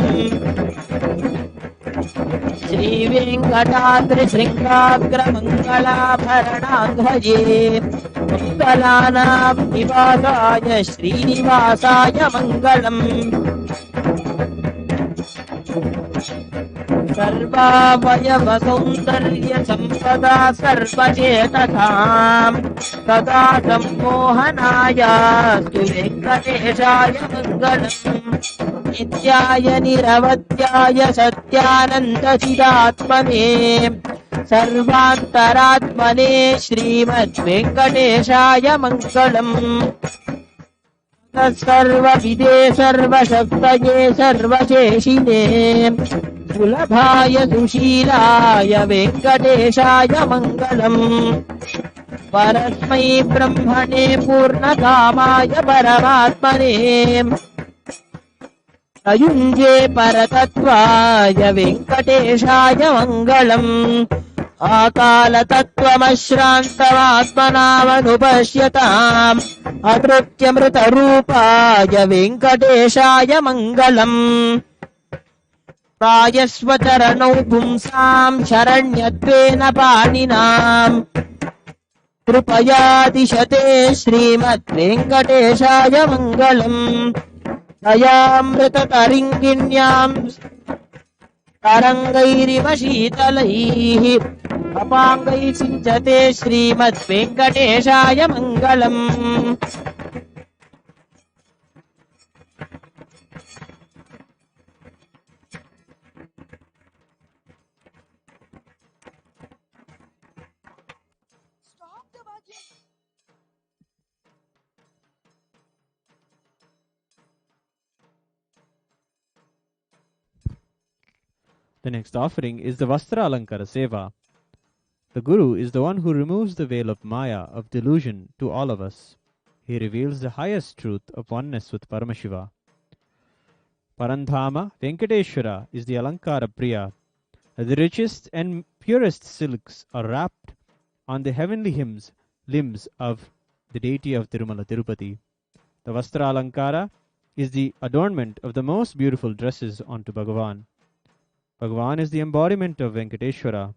Speaker 20: श्रीवेङ्कटाद्रिशृङ्गाग्रमङ्गलाभरणाङ्घ्रये मङ्गलानां निवासाय श्रीनिवासाय मङ्गलम् सर्वावयवसौन्दर्यसम्पदा सर्वचेतसाम् तदा सम्मोहनायास्तु वेङ्कटेशाय मङ्गलम् नित्याय निरवध्याय सत्यानन्दचिदात्मने सर्वान्तरात्मने श्रीमद्वेङ्कटेशाय मङ्गलम् सर्वविदे सर्वशक्तये सर्वशेषिने सुलभाय सुशीलाय वेङ्कटेशाय मङ्गलम् परस्मै ब्रह्मणे पूर्णकामाय परमात्मने अयुञ्जे परतत्त्वाय वेङ्कटेशाय मङ्गलम् आकालतत्त्वमश्रान्तमात्मनामनुपश्यताम् अतृप्त्यमृतरूपाय वेङ्कटेशाय मङ्गलम् प्रायस्वचरणौ पुंसाम् शरण्यत्वेन पाणिनाम् कृपयादिशते श्रीमद्वेङ्कटेशाय मङ्गलम् दयामृततरिङ्गिण्याम् तरङ्गैरिव शीतलैः अपाङ्गैः सिञ्चते श्रीमद्वेङ्कटेशाय मङ्गलम्
Speaker 19: The next offering is the Vastra Alankara Seva. The Guru is the one who removes the veil of Maya, of delusion, to all of us. He reveals the highest truth of oneness with Paramashiva. Parandhama Venkateshwara is the Alankara Priya. The richest and purest silks are wrapped on the heavenly limbs of the deity of Tirumala Tirupati. The Vastra Alankara is the adornment of the most beautiful dresses onto Bhagavan. Bhagavan is the embodiment of Venkateshwara.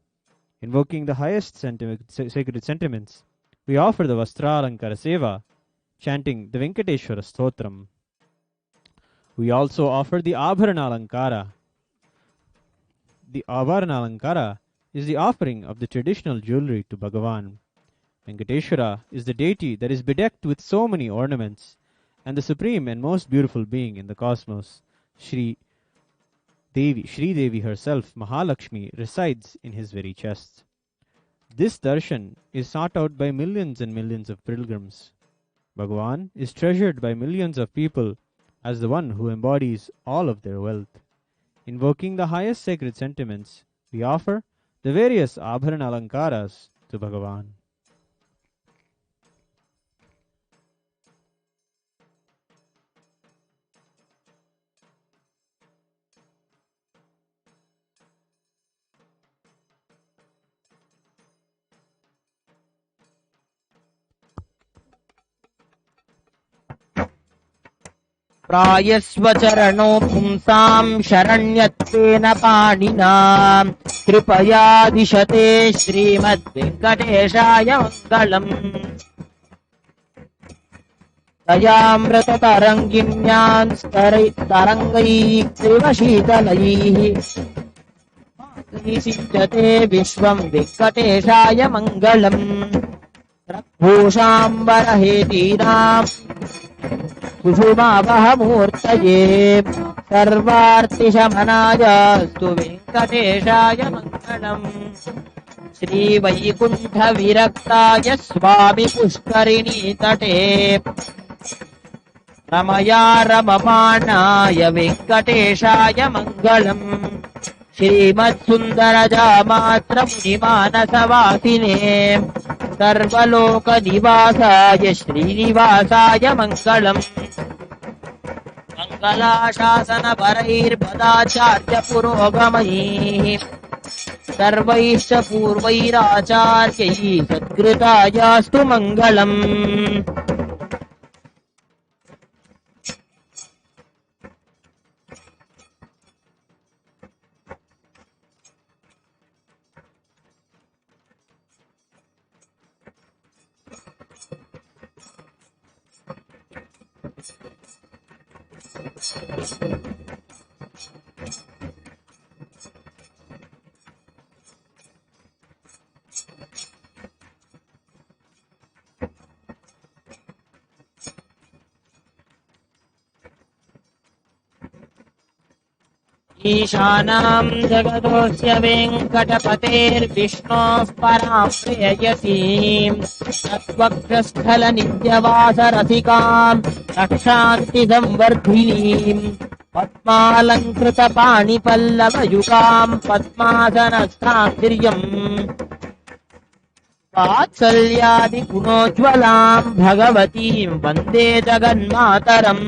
Speaker 19: Invoking the highest sacred sentiments, we offer the Vastra Alankara Seva, chanting the Venkateshwara Stotram. We also offer the Abharana Alankara. The Abharana Alankara is the offering of the traditional jewelry to Bhagavan. Venkateshwara is the deity that is bedecked with so many ornaments, and the supreme and most beautiful being in the cosmos, Sri Devi herself, Mahalakshmi, resides in his very chest. This darshan is sought out by millions and millions of pilgrims. Bhagavan is treasured by millions of people as the one who embodies all of their wealth. Invoking the highest sacred sentiments, we offer the various Abharana Alankaras to Bhagavan.
Speaker 20: प्रायस्वचरणो पुंसाम् शरण्यत्वेन पाणिना कृपयादिशते श्रीमद्वेङ्कटेशाय मङ्गलम् दयामृततरङ्गिण्याम् तरङ्गैः शीतलैः सिञ्चते विश्वम् वेङ्कटेशाय मङ्गलम् भूषाम्बरहेतीनाम् कुसुमावहमूर्तये सर्वार्तिशमनायास्तु वेङ्कटेशाय मङ्गलम् श्रीवैकुण्ठविरक्ताय स्वामि पुष्करिणी तटे रमया रममाणाय वेङ्कटेशाय मङ्गलम् श्रीमत्सुन्दरजामात्रमुनिमानसवासिने सर्वलोकनिवासाय श्रीनिवासाय मङ्गलम् मङ्गलाशासनपरैर्पदाचार्यपुरोगमैः सर्वैश्च पूर्वैराचार्यैः सत्कृतायास्तु मङ्गलम् ईशानां जगदोऽस्य वेङ्कटपतेर्विष्णोः परां प्रेयसीं तत्त्वक्षस्थलनित्यवासरसिकां रक्षान्तिसंवर्धिनीं पद्मालङ्कृतपाणिपल्लवयुगां पद्मासनस्थां वात्सल्यादिगुणोज्ज्वलां भगवतीं वन्दे जगन्मातरम्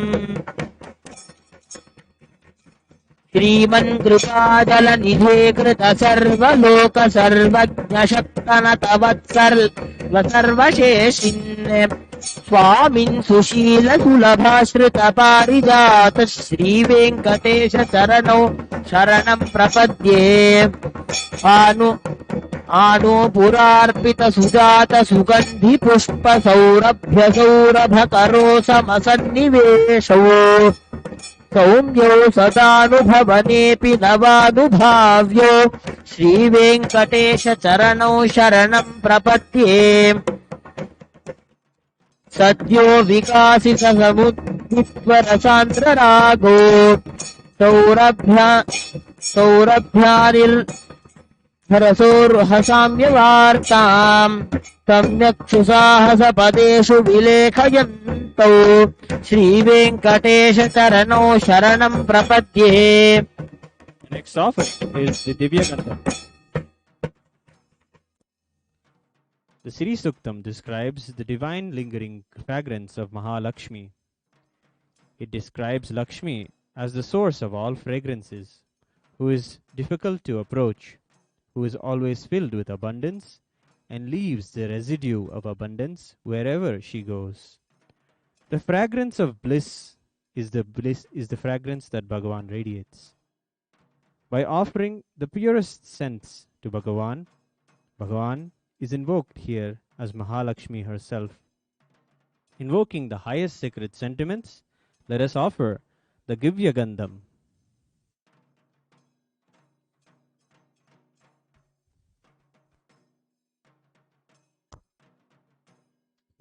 Speaker 20: श्रीमन्कृपाजलनिधे कृत सर्वलोक सर्वज्ञशक्तनतवत्सर्वशेषिन् स्वामिन् सुशील सुलभाश्रित पारिजात श्रीवेङ्कटेश चरणौ शरणं प्रपद्ये आनुपुरार्पित सुजात सुगन्धि पुष्प सौरभ्य सौरभकरो समसन्निवेशौ सौम्यो सदानुभवनेऽपि नवानुभाव्यो श्रीवेङ्कटेश चरणौ शरणं प्रपद्ये सद्यो विकासित समुद्धित्वरसान्द्ररागो सौरभ्यानिर्हरसोर्हसाम्यवार्ताम् सम्यक्षुसाहसपदेषु विलेखयन्तौ श्रीवेङ्कटेश चरणौ शरणं प्रपद्ये.
Speaker 19: Next offering is the Divya Gandha. The Sri Suktam describes the divine lingering fragrance of Mahalakshmi. It describes Lakshmi as the source of all fragrances, who is difficult to approach, who is always filled with abundance, and leaves the residue of abundance wherever she goes. The fragrance of bliss is the fragrance that Bhagavan radiates. By offering the purest scents to Bhagavan, Bhagavan is invoked here as Mahalakshmi herself. Invoking the highest sacred sentiments, let us offer the Divya Gandham.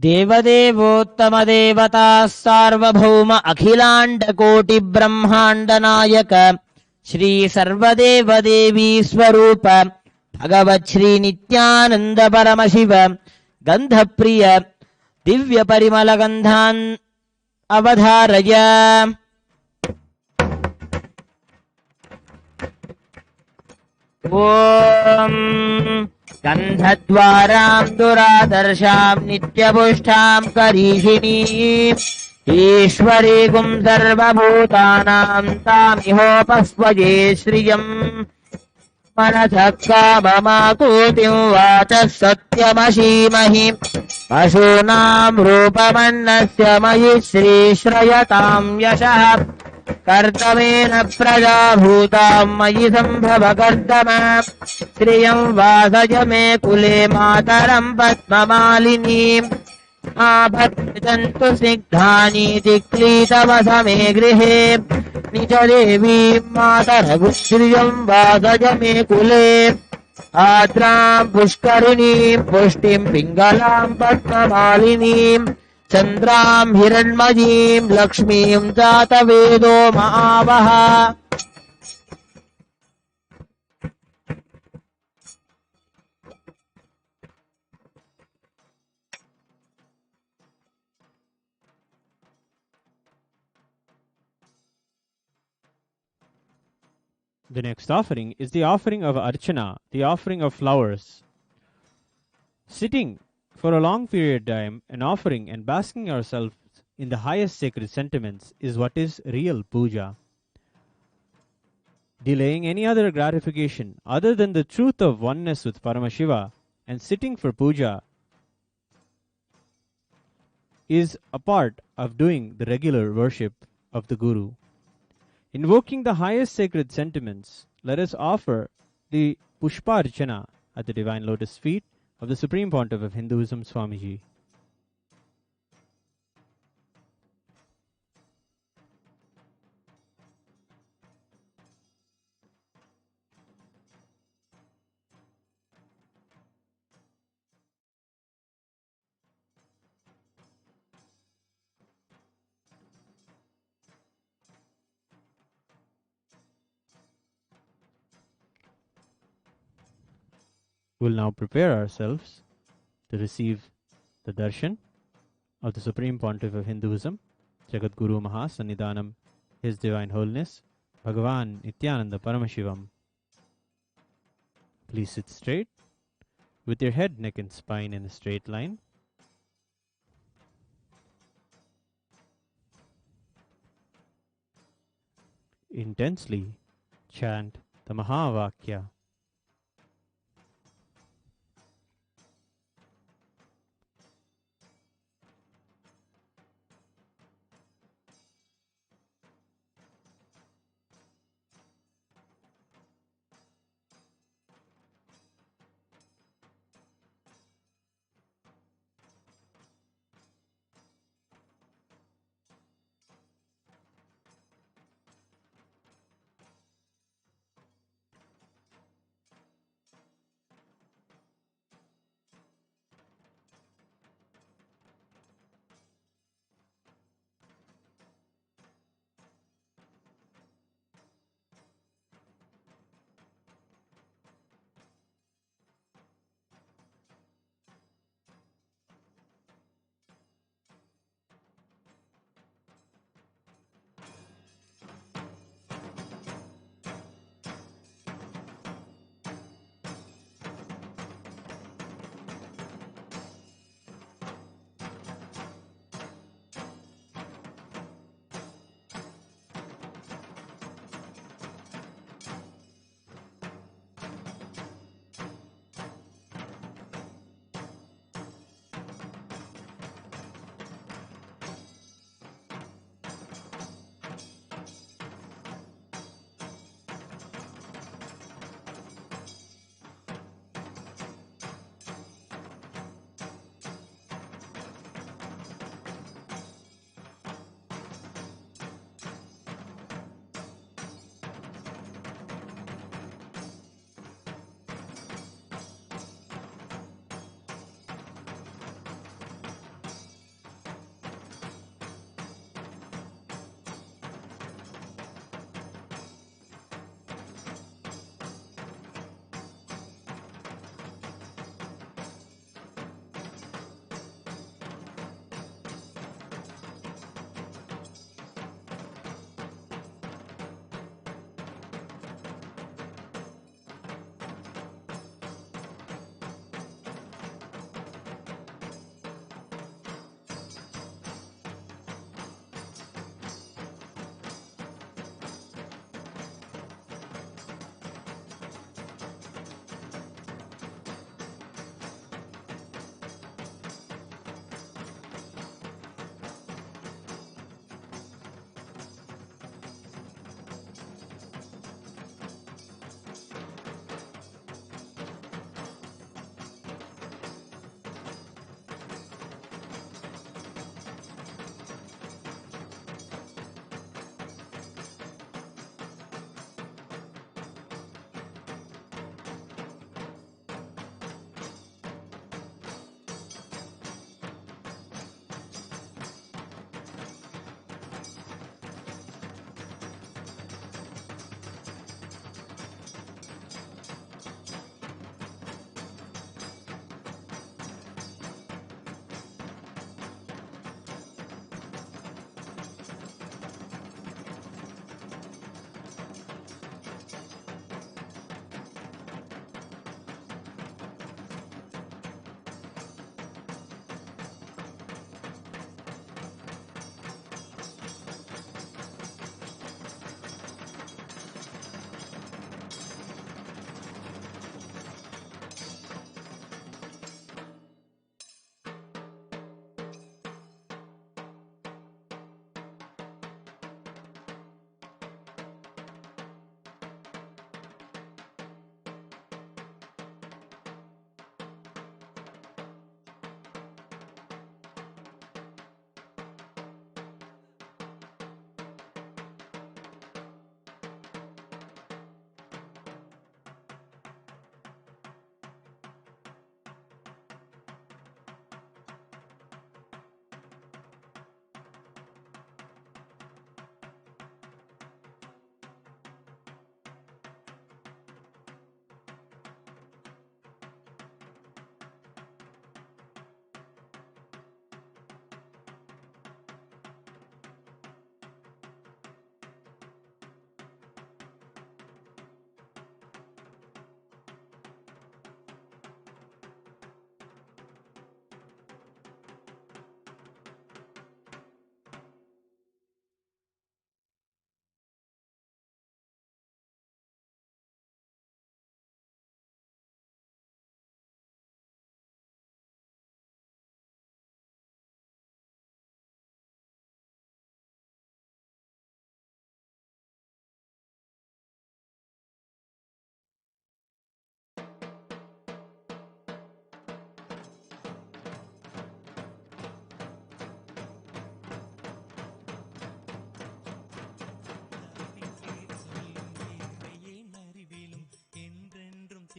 Speaker 20: देवदेवोत्तमदेवता सार्वभौम अखिलाण्डकोटिब्रह्माण्डनायक श्री सर्वदेवदेवी स्वरूप भगवत् श्री नित्यानन्द परमशिव गन्धप्रिय दिव्य परिमलगन्धान् अवधारय. ॐ गन्धद्वारां दुरादर्शां नित्यपुष्टां करीषिणीम् ईश्वरीगुं सर्वभूतानां तामिहोपस्वये श्रियम् मनसः काममाकूतिं वाचः सत्यमशीमहि पशूनां रूपमन्नस्य मयि श्रीश्रयतां यशः कर्दमेन प्रजा भूतां मयि सम्भव कर्दम श्रियं वासय मे कुले मातरं पद्ममालिनीम् आभद्रजन्तु स्निग्धानि दिक्लीतवसमे गृहे निज देवीं मातरगुं श्रियं वासय मे कुले आद्रां पुष्करिणीं पुष्टिं पिङ्गलां पद्ममालिनीं चन्द्रां हिरण्मयीं लक्ष्मीं जातवेदो महावः
Speaker 19: The next offering is the offering of Archana, the offering of flowers. Sitting for a long period of time and offering and basking ourselves in the highest sacred sentiments is what is real puja. Delaying any other gratification other than the truth of oneness with Paramashiva and sitting for puja is a part of doing the regular worship of the Guru. Invoking the highest sacred sentiments, let us offer the Pushparchana at the Divine Lotus feet of the Supreme Pontiff of Hinduism, Swamiji. We'll now prepare ourselves to receive the darshan of the Supreme Pontiff of Hinduism, Jagat Guru Mahasannidhanam, His Divine Holiness, Bhagavan Nithyananda Paramashivam. Please sit straight, with your head, neck and spine in a straight line. Intensely chant the Mahavakya.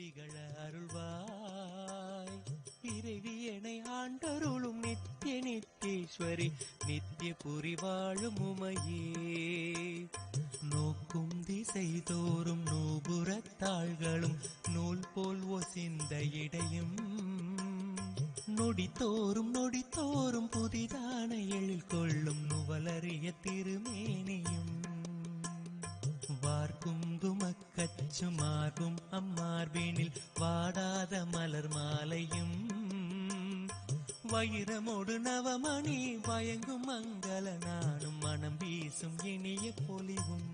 Speaker 17: திகழ அருள்வாய். இறைவியனை ஆண்டருளும் நித்திய நித்தீஸ்வரி நித்திய புரி வாழும் உமையே. நோக்கும் திசை தோறும் நூபுறத்தாள்களும் நூல் போல் ஒசிந்த இடையும் நொடித்தோறும் புதிதான எழில் கொள்ளும் நுவலறிய திருமேனியும் வார்குங்குமக்கச்சு மார்பும் அம்மார்பினில் வாடாத மலர் மாலையும் வைரமோடு நவமணி வயங்கும் மங்கள நானும் மனம் வீசும் இனிய பொலிவும்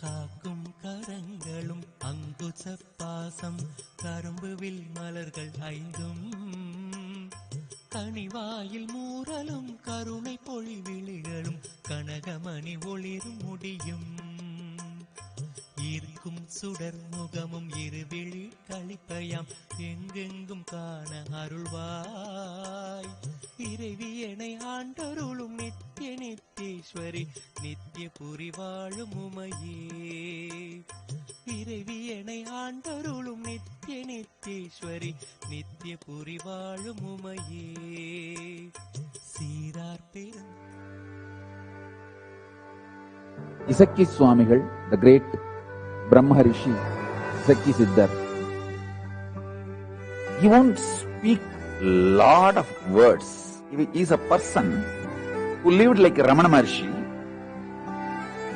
Speaker 17: காக்கும் கரங்களும் அங்குச பாசம் கரும்புவில் மலர்கள் ஐந்தும் கனிவாயில் மூரலும் கருணை பொழிவிழிகளும் கனகமணி ஒளிரும் முடியும் ஈர்க்கும் சுடர் முகமும் இருவிழி களிப்பயாம் எங்கெங்கும் காண அருள்வாய். இறைவியனை ஆண்டருளும் நித்திய நித்தீஸ்வரி நித்திய புரி வாழும் உமையே. இறைவியனை ஆண்டருளும் நித்திய நித்தீஸ்வரி நித்திய புரி வாழும் உமையே. சீரார் பெரும்
Speaker 1: Isakki Swamigal, the great Brahmarishi, Isakki Siddhar, he won't speak lot of words. He is a person who lived like Ramana Maharshi.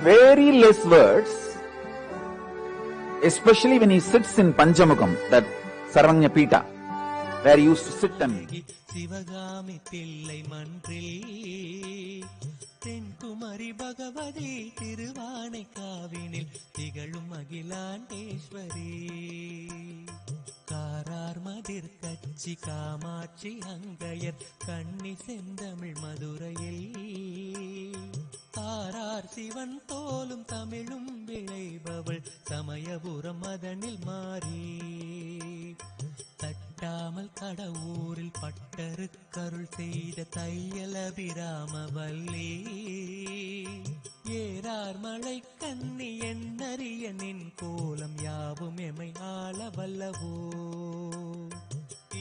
Speaker 1: Very less words, especially when he sits in Panchamukham, that Sarvanya Pita, where he used to sit and
Speaker 17: Sivakami பிள்ளை மன்றில் தென்குமரி பகவதி திருவானை காவினில் திகழும் அகிலாண்டேஸ்வரி காரார் மதிர் கச்சி காமாட்சி அங்கையர் கண்ணி செந்தமிழ் மதுரையில் ஆரார் சிவன் தோலும் தமிழும் விளைபவள் சமயபுரம் மதனில் மாறி தட்டாமல் கடவுரில் பட்டருக்கருள் செய்த தையலபிராம வல்லி ஏறார் மலை கண்ணி என்னறிய நின் கோலம் யாவும் எமை ஆள வல்லவோ.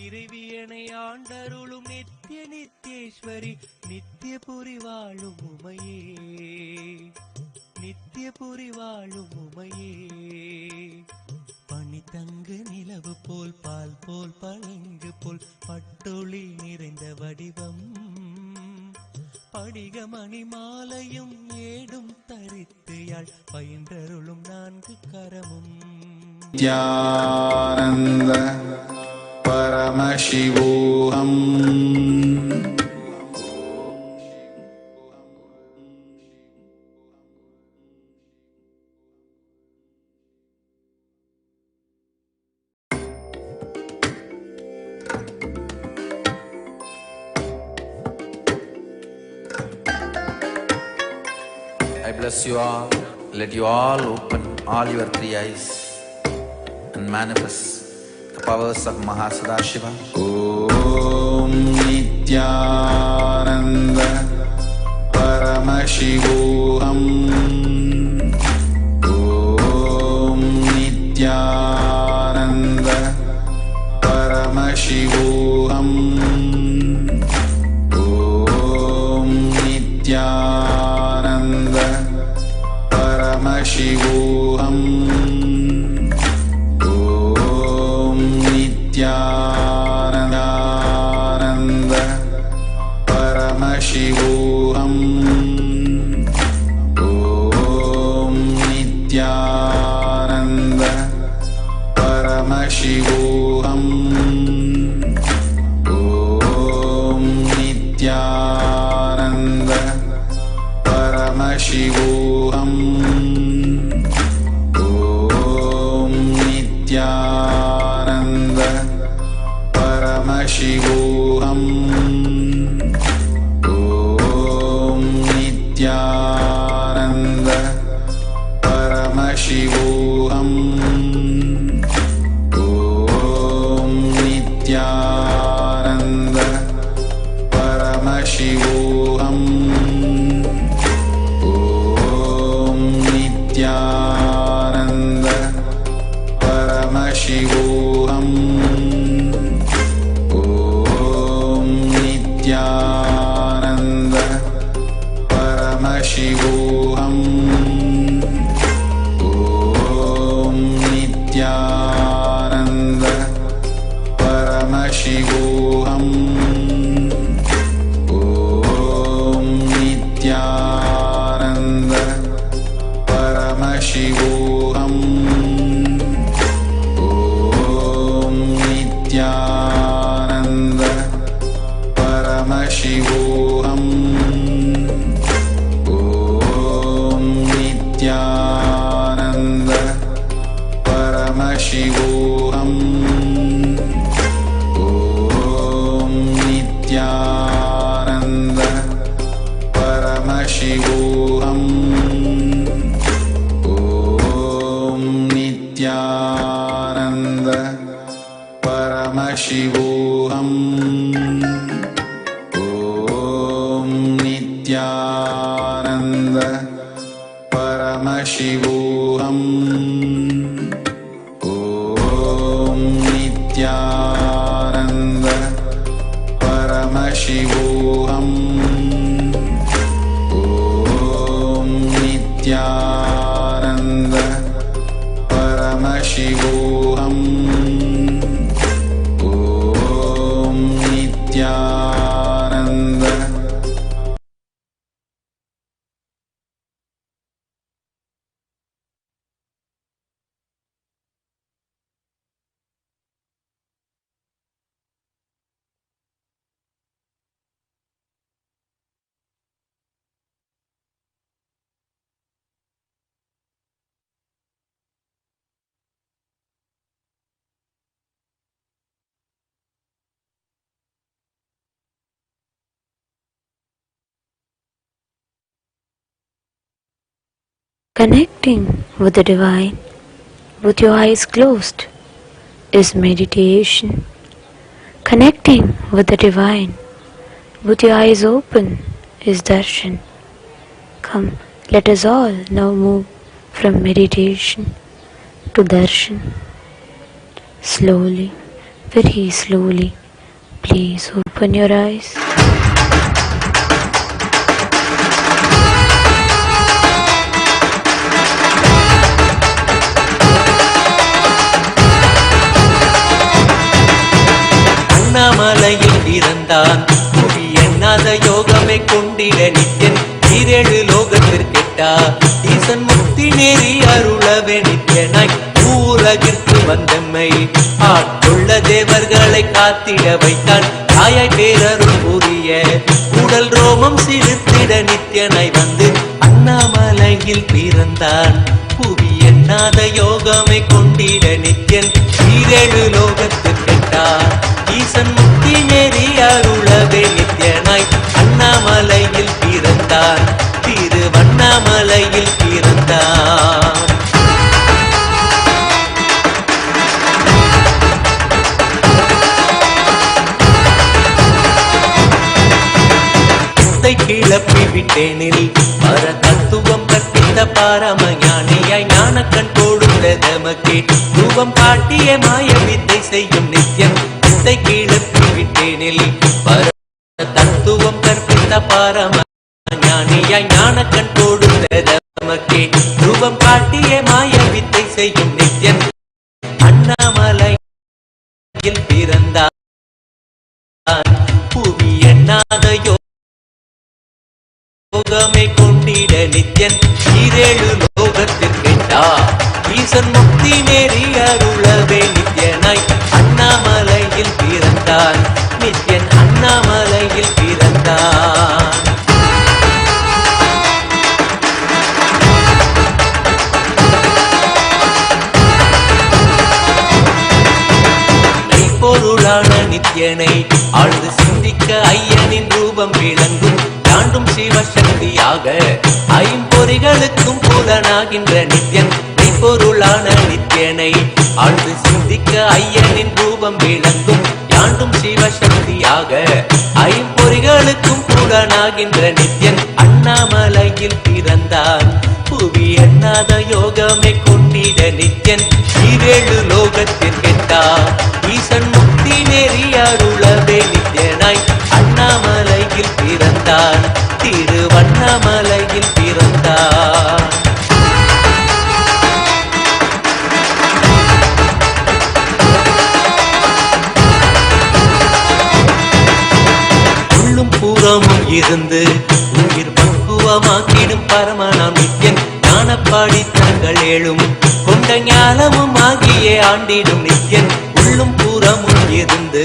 Speaker 17: இறைவியனை ஆண்டருளும் நித்திய நித்தீஸ்வரி நித்திய புரி வாழும் உமையே. நித்திய புரி வாழும் உமையே. பனித்தங்கு நிலவு போல் பால் போல் பளிங்கு போல் பட்டொளி நிறைந்த வடிவம் படிகமணி மாலையும் ஏடும் தரித்து யாழ் பயின்றருளும் நான்கு கரமும்
Speaker 2: Nityananda பரமசிவோஹம்.
Speaker 3: I bless you all. Let you all open all your three eyes and manifest the powers of Mahasadashiva.
Speaker 2: Om Nithyananda Paramashivoham. Om Nithyananda Paramashivoham. Om Nithyananda Paramashivoham. Om Nithyananda Paramashivoham. Om Nithyananda Paramashivoham. Om Nithyananda Paramashivoham. Om Nithyananda Paramashivoham. Om Nithyananda Paramashivoham. Om Nithyananda Paramashivoham. Om Nithyananda Paramashivoham.
Speaker 1: Paramashivoham. Om Nithyananda Paramashivoham. Om Nithyananda Paramashivoham. Om Nithyananda Paramashivoham. Om Nithyananda Paramashivoham. Om Nithyananda Paramashivoham. Om Nithyananda Paramashivoham. Om Nithyananda Paramashivoham. Om Nithyananda.
Speaker 21: Connecting with the divine with your eyes closed is meditation. Connecting with the divine with your eyes open is darshan. Come, let us all now move from meditation to darshan. Slowly, very slowly, please open your eyes.
Speaker 17: அண்ணாமலையில் பிறந்தான் புவி எண்ணாத யோகமே கொண்டிட நித்யன் ஈரேழு லோகத்திற்கெட்டா ஈசன் முக்தி நெறி அருளவே நித்யனாய் ஊரகிற்கு வந்தம்மை ஆட்கொள்ள தேவர்களை காத்திட வைத்தான் தாயாய் பேரருள் புரிய உடல் ரோமம் சிறுத்திட நித்யனாய் வந்து அண்ணாமலையில் பிறந்தான் புவி எண்ணாத யோகமே கொண்டிட நித்யன் ஈரேழு லோகத்திற்கெட்டா ஈசன் முக்தி நெறி அருளவே நித்யனாய் அண்ணாமலையில் பிறந்தான் திருவண்ணாமலையில் பிறந்தான். கிளப்பி விட்டேனில் பர தத்துவம் கற்பித்த பாரமஞானியாய் ஞானக்கண் கொடுத்த தமக்கே ரூபம் காட்டிய மாய வித்தை செய்யும் நித்யன் வித்தை கிளப்பி விட்டேனில் பர தத்துவம் கற்பித்த பாரமஞானியாய் ஞானக்கண் கொடுத்த தமக்கே ரூபம் காட்டிய மாய வித்தை செய்யும் நித்யன் அண்ணாமலையில் பிறந்தான் புவி எண்ணாத யோகமே கொண்டிட நித்யன் ஈரேழு லோகத்திற்கெட்டா ஈசன் முக்தி நெறி அருளவே நித்யனாய் அண்ணாமலையில் பிறந்தான் நித்யன் அண்ணாமலையில் பிறந்தான். பொருளான நித்யனை ஆழ்ந்து சிந்திக்க ஐயனின் ரூபம் விளங்கும் தாண்டும் சிவசக்தியாக ஐம்பொறிகளுக்கும் புலனாகின்ற நித்யன் மெய்ப்பொருளான நித்யனை ஆழ்ந்து சிந்திக்க ஐயனின் ரூபம் விளங்கும் யாண்டும் சிவசக்தியாக ஐம்பொறிகளுக்கும் புலனாகின்ற நித்யன் அண்ணாமலையில் பிறந்தான் புவி எண்ணாத யோகமே கொண்டிட நித்யன் ஈரேழு லோகத்திற்கெட்டா ஈசன் முக்தி நெறி அருளவே நித்யனாய் அண்ணாமலையில் பிறந்தான் திருவண்ணாமலையில் பிறந்தான். உள்ளும் புறமும் இருந்து உயிர் பக்குவமாக்கிடும் பரமனாம் நித்யன் ஞான ஞானப்பாடித்தங்கள் ஏழும் கொண்ட ஞானமும் ஆகியே ஆண்டிடும் நித்யன் உள்ளும் புறமும் இருந்து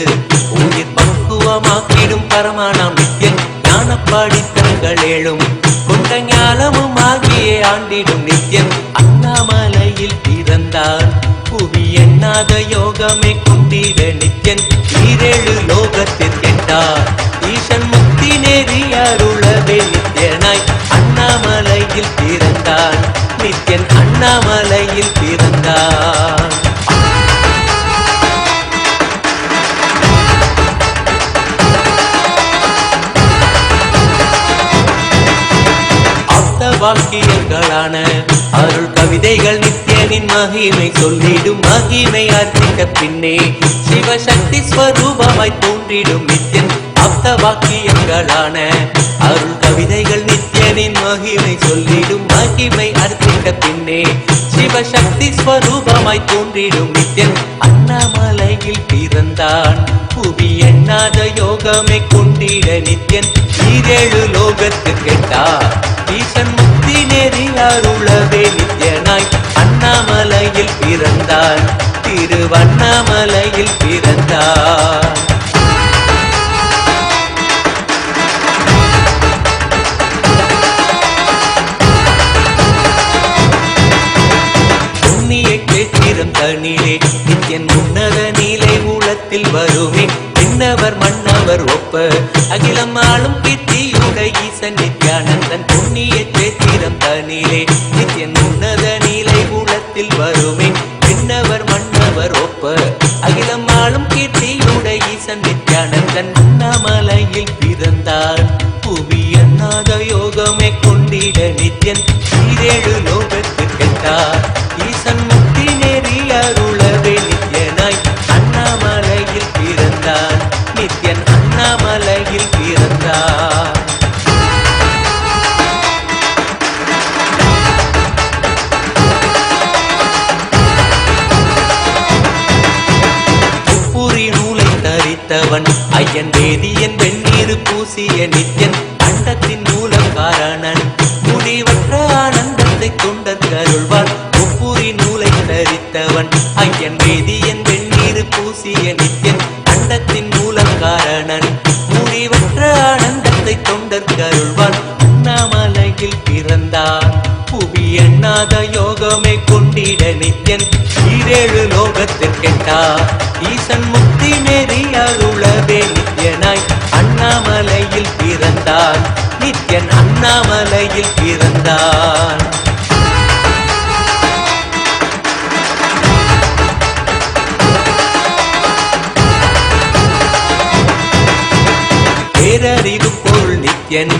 Speaker 17: உயிர் பக்குவமாக்கிடும் பரமானாம் நித்யன் ஞானப்பாடித்தங்கள் ஏழும் கொண்ட ஞானமும் ஆகியே ஆண்டிடும் நித்யன் அண்ணாமலையில் பிறந்தான் புவி எண்ணாத யோகமே கொண்டிட நித்யன் ஈரேழு லோகத்திற்கெட்டார் ஈசன் முக்தி நெறி அருளவே நித்யனாய் அண்ணாமலையில் பிறந்தான் நித்யன் அண்ணாமலையில் பிறந்தான். வாக்கியங்களான அருள் கவிதைகள் நித்யனின் மகிமை சொல்லிடும் மகிமை அர்த்திக்க பின்னே சிவசக்தி ஸ்வரூபமாய் தோன்றிடும் நித்யன் அப்த வாக்கியங்களான அருள் கவிதைகள் நித்யனின் மகிமை சொல்லிடும் மகிமை அர்த்திக்க பின்னே சிவசக்தி ஸ்வரூபமாய் தோன்றிடும் நித்யன் அண்ணாமலையில் பிறந்தான் புவி எண்ணாத யோகமே கொண்டிட நித்யன் ஈரேழு லோகத்து கெட்டார் ஈசன் முக்தி நெறி அருளவே நித்யனாய் அண்ணாமலையில் பிறந்தான் திருவண்ணாமலையில் பிறந்தான். புண்ணிய கேத்திரம் தனிலே நித்யன் உன்னத நீலை மூலத்தில் வருமே விண்ணவர் மன்னவர் ஒப்ப அகிலம் ஆளும் கீர்த்தியுட ஈசன் நித்யானந்தன் புண்ணிய சேத்திரம் தனிலே நித்யன் உன்னத நீலை மூலத்தில் வருமே விண்ணவர் மன்னவர் ஒப்ப அகிலம் ஆளும் கீர்த்தியுட ஈசன் நித்யானந்தன் அண்ணாமலையில் பிறந்தான் புவி எண்ணாத யோகமே கொண்டிட நித்யன் ஈரேழு லோகத்திற்கெட்டார் ஈசன் முக்தி நெறி அருளவே நித்யனாய் அண்ணாமலையில் பிறந்தான் நித்யன் அண்ணாமலையில் பிறந்தான். முப்புரி நூலை தரித்தவன் ஐயன் வேதியன் வெந்நீர் பூசிய நித்யன் அண்டத்தின் மூலம் காரணன் முடிவற்ற ஆனந்தத்தை கொண்டருள்வான் முப்புரி நூலை தரித்தவன் ஐயன் வேதியன் வெந்நீர் பூசிய நித்யன் அண்டத்தின் மூலம் காரணன் முடிவற்ற ஆனந்தத்தை தொண்டற்கருள்வான் அண்ணாமலையில் பிறந்தான் புவி எண்ணாத யோகமே கொண்டிட நித்யன் ஈரேழு லோகத்திற்கெட்டார் ஈசன் முக்தி நெறி அருளவே நித்யனாய் அண்ணாமலையில் பிறந்தான் நித்யன் அண்ணாமலையில் பிறந்தான். பேரறிவு பொருள் நித்யன்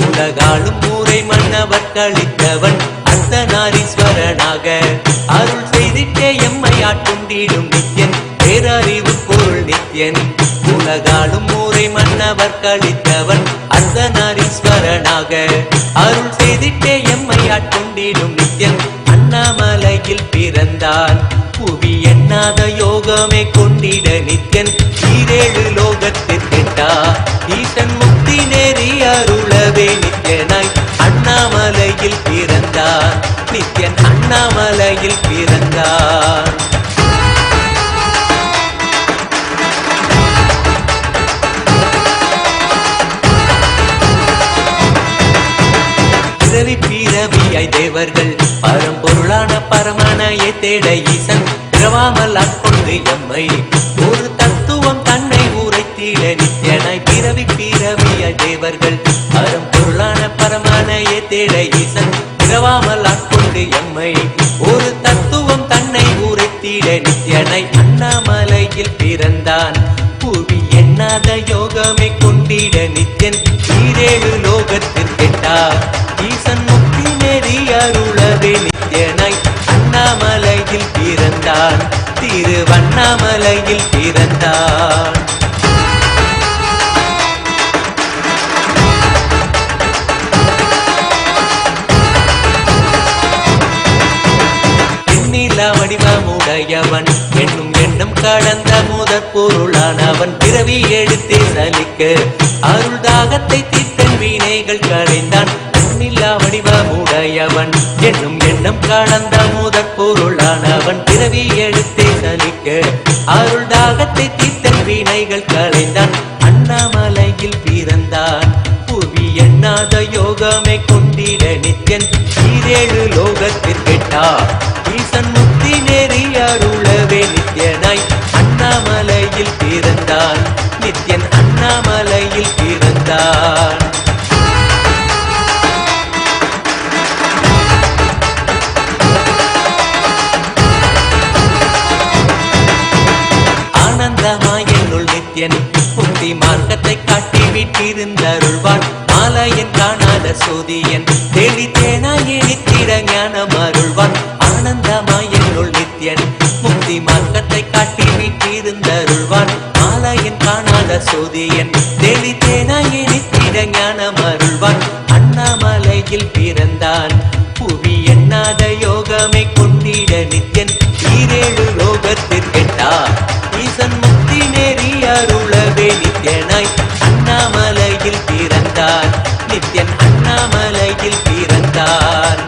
Speaker 17: உலகாளும் ஊரை மன்னவர் கழித்தவன் அர்த்தநாரீஸ்வரனாக அருள் செய்திட்டே எம்மை ஆட்டுண்டிடும் நித்யன் பேரறிவு பொருள் நித்யன் உலகாளும் ஊரை மன்னவர் கழித்தவன் அர்த்தநாரீஸ்வரனாக அருள் செய்திட்டே எம்மை ஆட்டுண்டிடும் நித்யன் அண்ணாமலையில் பிறந்தான் புவி எண்ணாத யோகமே கொண்டிட நித்யன் ஈரேழு லோகத்திற்கெட்டார் ஈசன் முக்தி நெறி அருளவே நித்யனாய் அண்ணாமலையில் பிறந்தான் நித்யன் அண்ணாமலையில் பிறந்தான். பிறவி பிறவியாய் தேவர்கள் பரம்பொருளான பரமனையை தேட ஈசன் பிறவாமல் ஆட்கொண்டு எம்மை ஒரு தத்துவம் தன்னை உரைத்திட நித்யனாய் பிறவி பிறவியாய் தேவர்கள் பரம்பொருளான பரமனையை தேட ஈசன் பிறவாமல் ஆட்கொண்டு எம்மை ஒரு தத்துவம் தன்னை உரைத்திட நித்யனாய் அண்ணாமலையில் பிறந்தான் புவி எண்ணாத யோகமே கொண்டிட நித்யன் ஈரேழு லோகத்திற்கெட்டார் ஈசன் முக்தி நெறி அருளவே நித்யனாய் அண்ணாமலையில் பிறந்தான் திருவண்ணாமலையில் பிறந்தான். வடிவமுடையவன் என்னும் எண்ணம் கடந்த முதற் பொருளானவன் பிறவி எடுத்தே சலிக்க அருள் தாகத்தை தீர்த்தன் வீணைகள் களைந்தான். எண்ணில்லா வடிவமுடையவன் என்னும் எண்ணம் கலந்த முதற் பொருளானவன் பிறவி எடுத்தே சலிக்க அருள் தாகத்தை தீர்த்தன் வினைகள் களைந்தான் அண்ணாமலையில் பிறந்தான் புவி எண்ணாத யோகமே கொண்டிட நித்யன் ஈரேழு லோகத்திற்கெட்டார் ஈசன் முக்தி நெறி அருளவே நித்யனாய் அண்ணாமலையில் பிறந்தான் நித்யன் அண்ணாமலையில் பிறந்தான் ஆனந்தமாய் என்னுள் நித்யன் முக்தி மார்க்கத்தை காட்டி விட்டிருந்தருள்வான் மாலையன் காணாத சோதியன் தெளித்தேனாய் நித்திர ஞானம் அருள்வான் ஆனந்தமாய் என்னுள் நித்யன் முக்தி மார்க்கத்தை காட்டி விட்டிருந்தருள்வான் மாலையன் காணாத சோதியன் தெளித்தேனாய் நித்திர ஞானம் அருள்வான் அண்ணாமலையில் பிறந்தான் புவி எண்ணாத யோகமே கொண்டிட நித்யன் ஈரேழு லோகத்திற்கெட்டார் ஈசன் முக்தி நெறி அருளவே நித்யனாய் அண்ணாமலையில் பிறந்தான் நித்யன் அண்ணாமலையில் பிறந்தான்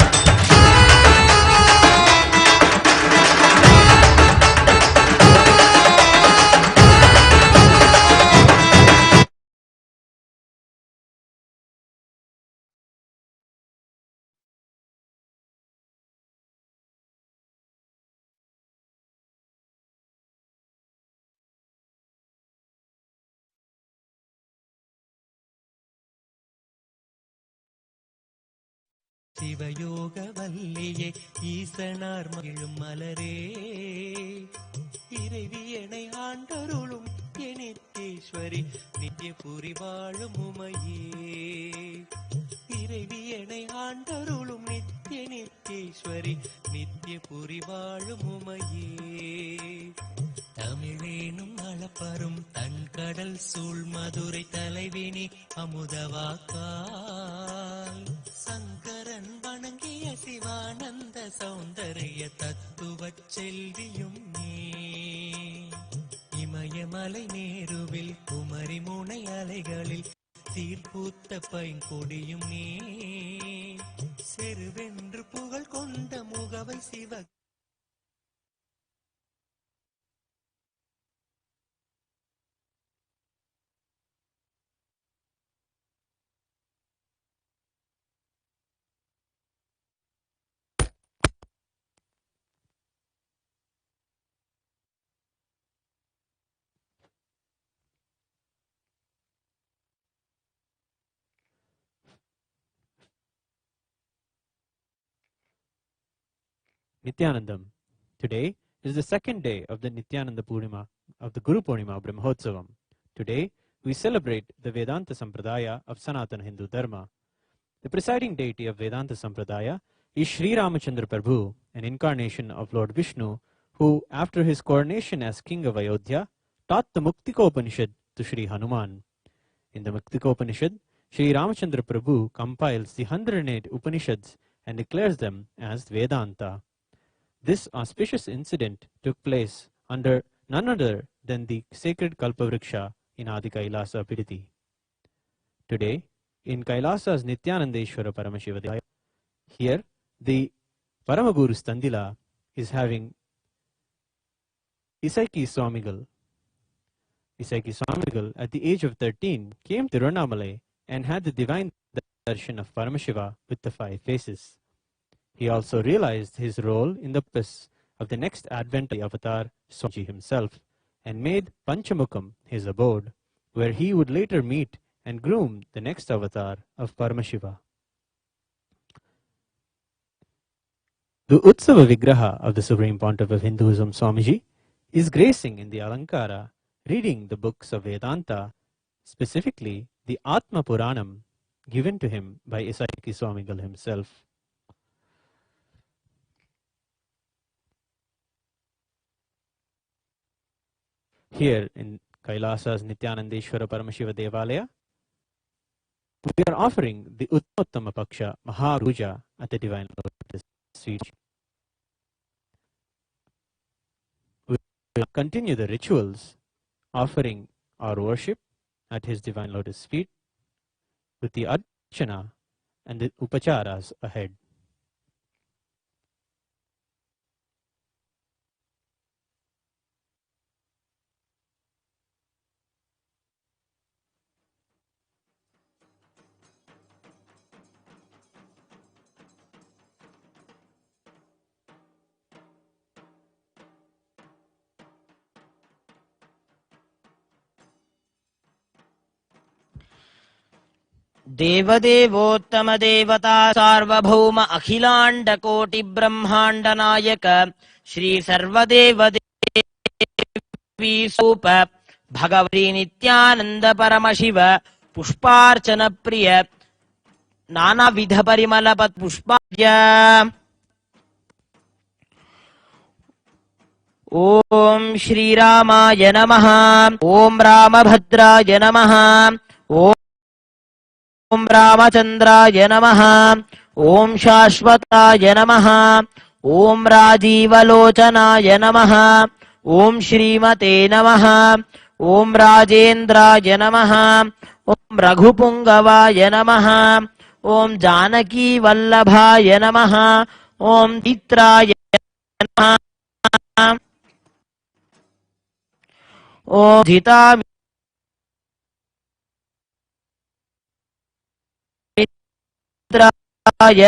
Speaker 17: சிவயோக வல்லியே ஈசனார் மகிழும் மலரே இறைவியனை ஆண்டருளும் நித்யேஸ்வரி நித்யபுரி வாழும் உமையே இறைவியனை ஆண்டருளும் நித்யேஸ்வரி நித்யபுரி வாழும் உமையே தமிழேனும் அளப்பரும் தன் கடல் சூழ் மதுரை தலைவினி அமுதவாக்கால் சங்கரன் வணங்கிய சிவானந்த சௌந்தரிய தத்துவச் செல்வியும் நீ இமயமலை நேருவில் குமரி முனை அலைகளில் சீர்பூத்த பைங்கொடியும் நீ செருவென்று புகழ் கொண்ட முகவை சிவ
Speaker 19: Nithyanandam. Today is the second day of the Nithyananda Purnima of the Guru Purnima Brahmotsavam. Today we celebrate the Vedanta Sampradaya of Sanatana Hindu Dharma. The presiding deity of Vedanta Sampradaya is Sri Ramachandra Prabhu, an incarnation of Lord Vishnu, who after his coronation as king of Ayodhya taught the Muktikopanishad to Sri Hanuman. In the Muktikopanishad, Sri Ramachandra Prabhu compiles the 108 Upanishads and declares them as Vedanta. This auspicious incident took place under none other than the sacred Kalpavriksha in Adi Kailasa Piditi. Today, in Kailasa's Nithyanandeshwara Paramashivoham, here the Paramaguru Standila is having Isaiki Swamigal. Isaiki Swamigal, at the age of 13, came to Tiruvannamalai and had the divine darshan of Paramashiva with the 5 faces. He also realized his role in the purpose of the next advent avatar, Swamiji himself, and made Panchamukham his abode, where he would later meet and groom the next avatar of Paramashiva. The Utsava Vigraha of the Supreme Pontiff of Hinduism, Swamiji, is gracing in the Alankara, reading the books of Vedanta, specifically the Atma Puranam, given to him by Isaiki Swamigal himself. Here in Kailasa's Nithyanandeshwara Paramashiva Devalaya, we are offering the Uttottama Paksha Mahapuja at the Divine Lotus feet. We will continue the rituals, offering our worship at his Divine Lotus feet with the Archana and the Upacharas ahead.
Speaker 20: देवदेवोत्तम देवता सार्वभौम अखिलांड कोटि ब्रह्मांड नायक श्री सर्वदेव देवी soup Bhagwati Nityanand Paramshiva पुष्पार्चन प्रिय नानाविध परिमल पुष्पार्य ओम श्रीरामाय नमः। ओम रामभद्राय नमः। ओम रामचंद्राय नमः। ओम शाश्वताय नमः। ओम राजीवलोचनाय नमः। ओम श्रीमते नमः। ओम राजेन्द्राय नमः। ओम रघुपुंगवाय नमः। ओम जानकी वल्लभाय नमः। ओम चित्राय नमः। ओम जिताय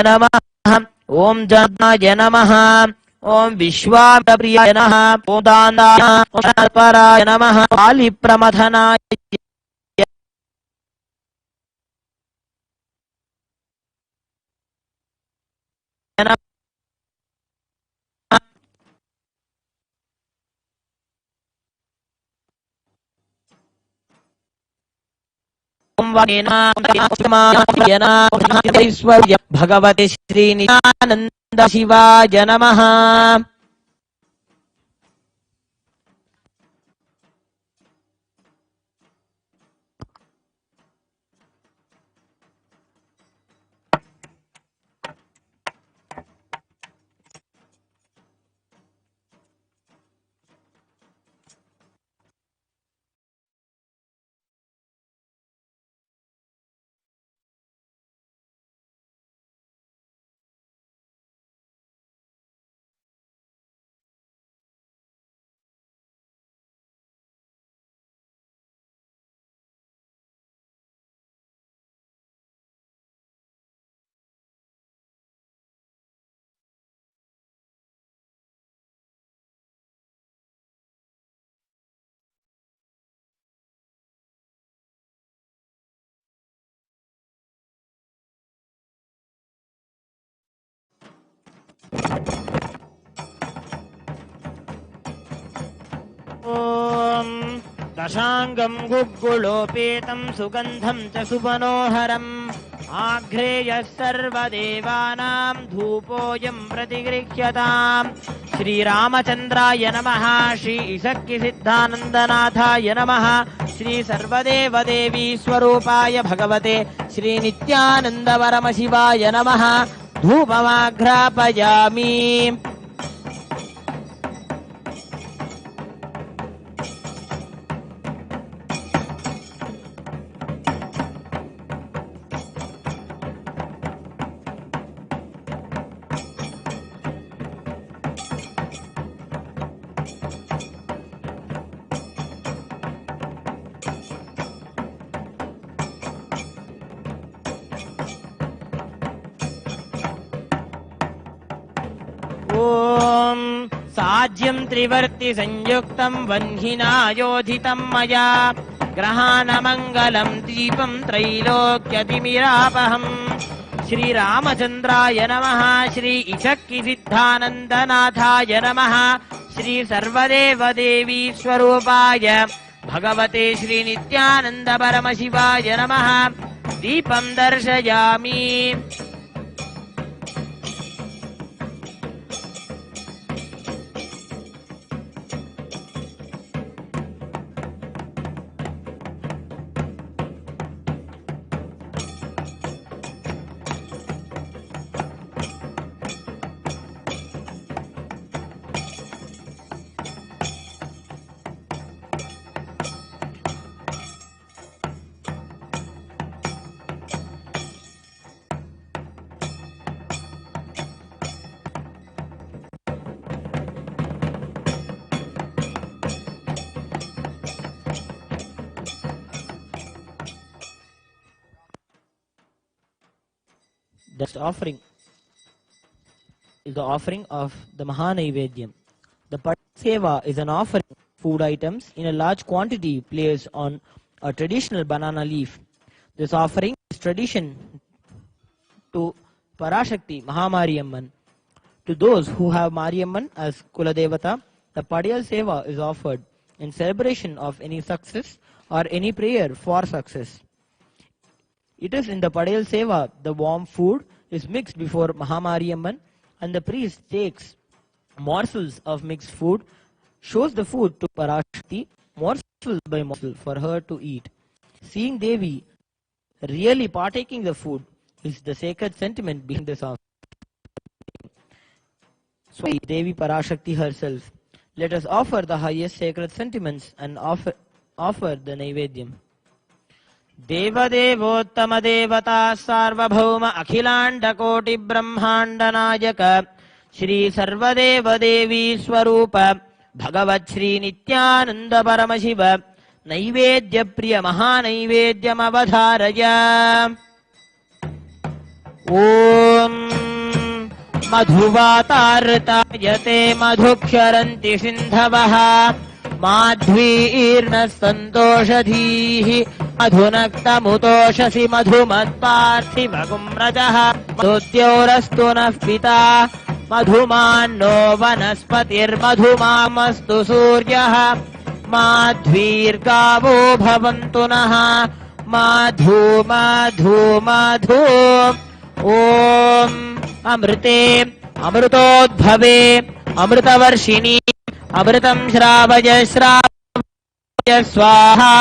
Speaker 20: नमः। ओम जनाय नमः। ओम विश्वाप्रियाय नमः। ओम दानाय नमः। कालीप्रमथनाय नमः। भगवते श्रीनित्यानंद शिवाय नमः। ओम दशांगं गुग्गुलोपेतं सुगंधं च सुमनोहरम् आघ्रेयः सर्वदेवानां धूपोऽयं प्रतिगृह्यताम्। श्रीरामचन्द्राय नमः। श्री ईशक्यसिद्धानन्दनाथाय नमः। श्री सर्वदेवदेवी स्वरूपाय भगवते श्रीनित्यानन्द परमशिवाय नमः। धूपमाघ्रापयामि। ओम साज्यं त्रिवर्ति संयुक्तं वह्निना योजितं मया ग्रहाणमङ्गलं दीपं त्रैलोक्यतिमिरापहम्। श्रीरामचन्द्राय नमः। श्री ईशक्यसिद्धानन्दनाथाय नमः। श्री सर्वदेवदेवी स्वरूपाय भगवते श्रीनित्यानन्द परमशिवाय नमः। दीपं दर्शयामि। That offering is the offering of the Mahanaivedyam. The Patseva is an offering of food items in a large quantity placed on a traditional banana leaf. This offering is tradition to Parashakti Mahamariyamman. To those who have Mariamman as Kuladevata, the Padiyal Seva is offered in celebration of any success or any prayer for success. It is in the Padiyal Seva the warm food is mixed before Mahamariyamman and the priest takes morsels of mixed food, shows the food to Parashakti, morsel by morsel for her to eat. Seeing Devi really partaking the food is the sacred sentiment behind this offering. So Devi Parashakti herself. Let us offer the highest sacred sentiments and offer the Naivedyam. देवदेवोत्तम देवता सार्वभौम अखिलांड कोटि ब्रह्मांड नायक श्री सर्वदेव देवी स्वरूप भगवत् श्री नित्यानंद परमशिव नैवेद्य प्रिय महानैवेद्यमवधारय। ओम मधुवातारतायते मधुक्षरन्ति सिन्धवः माध्वीर्न सन्तोषधीः मधुनक्तमुतोषसि मधुमत्पार्थिवगुम्रजः मधुद्योरस्तु नः पिता मधुमान्नो वनस्पतिर्मधुमामस्तु सूर्यः माध्वीर्गावो भवन्तु नः माधु माधु माधु। ओम अमृते अमृतोद्भवे अमृतवर्षिणी अमृतं श्रावय श्रावय स्वाहा।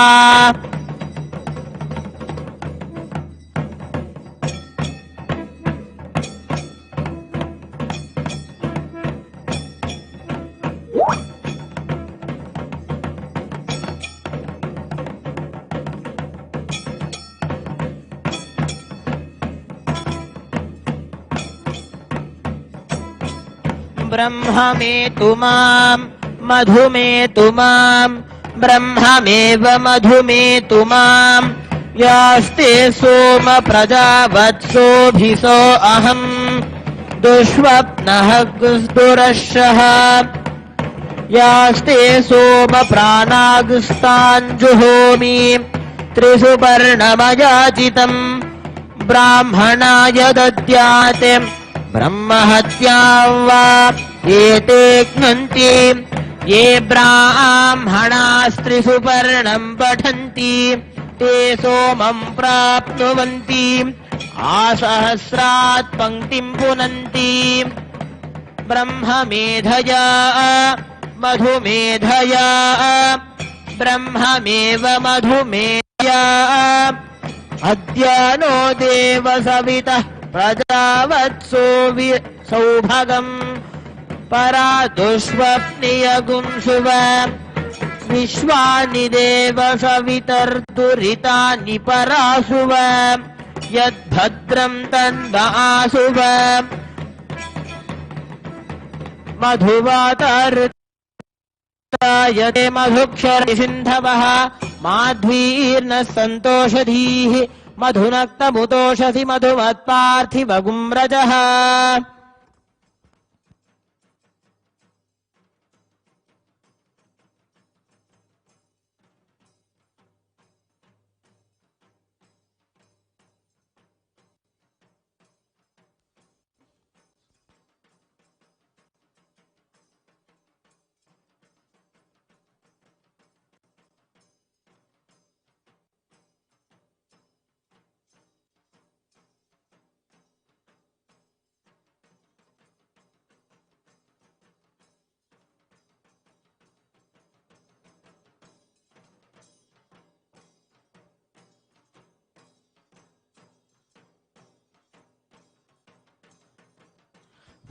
Speaker 20: ब्रह्ममेतु मां मधुमेतु मां ब्रह्ममेव मधुमेतु मां यास्ते सोम प्रजावत्सोभिसो अहं दुष्वप्नः दुरशः यास्ते सोम प्राणागस्ताञ्जुहोमि त्रिसुपर्णमयाचितं ब्राह्मणाय दद्यात् ब्रह्महत्यां वा एते घ्नन्ति ये ब्राह्मणास्त्रिसुपर्णं पठन्ति ते सोमं प्राप्नुवन्ति आसहस्रात् पङ्क्तिं पुनन्ति ब्रह्ममेधया मधुमेधया ब्रह्ममेव मधुमेधया अद्य नो देव सवितः प्रजावत्सो सौभगम् परा दुष्वप्नियगुंसुव विश्वानि देव सवितर्दुरितानि परासुव यद्भद्रं तन्वासुव मधुवातारतायते मधुक्षर सिन्धवः माध्वीर्न सन्तोषधीः मधुनक्तमुतोषसि मधुमत्पार्थिवगुम्रजः।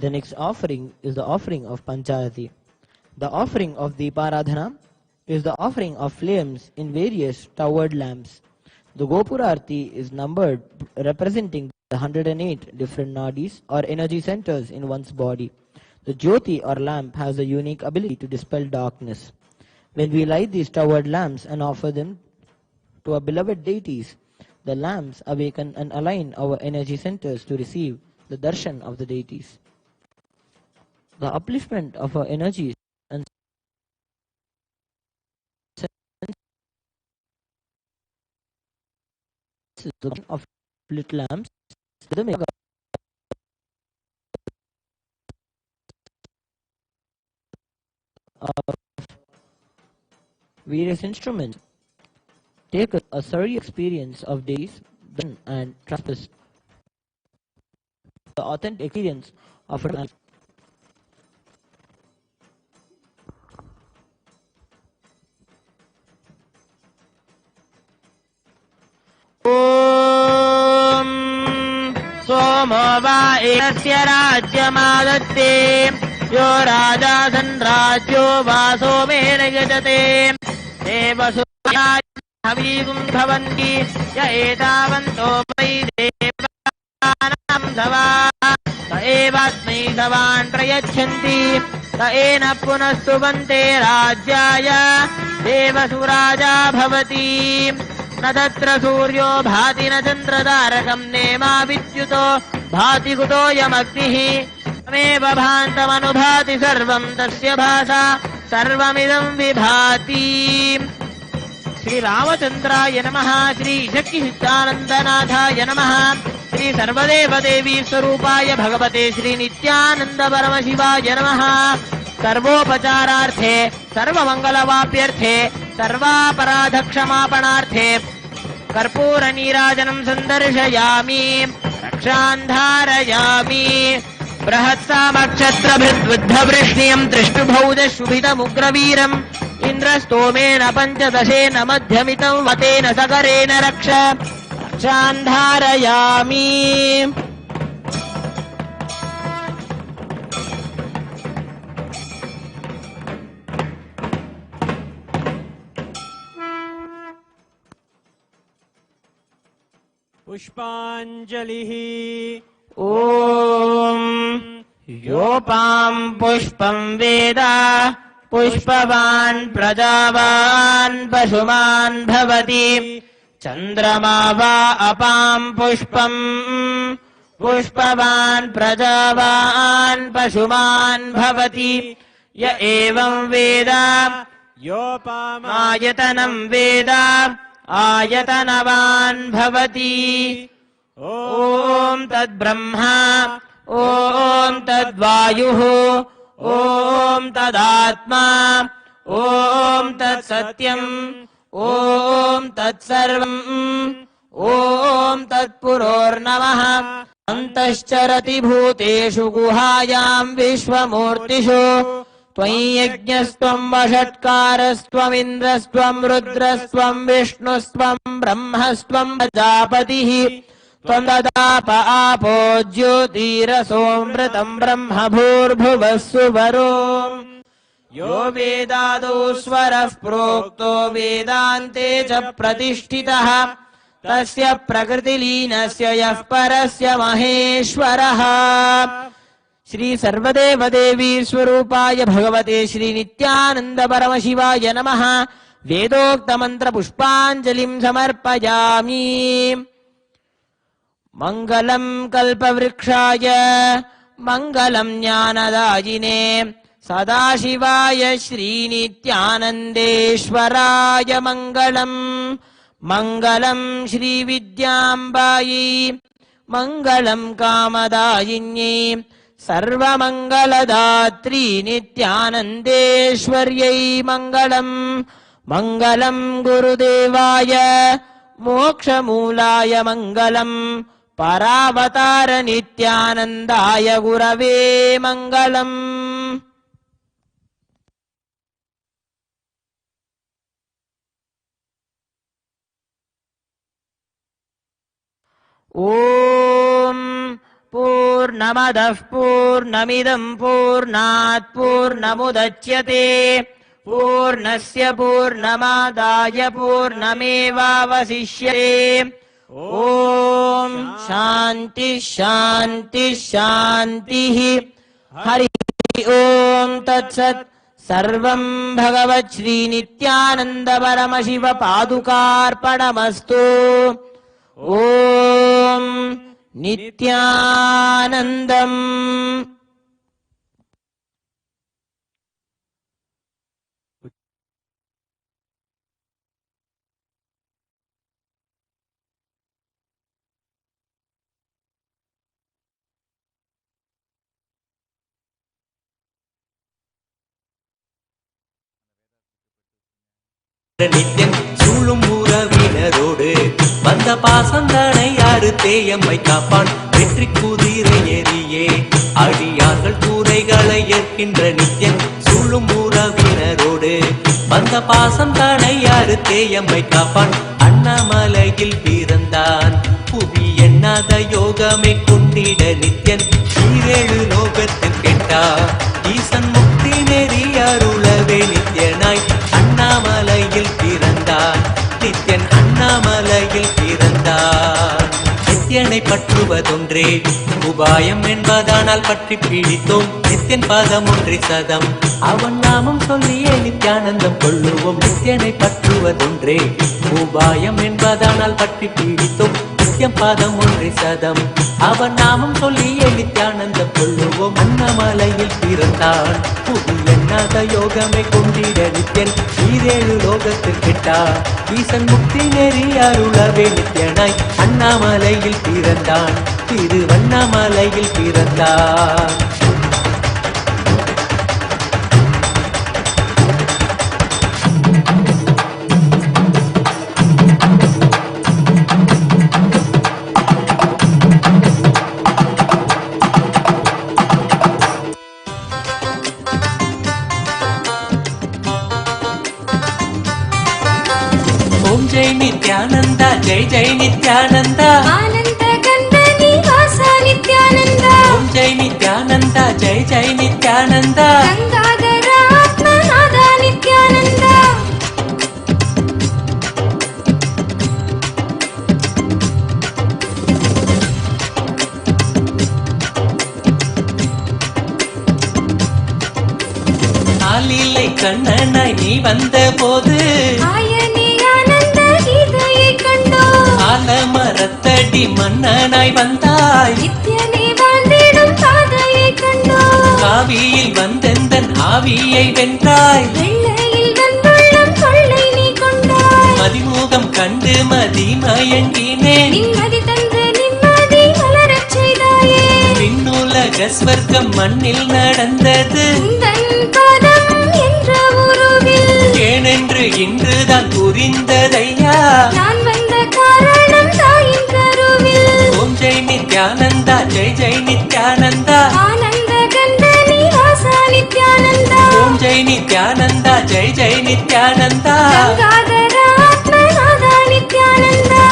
Speaker 20: The next offering is the offering of Panchayati. The offering of Deeparadhana is the offering of flames in various towered lamps. The Gopurarti is numbered representing the 108 different nadis or energy centers in one's body. The Jyoti or lamp has a unique ability to dispel darkness. When we light these towered lamps and offer them to our beloved deities, the lamps awaken and align our energy centers to receive the darshan of the deities. The upliftment of our energies and senses of split lamps, rhythmic of various instruments. Take a surreal experience of days and transpose the authentic experience of a life. ॐ सोमो वा एतस्य राज्यमादत्ते यो राजा सन्राज्यो वा सोमेन यजते देवसुहवीगुं भवन्ति य एतावन्तो मयि देवानां सवा स एवास्मै सवान् प्रयच्छन्ति स एन पुनस्तु वन्ते राज्याय देवसुराजा भवति न तत्र सूर्यो भाति न चन्द्रतारकम् नेमा विद्युतो भाति कुतोऽयमग्निः तमेव भान्तमनुभाति सर्वम् तस्य भासा सर्वमिदम् विभाति। श्रीरामचन्द्राय नमः। श्रीशक्तिसिद्धानन्दनाथाय नमः। श्री सर्वदेवदेवी स्वरूपाय भगवते श्रीनित्यानन्द परमशिवाय नमः। सर्वोपचारार्थे सर्वमङ्गलवाप्यर्थे सर्वापराधक्षमापणार्थे कर्पूरनीराजनं सन्दर्शयामि रक्षान् धारयामि। बृहत्सामक्षत्रभृद्बुद्धवृष्णियं त्रिष्टुभौजशुभितमुग्रवीरम् इन्द्रस्तोमेन पञ्चदशेन मध्यमितं वतेन सकरेण रक्षान् धारयामि।
Speaker 19: पुष्पाञ्जलिः।
Speaker 20: ॐ योपां पुष्पं वेद पुष्पवान् प्रजावान् पशुमान् भवति चन्द्रमा वा अपां पुष्पं पुष्पवान् प्रजावान् पशुमान् भवति य एवं वेद योपामायतनं वेद आयतनवान् भवति। ॐ तद्ब्रह्मा ॐ तद्वायुः ॐ तदात्मा ॐ तत्सत्यम् ॐ तत्सर्वम् ॐ तत्पुरोर्नमः। अन्तश्चरति भूतेषु गुहायां विश्वमूर्तिषु त्वयि यज्ञस्त्वं वषट्कारस्त्वमिन्द्रस्त्वं रुद्रस्त्वं विष्णुस्त्वं ब्रह्मस्त्वं प्रजापतिः त्वं ददाप आपो ज्योतिरसोऽमृतं ब्रह्म भूर्भुवः सुवरो यो वेदादौ स्वरः प्रोक्तो वेदान्ते च प्रतिष्ठितः तस्य प्रकृतिलीनस्य यः परस्य महेश्वरः। श्री सर्वदेवदेवी स्वरूपाय भगवते श्री नित्यानंद परमशिवाय नमः। वेदोक्त मंत्र पुष्पांजलिं समर्पयामि। मंगलम कल्पवृक्षाय मंगलम ज्ञानदायिने सदाशिवाय श्री नित्यानंदेश्वराय मंगलम। मंगलम श्री विद्याम्बायै मंगलम कामदायिन्यै सर्वमङ्गलदात्री नित्यानन्देश्वर्यै मङ्गलम्। मङ्गलम् गुरुदेवाय मोक्षमूलाय मङ्गलम् परावतार नित्यानन्दाय गुरवे मङ्गलम्। ॐ पूर्णमदः पूर्णमिदं पूर्णात् पूर्णमुदच्यते पूर्णस्य पूर्णमादाय पूर्णमेवावशिष्यते। ॐ शान्तिः शान्तिः शान्तिः। हरि ओं तत्सत्। सर्वं भगवत् श्री नित्यानन्द परमशिव पादुकार्पणमस्तु। ॐ नित्यानन्दम्।
Speaker 17: நித்யன் சூழும் உறவினரோடு வந்த பாசம் தானே யாரு தேயம்மை காப்பான் வெற்றி குதிரை ஏறியே அடியார்கள் கூரைகளை ஏற்கின்ற நித்யன் சூழும் உறவினரோடு வந்த பாசம் தானே யாரு தேயம்மை காப்பான் அண்ணாமலையில் பிறந்தான் புவி எண்ணாத யோகமே கொண்டிட நித்யன் ஈரேழு லோகத்தில் கேட்டா ஈசன் முக்தி நெறி அருளவே நித்யனாய் அண்ணாமலையில் பிறந்தான் நித்யன் அண்ணாமலையில் பிறந்தான் நித்யனை பற்றுவதொன்றே உபாயம் என்பதானால் பற்றி பிடித்தோம் நித்யன் பாதம் ஒன்றே சதம் அவன் நாமம் சொல்லியே நித்யானந்தம் கொள்ளுவோம் நித்யனை பற்றுவதொன்றே உபாயம் என்பதானால் பற்றி பிடித்தோம் நித்யம் பாதம் ஒன்றே சதம் அவன் நாமம் சொல்லியே நித்யானந்தம் கொள்ளுவோம் அண்ணாமலையில் பிறந்தான் புது எண்ணாத யோகமே கொண்டிட நித்யன் ஈரேழு லோகத்தில் கெட்டார் ஈசன் முக்தி நெறி அருளவே நித்யனாய் அண்ணாமலையில் பிறந்தான் திருவண்ணாமலையில் பிறந்தான் जय नित्यानंदा जय जय नित्यानंदा
Speaker 18: आनंद गंध निवास नित्यानंदा
Speaker 17: ओम जय नित्यानंदा जय जय नित्यानंदा
Speaker 18: गंगाधर आत्मनाद नित्यानंदा
Speaker 17: ஆலிலை கண்ணனாய் நீ வந்த போது ஆலமரத்தடி மன்னனாய் வந்தாய்
Speaker 18: நித்யனே வாழ்ந்திடும் பாதையை கண்டோம்
Speaker 17: காவியில் வந்தெந்தன் ஆவியை வென்றாய்
Speaker 18: வெள்ளையில் வந்துள்ளம் கொள்ளை நீ கொண்டாய்
Speaker 17: மதிமுகம் கண்டு மதிமயங்கினேன்
Speaker 18: நிம்மதி தந்து நிம்மதி மலரச் செய்தாயே
Speaker 17: விண்ணுலக ஸ்வர்க்கம் மண்ணில் நடந்தது
Speaker 18: உந்தன் பாதம் என்ற உருவில்
Speaker 17: ஏனென்று இன்றுதான் புரிந்ததையா
Speaker 18: நான் வந்த காரணம் தாயின் கருவில்
Speaker 17: ஓம் ஜெய் நித்யானந்தா ஜெய் ஜெய் நித்யானந்தா
Speaker 18: ஆனந்த கந்த நிவாச நித்யானந்தா
Speaker 17: ஓம் ஜெய் நித்யானந்தா ஜெய் ஜெய் நித்யானந்தா
Speaker 18: கங்காதர ஆத்மநாத நித்யானந்தா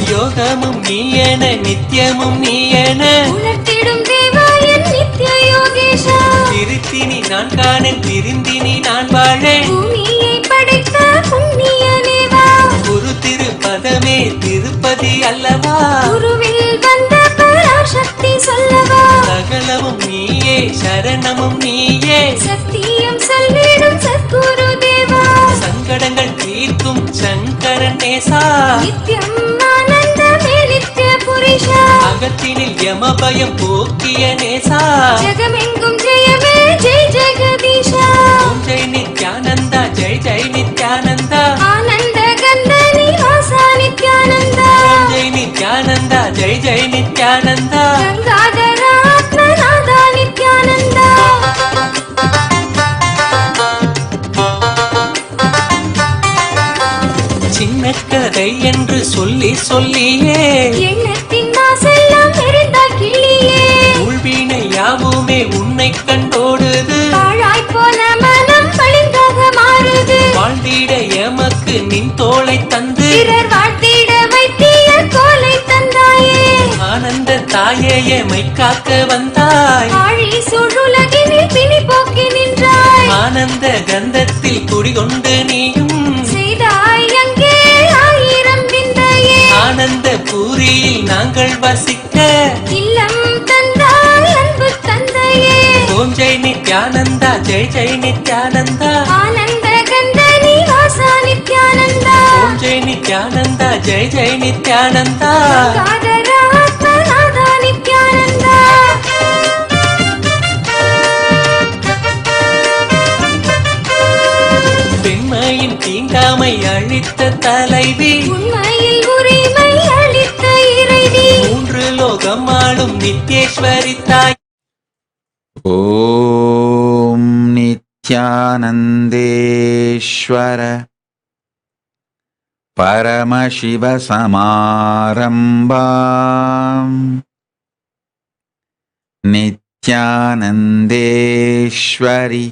Speaker 17: யோகமும் நீயன நித்யமும் நீயன
Speaker 18: உணர்த்திடும் தேவாயன் நித்ய யோகேஷா
Speaker 17: திருத்தினி நான் காணேன் திருந்தினி நான் வாழேன்
Speaker 18: பூமியை படைத்த புண்ணிய தேவா
Speaker 17: குரு திருப்பதமே திருப்பதி அல்லவா
Speaker 18: குருவில் வந்த பராசக்தி சொல்லவா
Speaker 17: சகலமும் நீயே சரணமும் நீயே
Speaker 18: சத்தியம் சொல்லிடும் சத்குரு தேவா
Speaker 17: சங்கடங்கள் தீர்க்கும் சங்கரன் நேசா
Speaker 18: நித்யம் ஆனந்தமே நித்ய புருஷா
Speaker 17: அகத்தினில் யமபயம் போக்கிய நேசா
Speaker 18: ஜெகமெங்கும் ஜெயமே ஜெய் ஜெகதீஷா
Speaker 17: ஓம் ஜெய் நித்யானந்தா ஜெய் ஜெய் நித்யானந்தா
Speaker 18: ஆனந்த கந்த நிவாச நித்யானந்தா
Speaker 17: ஓம் ஜெய் நித்யானந்தா ஜெய் ஜெய் நித்யானந்தா
Speaker 18: கங்காதர ஆத்மநாத நித்யானந்தா
Speaker 17: சின்ன கதை என்று சொல்லி சொல்லியே
Speaker 18: எண்ணத்தின் மாசெல்லாம் எரிந்தாய் கிள்ளியே
Speaker 17: உள்வினை யாவுமே உன்னை கண்டோடுது
Speaker 18: பாழாய் போன மனம் பளிங்காக மாறுது
Speaker 17: வாழ்ந்திட எமக்கு நின் தோளை தந்து
Speaker 18: பிறர் வாழ்த்திட வைத்திய கோலை தந்தாயே
Speaker 17: ஆனந்த தாயே எமை காக்க வந்தாய்
Speaker 18: ஆழி சூழுலகினில் பிணி போக்கி நின்றாய்
Speaker 17: ஆனந்த கந்தத்தில் குடிகொண்டு நீயும்
Speaker 18: செய்தாய் அங்கே ஆயிரம் விந்தையே
Speaker 17: ஆனந்த பூரியில் நாங்கள் வசிக்க
Speaker 18: இல்லம் தந்தாய் அன்பு தந்தையே
Speaker 17: ஓம் ஜெய் நித்யானந்தா ஜெய் ஜெய் நித்யானந்தா
Speaker 18: ஆனந்த கந்த நிவாச நித்யானந்தா
Speaker 17: ஓம் ஜெய் நித்யானந்தா ஜெய் ஜெய் நித்யானந்தா
Speaker 18: கங்காதர ஆத்மநாத நித்யானந்தா
Speaker 17: பெண்மையின் தீண்டாமை அழித்த தலைவி
Speaker 18: உண்மையில் உரிமை அளித்த இறைவி
Speaker 17: மூன்று லோகம் ஆளும் நித்யேஸ்வரி தாய்
Speaker 1: ॐ नित्यानन्देश्वर परमशिवसमारम्भाम् नित्यानन्देश्वरि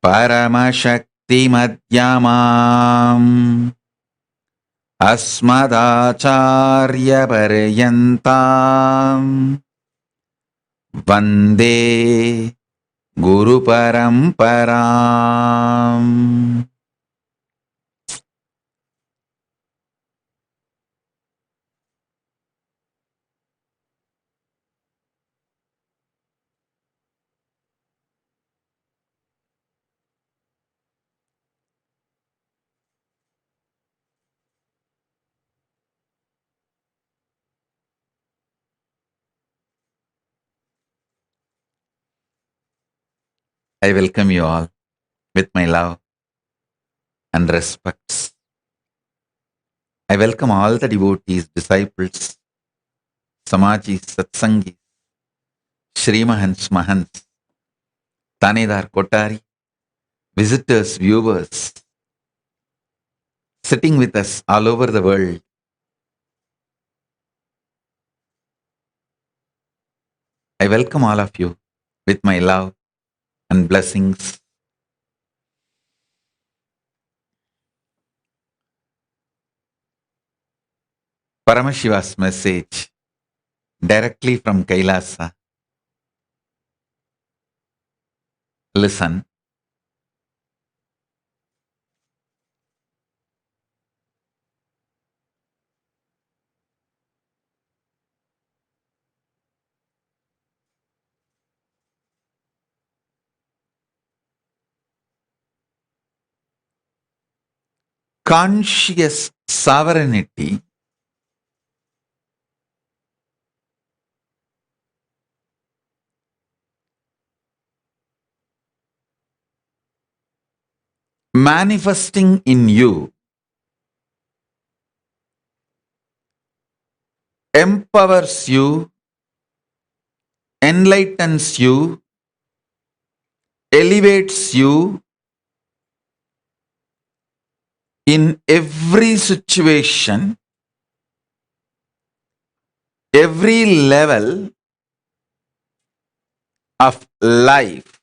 Speaker 1: परमशक्तिमध्यमाम् अस्मदाचार्यपर्यन्ताम् वन्दे गुरुपरम्पराम्. I welcome you all with my love and respects. I welcome all the devotees, disciples, Samajis, Satsangis, Shrimahans, Mahants, Tanedar, Kotari, visitors, viewers, sitting with us all over the world. I welcome all of you with my love and blessings. Paramashiva's message directly from Kailasa. Listen. Conscious sovereignty manifesting in you empowers you, enlightens you, elevates you in every situation, every level of life.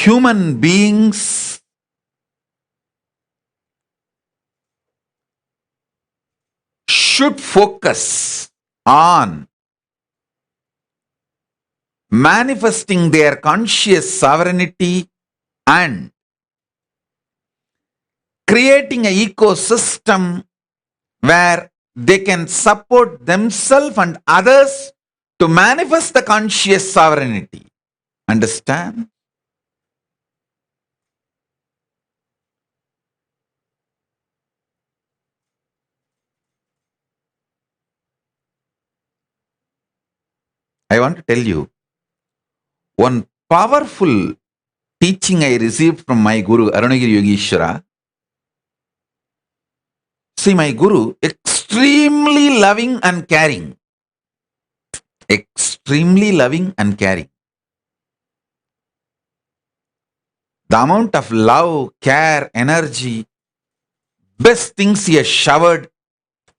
Speaker 1: Human beings should focus on manifesting their conscious sovereignty and creating an ecosystem where they can support themselves and others to manifest the conscious sovereignty. Understand? I want to tell you one powerful teaching I received from my Guru Arunagiri Yogeshwara. See, my Guru, extremely loving and caring. Extremely loving and caring. The amount of love, care, energy, best things he has showered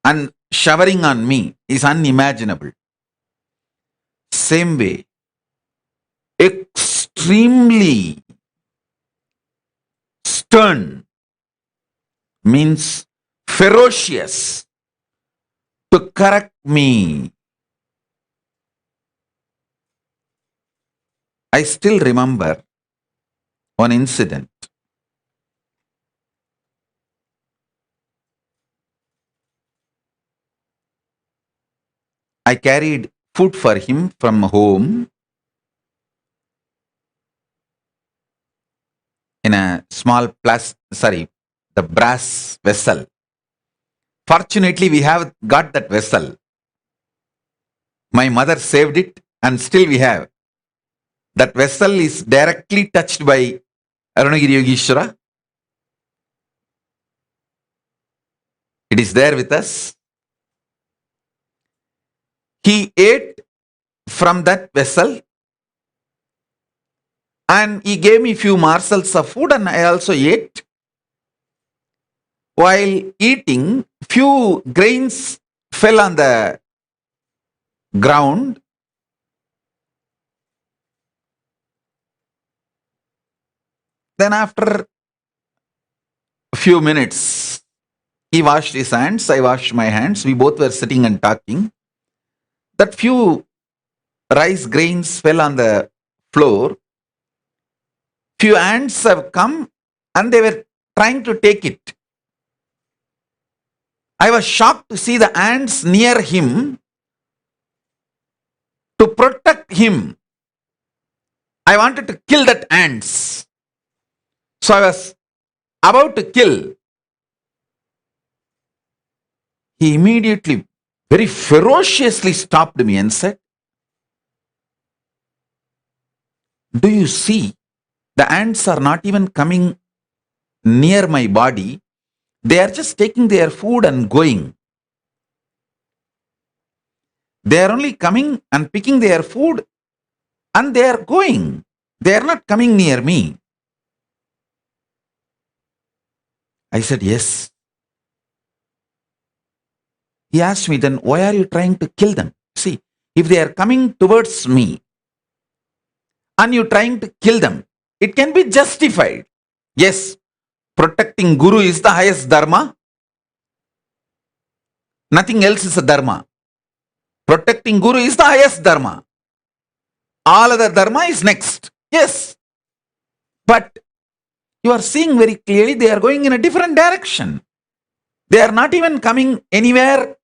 Speaker 1: and showering on me is unimaginable. Same way, extremely stern means ferocious to correct me. I still remember one incident. I carried food for him from home in a small the brass vessel. Fortunately, we have got that vessel. My mother saved it and still we have. That vessel is directly touched by Arunagiri Yogeshwara. It is there with us. He ate from that vessel and he gave me few morsels of food and I also ate. While eating, few grains fell on the ground. Then after a few minutes, he washed his hands, I washed my hands. We both were sitting and talking. That few rice grains fell on the floor. Few ants have come and they were trying to take it. I was shocked to see the ants near him to protect him. I wanted to kill that ants. So I was about to kill. He immediately, very ferociously stopped me and said, "Do you see? The ants are not even coming near my body. They are just taking their food and going. They are only coming and picking their food and they are going. They are not coming near me." I said, "Yes." He asked me, "Then why are you trying to kill them? See, if they are coming towards me and you're trying to kill them, it can be justified. Yes, protecting Guru is the highest dharma. Nothing else is a dharma. Protecting Guru is the highest dharma. All other dharma is next. Yes. But you are seeing very clearly they are going in a different direction. They are not even coming anywhere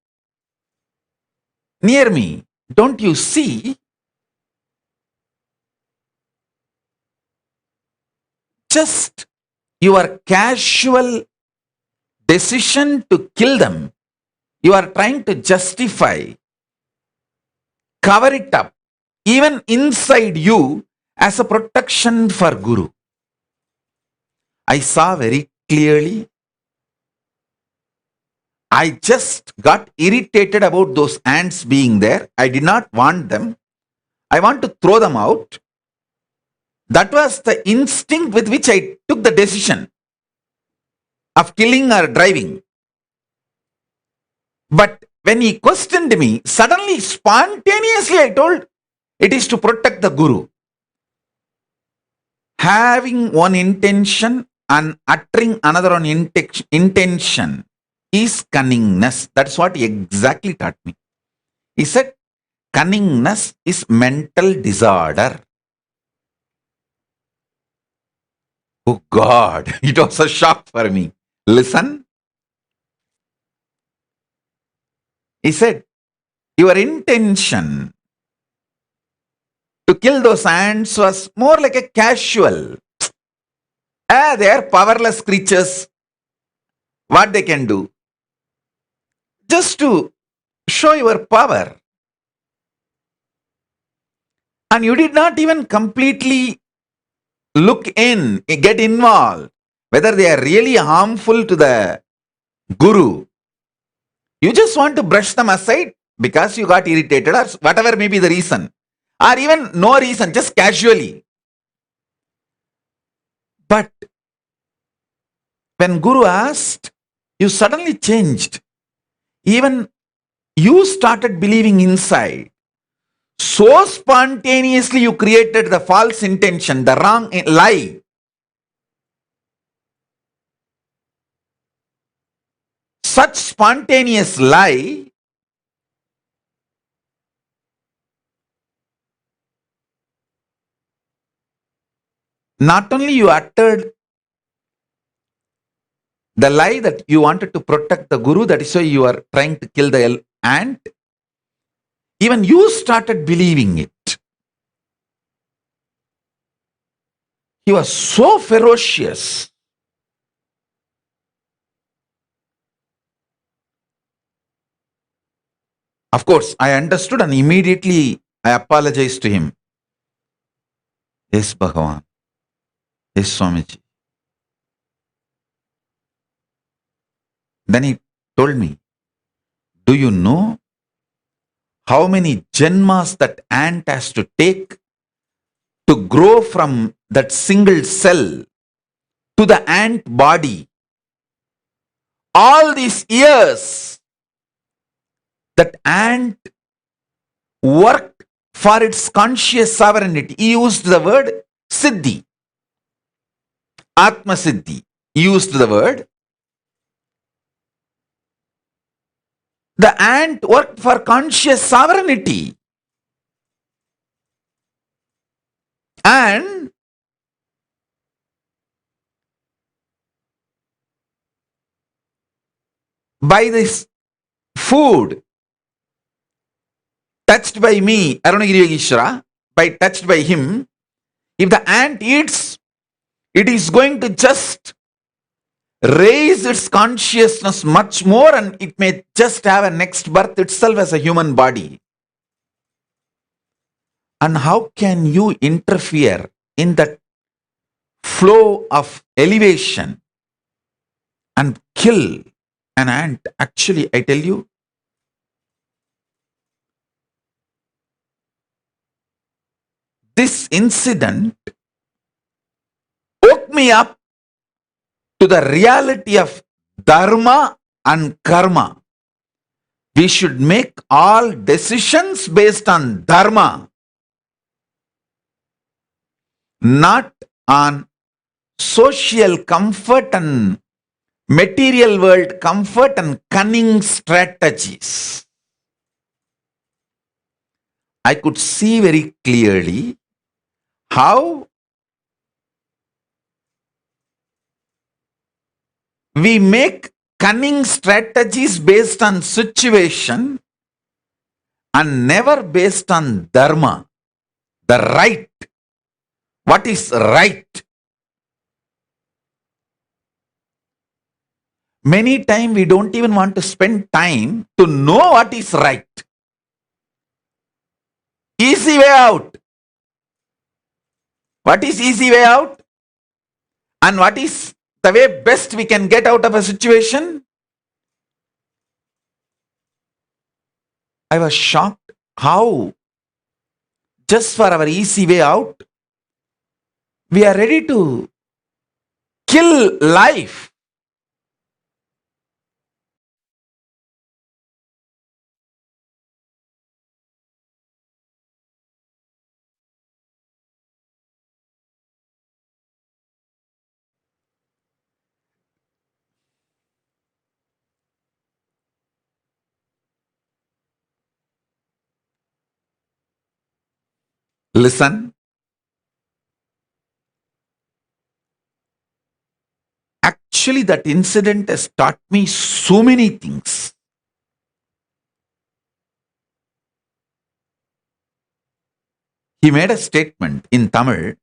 Speaker 1: near me. Don't you see? Just your casual decision to kill them, you are trying to justify, cover it up, even inside you as a protection for Guru." I saw very clearly. I just got irritated about those ants being there. I did not want them. I want to throw them out. That was the instinct with which I took the decision of killing or driving. But when he questioned me, suddenly, spontaneously, I told, it is to protect the Guru. Having one intention and uttering another on intention is cunningness. That's what he exactly taught me. He said, cunningness is mental disorder. Oh God, it was a shock for me. Listen. He said, your intention to kill those ants was more like a casual. They are powerless creatures. What they can do? Just to show your power. And you did not even completely look in, get involved, whether they are really harmful to the Guru. You just want to brush them aside because you got irritated or whatever may be the reason. Or even no reason, just casually. But when Guru asked, you suddenly changed. Even you started believing inside. So spontaneously you created the false intention, the wrong lie. Such spontaneous lie not only you uttered the lie that you wanted to protect the Guru, that is why you are trying to kill the ant. Even you started believing it. He was so ferocious. Of course, I understood and immediately I apologized to him. Yes, Bhagavan. Yes, Swamiji. Then he told me, do you know how many janmas that ant has to take to grow from that single cell to the ant body? All these years, that ant worked for its conscious sovereignty. He used the word Siddhi, Atma Siddhi. He used the word. The ant worked for conscious sovereignty. And by this food touched by me, Arunagiri Yogeshwara, by touched by him, if the ant eats, it is going to just raise its consciousness much more and it may just have a next birth itself as a human body. And how can you interfere in that flow of elevation and kill an ant? Actually, I tell you, this incident woke me up to the reality of dharma and karma. We should make all decisions based on dharma, not on social comfort and material world comfort and cunning strategies. I could see very clearly how we make cunning strategies based on situation and never based on dharma, the right. What is right? Many times we don't even want to spend time to know what is right. Easy way out. What is easy way out? And what is the way best we can get out of a situation? I was shocked how just for our easy way out, we are ready to kill life. Listen. Actually, that incident has taught me so many things. He made a statement in Tamil.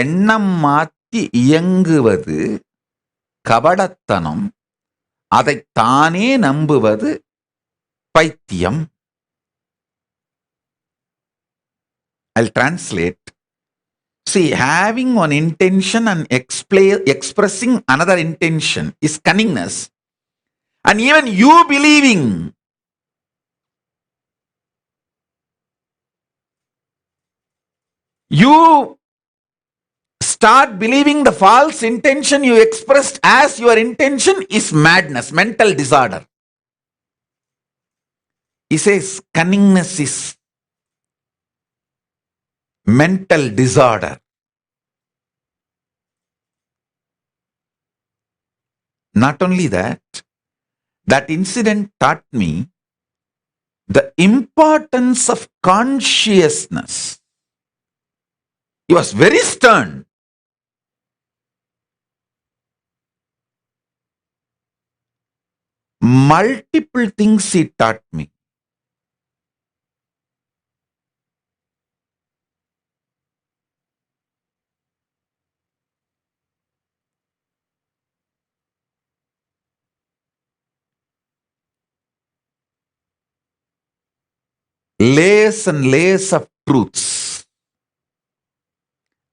Speaker 1: எண்ணம் மாற்றி இயங்குவது கபடத்தனம், அதை தானே நம்புவது பைத்தியம். I'll translate. See, having one intention and expressing another intention is cunningness. And even you believing you start believing the false intention you expressed as your intention is madness, mental disorder. He says cunningness is mental disorder. Not only that, that incident taught me the importance of consciousness. He was very stern. multiple things he taught me. Layers and layers of truths.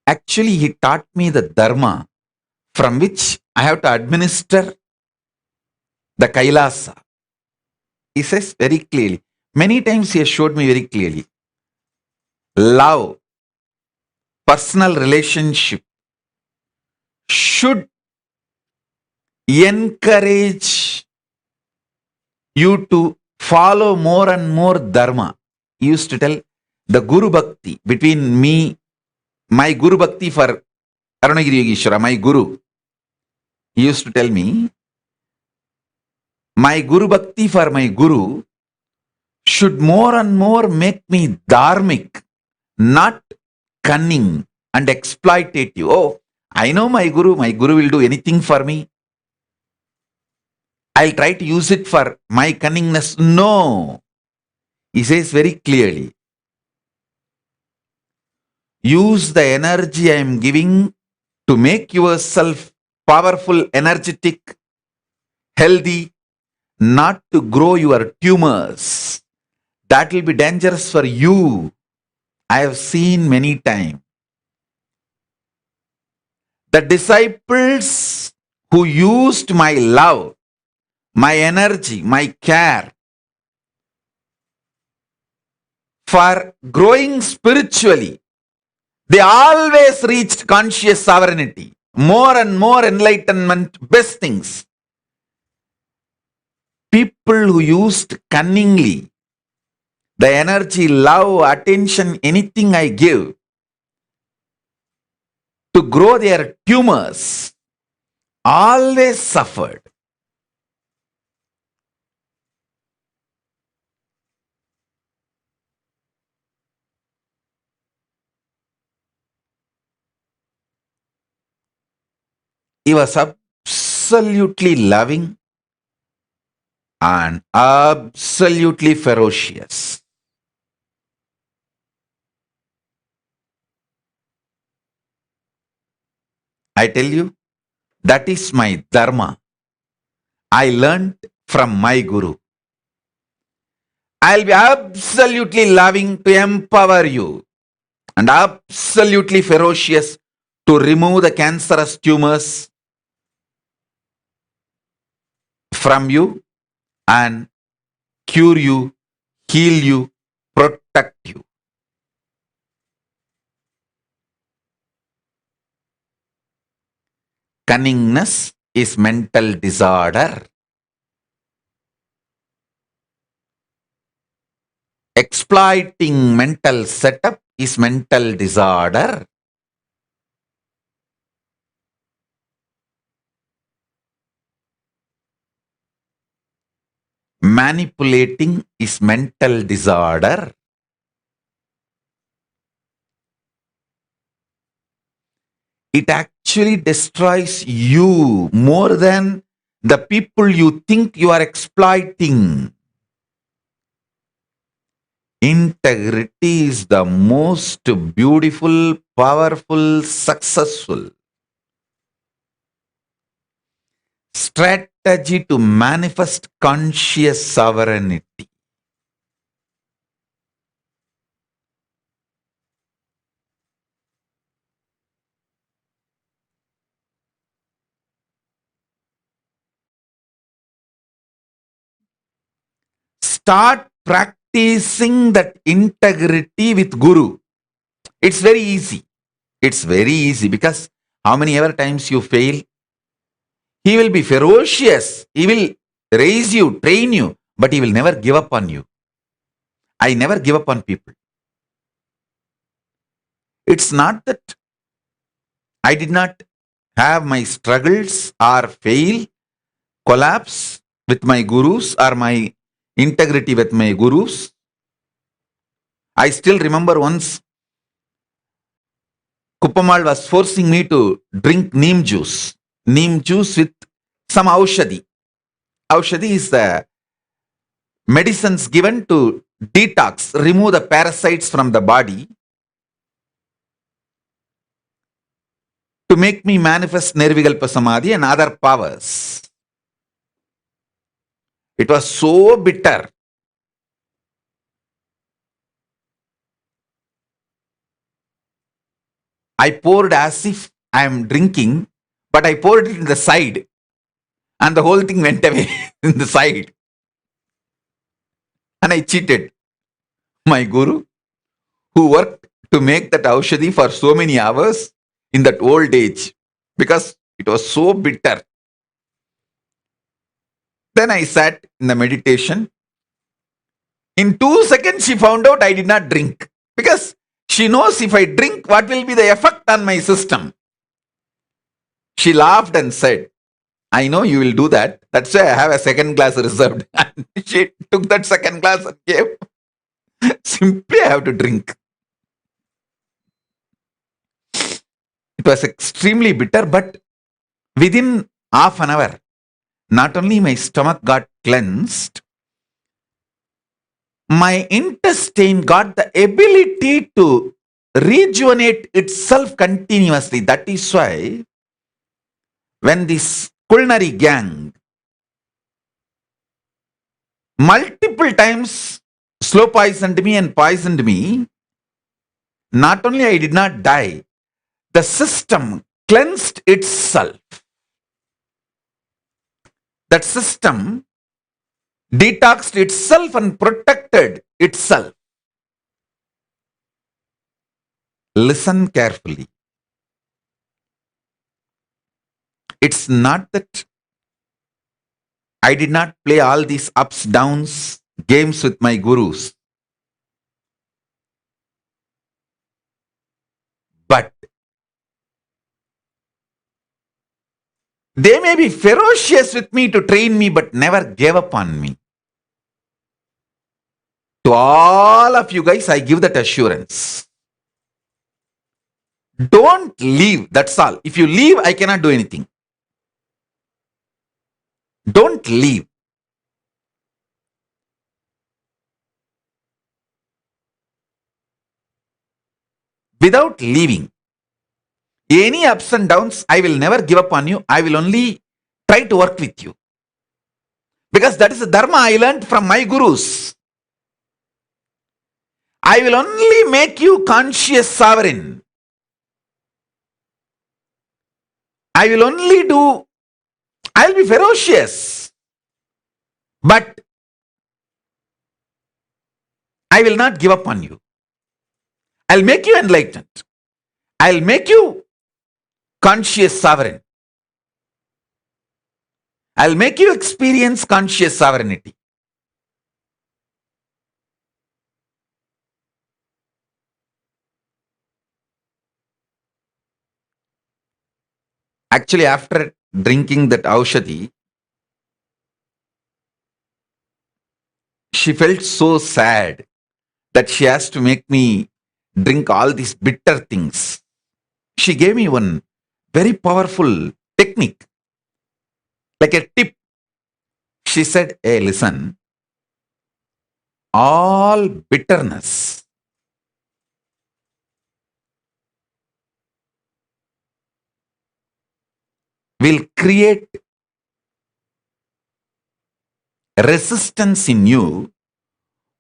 Speaker 1: Actually, he taught me the dharma from which I have to administer the Kailasa. He says very clearly. Many times he has showed me very clearly. Love, personal relationship should encourage you to follow more and more dharma. He used to tell the Guru Bhakti between me, my Guru Bhakti for Arunagiri Yogeshwara, my Guru. He used to tell me, my Guru Bhakti for my Guru should more and more make me dharmic, not cunning and exploitative. Oh, I know my Guru will do anything for me. I'll try to use it for my cunningness. No. He says very clearly, use the energy I am giving to make yourself powerful, energetic, healthy, not to grow your tumors. That will be dangerous for you. I have seen many times. The disciples who used my love, my energy, my care for growing spiritually, they always reached conscious sovereignty, more and more enlightenment, best things. People who used cunningly the energy, love, attention, anything I give to grow their tumors, always suffered. He was absolutely loving and absolutely ferocious. I tell you, that is my dharma. I learned from my Guru. I'll be absolutely loving to empower you and absolutely ferocious to remove the cancerous tumors from you and cure you, heal you, protect you. Cunningness is mental disorder. Exploiting mental setup is mental disorder. Manipulating is mental disorder. It actually destroys you more than the people you think you are exploiting. Integrity is the most beautiful, powerful, successful strategy to manifest conscious sovereignty. Start practicing that integrity with Guru. It's very easy. It's very easy because how many ever times you fail, he will be ferocious. He will raise you, train you, but he will never give up on you. I never give up on people. It's not that I did not have my struggles or fail, collapse with my gurus or my integrity with my gurus. I still remember once Kuppamal was forcing me to drink neem juice with some aushadhi. Aushadhi is the medicines given to detox, remove the parasites from the body, to make me manifest Nirvikalpa Samadhi and other powers. It was so bitter. I poured as if I am drinking, but I poured it in the side and the whole thing went away in the side. And I cheated my guru who worked to make that Aushadhi for so many hours in that old age because it was so bitter. Then I sat in the meditation. In 2 seconds, she found out I did not drink because she knows if I drink, what will be the effect on my system. She laughed and said, I know you will do that. That's why I have a second glass reserved. And she took that second glass and gave. Simply, I have to drink. It was extremely bitter, but within half an hour, not only my stomach got cleansed, my intestine got the ability to rejuvenate itself continuously. That is why when this culinary gang multiple times slow poisoned me and poisoned me, not only I did not die, the system cleansed itself. That system detoxed itself and protected itself. Listen carefully. It's not that I did not play all these ups, downs, games with my gurus. But they may be ferocious with me to train me, but never gave up on me. To all of you guys, I give that assurance. Don't leave, that's all. If you leave, I cannot do anything. Don't leave. Without leaving, any ups and downs, I will never give up on you. I will only try to work with you. Because that is the dharma I learned from my gurus. I will only make you conscious sovereign. I will only do, I'll be ferocious. But I will not give up on you. I'll make you enlightened. I'll make you conscious sovereign. I'll make you experience conscious sovereignty. Actually, after drinking that Aushadhi, she felt so sad that she has to make me drink all these bitter things. She gave me one very powerful technique, like a tip. She said, hey, listen, all bitterness will create resistance in you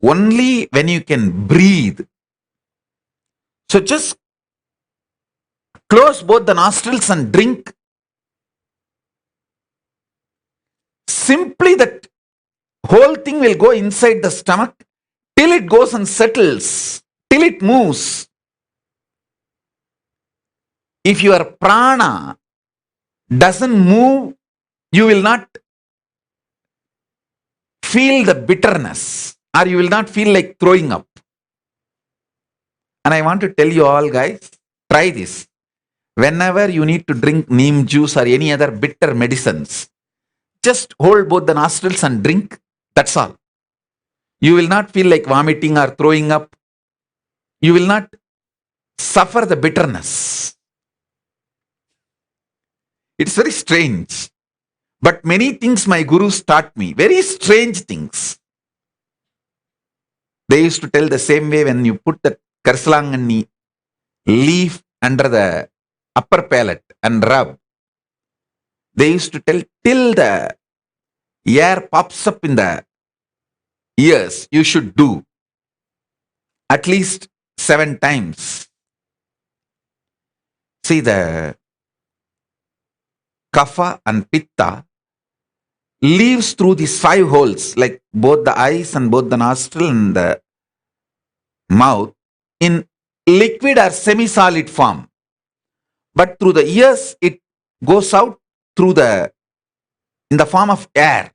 Speaker 1: only when you can breathe. So just close both the nostrils and drink. Simply that whole thing will go inside the stomach till it goes and settles, till it moves. If your prana doesn't move, you will not feel the bitterness, or you will not feel like throwing up. And I want to tell you all guys, try this. Whenever you need to drink neem juice or any other bitter medicines, just hold both the nostrils and drink. That's all. You will not feel like vomiting or throwing up. You will not suffer the bitterness. It's very strange. But many things my gurus taught me, very strange things. They used to tell the same way when you put the Karsalangani leaf under the upper palate and rub. They used to tell till the air pops up in the ears, you should do at least 7 times. See, the kapha and pitta leaves through these 5 holes, like both the eyes and both the nostril and the mouth, in liquid or semi-solid form. But through the ears, it goes out through in the form of air.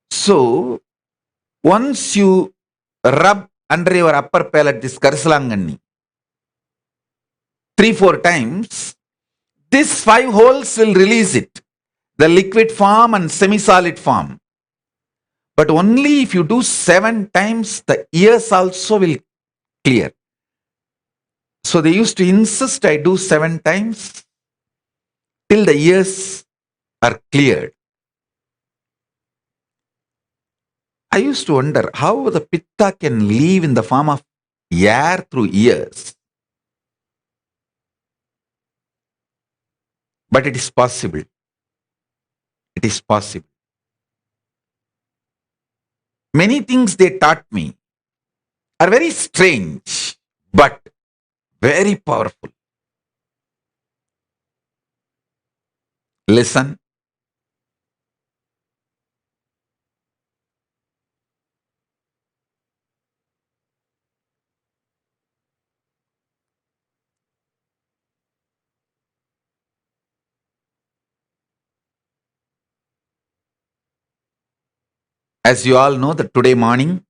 Speaker 1: So, once you rub under your upper palate this Karsalangani 3-4 times, these 5 holes will release it, the liquid form and semi-solid form. But only if you do 7 times, the ears also will clear. So they used to insist I do 7 times till the ears are cleared. I used to wonder how the pitta can leave in the form of air through ears. But it is possible. It is possible. Many things they taught me are very strange, but very powerful. Listen. As you all know that today morning,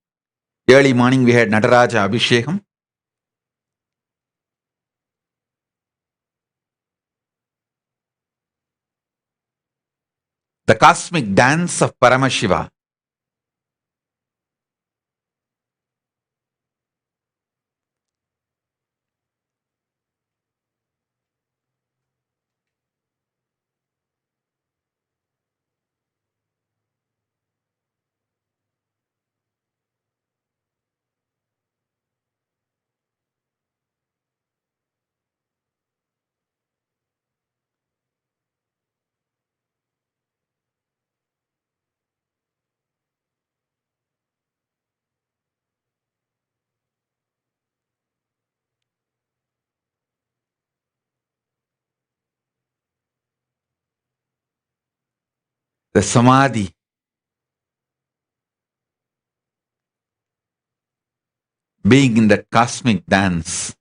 Speaker 1: early morning, we had Nataraja Abhishekam. The cosmic dance of Paramashiva. The Samadhi. Being in that cosmic dance.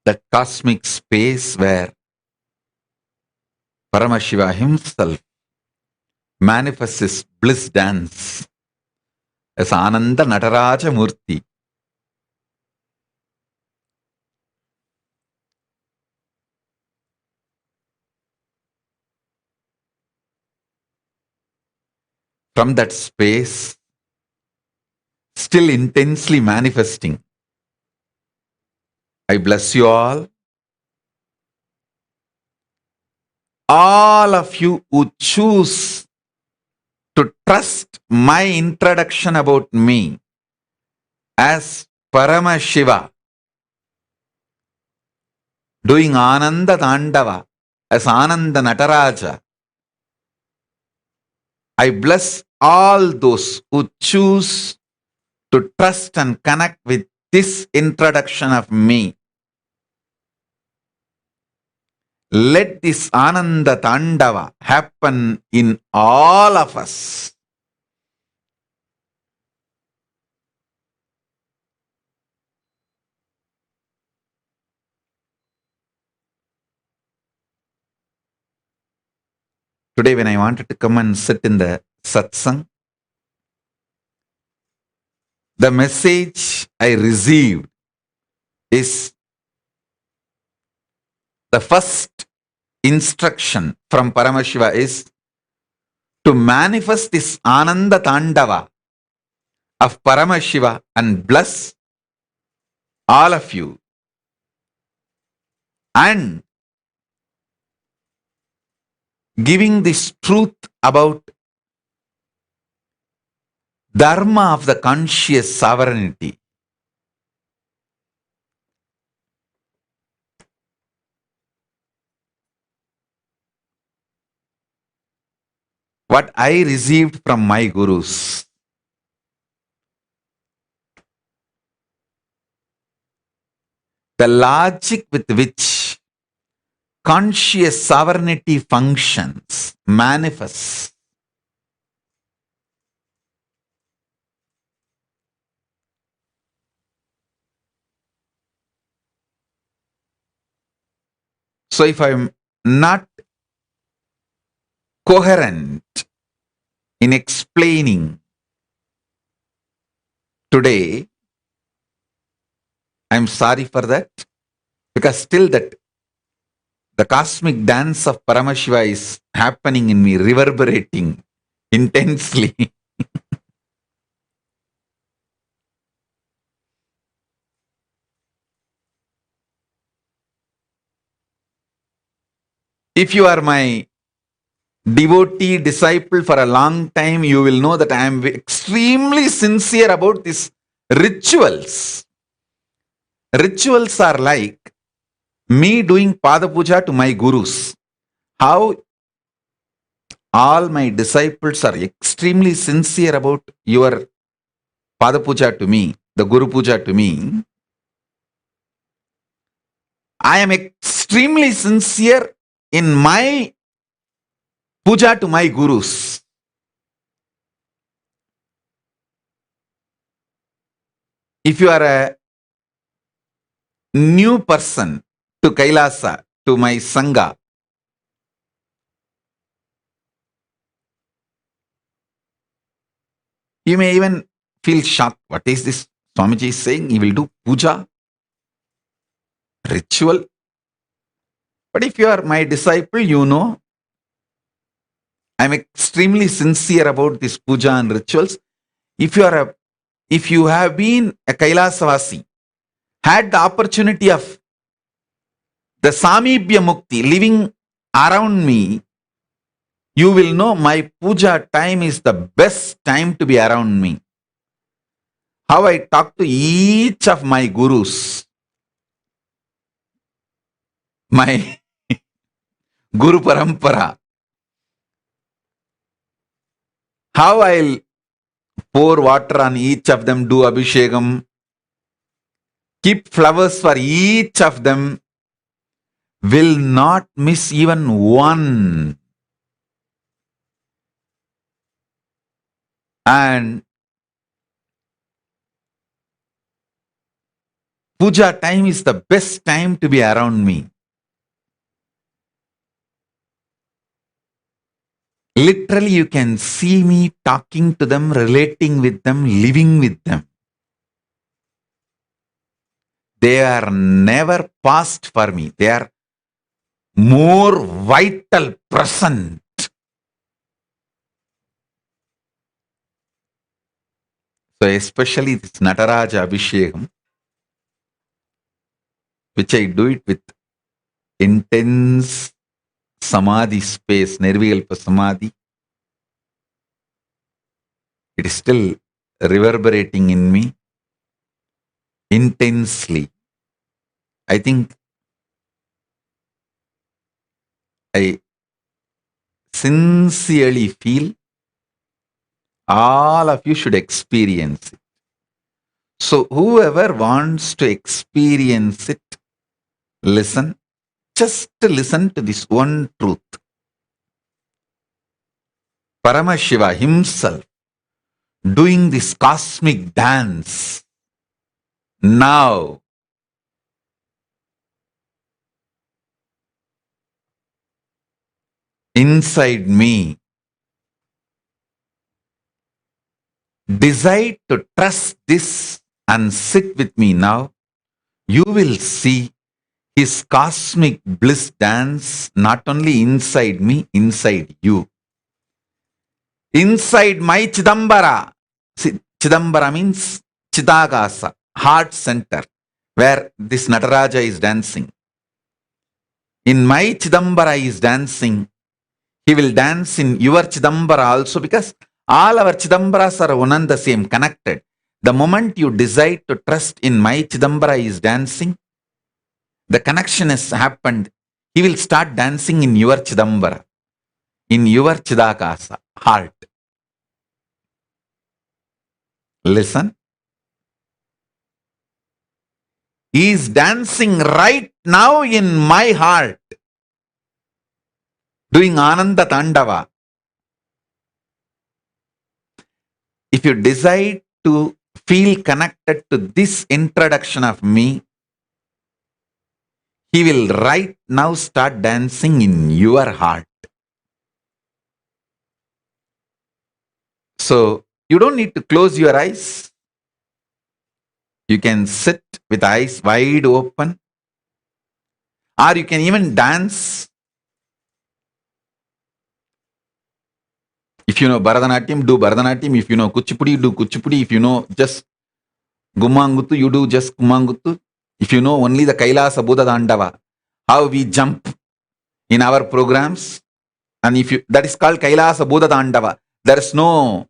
Speaker 1: That cosmic space where Paramashiva himself manifests his bliss dance as Ananda Nataraja Murti. From that space, still intensely manifesting, I bless you all. All of you who choose to trust my introduction about me as Paramashiva, doing Ananda Tandava as Ananda Nataraja. I bless all those who choose to trust and connect with this introduction of me. Let this Ananda Tandava happen in all of us. Today, when I wanted to come and sit in the Satsang, the message I received is the first instruction from Paramashiva is to manifest this Ananda Tandava of Paramashiva and bless all of you, and giving this truth about Dharma of the conscious sovereignty. What I received from my gurus, the logic with which conscious sovereignty functions, manifests, so if I'm not coherent in explaining today, I'm sorry for that, because still that the cosmic dance of Paramashiva is happening in me, reverberating intensely. If you are my devotee, disciple for a long time, you will know that I am extremely sincere about these rituals. Rituals are like me doing Pada Puja to my gurus. How all my disciples are extremely sincere about your Pada Puja to me, the Guru Puja to me. I am extremely sincere in my puja to my gurus. If you are a new person to Kailasa, to my Sangha, you may even feel shocked. What is this Swamiji is saying? He will do puja, ritual. But if you are my disciple, you know I am extremely sincere about this puja and rituals. If you have been a Kailasavasi, had the opportunity of the Samibhya Mukti living around me, you will know my puja time is the best time to be around me. How I talk to each of my gurus, my Guru Parampara, how I'll pour water on each of them, do Abhishekam, keep flowers for each of them, will not miss even one. And puja time is the best time to be around me. Literally, you can see me talking to them, relating with them, living with them. They are never past for me. They are more vital, present. So especially this Nataraja Abhishekam, which I do it with intense Samadhi space, Nirvikalpa Samadhi. It is still reverberating in me intensely. I think I sincerely feel all of you should experience it. So whoever wants to experience it, listen. Just listen to this one truth. Paramashiva himself doing this cosmic dance now. inside me decide to trust this and sit with me now, you will see His cosmic bliss dance not only inside me, inside you. Inside my Chidambara. See, Chidambara means Chidagasa, heart center, where this Nataraja is dancing. In my Chidambara is dancing. He will dance in your Chidambara also, because all our Chidambaras are one and the same, connected. The moment you decide to trust in my Chidambara is dancing, the connection has happened. He will start dancing in your Chidambara, in your Chidakasa, heart. Listen. He is dancing right now in my heart, doing Ananda Tandava. If you decide to feel connected to this introduction of me, He will right now start dancing in your heart. So, you don't need to close your eyes. You can sit with eyes wide open, or you can even dance. If you know Bharatanatyam, do Bharatanatyam. If you know Kuchipudi, do Kuchipudi. If you know just Gumanguttu, you do just Gumanguttu. If you know only the Kailasa Buddha Dandava, how we jump in our programs, and if you, that is called Kailasa Buddha Dandava. There is no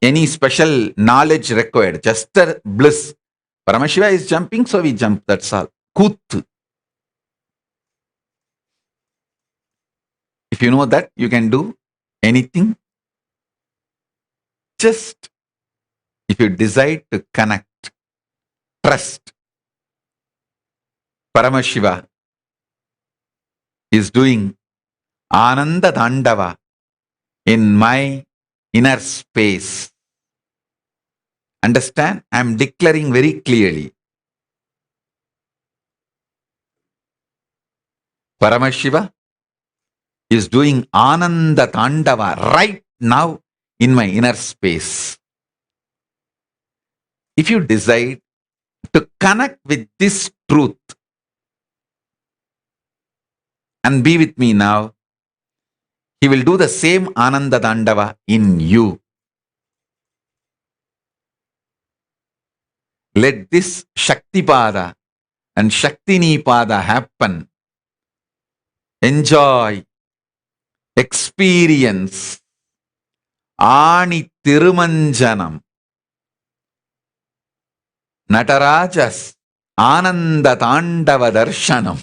Speaker 1: any special knowledge required, just a bliss. Paramashiva is jumping, so we jump, that's all. Kut. If you know that, you can do anything. Just if you decide to connect, trust. Paramashiva is doing Ananda Dandava in my inner space. Understand? I am declaring very clearly. Paramashiva is doing Ananda Tandava right now in my inner space. If you decide to connect with this truth and be with me now, He will do the same Ananda Dandava in you. Let this Shaktipada and Shaktinipada happen. Enjoy, experience Ani Tirumanjanam, Natarajas Ananda Tandava Darshanam.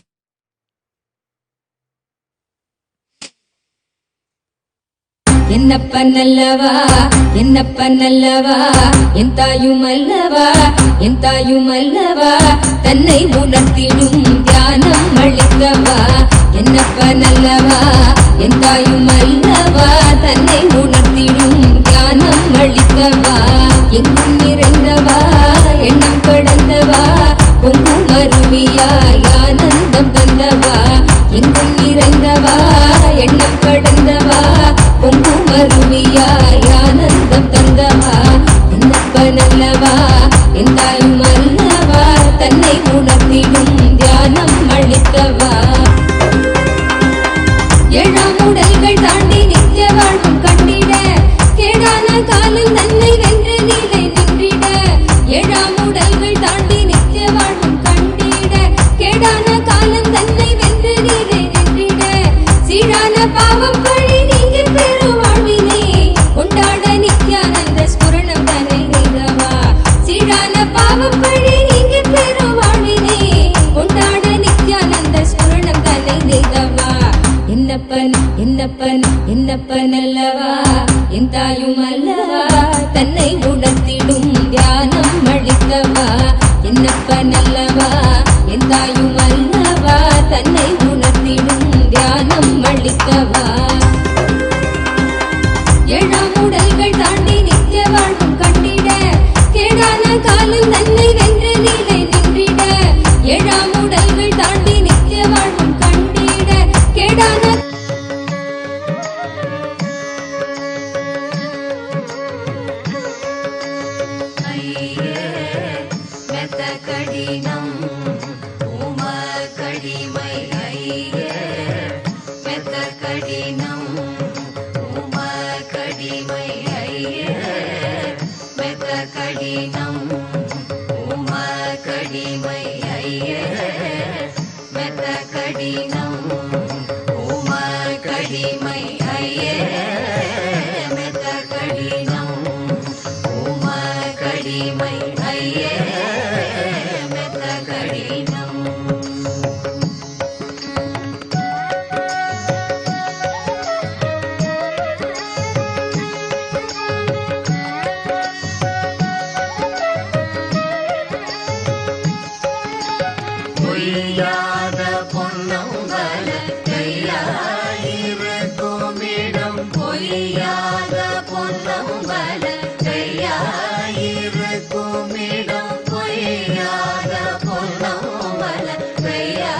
Speaker 7: என்னப்ப நல்லவா என்னப்ப நல்லவா என் தாயும் அல்லவா தன்னை உணர்த்திடும் தியானம் அளித்தவா என்னப்ப நல்லவா என் தாயும் அல்லவா தன்னை உணர்த்திடும் தியானம் அளித்தவா எங்கும் நிறைந்தவா எண்ணம் கடந்தவா பொங்கும் அருவியாய் ஆனந்தம் தந்தவா எங்கும் நிறைந்தவா எண்ணம் கடந்தவா பொங்கும் அருவியாய் ஆனந்தம் தந்தவா என்னப்ப நல்லவா என் தாயும் அல்லவா தன்னை உணர்த்திடும் தியானம் அளித்தவா ஏழாம் உடல்கள் தாண்டி நித்திய வாழ்வும் கண்டிட கேடான காலம் தன்னை வென்று நீலை நின்றிட ஏழாம் உடல்கள் தாண்டி நித்திய வாழ்வும் கண்டிட கேடான காலம் தன்னை வென்று நீலை நின்றிட சீரான பாவம் பழி நீங்கி பெரு வாழ்வினை கொண்டாட நித்யானந்த ஸ்புரணம் தன்னை நெய்தவா சீரான பாவம் பழி நீங்கி பெரு வாழ்வினை கொண்டாட நித்யானந்த ஸ்புரணம் தன்னை நெய்தவா என்னப்ப நல்லவா என் தாயும் அல்லவா தன்னை உணர்த்திடும் தியானம் அளித்தவா என்னப்ப நல்லவா என் தாயும் அல்லவா தன்னை உணர்த்திடும் தியானம் அளித்தவா ஏழாம் உடல்கள் தாண்டி நித்திய வாழ்வும் கண்டிட கேடான காலம் தன்னை வென்று நீலை நின்றிட ஏழாம் உடல்கள் தாண்டி நித்திய வாழ்வும் கண்டிட கேடான
Speaker 18: கடினம் உமக்கடிமை ஐயே மெத்த கடினம் உமக்கடிமை ஐயே மெத்த கடினம் உமக்கடிமை ஐயே மெத்த கடினம் உமக்கடிமை ஐயே மெத்த கடினம் பொய்யாத பொன்னம்பல கையாயிருக்குமிடம் பொய்யாத பொன்னம்பல கையாயிருக்குமிடம் பொய்யாத பொன்னம்பல கையாயிருக்குமிடம்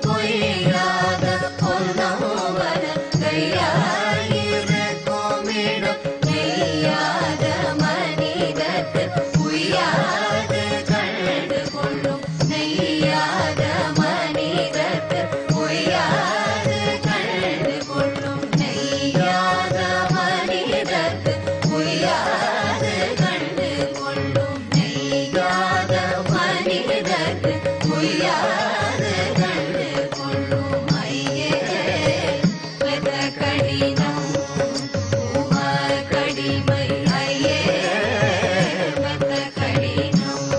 Speaker 18: பொய்யாத பொன்னம்பல கையாயிருக்குமிடம் நெய்யாத மனிதத்து உய்யாது கண்டு கொள்ளும் நெய்யாத மனிதத்து உய்யாது கண்டு கொள்ளும் நெய்யாத மனிதத்து உய்யாது கண்டு கொள்ளும் நெய்யாத மனிதத்து உய்யாது கண்டு கொள்ளும் ஐயே மெத்த கடினம் உமக்கடிமை ஐயே மெத்த கடினம்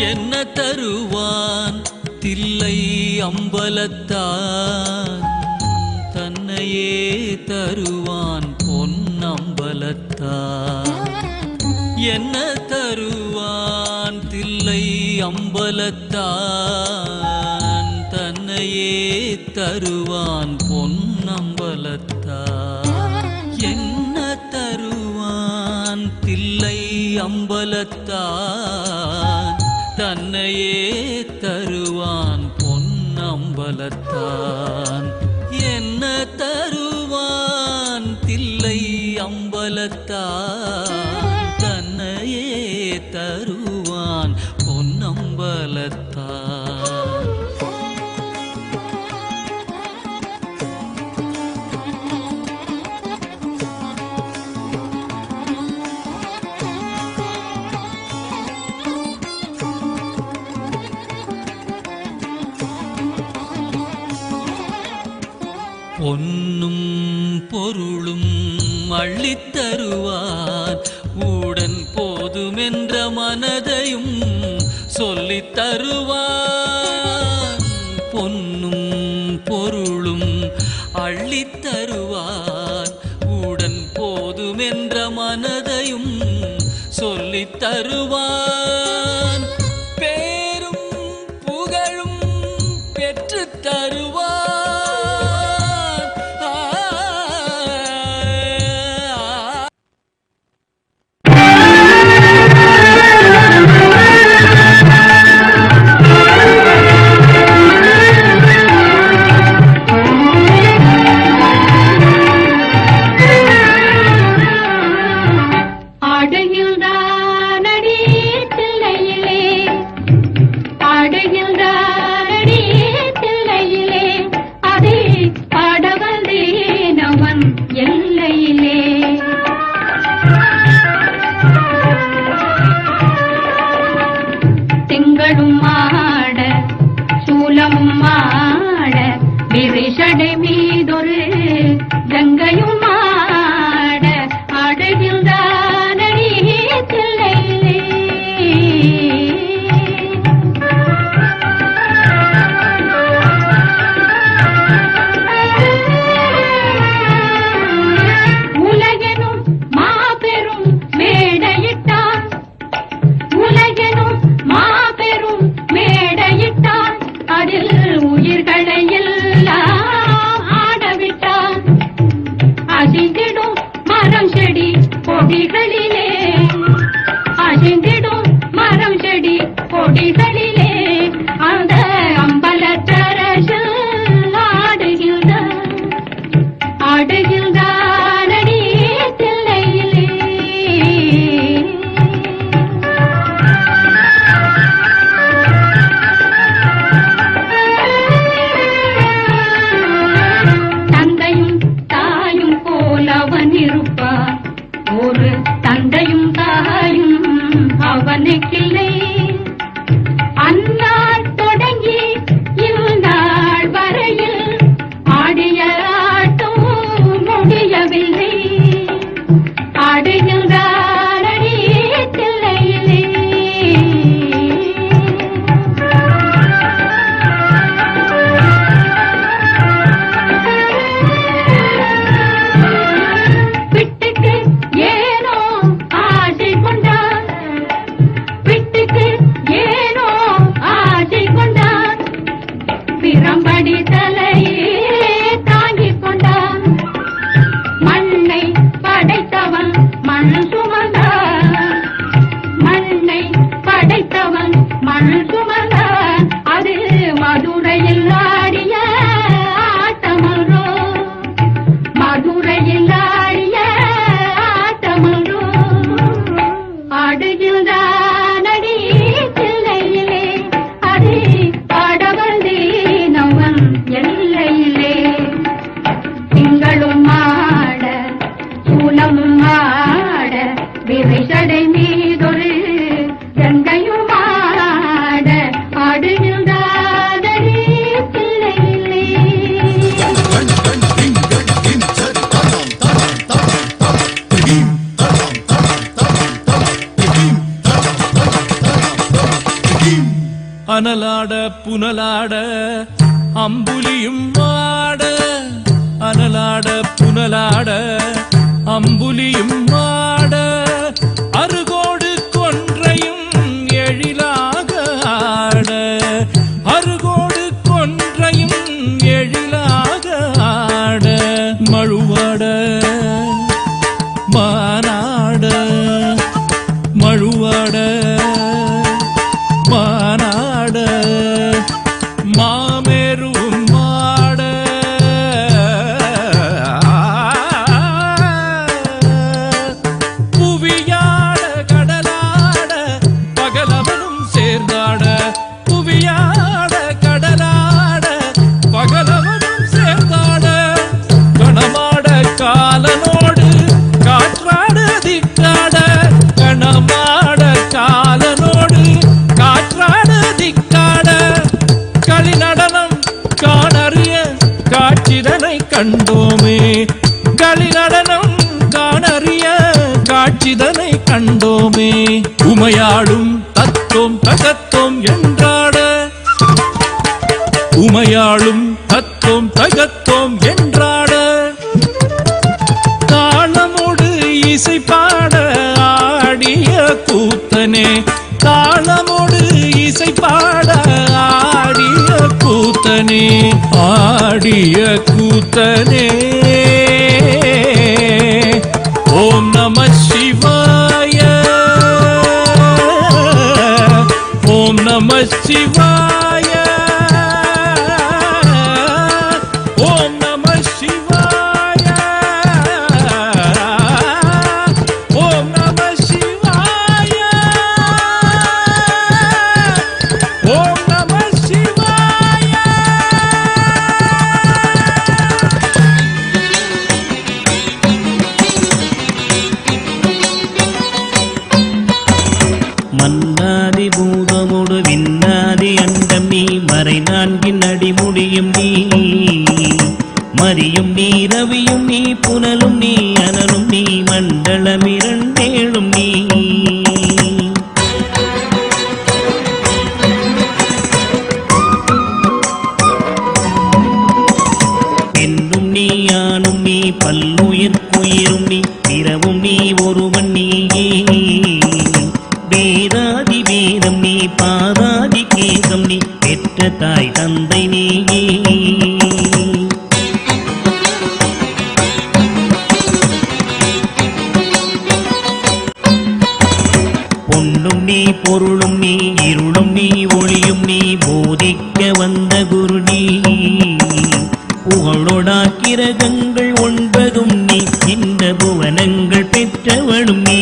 Speaker 17: என்ன தருவான் தில்லை அம்பலத்தான் தன்னையே தருவான் பொன்னம்பலத்தான் என்ன தருவான் தில்லை அம்பலத்தான் தன்னையே தருவான் பொன்னம்பலத்தான் என்ன தருவான் தில்லை அம்பலத்தான் தன்னையே தருவான் பொன்னம்பலத்தான் என்ன தருவான் தில்லை அம்பலத்தான் தன்னையே தருவான் பொன்னம்பலத்தான் பொன்னும் பொருளும் அள்ளித்தருவான் உடன் போதுமென்ற மனதையும் சொல்லித் தருவான் பொன்னும் பொருளும் அள்ளித்தருவான் உடன் போதுமென்ற மனதையும் சொல்லித் தருவான் பேரும் புகழும் பெற்றுத் தருவான்
Speaker 18: சுமந்தான் அது மதுரையில் ஆடிய ஆட்டமரோ மதுரையில் ஆடிய ஆட்டமரோ ஆடுகின்றானடி சில்லையிலே அது ஆடவந்தேன் அவன் எல்லையிலே திங்களும் ஆட சூலமும் ஆட விரைசடை மீதொரு கங்கையும் ஆட ஆடுகின்றானடி சில்லையிலே
Speaker 17: அனலாட புனலாட அம்புலியும் ஆட அனலாட புனலாட அம்புலியும் ஆட அருகோடு கொன்றையும் எழிலாக ஆட அருகோடு கொன்றையும் எழிலாக ஆட மழுவாட மானாட மழுவாட மானாட மாமேரும் மாட புவியாட கடலாட பகலவனும் சேர்ந்தாட புவியாட கடலாட பகலவனும் சேர்ந்தாட கணமாட காலனோடு காற்றாட திக்காட கணமாட காலனோடு காற்றாட திக்காட களி நடனம் காணறிய காட்சிதனை கண்டோமே களி நடனம் காணறிய காட்சிதனை கண்டோமே உமையாடும் தத்தோம் தகத்தோம் என்றாட உமையாளும் தத்தோம் தகத்தோம் என்றாட தாளமோடு இசை பாட ஆடிய கூத்தனே தாளமோடு இசை பாட ஆடிய கூத்தனே ஆடிய கூத்தனே ஓம் நம சிவாய ஓம் நம சிவாய ஓம் நம சிவாய ஓம் நம சிவாய ஓம் நம சிவாய
Speaker 8: மன்னாதி பூதமோடு விண்ணாதி அண்டம் நீ மறை நான்கின் அடிமுடியும் நீ மரியும் நீ ரவியும் நீ புனலும் நீ அனலும் நீ மண்டலம் இரண்டேழும் நீ பெண்ணும் நீ ஆணும் நீ பல்லுயிர்க்குயிரும் நீ பிறவும் நீ ஒருவன் நீ வேதாதி வேதம் நீ பாதாதி கேதம் நீ பெற்ற தாய் தந்தை நீ பொன்னும் நீ பொருளும் நீ இருளும் நீ ஒளியும் நீ போதிக்க வந்த குரு நீ புகழோடா கிரகங்கள் ஒன்பதும் நீ இந்த புவனங்கள் பெற்றவளும் நீ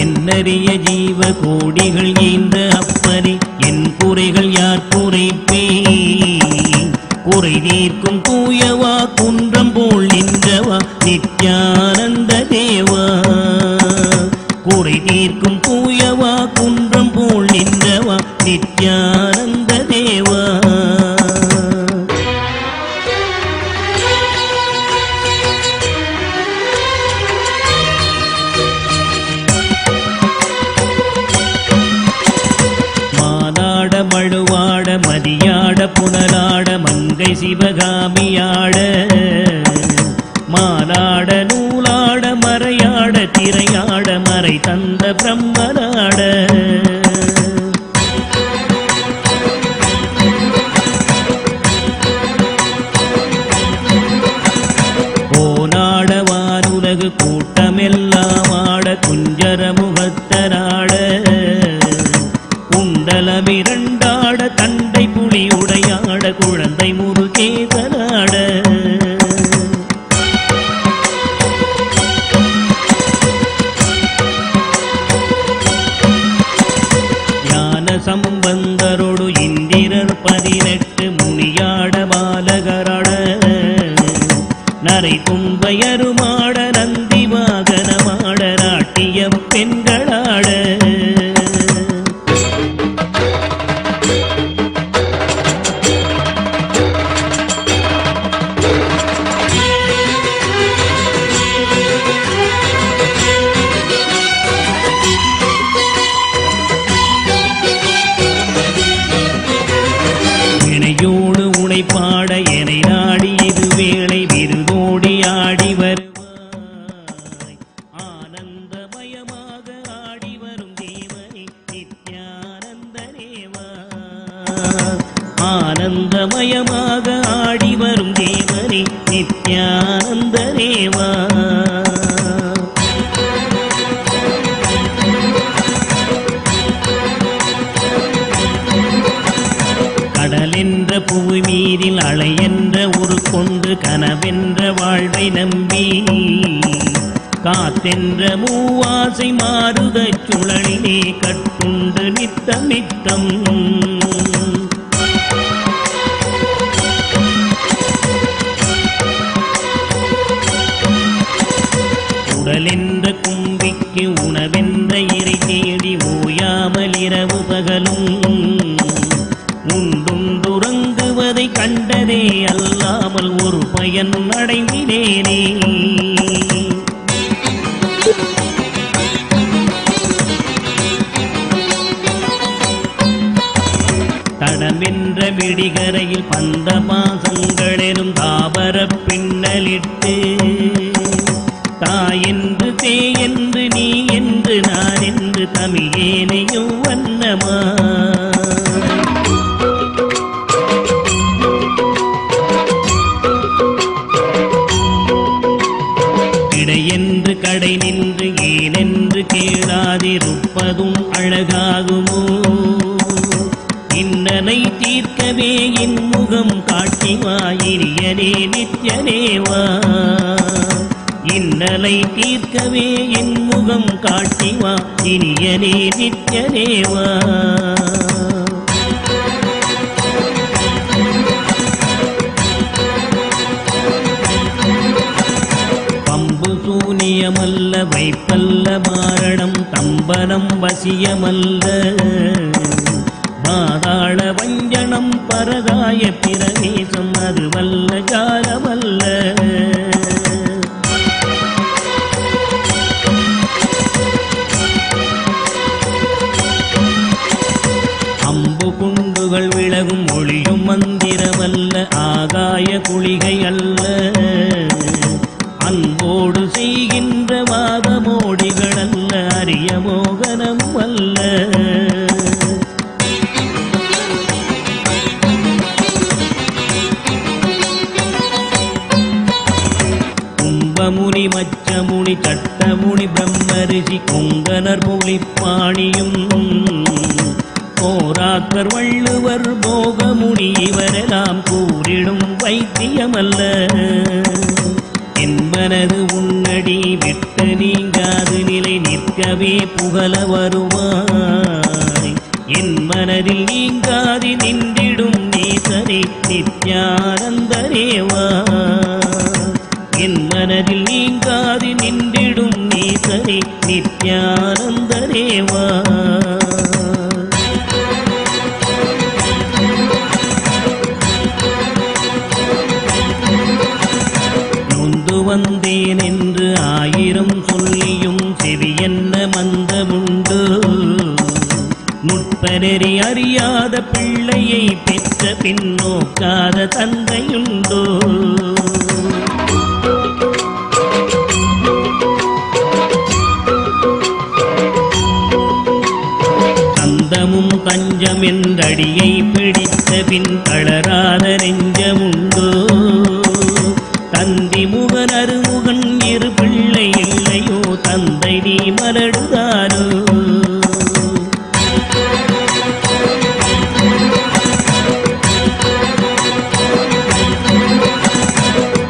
Speaker 8: என்னறிய ஜீவ கோடிகள் ஈந்த அப்பனே என் குறைகள் யார் குறைப்பே குறை தீர்க்கும் தூயவா குன்றம் போல் நின்றவா நித்யானந்த தேவா குறை தீர்க்கும் தூயவா குன்றம் போல் நின்றவா நித்யானந்த தேவா மானாட மழுவாட மதியாட புனலாட மங்கை சிவகாமியாட மானாட நூலாட மறையாட திரையாட மறை தந்த பிரம்மனாட கோனாட வானுலகு கூட்டமெல்லாம் ஆட குஞ்சர முகத்தராட குண்டலமிரண்டாட தண்டை புலி உடையாட குழந்தை முருகேசனாட சம்பந்தரோடு இந்திரர் 18 முனியாட பாலகராட நரை தும்பையருமாட நந்தி வாகனமாட நாட்டிய பெண்களாட பாட எனை நாடி இது வேளை விருதோடி ஆடி வருவாய் ஆனந்தமயமாக ஆடி வரும் தேவனே நித்யானந்தனேவா ஆனந்தமயமாக ஆடி வரும் தேவனே நித்யானந்தனேவா கடலென்ற புவி மீதில் அலை என்ற ஒரு கொண்டு கனவென்ற வாழ்வை நம்பி காத்தென்ற மூவாசை மாறுதச் சுழலிலே கட்டுண்டு நித்தம் நித்தம் உடலென்ற கும்பிக்கு உணவென்ற இறை தேடி ஓயாமல் இரவு பகலும் உண்டுறங்குவதை கண்டதே அல்லாமல் ஒரு பயன் அடைந்தினேனே தடமென்ற விடிகரையில் பந்த பாசங்களெனும் தாவர பின்னலிட்டு தாயென்று தே என்று நீ என்று நான் என்று தமிழேனையும் வண்ணமா என்று கடை நின்று ஏனென்று கேளாதிருப்பதும் அழகாகுமோ இன்னனை தீர்க்கவே இன்முகம் காட்டிவா இனியனே நித்யனேவா இன்னலை தீர்க்கவே இன்முகம் காட்டிவா இனியனே நித்யனேவா சூனியமல்ல வைப்பல்ல மாரணம் தம்பனம் வசியமல்ல பாதாள வஞ்சனம் பரதாய பிரவேசம் அதுவல்ல ஜாலமல்ல அம்பு குண்டுகள் விலகும் ஒளியும் மந்திரமல்ல ஆகாய குளிகை அல்ல அன்போடு செய்கின்ற வாதமோடிகளல்ல அரிய மோகனம் அல்ல கும்பமுனி மச்சமுனி சட்டமுனி பிரம்மரிஷி கொங்கனர் புலிப்பாணியும் போராக்கர் வள்ளுவர் போகமுனி இவரெல்லாம் கூறிடும் வைத்தியமல்ல என் மனது உன்னடி விட்டு நீங்காது நிலை நிற்கவே புகழ வருவாய் என் மனதில் நீங்காது நின்றிடும் நேசனே நித்யானந்தனேவா என் மனதில் நீங்காது நின்றிடும் நேசனே நித்யானந்தனேவா வந்தேன் என்று ஆயிரம் சொல்லியும் செவி என்ன மந்தமுண்டு நுட்பநெறி அறியாத பிள்ளையை பெற்ற பின்னோக்காத தந்தையுண்டோ தந்தமும் தஞ்சம் என்றடியை பிடித்த பின் தளராத நெஞ்சமுண்டோ தந்தி முகனரு கருமுகன் இரு பிள்ளை இல்லையோ தந்தை நீ மலடுதானோ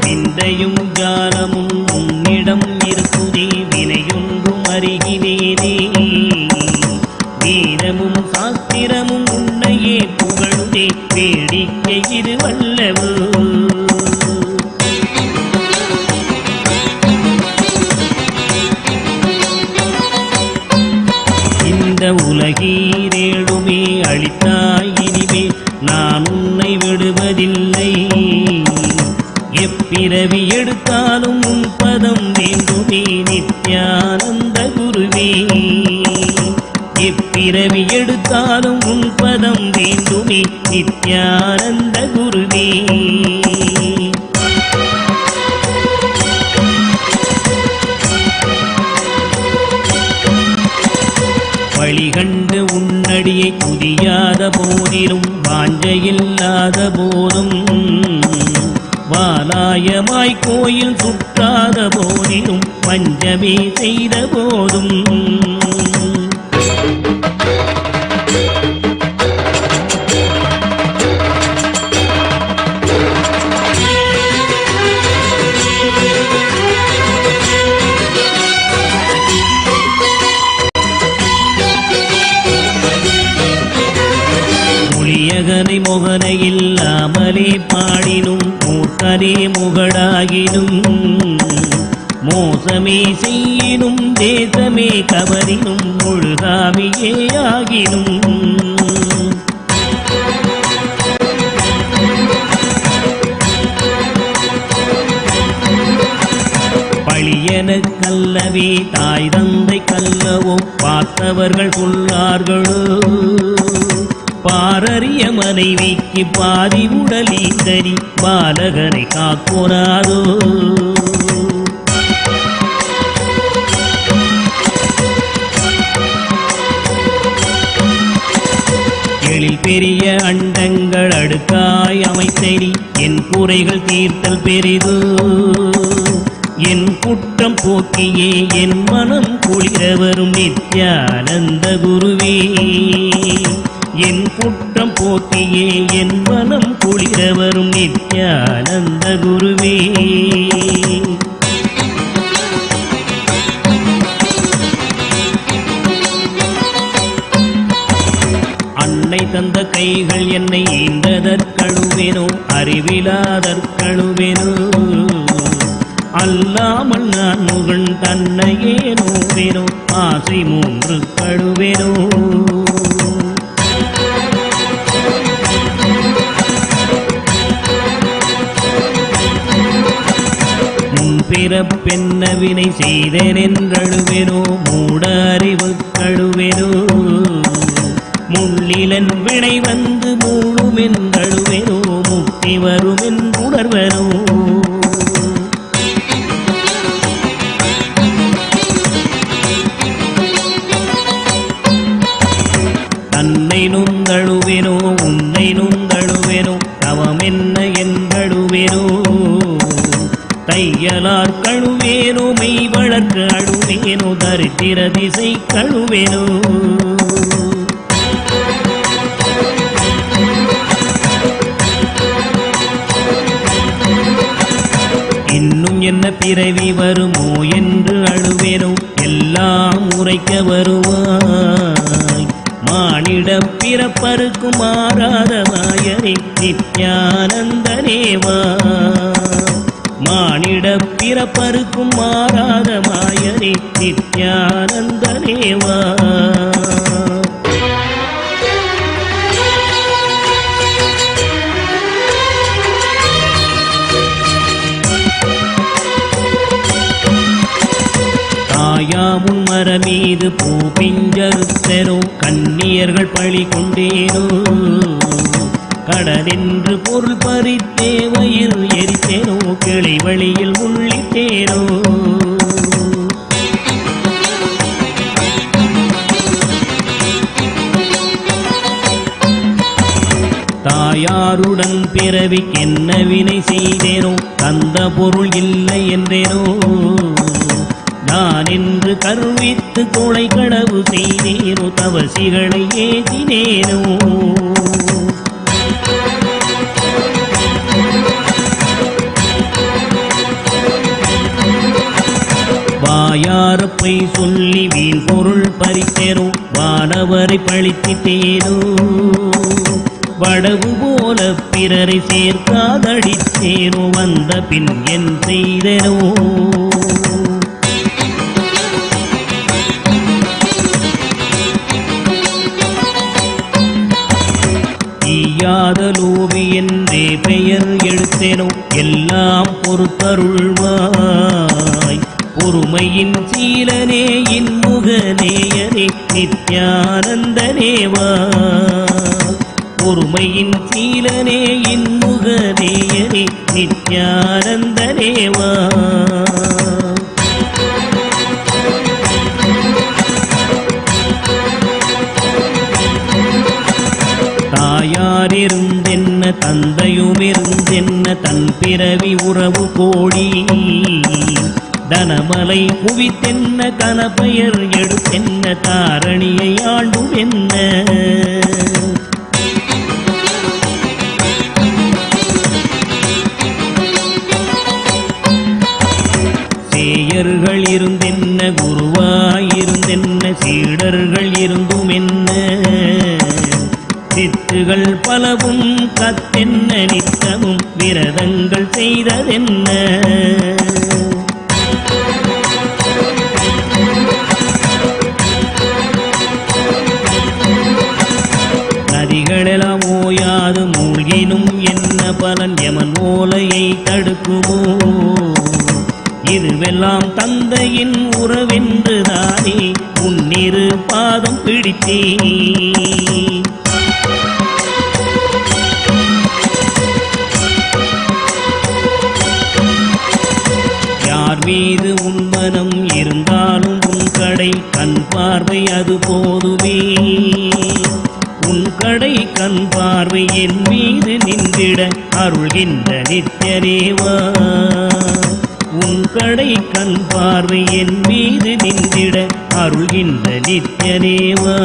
Speaker 8: விந்தையும் ஜாலமும் உன்னிடம் இருக்குதே வினையொன்றும் அறிகினேனே வீரமும் சாஸ்திரமும் உன்னையே புகழுதே வேடிக்கை இது வல்லவோ இந்த உலகீரேழுமே அளித்தாய் இனிமே நான் உன்னை விடுவதில்லை எப்பிறவி எடுத்தாலும் உன் பதம் வேண்டுமே நித்யானந்த குருவே எப்பிறவி எடுத்தாலும் உன் பதம் வேண்டுமே நித்யானந்த குருவே வழிகண்டு உன்னடியை புதியாத போதிலும் வாஞ்சையில்லாத போதும் வாலாயமாய் கோயில் சுற்றாத போதிலும் பஞ்சமே செய்த போதும் முளியகனை முகனை இல்லாமலே பாடினும் மூர்க்கனே முகடாகினும் மோசமே செய்யினும் தேசமே கவரினும் முழுகாமியே ஆகினும் பழியன கல்லவே தாய் தந்தை கல்லவோ பார்த்தவர்கள் சொல்லார்களோ பாரறிய மனைவிக்கு பாதி உடலீந்தரி பாலகனை காக்கோராதோ எழில் பெரிய அண்டங்கள் அடுக்காய் அமைத்தறி என் குறைகள் தீர்த்தல் பெரிதோ என் குற்றம் போக்கியே என் மனம் குளிர வரும் நித்யானந்த குருவே என் குற்றம் போக்கியே என் மனம் குளிர வரும் நித்யானந்த குருவே அன்னை தந்த கைகள் என்னை ஈன்றதற்கழுவேனோ அறிவிலாதற்கழுவேனோ அல்லாமல் நான் முகன் தன்னையே நோவேனோ ஆசை மூன்று கழுவேனோ பிறப்பென்ன வினை செய்தேன் என்றழுவேனோ மூட அறிவு கழுவேனோ முள்ளிலன் வினை வந்து மூடும் என்றழுவேனோ முக்தி வரும் என்றுணர்வனோ தன்னை நுந்தழுவேனோ உன்னை நுந்தழுவேனோ தவம் என்ன என்றழுவேனோ தையலார் கழுவேனோ மெய் வளர்க்க அழுவேனோ தரித்திர திசை கழுவேனோ இன்னும் என்ன பிறவி வருமோ என்று அழுவேனோ எல்லாம் உரைக்க வருவாய் மானிட பிறப்பருக்கும் மாறாத மாயனே நித்யானந்தனேவா மானிட பிறப்பருக்கும் மாறாத மாயனே நித்யானந்தனேவா தாயாமுன் மரமீது பூ பிஞ்சறுத்தனோ கன்னியர்கள் பழி கொண்டேனோ கடனென்று பொருள் பறித்தே வயிறு எரித்தேனோ கிளை வழியில் உள்ளிட்டேனோ தாயாருடன் பிற பிறவிக்கென்ன வினை செய்தேனோ தந்த பொருள் இல்லை என்றேனோ நான் என்று கருவித்து கொலை களவு செய்தேனோ தவசிகளை ஏற்றினேனோ வாயாரப்பை சொல்லி வீண் பொருள் பறித்தேனோ வானவரை பழித்திட்டேனோ வடவு போல பிறரை சேர்க்காதடித்தேனோ வந்த பின் என் செய்தேனோ ஈயாத லோபி என்றே பெயர் எடுத்தேனோ எல்லாம் பொறுத்தருள்வாய் பொறுமையின் சீலனே இன்முகநேயனே நித்யானந்தனேவா பொறுமையின் சீலனே இன்முகநேயனே நித்யானந்தனேவா தாயாரிருந்தென்ன தந்தையுமிருந்தென்ன தன் பிறவி உறவு கோடி தனமலை குவித்தென்ன கனபெயர் எடுத்தென்ன தாரணியை ஆண்டும் என்ன சேயர்கள் இருந்தென்ன குருவாயிருந்தென்ன சீடர்கள் இருந்தும் என்ன சித்துகள் பலவும் கத்தென்ன நித்தமும் விரதங்கள் செய்ததென்ன நதிகளெல்லாம் ஓயாது மூழ்கினும் என்ன பலன் யமன் ஓலையை தடுக்குமோ இதுவெல்லாம் தந்தையின் உறவென்றுதானே உன்னிரு பாதம் பிடித்தே யார் மீது உன் மனம் இருந்தாலும் உன் கடை கண் பார்வை அது போதுமே உன் கடை கண் பார்வை என் மீது நின்றிட அருள்கின்ற நித்யனேவா உன் கடை கண் பார்வை என் மீது நின்றிட அருள்கின்ற நித்யனேவா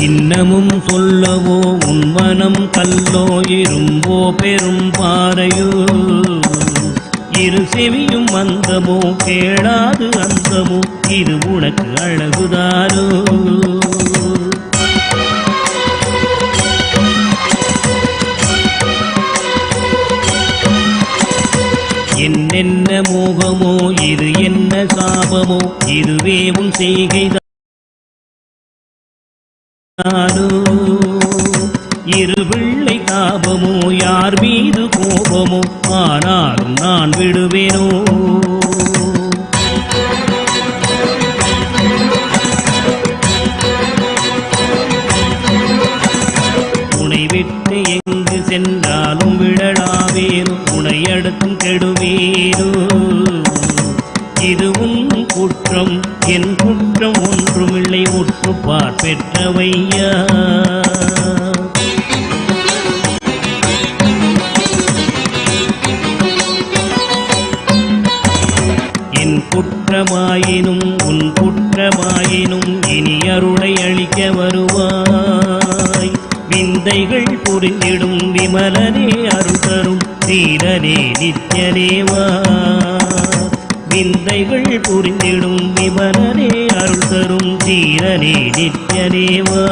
Speaker 8: இன்னமும் சொல்லவோ உன் மனம் கல்லோ இரும்போ பெரும் பாறையோ இரு செவியும் அந்தமோ கேளாது அந்தமோ இது உனக்கு அழகுதானோ என்னென்ன மோகமோ இது என்ன சாபமோ இதுவே உன் செய்கைதான் இரு பிள்ளை தாபமோ யார் மீது கோபமோ ஆனாலும் நான் விடுவேனோ உனை விட்டு எங்கு சென்றாலும் விடலாவேனோ உனை அடுத்தும் கெடுவேனோ இது உன் குற்றம் என் குற்றம் ஒன்றுமில்லை உற்றுப்பார் பெற்றவையா என் குற்றமாயினும் உன் குற்றமாயினும் இனி அருளை அளிக்க வருவாய் விந்தைகள் புரிந்திடும் விமலனே அருள் தரும் தீரனே நித்யனேவா விந்தைகள் புரிந்திடும் விமலனே அருள் தரும் தீரனே நித்யனேவா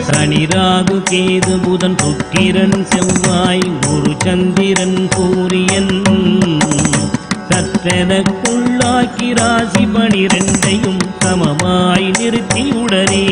Speaker 8: சனி ராகு கேது புதன் சுக்கிரன் செவ்வாய் குரு சந்திரன் சூரியன் சற்றெனக்குள்ளாக்கி ராசி 12 சமமாய் நிறுத்தியுடனே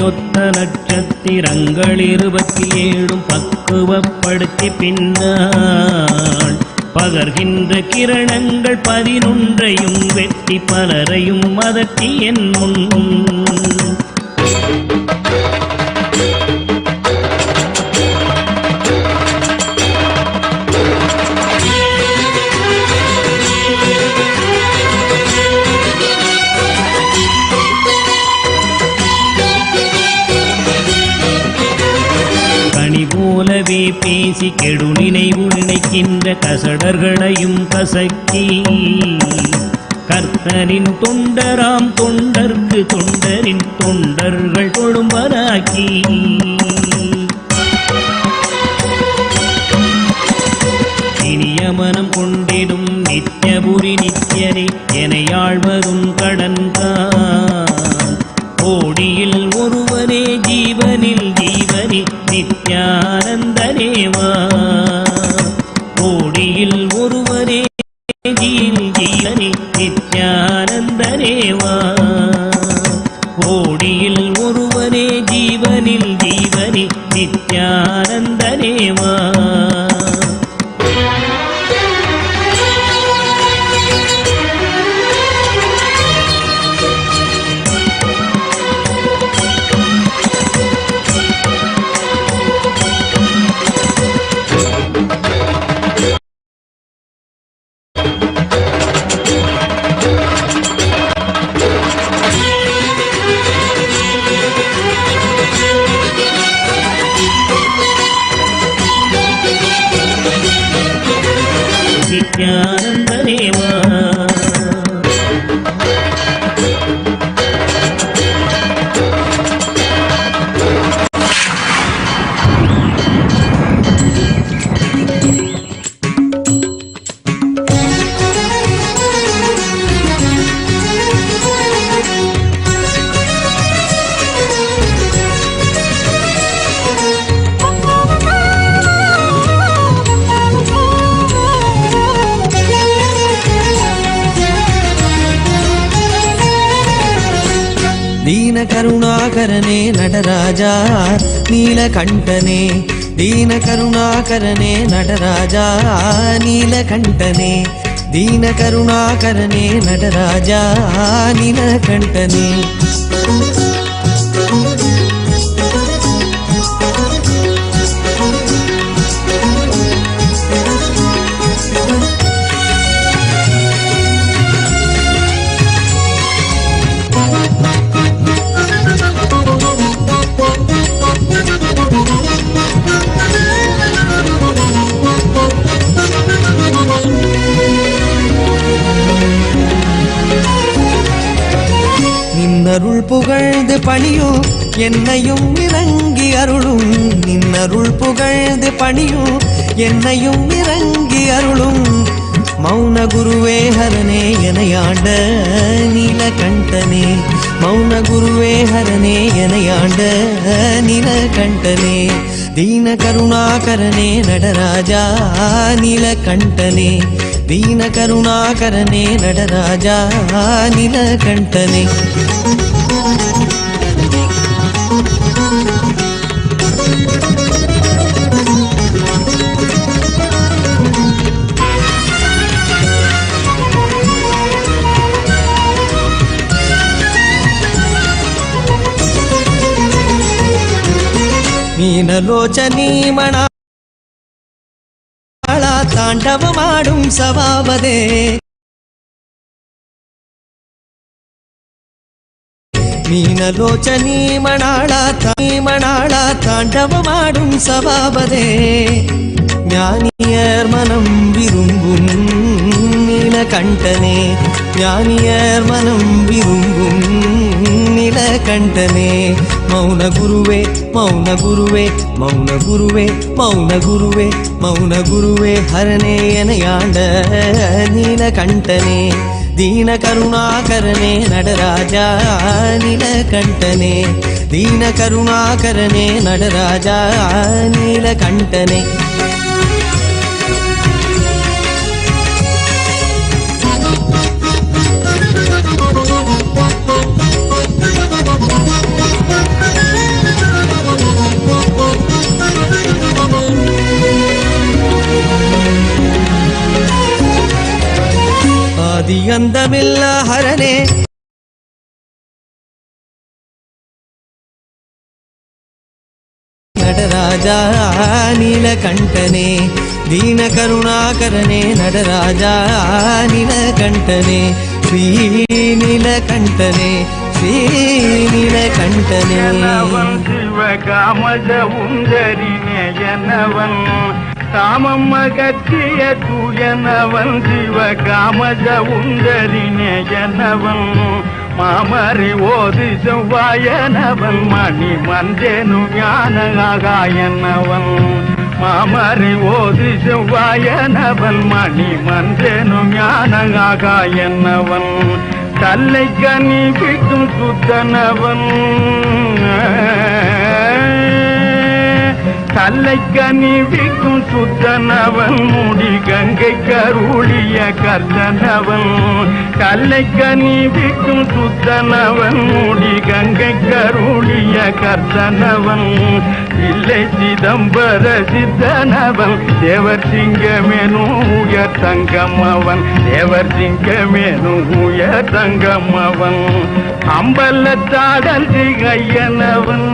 Speaker 8: ஒத்த நட்சத்திரங்கள் 27 பக்குவப்படுத்தி பின்னாள் பகர்கின்ற கிரணங்கள் 11ஐயும் வெட்டி பலரையும் அதட்டி என் முன் போலவே பேசி கெடு நினைவு நினைக்கின்ற கசடர்களையும் கசக்கி கர்த்தரின் தொண்டராம் தொண்டர்க்கு தொண்டரின் தொண்டர்கள் தொழும்பராக்கி இனிய மனம் கொண்டிடும் நித்யபுரி நித்யனே எனையாழ்வதும் கடன்தான் கோடியில் ஒருவனே ஜீவனில் ஜீவனி நித்யானந்தனேவா கோடியில் ஒருவனே ஜீவனி நித்யானந்தனேவா கோடியில் ஒருவனே ஜீவனில் ஜீவனி நித்யானந்தனேவா நித்யானந்தனேவா
Speaker 17: दीन करुणाकरणे नटराजा नीलकण्ठने दीन करुणाकरणे नटराजा नीलकण्ठने दीन करुणाकरणे नटराजा नीलकण्ठने நின்னருள் புகழ்ந்து பணியும் என்னையும் இறங்கி அருளும் நின்னருள் புகழ்ந்து பணியும் என்னையும் இறங்கி அருளும் மௌன குருவே ஹரனே எனையாண்ட நீலகண்டனே மௌன குருவே ஹரனே எனையாண்ட நீலகண்டனே दीन करुणाकरणे नटराजा नीलकण्ठने दीन करुणाकरणे नटराजा नीलकण्ठने मीनलोचनी मणा ताण्डवमाडुं सभावदे मीनलोचनी मणाळा ताण्डवमाडुं सभावदे ஞானியர் மனம் விரும்பும் நீலகண்டனே ஞானியர் மனம் விரும்பும் நீலகண்டனே மௌன குருவே மௌன குருவே மௌன குருவே மௌன குருவே மௌன குருவே ஹரனே எனையாண்ட நீலகண்டனே दीन करुणाकरणे नटराजा नीलकण्ठने दीन करुणाकरणे नटराजा नीलकण्ठने ஆதி அந்தமில்லா ஹரனே நடராஜா நீலகண்டனே दीन करुणाकरणे நடராஜா நீலகண்டனே ஸ்ரீநீலகண்டனே ஸ்ரீநீலகண்டனே
Speaker 10: சிவகாமஜ உந்தரினேயனவன் காமம் அகற்றிய தூயனவன் சிவகாமஜ உந்தரினேயனவன் மாமரி ஓது செவ்வாயனவன் மணி மஞ்சேனு ஞானகாயனவன் மாமரி ஓது செவ்வாயனவன் மணி மஞ்சேனு ஞானகாயனவன் தல்லை கனி விட்டும் சுத்தனவன் தல்லை கனி விக்கும் சுத்தனவன் முடி கங்கை கருளிய கர்த்தனவன் கல்லை கனி விக்கும் சுத்தனவன் முடி கங்கை கருளிய கர்த்தனவன் இல்லை சிதம்பர சித்தனவன் தேவர் சிங்கமேனும் உயர் தங்கமவன் தேவர் சிங்கமேனும் உயர் தங்கமவன் அம்பலத்தாடல் திகையனவன்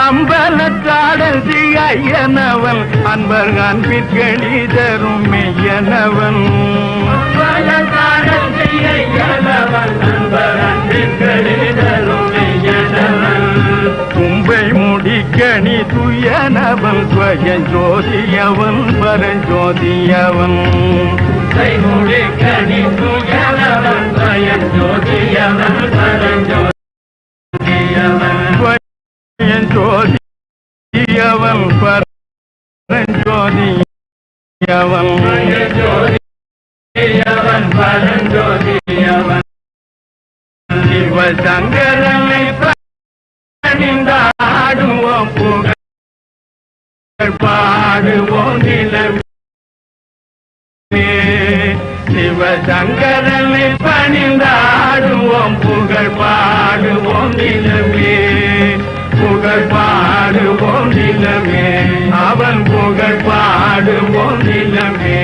Speaker 10: அம்பலத்தாடல் திகையனவன் அன்பர் அன்பிற்கெளி தரும் மெய்யனவன் அம்பலத்தாடல் திகையனவன் அன்பர் அன்பிற்கெளி தரும் மெய்யனவன் தும்பை முடிக்கணி துயனவன் ஸ்வயம் ஜோதியவன் பரஞ்சோதியவன் தும்பை முடிக்கணி துயனவன் ஸ்வயம் ஜோதியவன் பரஞ்சோதியவன் ஜோதியவன் பரஞ்சோதியவன் ஜோதியவன் பரஞ்சோதியவன் சிவசங்கரனை பணிந்தாடுவோம் புகழ் பாடுவோம் நிலமே சிவசங்கரனை பணிந்தாடுவோம் புகழ் பாடுவோம் நிலமே புகழ் பாடுவோம் நிலமே அவன் புகழ் பாடுவோம் நிலமே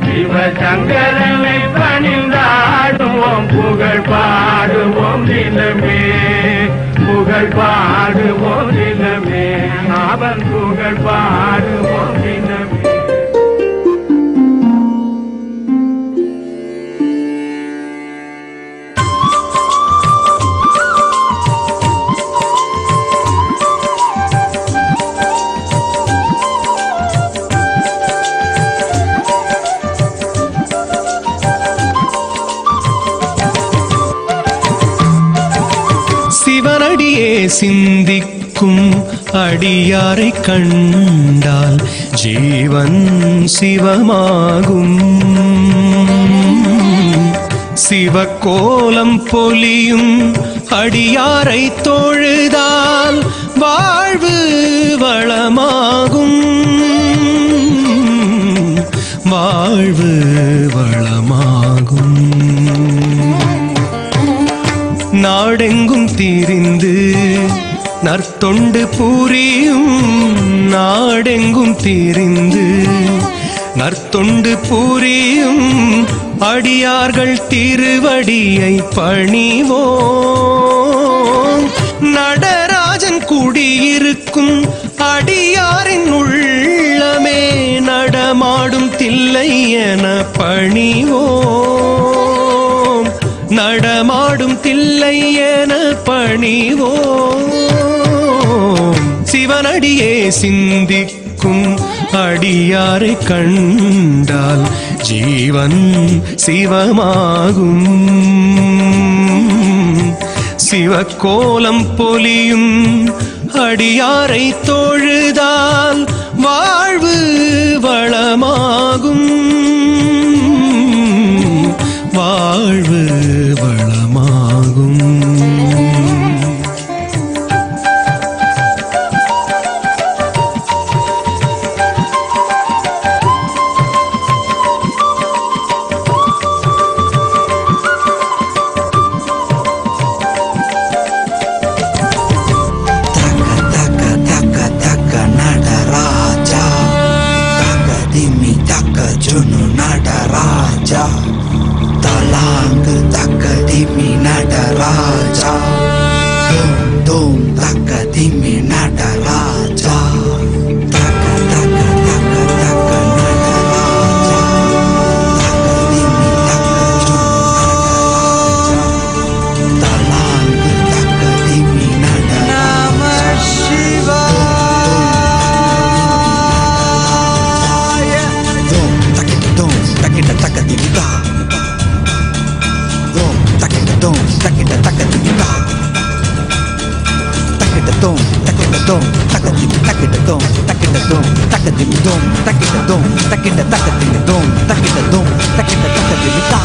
Speaker 10: சிவசங்கரனை பணிந்தாடுவோம் புகழ் பாடுவோம் நிலமே புகழ் பாடுவோம் நிலமே அவன் புகழ் பாடுவோம் நிலமே
Speaker 17: சிவனடியே சிந்திக்கும் அடியாரை கண்டால் ஜீவன் சிவமாகும் சிவக்கோலம் பொலியும் அடியாரை தொழுதால் வாழ்வு வளமாகும் வாழ்வு வளமாகும் நாடெங்கும் திரிந்து நற்தொண்டு புரியும் நாடெங்கும் திரிந்து நற்தொண்டு புரியும் அடியார்கள் திருவடியை பணிவோம் நடராஜன் குடியிருக்கும் அடியாரின் உள்ளமே நடமாடும் தில்லை என பணிவோம் நடமாடும் தில்லை என பணிவோம் சிவனடியே சிந்திக்கும் அடியாரை கண்டால் ஜீவன் சிவமாகும் சிவக்கோலம் பொலியும் அடியாரை தொழுதால் வாழ்வு வளமாகும் வாழ்வு வளமாகும்
Speaker 22: Taka taka taka taka nadaraja, taka dimi taka
Speaker 12: Nataraja தலாங்கு தக்கதிமி Nataraja தோம் தோம் தக்கதிமி நடராஜா தக்க தக்க தக்க தக்க நடராஜா தக்கதிமி தக்க நடராஜா தலாங்கு தக்கதிமி நடராஜா தோம் தக்கிட்ட தோம் தக்கிட்ட தக்கதிமிதா தோம் தக்கிட்ட தோம் தக்கிட்ட தக்கதிமிதா தக்கிட்ட தோம் தக்கிட்ட தோம் தக்கதிமி தக்கிட்ட தோம் தக்கிட்ட தோம் தக்கதிமி தோம் தக்கிட்ட தோம் தக்கிட்ட தக்கதிமி தோம் தக்கிட்ட தோம் தக்கிட்ட தக்கதிமிதா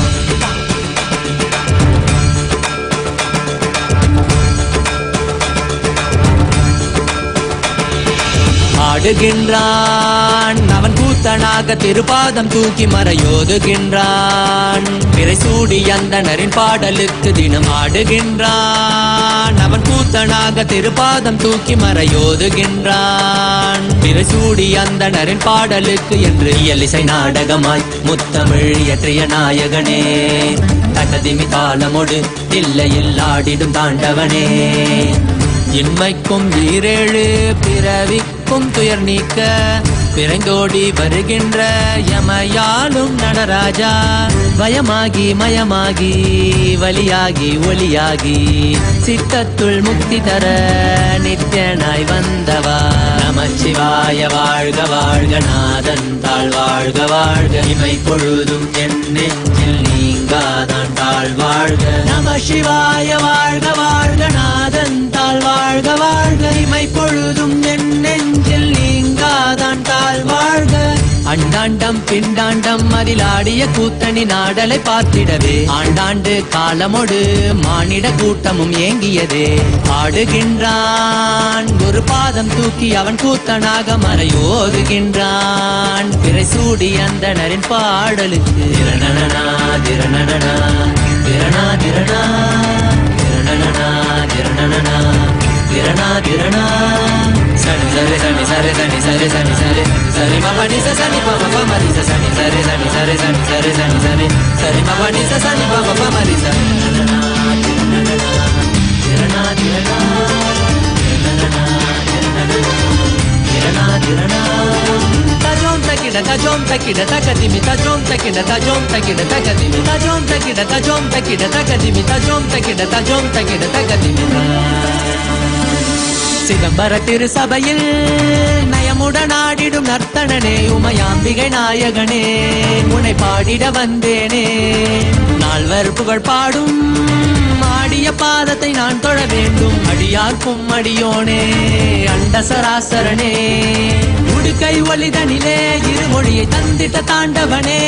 Speaker 22: ஆடுகின்றான் அவன் கூத்தனாக திருப்பாதம் தூக்கி மறையோதுகின்றான் பிறை சூடி அந்தணரின் பாடலுக்கு தினம் ஆடுகின்றான் அவன் கூத்தனாக திருப்பாதம் தூக்கி மறையோதுகின்றான் பிறை சூடி அந்தணரின் பாடலுக்கு என்று இயலிசை நாடகமாய் முத்தமிழ் இயற்றிய நாயகனே தக்கதிமி தாளமொடு இல்லையில் ஆடிடும் தாண்டவனே இன்மைக்கும் ஈரேழு பிறவிக்கும் துயர் நீக்க பிறந்தோடி வருகின்ற யமையாலும் நடராஜா பயமாகி மயமாகி வலியாகி ஒளியாகி சித்தத்துள் முக்தி தர நித்யனாய் வந்தவா நமச்சிவாய வாழ்க வாழ்க நாதன் தாழ் வாழ்க வாழ்க இமை பொழுதும் என் நெஞ்சில் நீங்காதான் தாழ் வாழ்க நமசிவாய வாழ்க வாழ்க நாதன் தாழ் வாழ்க வாழ்க இமை பொழுதும் என் நெஞ்சில் நீங்காதான் தாழ் வாழ்க அண்டாண்டம் பிண்டாண்டம் அதிலாடிய கூத்தணி நாடலை பார்த்திடவே ஆண்டாண்டு காலமொடு மானிட கூட்டமும் ஏங்கியதே ஆடுகின்றான் ஒரு பாதம் தூக்கி அவன் கூத்தனாக மறையோதுகின்றான் பிறை சூடி அந்தணரின் பாடலுக்கு திரணனா திரணனா திரணா திரணா திரணனா திரணனா திரணா திரணா சனி சரி சனி சரி சனி சரி சனி சரி சரி மபனி சனி பம பமரி சனி சரி சனி சரி சனி சரி சனி சரி சரி மபனி சனி பம பமரி சனி திரணா திரணா திரணா திரணா தஜோம் தக்கிட தஜோம் தக்கிட தகதிமி தஜோம் தக்கிட தஜோம் தக்கிட தகதிமி தஜோம் தக்கிட தஜோம் தக்கிட தகதிமி தஜோம் தக்கிட தஜோம் தக்கிட தகதிமி சிதம்பர திருசபையில் நயமுடன் ஆடிடும் நர்த்தனனே உமையாம்பிகை நாயகனே உன்னை பாடிட வந்தேனே நால்வர் புகழ் பாடும் ஆடிய பாதத்தை நான் தொழ வேண்டும் அடியார்க்கும் அடியோனே அண்ட சராசரனே உடுக்கை ஒளிதனிலே இருமொழியை தந்திட்ட தாண்டவனே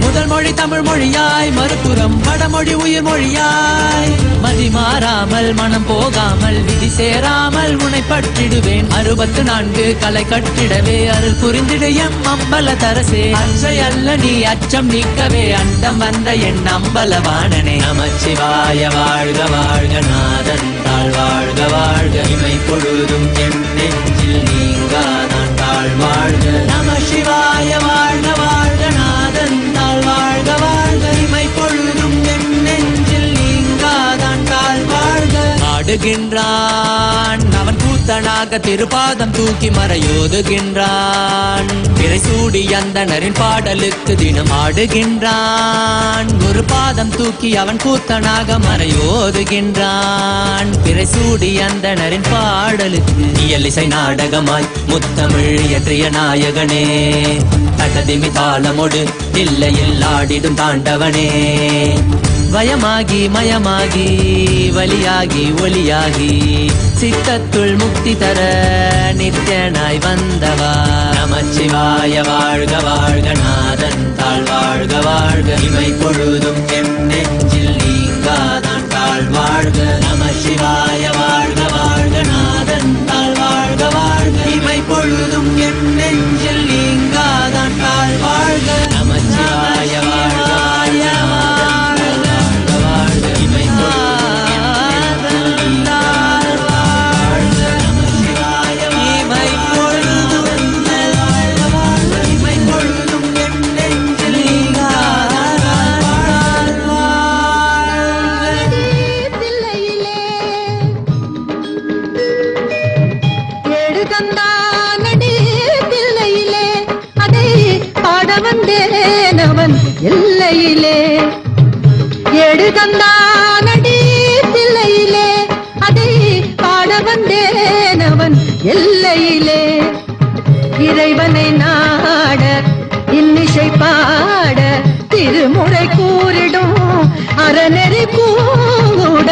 Speaker 22: முதல் மொழி தமிழ் மொழியாய் மறுபுறம் வடமொழி உயிர் மொழியாய் மதி மாறாமல் மனம் போகாமல் விதி சேராமல் உன்னை பற்றிடுவேன் 64 கலை கட்டிடவே அருள் புரிந்திடு எம் அம்பல தரசே அச்சை அல்ல நீ அச்சம் நீக்கவே அண்டம் வந்த என் அம்பலவாணனே நமச்சிவாய வாழ்க வாழ்க நாதன் தாழ் வாழ்க வாழ்க இமை பொழுதும் என் நெஞ்சில் நீங்காதான் தாழ் வாழ்க நமசிவாய வாழ்க வாழ்க நாதன் தாழ் வாழ்க வாழ்க இமை பொழுதும் என் நெஞ்சில் நீங்காதான் தாழ் வாழ்க ஆடுகின்றான் அவன் கூத்தனாக திருப்பாதம் தூக்கி மறையோதுகின்றான் பிறை சூடி அந்தணரின் பாடலுக்கு தினம் ஆடுகின்றான் ஒரு பாதம் தூக்கி அவன் கூத்தனாக மறையோதுகின்றான் பிறை சூடி அந்தணரின் பாடலுக்கு இயலிசை நாடகமாய் முத்தமிழ் இயற்றிய நாயகனே தகதிமி தாளமொடு இல்லையில் ஆடிடும் தாண்டவனே பயமாகி மயமாகி வலியாகி ஒளியாகி சித்தத்துள் முக்தி தர நித்யனாய் வந்தவா நமச்சிவாய வாழ்க வாழ்க நாதன் தாழ் வாழ்க வாழ்க இமை பொழுதும் என் நெஞ்சில் நீங்காதான் தாழ் வாழ்க நமசிவாய வாழ்க வாழ்க நாதன் தாழ் வாழ்க வாழ்க இமை பொழுதும் என் நெஞ்சில் நீங்காதான் தாழ் வாழ்க நமச்சிவாய வாழ்க
Speaker 9: தந்தானடி தில்லையிலே அதை பாட வந்தேன் அவன் எல்லையிலே இறைவனை நாட இன்னிசை பாட திருமுறை கூறிடும் அறநெறி கூட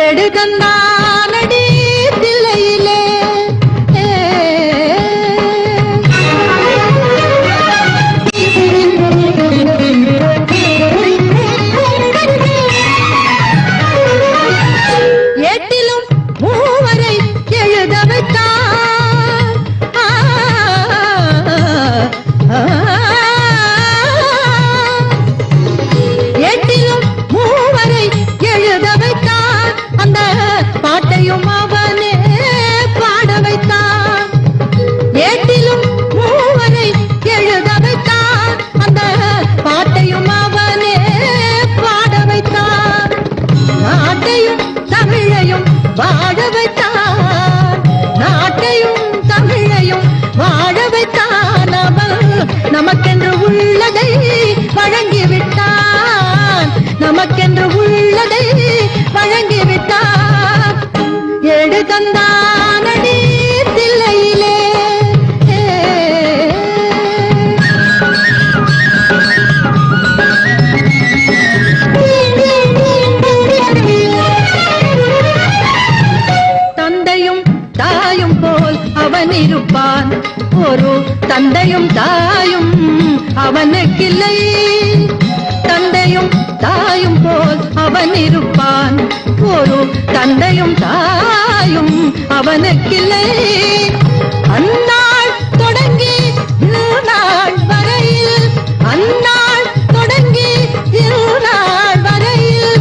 Speaker 9: எடு தந்தானடி தில்லையிலே ஏட்டிலும் மூவரை எழுத வைத்தார் ஏட்டிலும் மூவரை எழுத வைத்தார் அந்த பாட்டையும் அவனே பாட வைத்தார் ஏட்டிலும் மூவரை எழுத வைத்தார் அந்த பாட்டையும் அவனே பாட வைத்தார் நாட்டையும் தமிழையும் வாழ வைத்தார் நாட்டையும் தமிழையும் வாழ வைத்தான் அவன் நமக்கென்று உள்ளதை வழங்கிவிட்டான் நமக்கென்று உள்ளதை வழங்கிவிட்டான் எடு தந்தானடி தில்லையிலே தந்தையும் தாயும் போல் அவன் இருப்பான் ஒரு தந்தையும் தாயும் அவனுக்கில்லை தந்தையும் தாயும் போல் அவன் இருப்பான் ஒரு தந்தையும் தாயும் அவனுக்கில்லை அந்நாள் தொடங்கி இந்நாள் வரையில் அந்நாள் தொடங்கி இந்நாள் வரையில்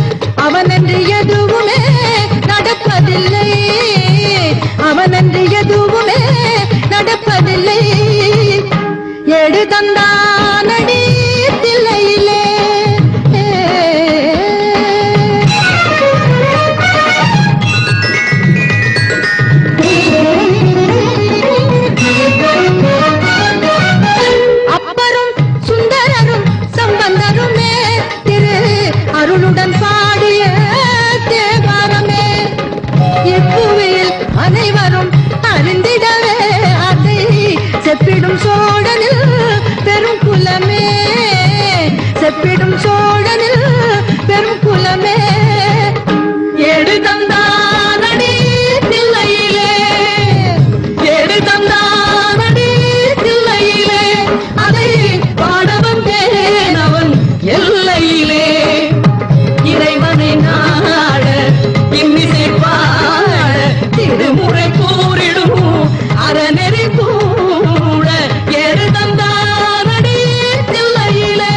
Speaker 9: அவனென்று எதுவுமே நடப்பதில்லை அவனென்று எதுவுமே நடப்பதில்லை எடு தந்தானடி தில்லையிலே அப்பரும் சுந்தரரும் சம்பந்தருமே திரு அருளுடன் பாடிய தேவாரமே இப்புவியில் அனைவரும் அறிந்திடவே அதை செப்பிடும் சோழனில் பெரும் குலமே செப்பிடும் சோழனில் பெரும் குலமே எடு தந்தானடி தில்லையிலே எடு தந்தானடி தில்லையிலே அதை பாட வந்தேன் அவன் எல்லையிலே இறைவனை நாட இன்னிசை பாட திருமுறை கூறிடும் அறநெறி கூட எடு தந்தானடி தில்லையிலே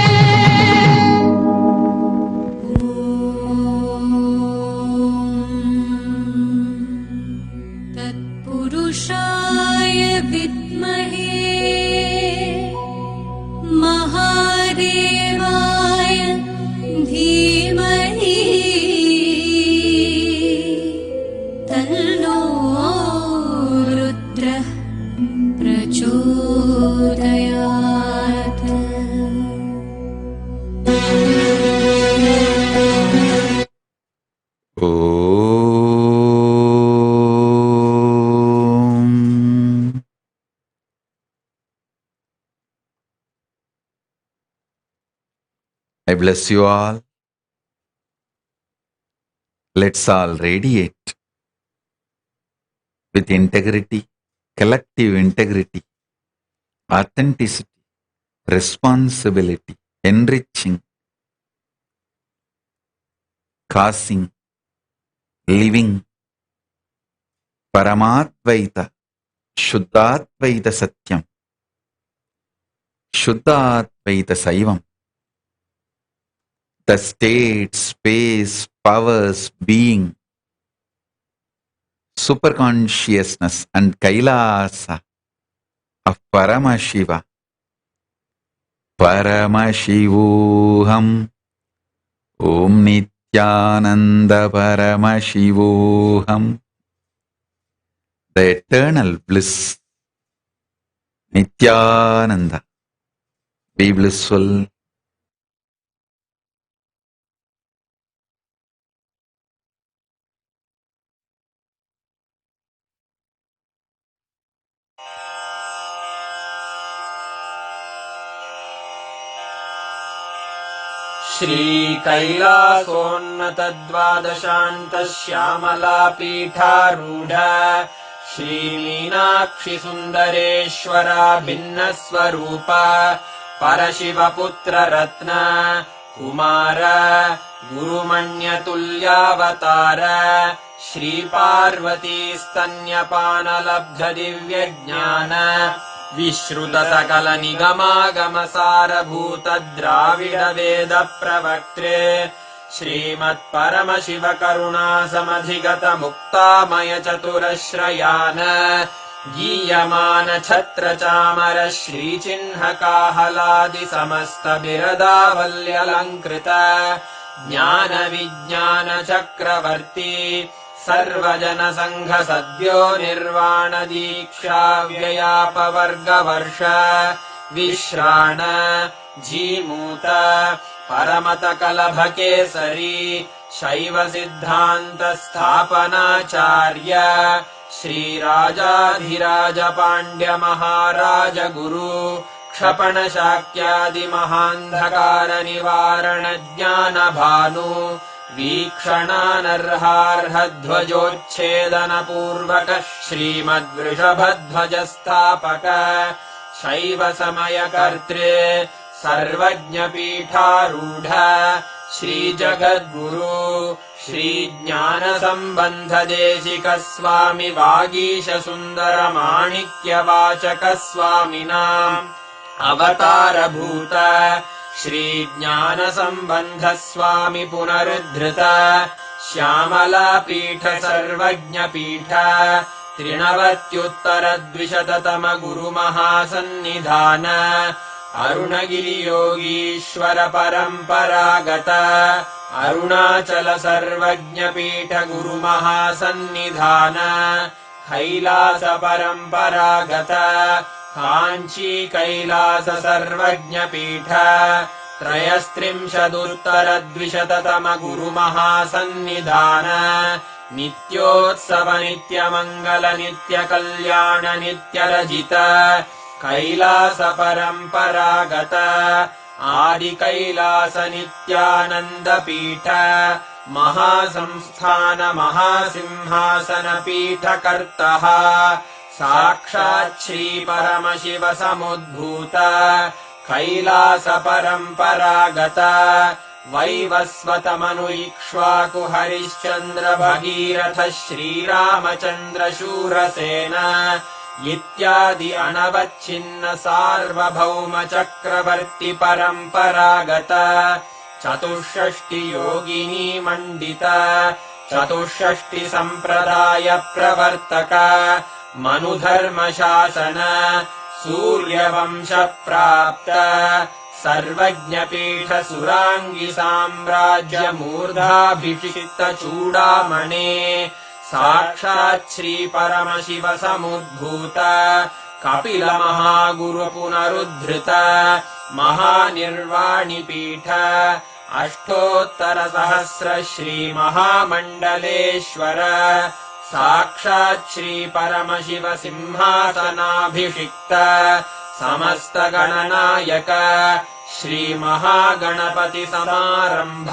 Speaker 7: तत्पुरुषाय विद्महे महादेवाय धीमहि तन्नो रुद्रः प्रचोदयात्
Speaker 2: I bless you all. Let's all radiate with integrity, collective integrity, authenticity, responsibility, enriching, causing, living, Paramadvaita, Shuddhadvaita Satyam, Shuddhadvaita Saivam. The state, space, powers, being, superconsciousness and Kailasa of Paramashiva. Paramashivoham. Om Nithyananda Paramashivoham. The eternal bliss. Nithyananda. Be blissful.
Speaker 11: श्रीकैलासोन्नतद्वादशान्तश्यामलापीठारूढ श्रीमीनाक्षि सुन्दरेश्वरा भिन्नस्वरूप परशिवपुत्ररत्न Kumar गुरुमण्यतुल्यावतार Shri Parvati स्तन्यपानलब्धदिव्यज्ञान विश्रुत सकल निगमागमसारभूत द्राविड वेद प्रवक्त्रे श्रीमत्परमशिव करुणा समधिगत मुक्तामय चतुरश्रयान गीयमान छत्र चामर श्रीचिह्न काहलादि समस्त बिरदावल्यलङ्कृत ज्ञान विज्ञान चक्रवर्ती सर्वजन संघ सद्यो निर्वाण दीक्षा व्ययापवर्गवर्ष विश्राण जीमूत परमत कलभ केसरी शैव सिद्धान्त स्थापनाचार्य श्रीराजाधिराज पाण्ड्य महाराज गुरु क्षपण शाक्यादि महान्धकार निवारण ज्ञान भानु वीक्षणानर्हार्ह ध्वजोच्छेदन पूर्वक श्रीमद्वृषभध्वज स्थापक शैव समय कर्त्रे सर्वज्ञ पीठारूढ श्री जगद्गुरु श्री ज्ञान संबंध देशिक स्वामी वागीश सुंदर माणिक्य वाचक स्वामिनाम् अवतार भूत श्री ज्ञान संबंध स्वामी पुनरुद्धृत श्यामला पीठ सर्वज्ञ पीठ त्रिनवत्युत्तर द्विशततम गुरु महासन्निधान अरुणगिरि योगीश्वर परम्परागत अरुणाचल सर्वज्ञ पीठ गुरु महासन्निधान कैलास परम्परागत काञ्ची कैलास सर्वज्ञ पीठ त्रयस्त्रिंशदुत्तर द्विशततम गुरु महासन्निधान नित्योत्सव नित्यमङ्गल नित्य कल्याण नित्यरजित कैलास परम्परागत आदि कैलास नित्यानन्द पीठ महासंस्थान महासिंहासन पीठ कर्तः साक्षात् श्री परमशिव समुद्भूत कैलास परम्परागत वैवस्वत मनु इक्ष्वाकु हरिश्चन्द्र भगीरथ श्रीरामचन्द्र शूरसेन इत्यादि अनवच्छिन्न सार्वभौम चक्रवर्ति परम्परागत चतुष्षष्टि योगिनी मण्डित चतुष्षष्टि सम्प्रदाय प्रवर्तक मनुधर्म शासन सूर्यवंश प्राप्त सर्वज्ञ पीठ सुरांगी साम्राज्य मूर्धाभिषिक्त चूडामणे साक्षात् श्री परमशिव समुद्भूत कपिल महागुरु पुनरुद्धृत महानिर्वाणि पीठ अष्टोत्तर सहस्र श्री महामण्डलेश्वर साक्षात् श्री परमशिव सिंहासनाभिषिक्त समस्त गणनायक श्री महागणपति समारंभ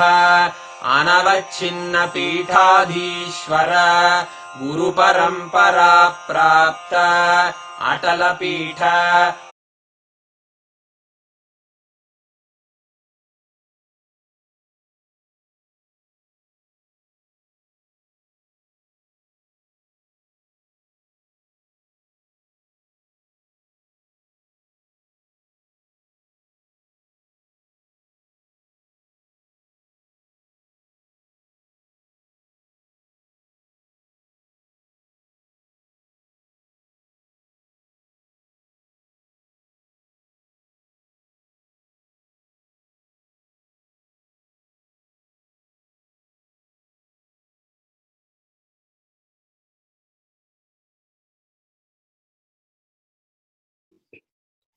Speaker 11: अनवच्छिन्न पीठाधीश्वर गुरु परंपरा प्राप्त अटल पीठ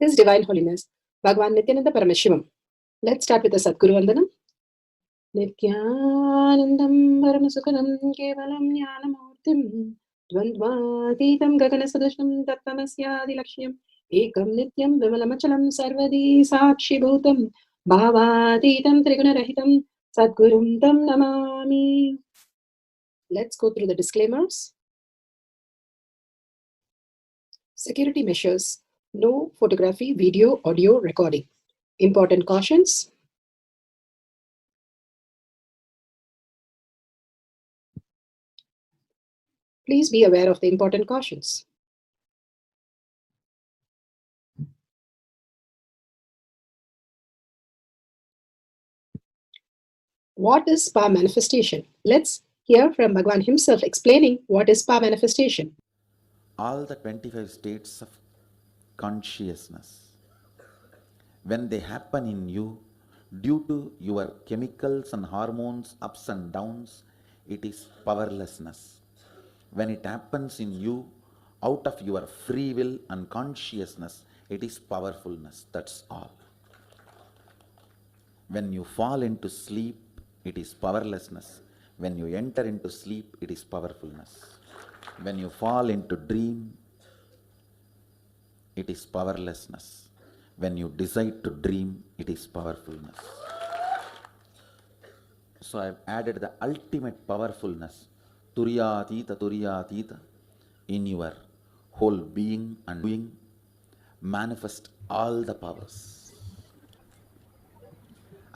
Speaker 15: His Divine Holiness, Bhagavan Nithyananda Paramashivam. Let's start with the Sadguru Vandanam. Nithyanandam Paramasukhanam Kevalam Jnanamurtim Dvandvatitam Gaganasadusham Tattamasyadi Lakshyam Ekam Nityam Vimalamachalam Sarvadi Sakshi Bhutam Bhavaditam Trigunarahitam Sadgurum Tam Namami. Let's go through the disclaimers. Security measures. No photography, video, audio recording. Important cautions. Please be aware of the important cautions. What is spa manifestation? Let's hear from Bhagwan himself explaining what is spa manifestation.
Speaker 2: All the 25 states of consciousness, when they happen in you, due to your chemicals and hormones ups and downs, it is powerlessness. When it happens in you, out of your free will and consciousness, it is powerfulness. That's all. When you fall into sleep, it is powerlessness. When you enter into sleep, it is powerfulness. When you fall into dream, it is powerlessness. When you decide to dream, it is powerfulness. So I have added the ultimate powerfulness, Turiyatita, in your whole being and doing, manifest all the powers.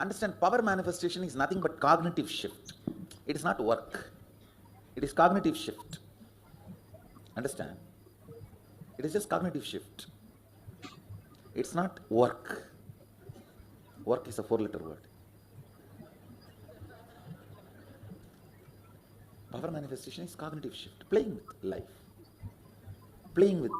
Speaker 2: Understand, power manifestation is nothing but cognitive shift. It is not work. It is cognitive shift. Understand? It is just cognitive shift. It's not work. Work is a 4-letter word. Power manifestation is cognitive shift, playing with life, playing with.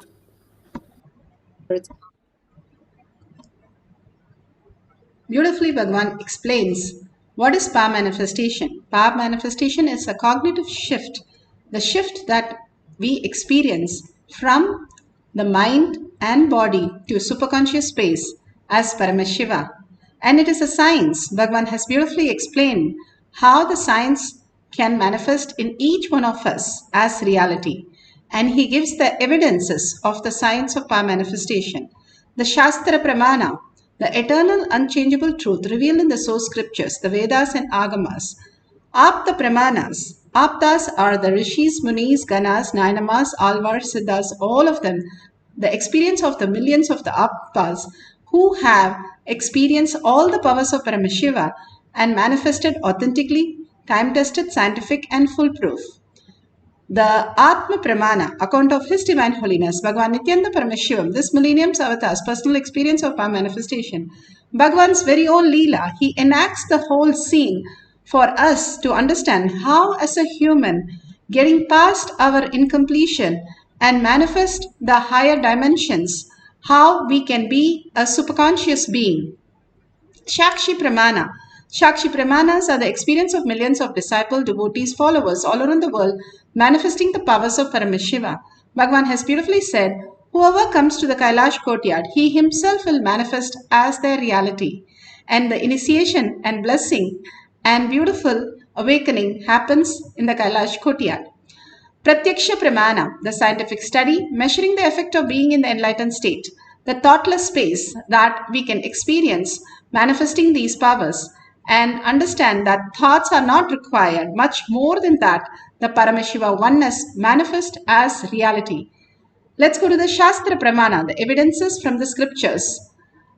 Speaker 4: Beautifully, Bhagwan explains what is power manifestation. Power manifestation is a cognitive shift, the shift that we experience from the mind and body to superconscious space as Paramashiva. And it is a science. Bhagwan has beautifully explained how the science can manifest in each one of us as reality. And he gives the evidences of the science of power manifestation. The Shastra Pramana, the eternal unchangeable truth revealed in the source scriptures, the Vedas and Agamas. Apta Pramanas. Aptas are the Rishis, Munis, Ganas, Nainamas, Alvars, Siddhas, all of them. The experience of the millions of the Aptas who have experienced all the powers of Paramashiva and manifested authentically, time-tested, scientific and foolproof. The Atma Pramana, account of His Divine Holiness, Bhagavan Nithyananda Paramashivam, this millennium's avatar's personal experience of power manifestation. Bhagavan's very own Leela, he enacts the whole scene for us to understand how, as a human, getting past our incompletion and manifest the higher dimensions, how we can be a superconscious being. Shakshi Pramana. Shakshi Pramanas are the experience of millions of disciple, devotees, followers all around the world manifesting the powers of Paramashiva. Bhagavan has beautifully said, whoever comes to the Kailash courtyard, he himself will manifest as their reality. And the initiation and blessing and beautiful awakening happens in the Kailash courtyard. Pratyaksha Pramana, the scientific study measuring the effect of being in the enlightened state, the thoughtless space that we can experience manifesting these powers and understand that thoughts are not required. Much more than that, the Paramashiva oneness manifest as reality. Let's go to the Shastra Pramana, the evidences from the scriptures.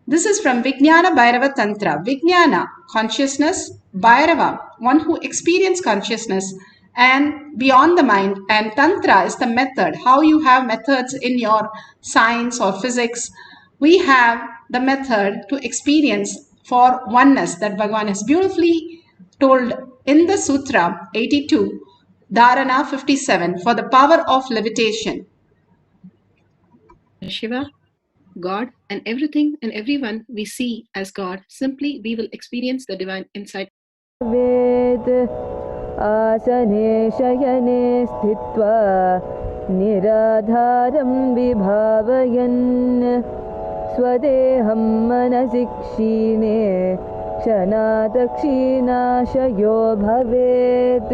Speaker 4: This is from Vijnana Bhairava Tantra. Vijnana, consciousness, Bhairava, one who experiences consciousness and beyond the mind, and Tantra is the method, how you have methods in your science or physics. We have the method to experience for oneness that Bhagavan has beautifully told in the Sutra 82, Dharana 57, for the power of levitation.
Speaker 15: Shiva, God, and everything and everyone we see as God, simply we will experience the divine insight.
Speaker 14: आसने शयने स्थित्वा निराधारं विभावयन् स्वदेहं मनसि क्षीणे क्षणादक्षीणाशयो भवेत्.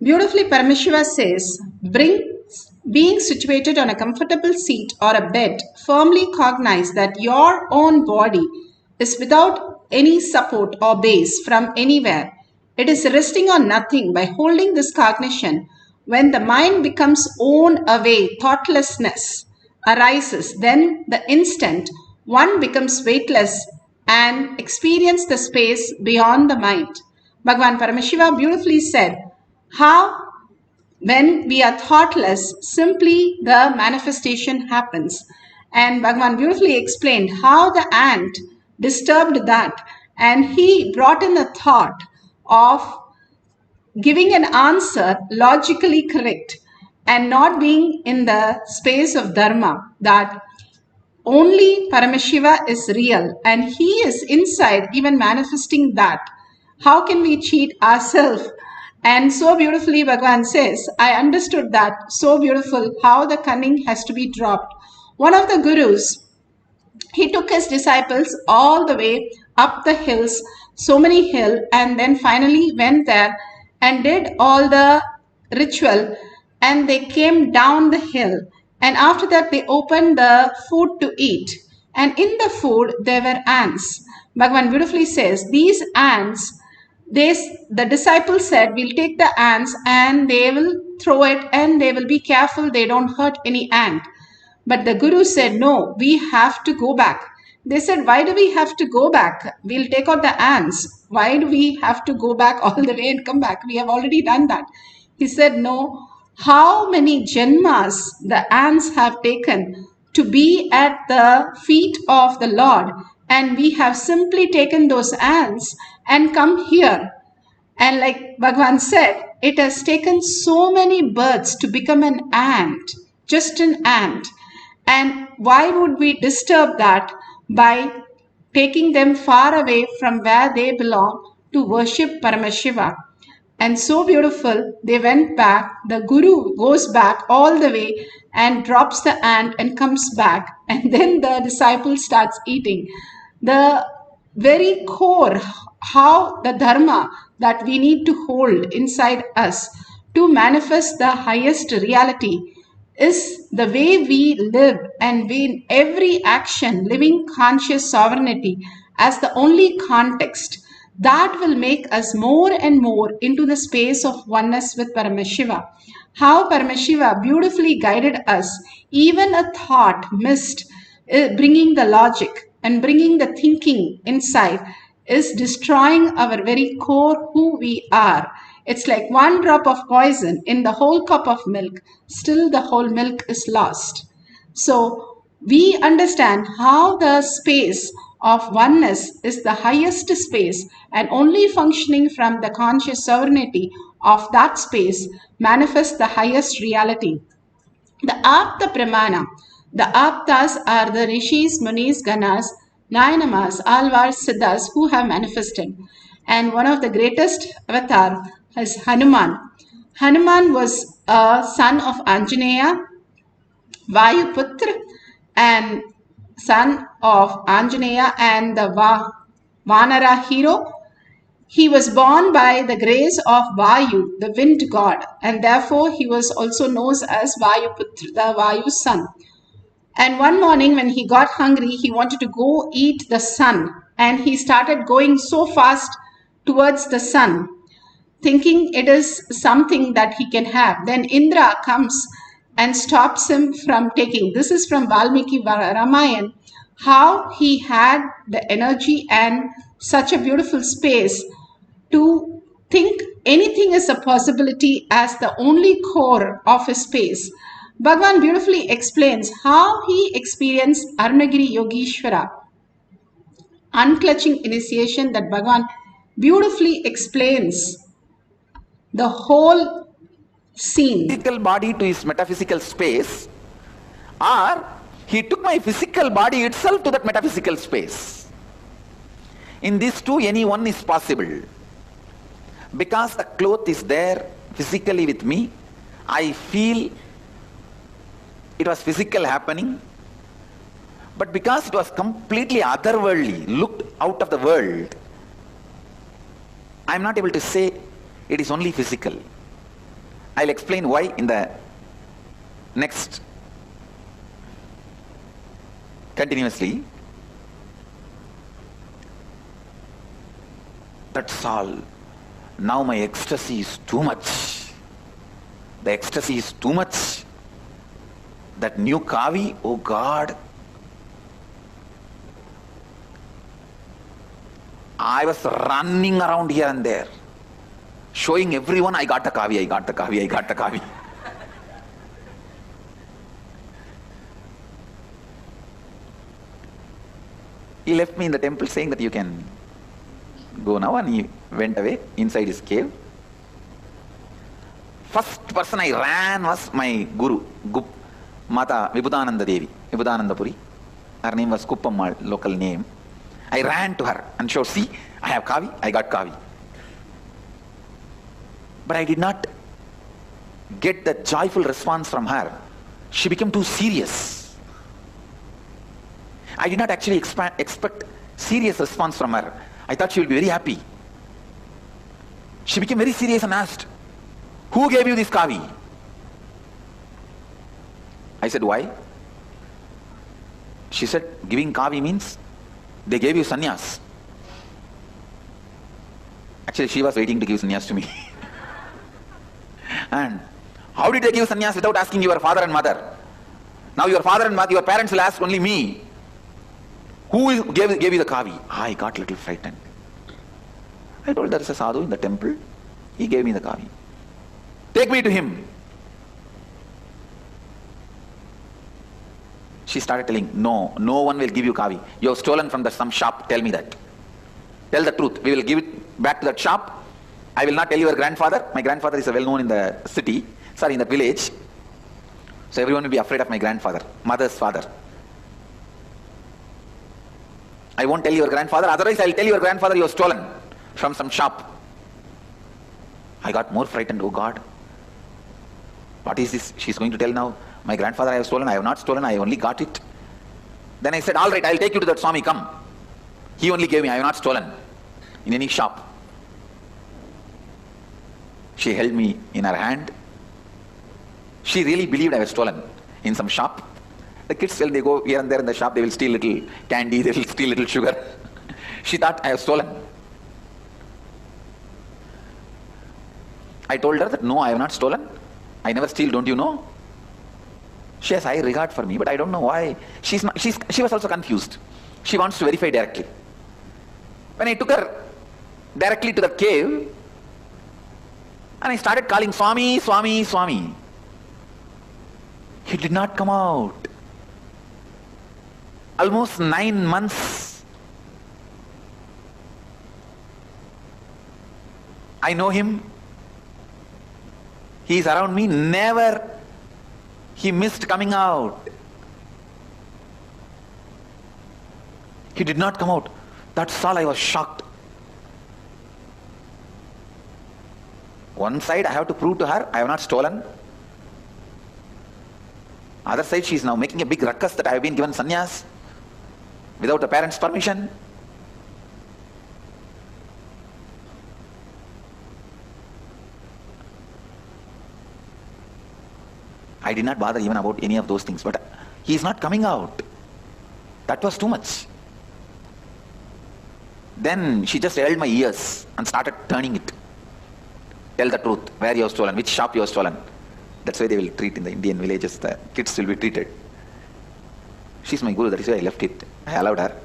Speaker 4: Beautifully, Paramashiva says, Being situated on a comfortable seat or a bed, firmly cognize that your own body is without any support or base from anywhere. It is resting on nothing. By holding this cognition, when the mind becomes worn away, thoughtlessness arises, then the instant one becomes weightless and experience the space beyond the mind. Bhagavan Paramashiva beautifully said, how when we are thoughtless, simply the manifestation happens. And Bhagavan beautifully explained how the ant disturbed that, and he brought in a thought of giving an answer logically correct and not being in the space of dharma, that only Paramashiva is real and he is inside even manifesting that. How can we cheat ourselves? And so beautifully Bhagavan says, I understood that, so beautiful how the cunning has to be dropped. One of the gurus, he took his disciples all the way up the hills, so many hills, and then finally went there and did all the ritual, and they came down the hill, and after that they opened the food to eat, and in the food there were ants. Bhagavan beautifully says, these ants, the disciples said, we'll take the ants and they will throw it and they will be careful they don't hurt any ant. But the guru said, no, we have to go back. They said, why do we have to go back? We'll take out the ants. Why do we have to go back all the way and come back? We have already done that. He said, no, how many janmas the ants have taken to be at the feet of the Lord, and we have simply taken those ants and come here. And like Bhagavan said, it has taken so many birds to become an ant, just an ant. And why would we disturb that by taking them far away from where they belong to worship Paramashiva? And so beautiful, they went back. The guru goes back all the way and drops the ant and comes back. And then the disciple starts eating. The very core, how the dharma that we need to hold inside us to manifest the highest reality is the way we live, and in every action living conscious sovereignty as the only context that will make us more and more into the space of oneness with Paramashiva. How Paramashiva beautifully guided us, even a thought missed, bringing the logic and bringing the thinking inside is destroying our very core who we are. It's like one drop of poison in the whole cup of milk, still the whole milk is lost. So we understand how the space of oneness is the highest space, and only functioning from the conscious sovereignty of that space manifests the highest reality. The Apta Pramana. The Aptas are the Rishis, Munis, Ganas, Nayanamas, Alvars, Siddhas who have manifested. And one of the greatest avatar is Hanuman. Hanuman was a son of Anjaneya, Vayuputra, and son of Anjaneya and the Vanara hero. He was born by the grace of Vayu, the wind god, and therefore he was also known as Vayuputra, the Vayu's son. And one morning when he got hungry, he wanted to go eat the sun, and he started going so fast towards the sun, thinking it is something that he can have. Then Indra comes and stops him from taking. This is from Valmiki Ramayana, how he had the energy and such a beautiful space to think anything is a possibility as the only core of his space. Bhagavan beautifully explains how he experienced Arunagiri Yogeshwara, unclutching initiation, that Bhagavan beautifully explains the whole scene.
Speaker 2: Physical body to his metaphysical space, or he took my physical body itself to that metaphysical space. In these two, any one is possible. Because the cloth is there physically with me, I feel it was physical happening, but because it was completely otherworldly, looked out of the world, I am not able to say it is only physical. I'll explain why in the Next, continuously, that's all. Now my ecstasy is too much. The ecstasy is too much. That new kavi, oh God. I was running around here and there, showing everyone, I got the kavi, I got the kavi, I got the kavi. He left me in the temple saying that you can go now, and he went away inside his cave. First person I ran was my guru, Mata Vibhudananda Devi, Vibhudananda Puri. Her name was Kuppammal, local name. I ran to her and showed, see, I have kavi, I got kavi. But I did not get that joyful response from her. She became too serious. I did not actually expect serious response from her. I thought she will be very happy. She became very serious and asked, who gave you this kavi? I said, why? She said, giving kavi means they gave you sannyas. Actually, she was waiting to give sannyas to me. And how did they give sannyas without asking your father and mother? Now your father and mother, your parents will ask only me. Who gave you the kavi? I got a little frightened. I told there is a sadhu in the temple. He gave me the kavi. Take me to him. She started telling, no one will give you kavi. You have stolen from some shop, tell me that. Tell the truth. We will give it back to that shop. I will not tell your grandfather. My grandfather is well known in the city, in the village. So everyone will be afraid of my grandfather, mother's father. I won't tell your grandfather, otherwise I will tell your grandfather you have stolen from some shop. I got more frightened, oh God. What is this? She's going to tell now, my grandfather I have stolen, I have not stolen, I only got it. Then I said, all right, I will take you to that Swami, come. He only gave me, I have not stolen in any shop. She held me in her hand. She really believed I was stolen in some shop. The kids, when they go here and there in the shop, they will steal little candy, they will steal little sugar. She thought I have stolen. I told her that no, I have not stolen. I never steal, don't you know? She has high regard for me, but I don't know why. She was also confused. She wants to verify directly. When I took her directly to the cave, and I started calling Swami, Swami, Swami, he did not come out. Almost 9 months. I know him. He is around me. Never he missed coming out. He did not come out. That's all. I was shocked. One side I have to prove to her I have not stolen. Other side she is now making a big ruckus that I have been given sannyas without the parents' permission. I did not bother even about any of those things, but he is not coming out. That was too much. Then she just held my ears and started turning it. Tell the truth, where you have stolen, which shop you have stolen. That's why they will treat in the Indian villages, the kids will be treated. She's my guru, that is why I left it. I allowed her.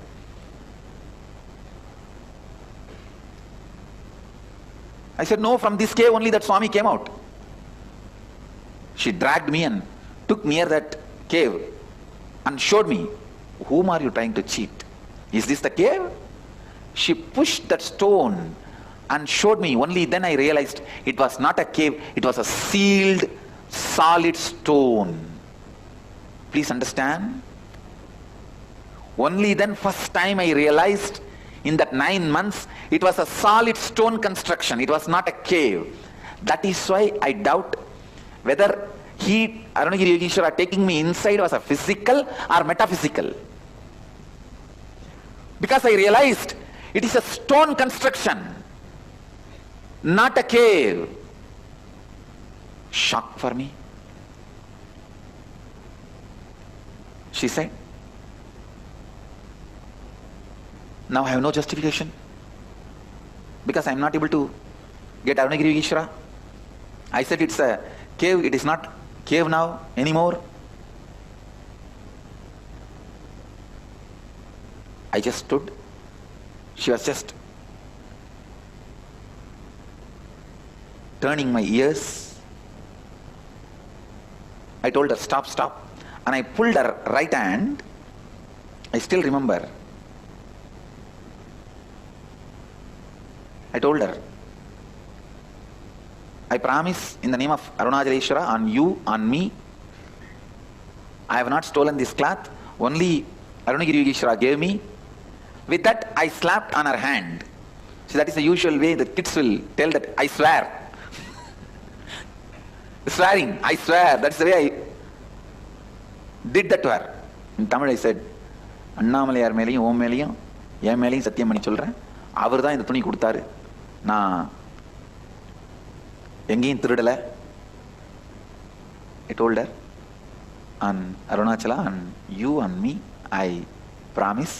Speaker 2: I said, no, from this cave only that Swami came out. She dragged me and took near that cave and showed me, whom are you trying to cheat? Is this the cave? She pushed that stone and showed me. Only then I realized it was not a cave, it was a sealed, solid stone. Please understand? Only then first time I realized in that 9 months it was a solid stone construction. It was not a cave. That is why I doubt whether he, Arunagiri Yogeshwara, taking me inside was a physical or metaphysical. Because I realized it is a stone construction, not a cave. Shock for me. She said, now I have no justification because I am not able to get Arunagiri Yogeshwara. I said it's a cave, it is not cave now anymore. I just stood. She was just turning my ears. I told her, stop, stop. And I pulled her right hand. I still remember. I told her, I promise in the name of Arunachaleshwara, on you, on me, I have not stolen this cloth. Only Arunagiri Yogeshwara gave me. With that, I slapped on her hand. So that is the usual way the kids will tell that I swear. Swearing, I swear. That's the way I did that to her. In Tamil I said, Annamalaiyar மேலையும் ஓம் மேலையும் என் மேலையும் சத்தியம் பண்ணி சொல்றேன், அவர் தான் இந்த துணி கொடுத்தாரு, நான் எங்கேயும் திருடலை. I told her, on Arunachala, on you, on me, I promise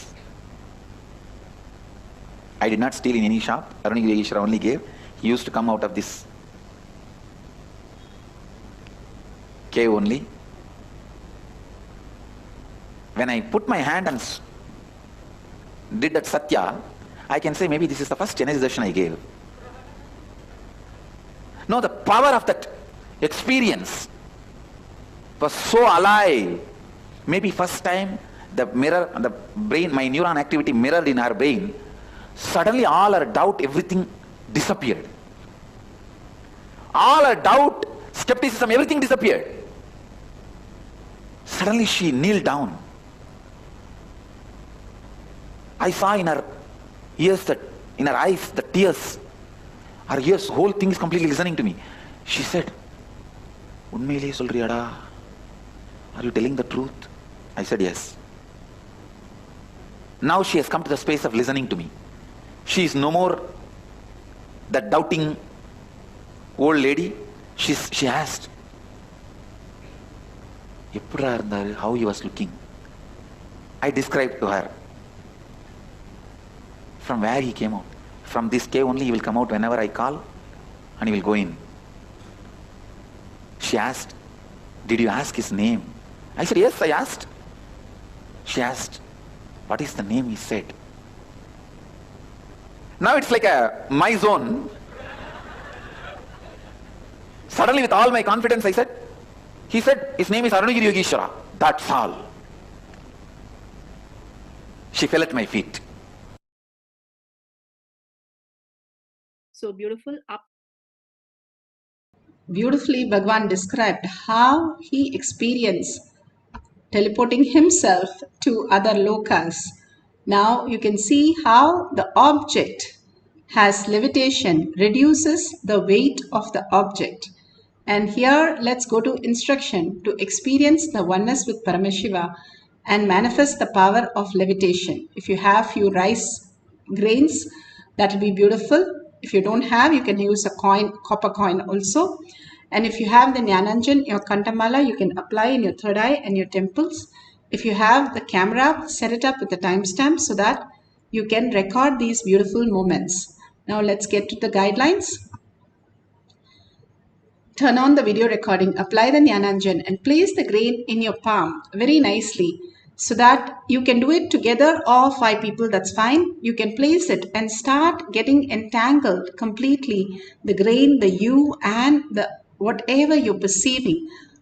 Speaker 2: I did not steal in any shop. Arunagiri Yogeshwara only gave. He used to come out of this cave only. When I put my hand and did that satya, I can say maybe this is the first Janayadarshan I gave. No, the power of that experience was so alive. Maybe first time the mirror, the brain, my neuron activity mirrored in her brain. Suddenly all her doubt, everything disappeared. All her doubt, skepticism, everything disappeared. Suddenly she kneeled down. I saw in her ears, in her eyes, the tears. Her ears, whole thing is completely listening to me. She said, "Unmele solriyada? Are you telling the truth?" I said, "Yes." Now she has come to the space of listening to me. She is no more that doubting old lady. She asked, how he was looking. I described to her from where he came out. From this cave only he will come out whenever I call, and he will go in. She asked, "Did you ask his name?" I said, "Yes, I asked." She asked, "What is the name?" He said. Now it's like my zone. Suddenly with all my confidence I said, he said, "His name is Arunagiri Yogeshwara." That's all. She fell at my feet.
Speaker 15: So beautiful.
Speaker 4: Beautifully, Bhagavan described how he experienced teleporting himself to other lokas. Now you can see how the object has levitation, reduces the weight of the object. And here let's go to instruction to experience the oneness with Paramashiva and manifest the power of levitation. If you have few rice grains, that will be beautiful. If you don't have, you can use a coin, copper coin also. And if you have the Jnananjan, your Kantamala, you can apply in your third eye and your temples. If you have the camera, set it up with the timestamp so that you can record these beautiful moments. Now let's get to the guidelines. Turn on the video recording, apply the Jnananjan and place the grain in your palm very nicely so that you can do it together or 5 people, that's fine. You can place it and start getting entangled completely. The grain, the you and the whatever you're perceiving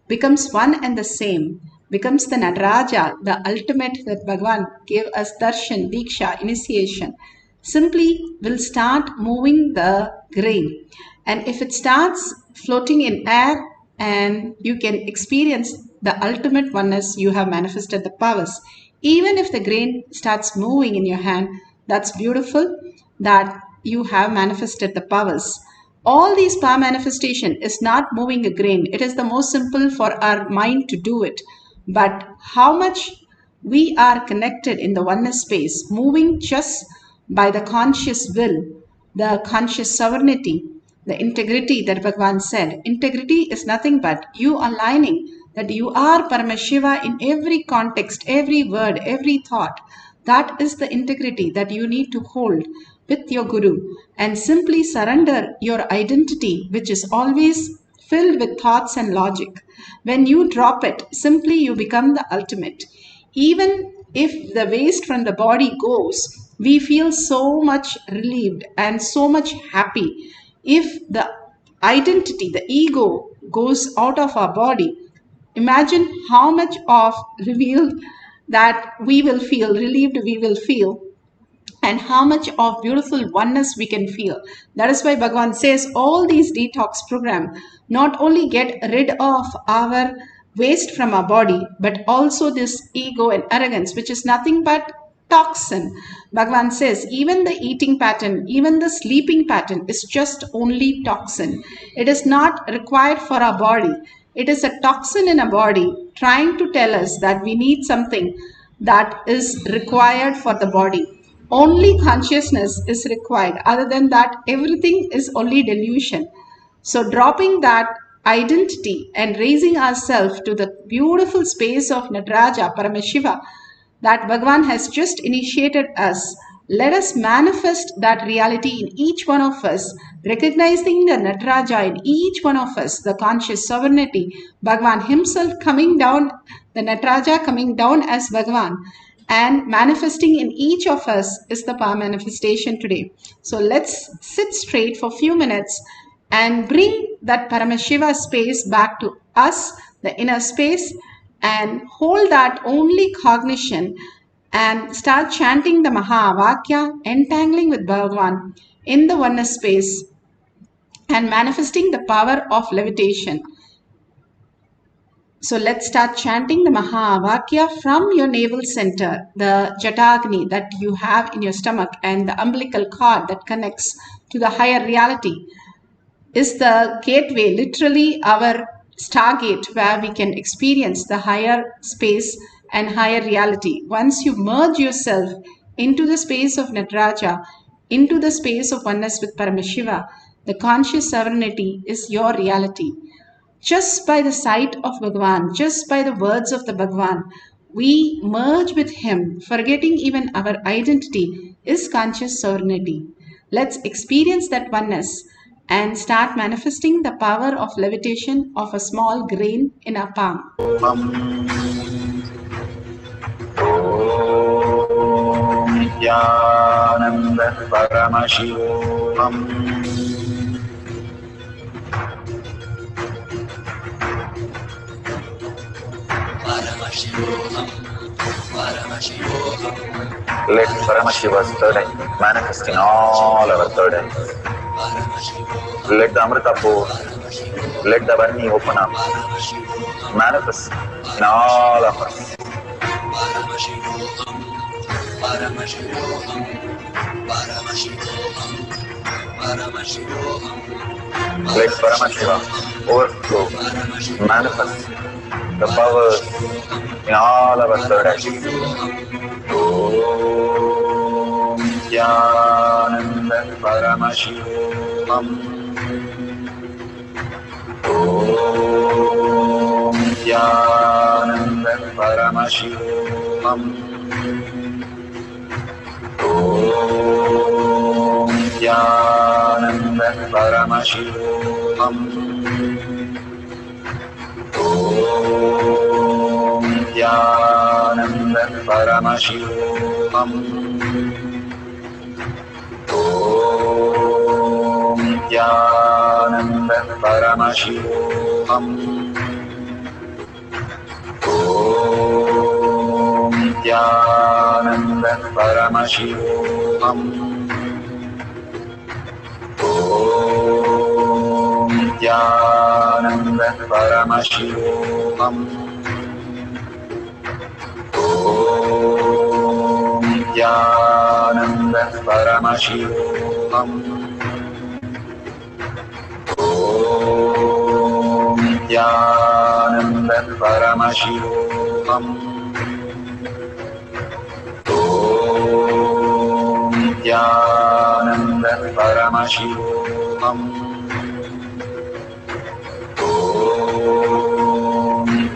Speaker 4: becomes one and the same, becomes the Nataraja, the ultimate that Bhagavan gave us darshan, diksha, initiation. Simply will start moving the grain. And if it starts floating in air and you can experience the ultimate oneness, you have manifested the powers. Even if the grain starts moving in your hand, that's beautiful that you have manifested the powers. All these power manifestation is not moving a grain. It is the most simple for our mind to do it. But how much we are connected in the oneness space, moving just by the conscious will, the conscious sovereignty, the integrity that Bhagavan said. Integrity is nothing but you aligning that you are Paramashiva in every context, every word, every thought. That is the integrity that you need to hold with your Guru, and simply surrender your identity, which is always filled with thoughts and logic. When you drop it, simply you become the ultimate. Even if the waste from the body goes, we feel so much relieved and so much happy. If the identity, the ego, goes out of our body, imagine how much of revealed that we will feel, relieved we will feel, and how much of beautiful oneness we can feel. That is why Bhagavan says all these detox program not only get rid of our waste from our body, but also this ego and arrogance, which is nothing but toxin. Bhagavan says even the eating pattern, even the sleeping pattern is just only toxin. It is not required for our body. It is a toxin in our body trying to tell us that we need something that is required for the body. Only consciousness is required. Other than that, everything is only delusion. So dropping that identity and raising ourselves to the beautiful space of Nataraja, Paramashiva, that Bhagavan has just initiated us. Let us manifest that reality in each one of us, recognizing the Nataraja in each one of us, the conscious sovereignty, Bhagavan himself coming down, the Nataraja coming down as Bhagavan, and manifesting in each of us is the power manifestation today. So let's sit straight for a few minutes and bring that Paramashiva space back to us, the inner space, and hold that only cognition and start chanting the Mahavakya, entangling with Bhagavan in the oneness space and manifesting the power of levitation. So let's start chanting the Mahavakya from your navel center, the Jatagni that you have in your stomach, and the umbilical cord that connects to the higher reality is the gateway, literally our stargate, where we can experience the higher space and higher reality. Once you merge yourself into the space of Nataraja, into the space of oneness with Paramashiva, the conscious sovereignty is your reality. Just by the sight of Bhagavan, just by the words of the Bhagavan, we merge with him, forgetting even our identity is conscious sovereignty. Let's experience that oneness and start manifesting the power of levitation of a small grain in our palm.
Speaker 2: Nithyananda Paramashivoham. Let Paramashiva's third eye manifest in all our third eyes. Let the Amrita pour, let the Varni open up, manifest in all of us. Let Paramashiva overflow, manifest the powers in all our third eyes. Om Nithyananda Paramashivam. Om Nithyananda Paramashivam. Om Nithyananda Paramashivam. Om Nithyananda Paramashivoham. Om Nithyananda Paramashivoham. Om Nithyananda Paramashivoham. Om Nithyananda Paramashivoham. Om Nithyananda Paramashivoham. Om Nithyananda Paramashivoham. Om Nithyananda Paramashivoham. Om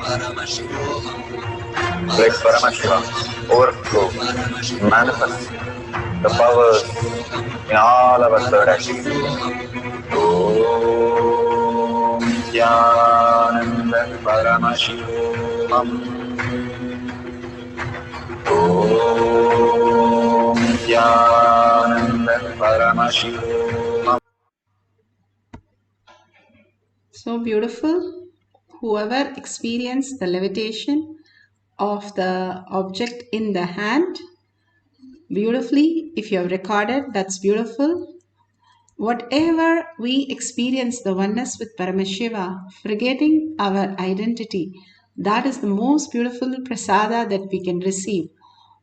Speaker 2: Let Paramashivoham overflow, manifest the powers in all our third activities. Om Nithyananda Paramashivoham. Om Nithyananda Paramashivoham.
Speaker 4: So beautiful. Whoever experienced the levitation of the object in the hand beautifully, if you have recorded, that's beautiful. Whatever we experience the oneness with Paramashiva, forgetting our identity, that is the most beautiful prasada that we can receive.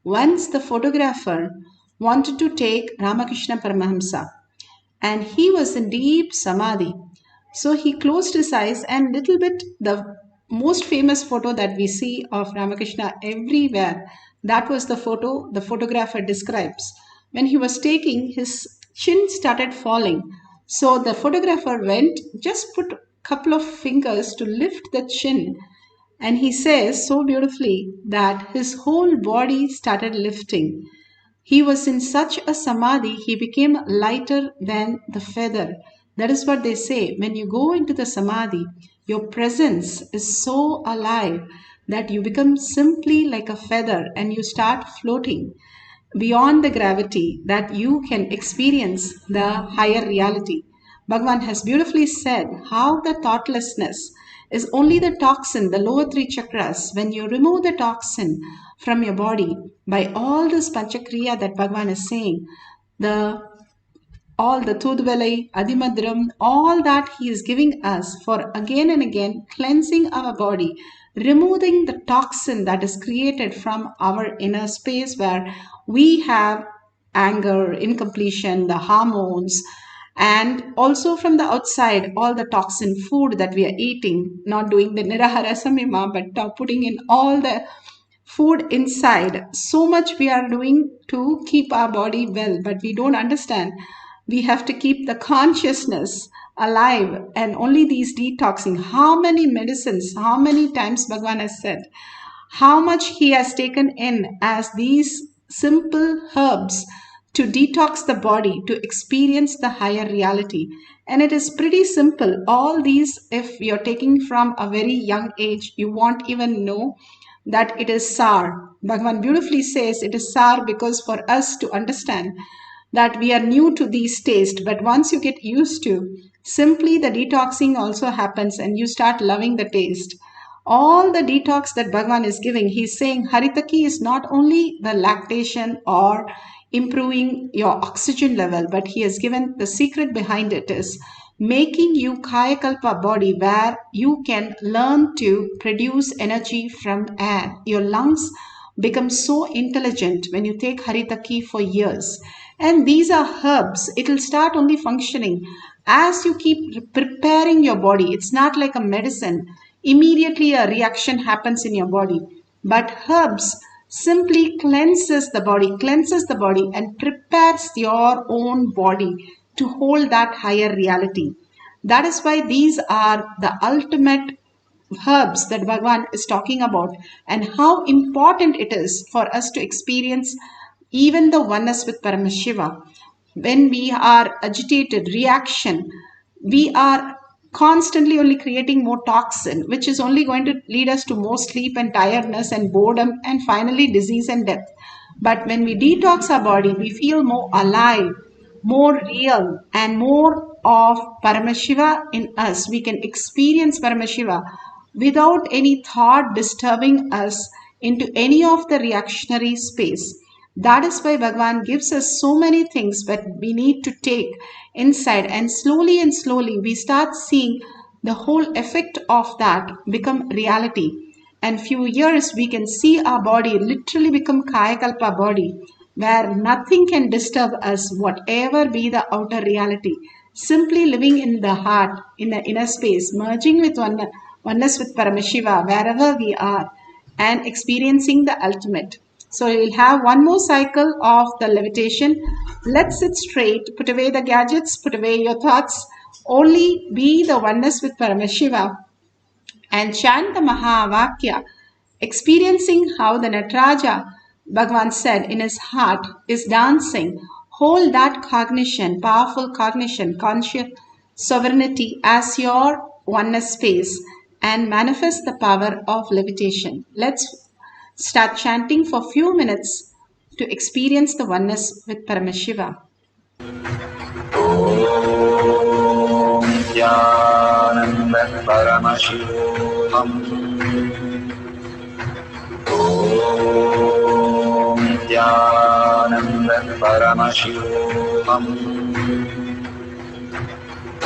Speaker 4: Once the photographer wanted to take Ramakrishna Paramahamsa, and he was in deep samadhi. So he closed his eyes, and little bit the most famous photo that we see of Ramakrishna everywhere, that was the photo the photographer describes. When he was taking, his chin started falling. So the photographer went, just put a couple of fingers to lift the chin, and he says so beautifully that his whole body started lifting. He was in such a samadhi, he became lighter than the feather. That is what they say. When you go into the samadhi, your presence is so alive that you become simply like a feather and you start floating beyond the gravity, that you can experience the higher reality. Bhagavan has beautifully said how the thoughtlessness is only the toxin, the lower three chakras. When you remove the toxin from your body by all this panchakriya that Bhagavan is saying, the all the Tudvalai, Adimadram, all that he is giving us for again and again cleansing our body, removing the toxin that is created from our inner space where we have anger, incompletion, the hormones, and also from the outside, all the toxin food that we are eating, not doing the Nirahara Samima, but putting in all the food inside. So much we are doing to keep our body well, but we don't understand. We have to keep the consciousness alive, and only these detoxing. How many medicines, how many times Bhagavan has said, how much he has taken in as these simple herbs to detox the body, to experience the higher reality. And it is pretty simple. All these, if you're taking from a very young age, you won't even know that it is sar. Bhagavan beautifully says it is sar because for us to understand that we are new to these tastes, but once you get used to, simply the detoxing also happens and you start loving the taste. All the detox that Bhagavan is giving, he's saying Haritaki is not only the lactation or improving your oxygen level, but he has given the secret behind it is making you Kayakalpa body where you can learn to produce energy from air. Your lungs become so intelligent when you take Haritaki for years. And these are herbs. It will start only functioning as you keep preparing your body. It's not like a medicine. Immediately a reaction happens in your body. But herbs simply cleanses the body and prepares your own body to hold that higher reality. That is why these are the ultimate herbs that Bhagavan is talking about, and how important it is for us to experience even the oneness with Paramashiva. When we are agitated, reaction, we are constantly only creating more toxin, which is only going to lead us to more sleep and tiredness and boredom and finally disease and death. But when we detox our body, we feel more alive, more real, and more of Paramashiva in us. We can experience Paramashiva without any thought disturbing us into any of the reactionary space. That is why Bhagavan gives us so many things that we need to take inside, and slowly we start seeing the whole effect of that become reality. And few years we can see our body literally become Kayakalpa body, where nothing can disturb us, whatever be the outer reality. Simply living in the heart, in the inner space, merging with oneness with Paramashiva, wherever we are, and experiencing the ultimate. So we will have one more cycle of the levitation. Let's sit straight, put away the gadgets, put away your thoughts, only be the oneness with Paramashiva and chant the Mahavakya, experiencing how the Nataraja, Bhagavan said in his heart, is dancing. Hold that cognition, powerful cognition, conscious sovereignty as your oneness space and manifest the power of levitation. Let's start chanting for a few minutes to experience the oneness with Paramashiva.
Speaker 2: Nithyananda Paramashivoham. Om Nithyananda Paramashivoham.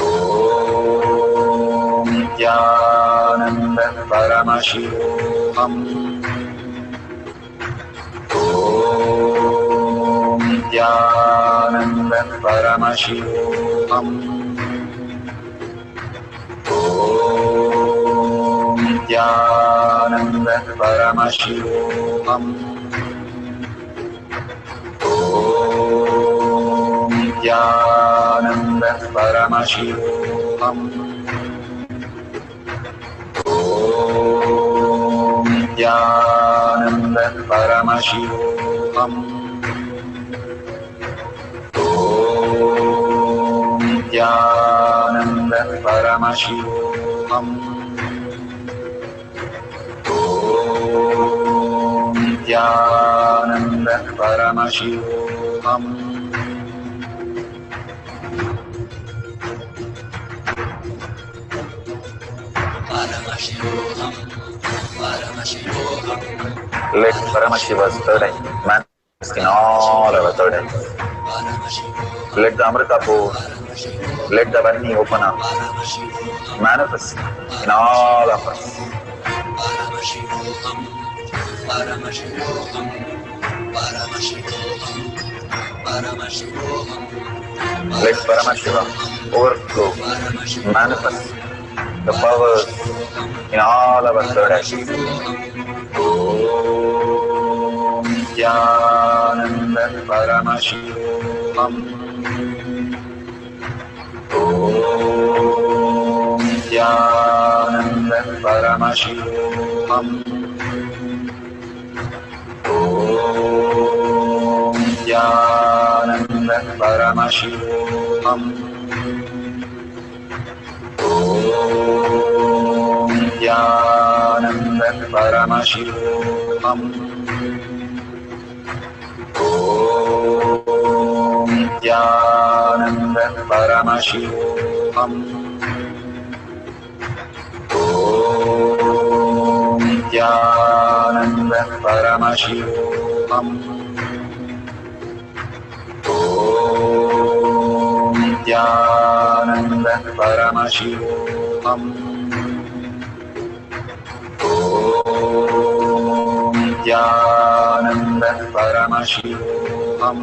Speaker 2: Om Nithyananda Paramashivoham. Om Nithyananda Paramashivoham. Om Nithyananda Paramashivoham. Om Nithyananda Paramashivoham. Om Nithyananda Paramashivoham. Om Nithyananda Paramashivoham. Om Nithyananda Paramashivoham. Paramashivoham. Paramashivoham. Let Paramashiva's third eye manifest in all our third eyes. Let the Amrita pour, let the Varni open up, manifest in all of us. Paramashivoham, Paramashivoham, Paramashivoham, Paramashivoham. Let Paramashiva overflow, manifest the powers in all our third eyes. Om Nithyananda Paramashivoham. Om Nithyananda Paramashivoham. Om Nithyananda Paramashivoham. Om Nithyananda Paramashivoham. Om Nithyananda Paramashivoham. Om Nithyananda Paramashivoham. Om Nithyananda Paramashivoham. Om Nithyananda Paramashivoham. Om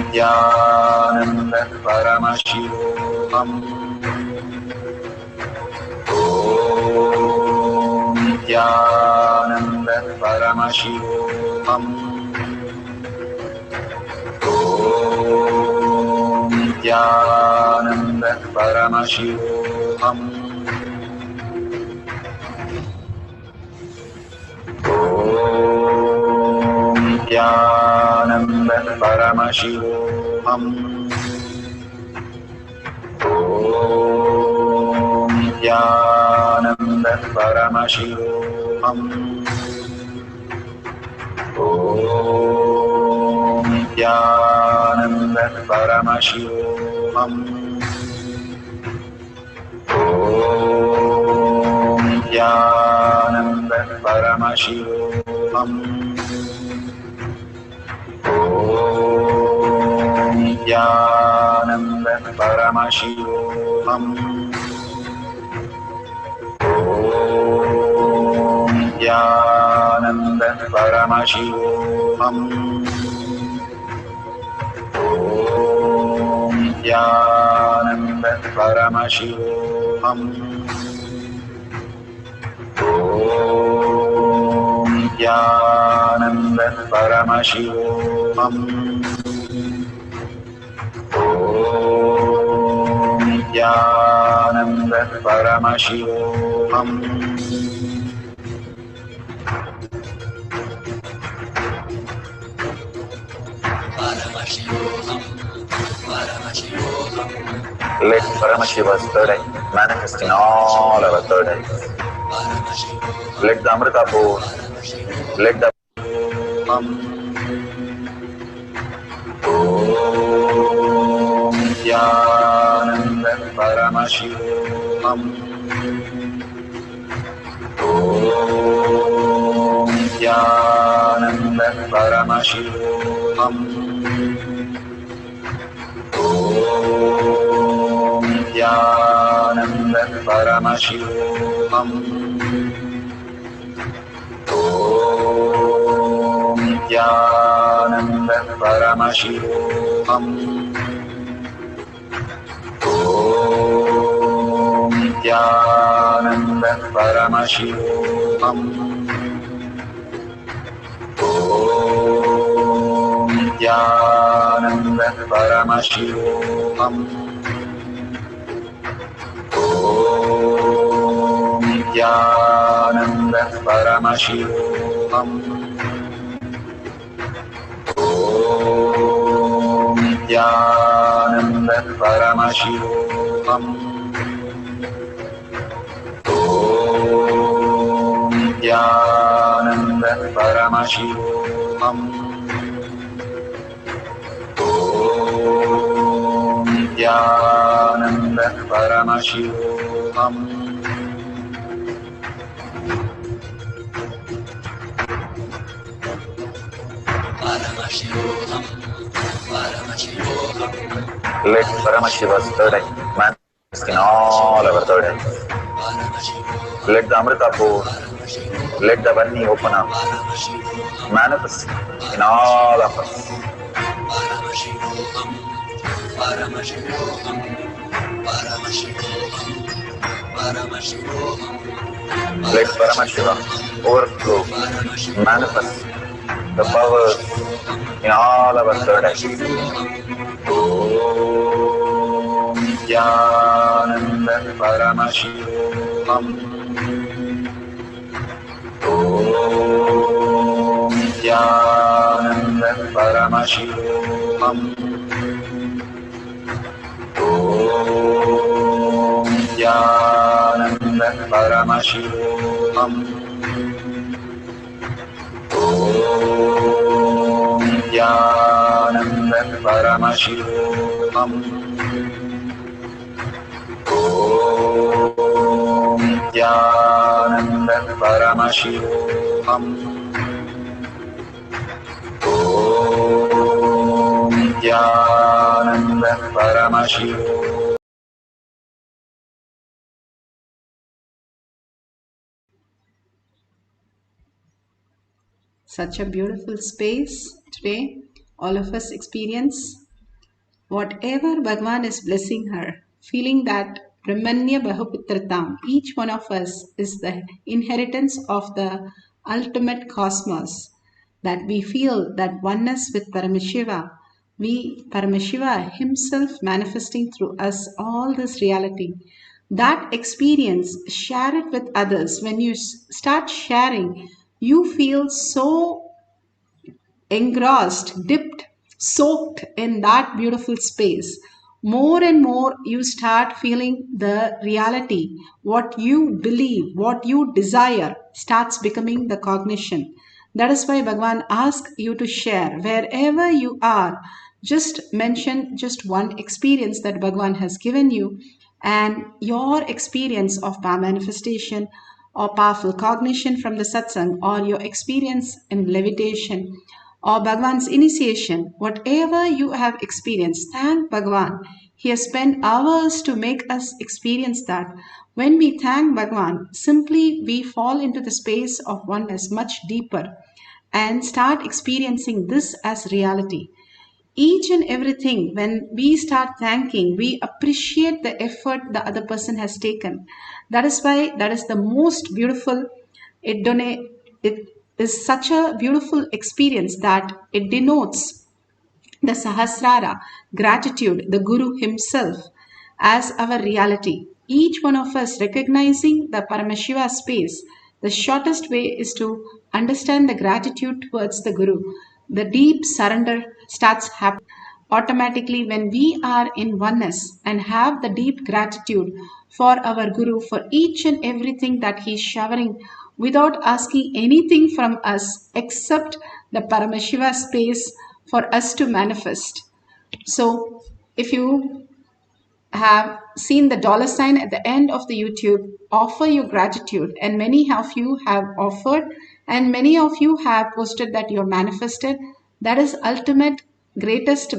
Speaker 2: Nithyananda Paramashivoham. Om Nithyananda Paramashivoham. Om Nithyananda Paramashivoham. Om Nithyananda Paramashivoham. Om Nithyananda Paramashivoham. Om Nithyananda Paramashivoham. Om Nithyananda Paramashivoham. Om Nithyananda Paramashivoham. Om Nithyananda Paramashivoham. Om Nithyananda Paramashivoham. Om Nithyananda Paramashivoham. Om Nithyananda Paramashivoham. Let Paramashiva's third eye manifest in all our third eyes. Let the Amrita pour, let the Om Nithyananda Paramashivoham. Om Nithyananda Paramashivoham. Om Nithyananda Paramashivoham. Om Nithyananda Paramashivoham. Om Nithyananda Paramashivoham. Om Nithyananda Paramashivoham. Om Nithyananda Paramashivoham. Om Nithyananda Paramashivoham. Om Nithyananda Paramashivoham. Om Nithyananda Paramashivoham. Let Paramashiva's third eye manifest in all our third eyes. Let the Amrita pour, let the Vani open up, manifest in all of us. Let Paramashiva overflow, manifest the powers in all our third eyes. Om Nithyananda Paramashivoham. Om Nithyananda Paramashivoham. Om Nithyananda Paramashivoham. Om Nithyananda Paramashivoham. Om Nithyananda Paramashivoham. Om Nithyananda Paramashivoham.
Speaker 4: Such a beautiful space today. All of us experience whatever Bhagavan is blessing her, feeling that Brahmanya Bahuputratam, each one of us is the inheritance of the ultimate cosmos, that we feel that oneness with Paramashiva, Paramashiva himself manifesting through us all this reality. That experience, share it with others. When you start sharing, you feel so engrossed, dipped, soaked in that beautiful space. More and more you start feeling the reality. What you believe, what you desire starts becoming the cognition. That is why Bhagavan asks you to share wherever you are. Just mention just one experience that Bhagavan has given you, and your experience of power manifestation or powerful cognition from the satsang, or your experience in levitation or Bhagavan's initiation, whatever you have experienced, thank Bhagavan. He has spent hours to make us experience that. When we thank Bhagavan, simply we fall into the space of oneness much deeper and start experiencing this as reality. Each and everything, when we start thanking, we appreciate the effort the other person has taken. That is why that is the most beautiful. It is such a beautiful experience that it denotes the Sahasrara, gratitude, the Guru himself. as our reality. Each one of us recognizing the Paramashiva space, the shortest way is to understand the gratitude towards the Guru. The deep surrender starts happening automatically when we are in oneness and have the deep gratitude for our Guru for each and everything that he is showering without asking anything from us except the Paramashiva space for us to manifest. So, if you have seen the dollar sign at the end of the YouTube, offer your gratitude, and many of you have offered, and many of you have posted that you're manifested. That is ultimate, greatest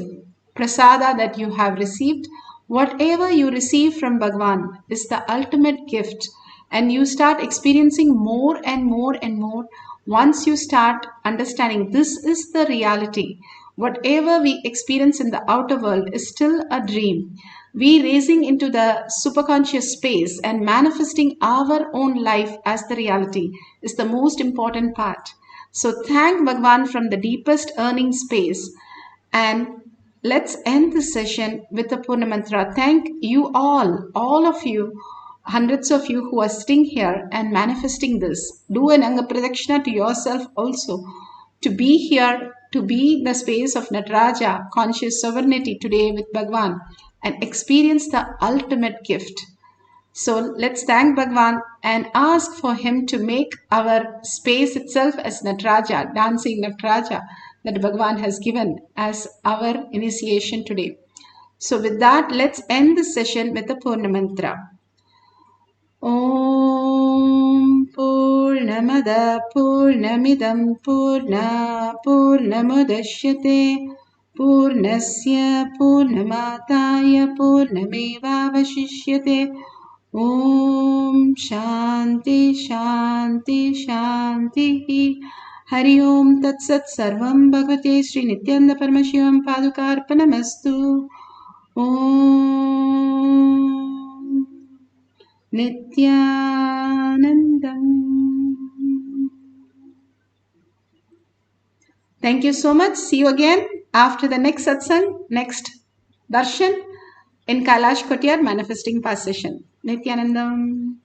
Speaker 4: prasada that you have received. Whatever you receive from Bhagwan is the ultimate gift, and you start experiencing more and more and more once you start understanding this is the reality. Whatever we experience in the outer world is still a dream. We raising into the superconscious space and manifesting our own life as the reality is the most important part. So thank Bhagwan from the deepest earning space. And let's end this session with the Purna Mantra. Thank you all of you, hundreds of you who are sitting here and manifesting this. Do an Anga Pradakshina to yourself also. To be here, to be in the space of Nataraja, conscious sovereignty today with Bhagwan and experience the ultimate gift. So let's thank Bhagwan and ask for him to make our space itself as Nataraja, dancing Nataraja that Bhagwan has given as our initiation today. So with that, let's end this session with the Purna Mantra. Om Purnamada Purnamidam Purna Purnamudashyate Purnasya Purnamataya Purnamevavashishyate. Om Shanti Shanti Shanti. Hari Om Tat Sat Sarvam Bhagavate Sri Nithyananda Paramashivam Padukarpanamastu. Om Nithyanandam. Thank you so much. See you again after the next satsang, next darshan in Kailash Kotyar manifesting past session. Nithyanandam.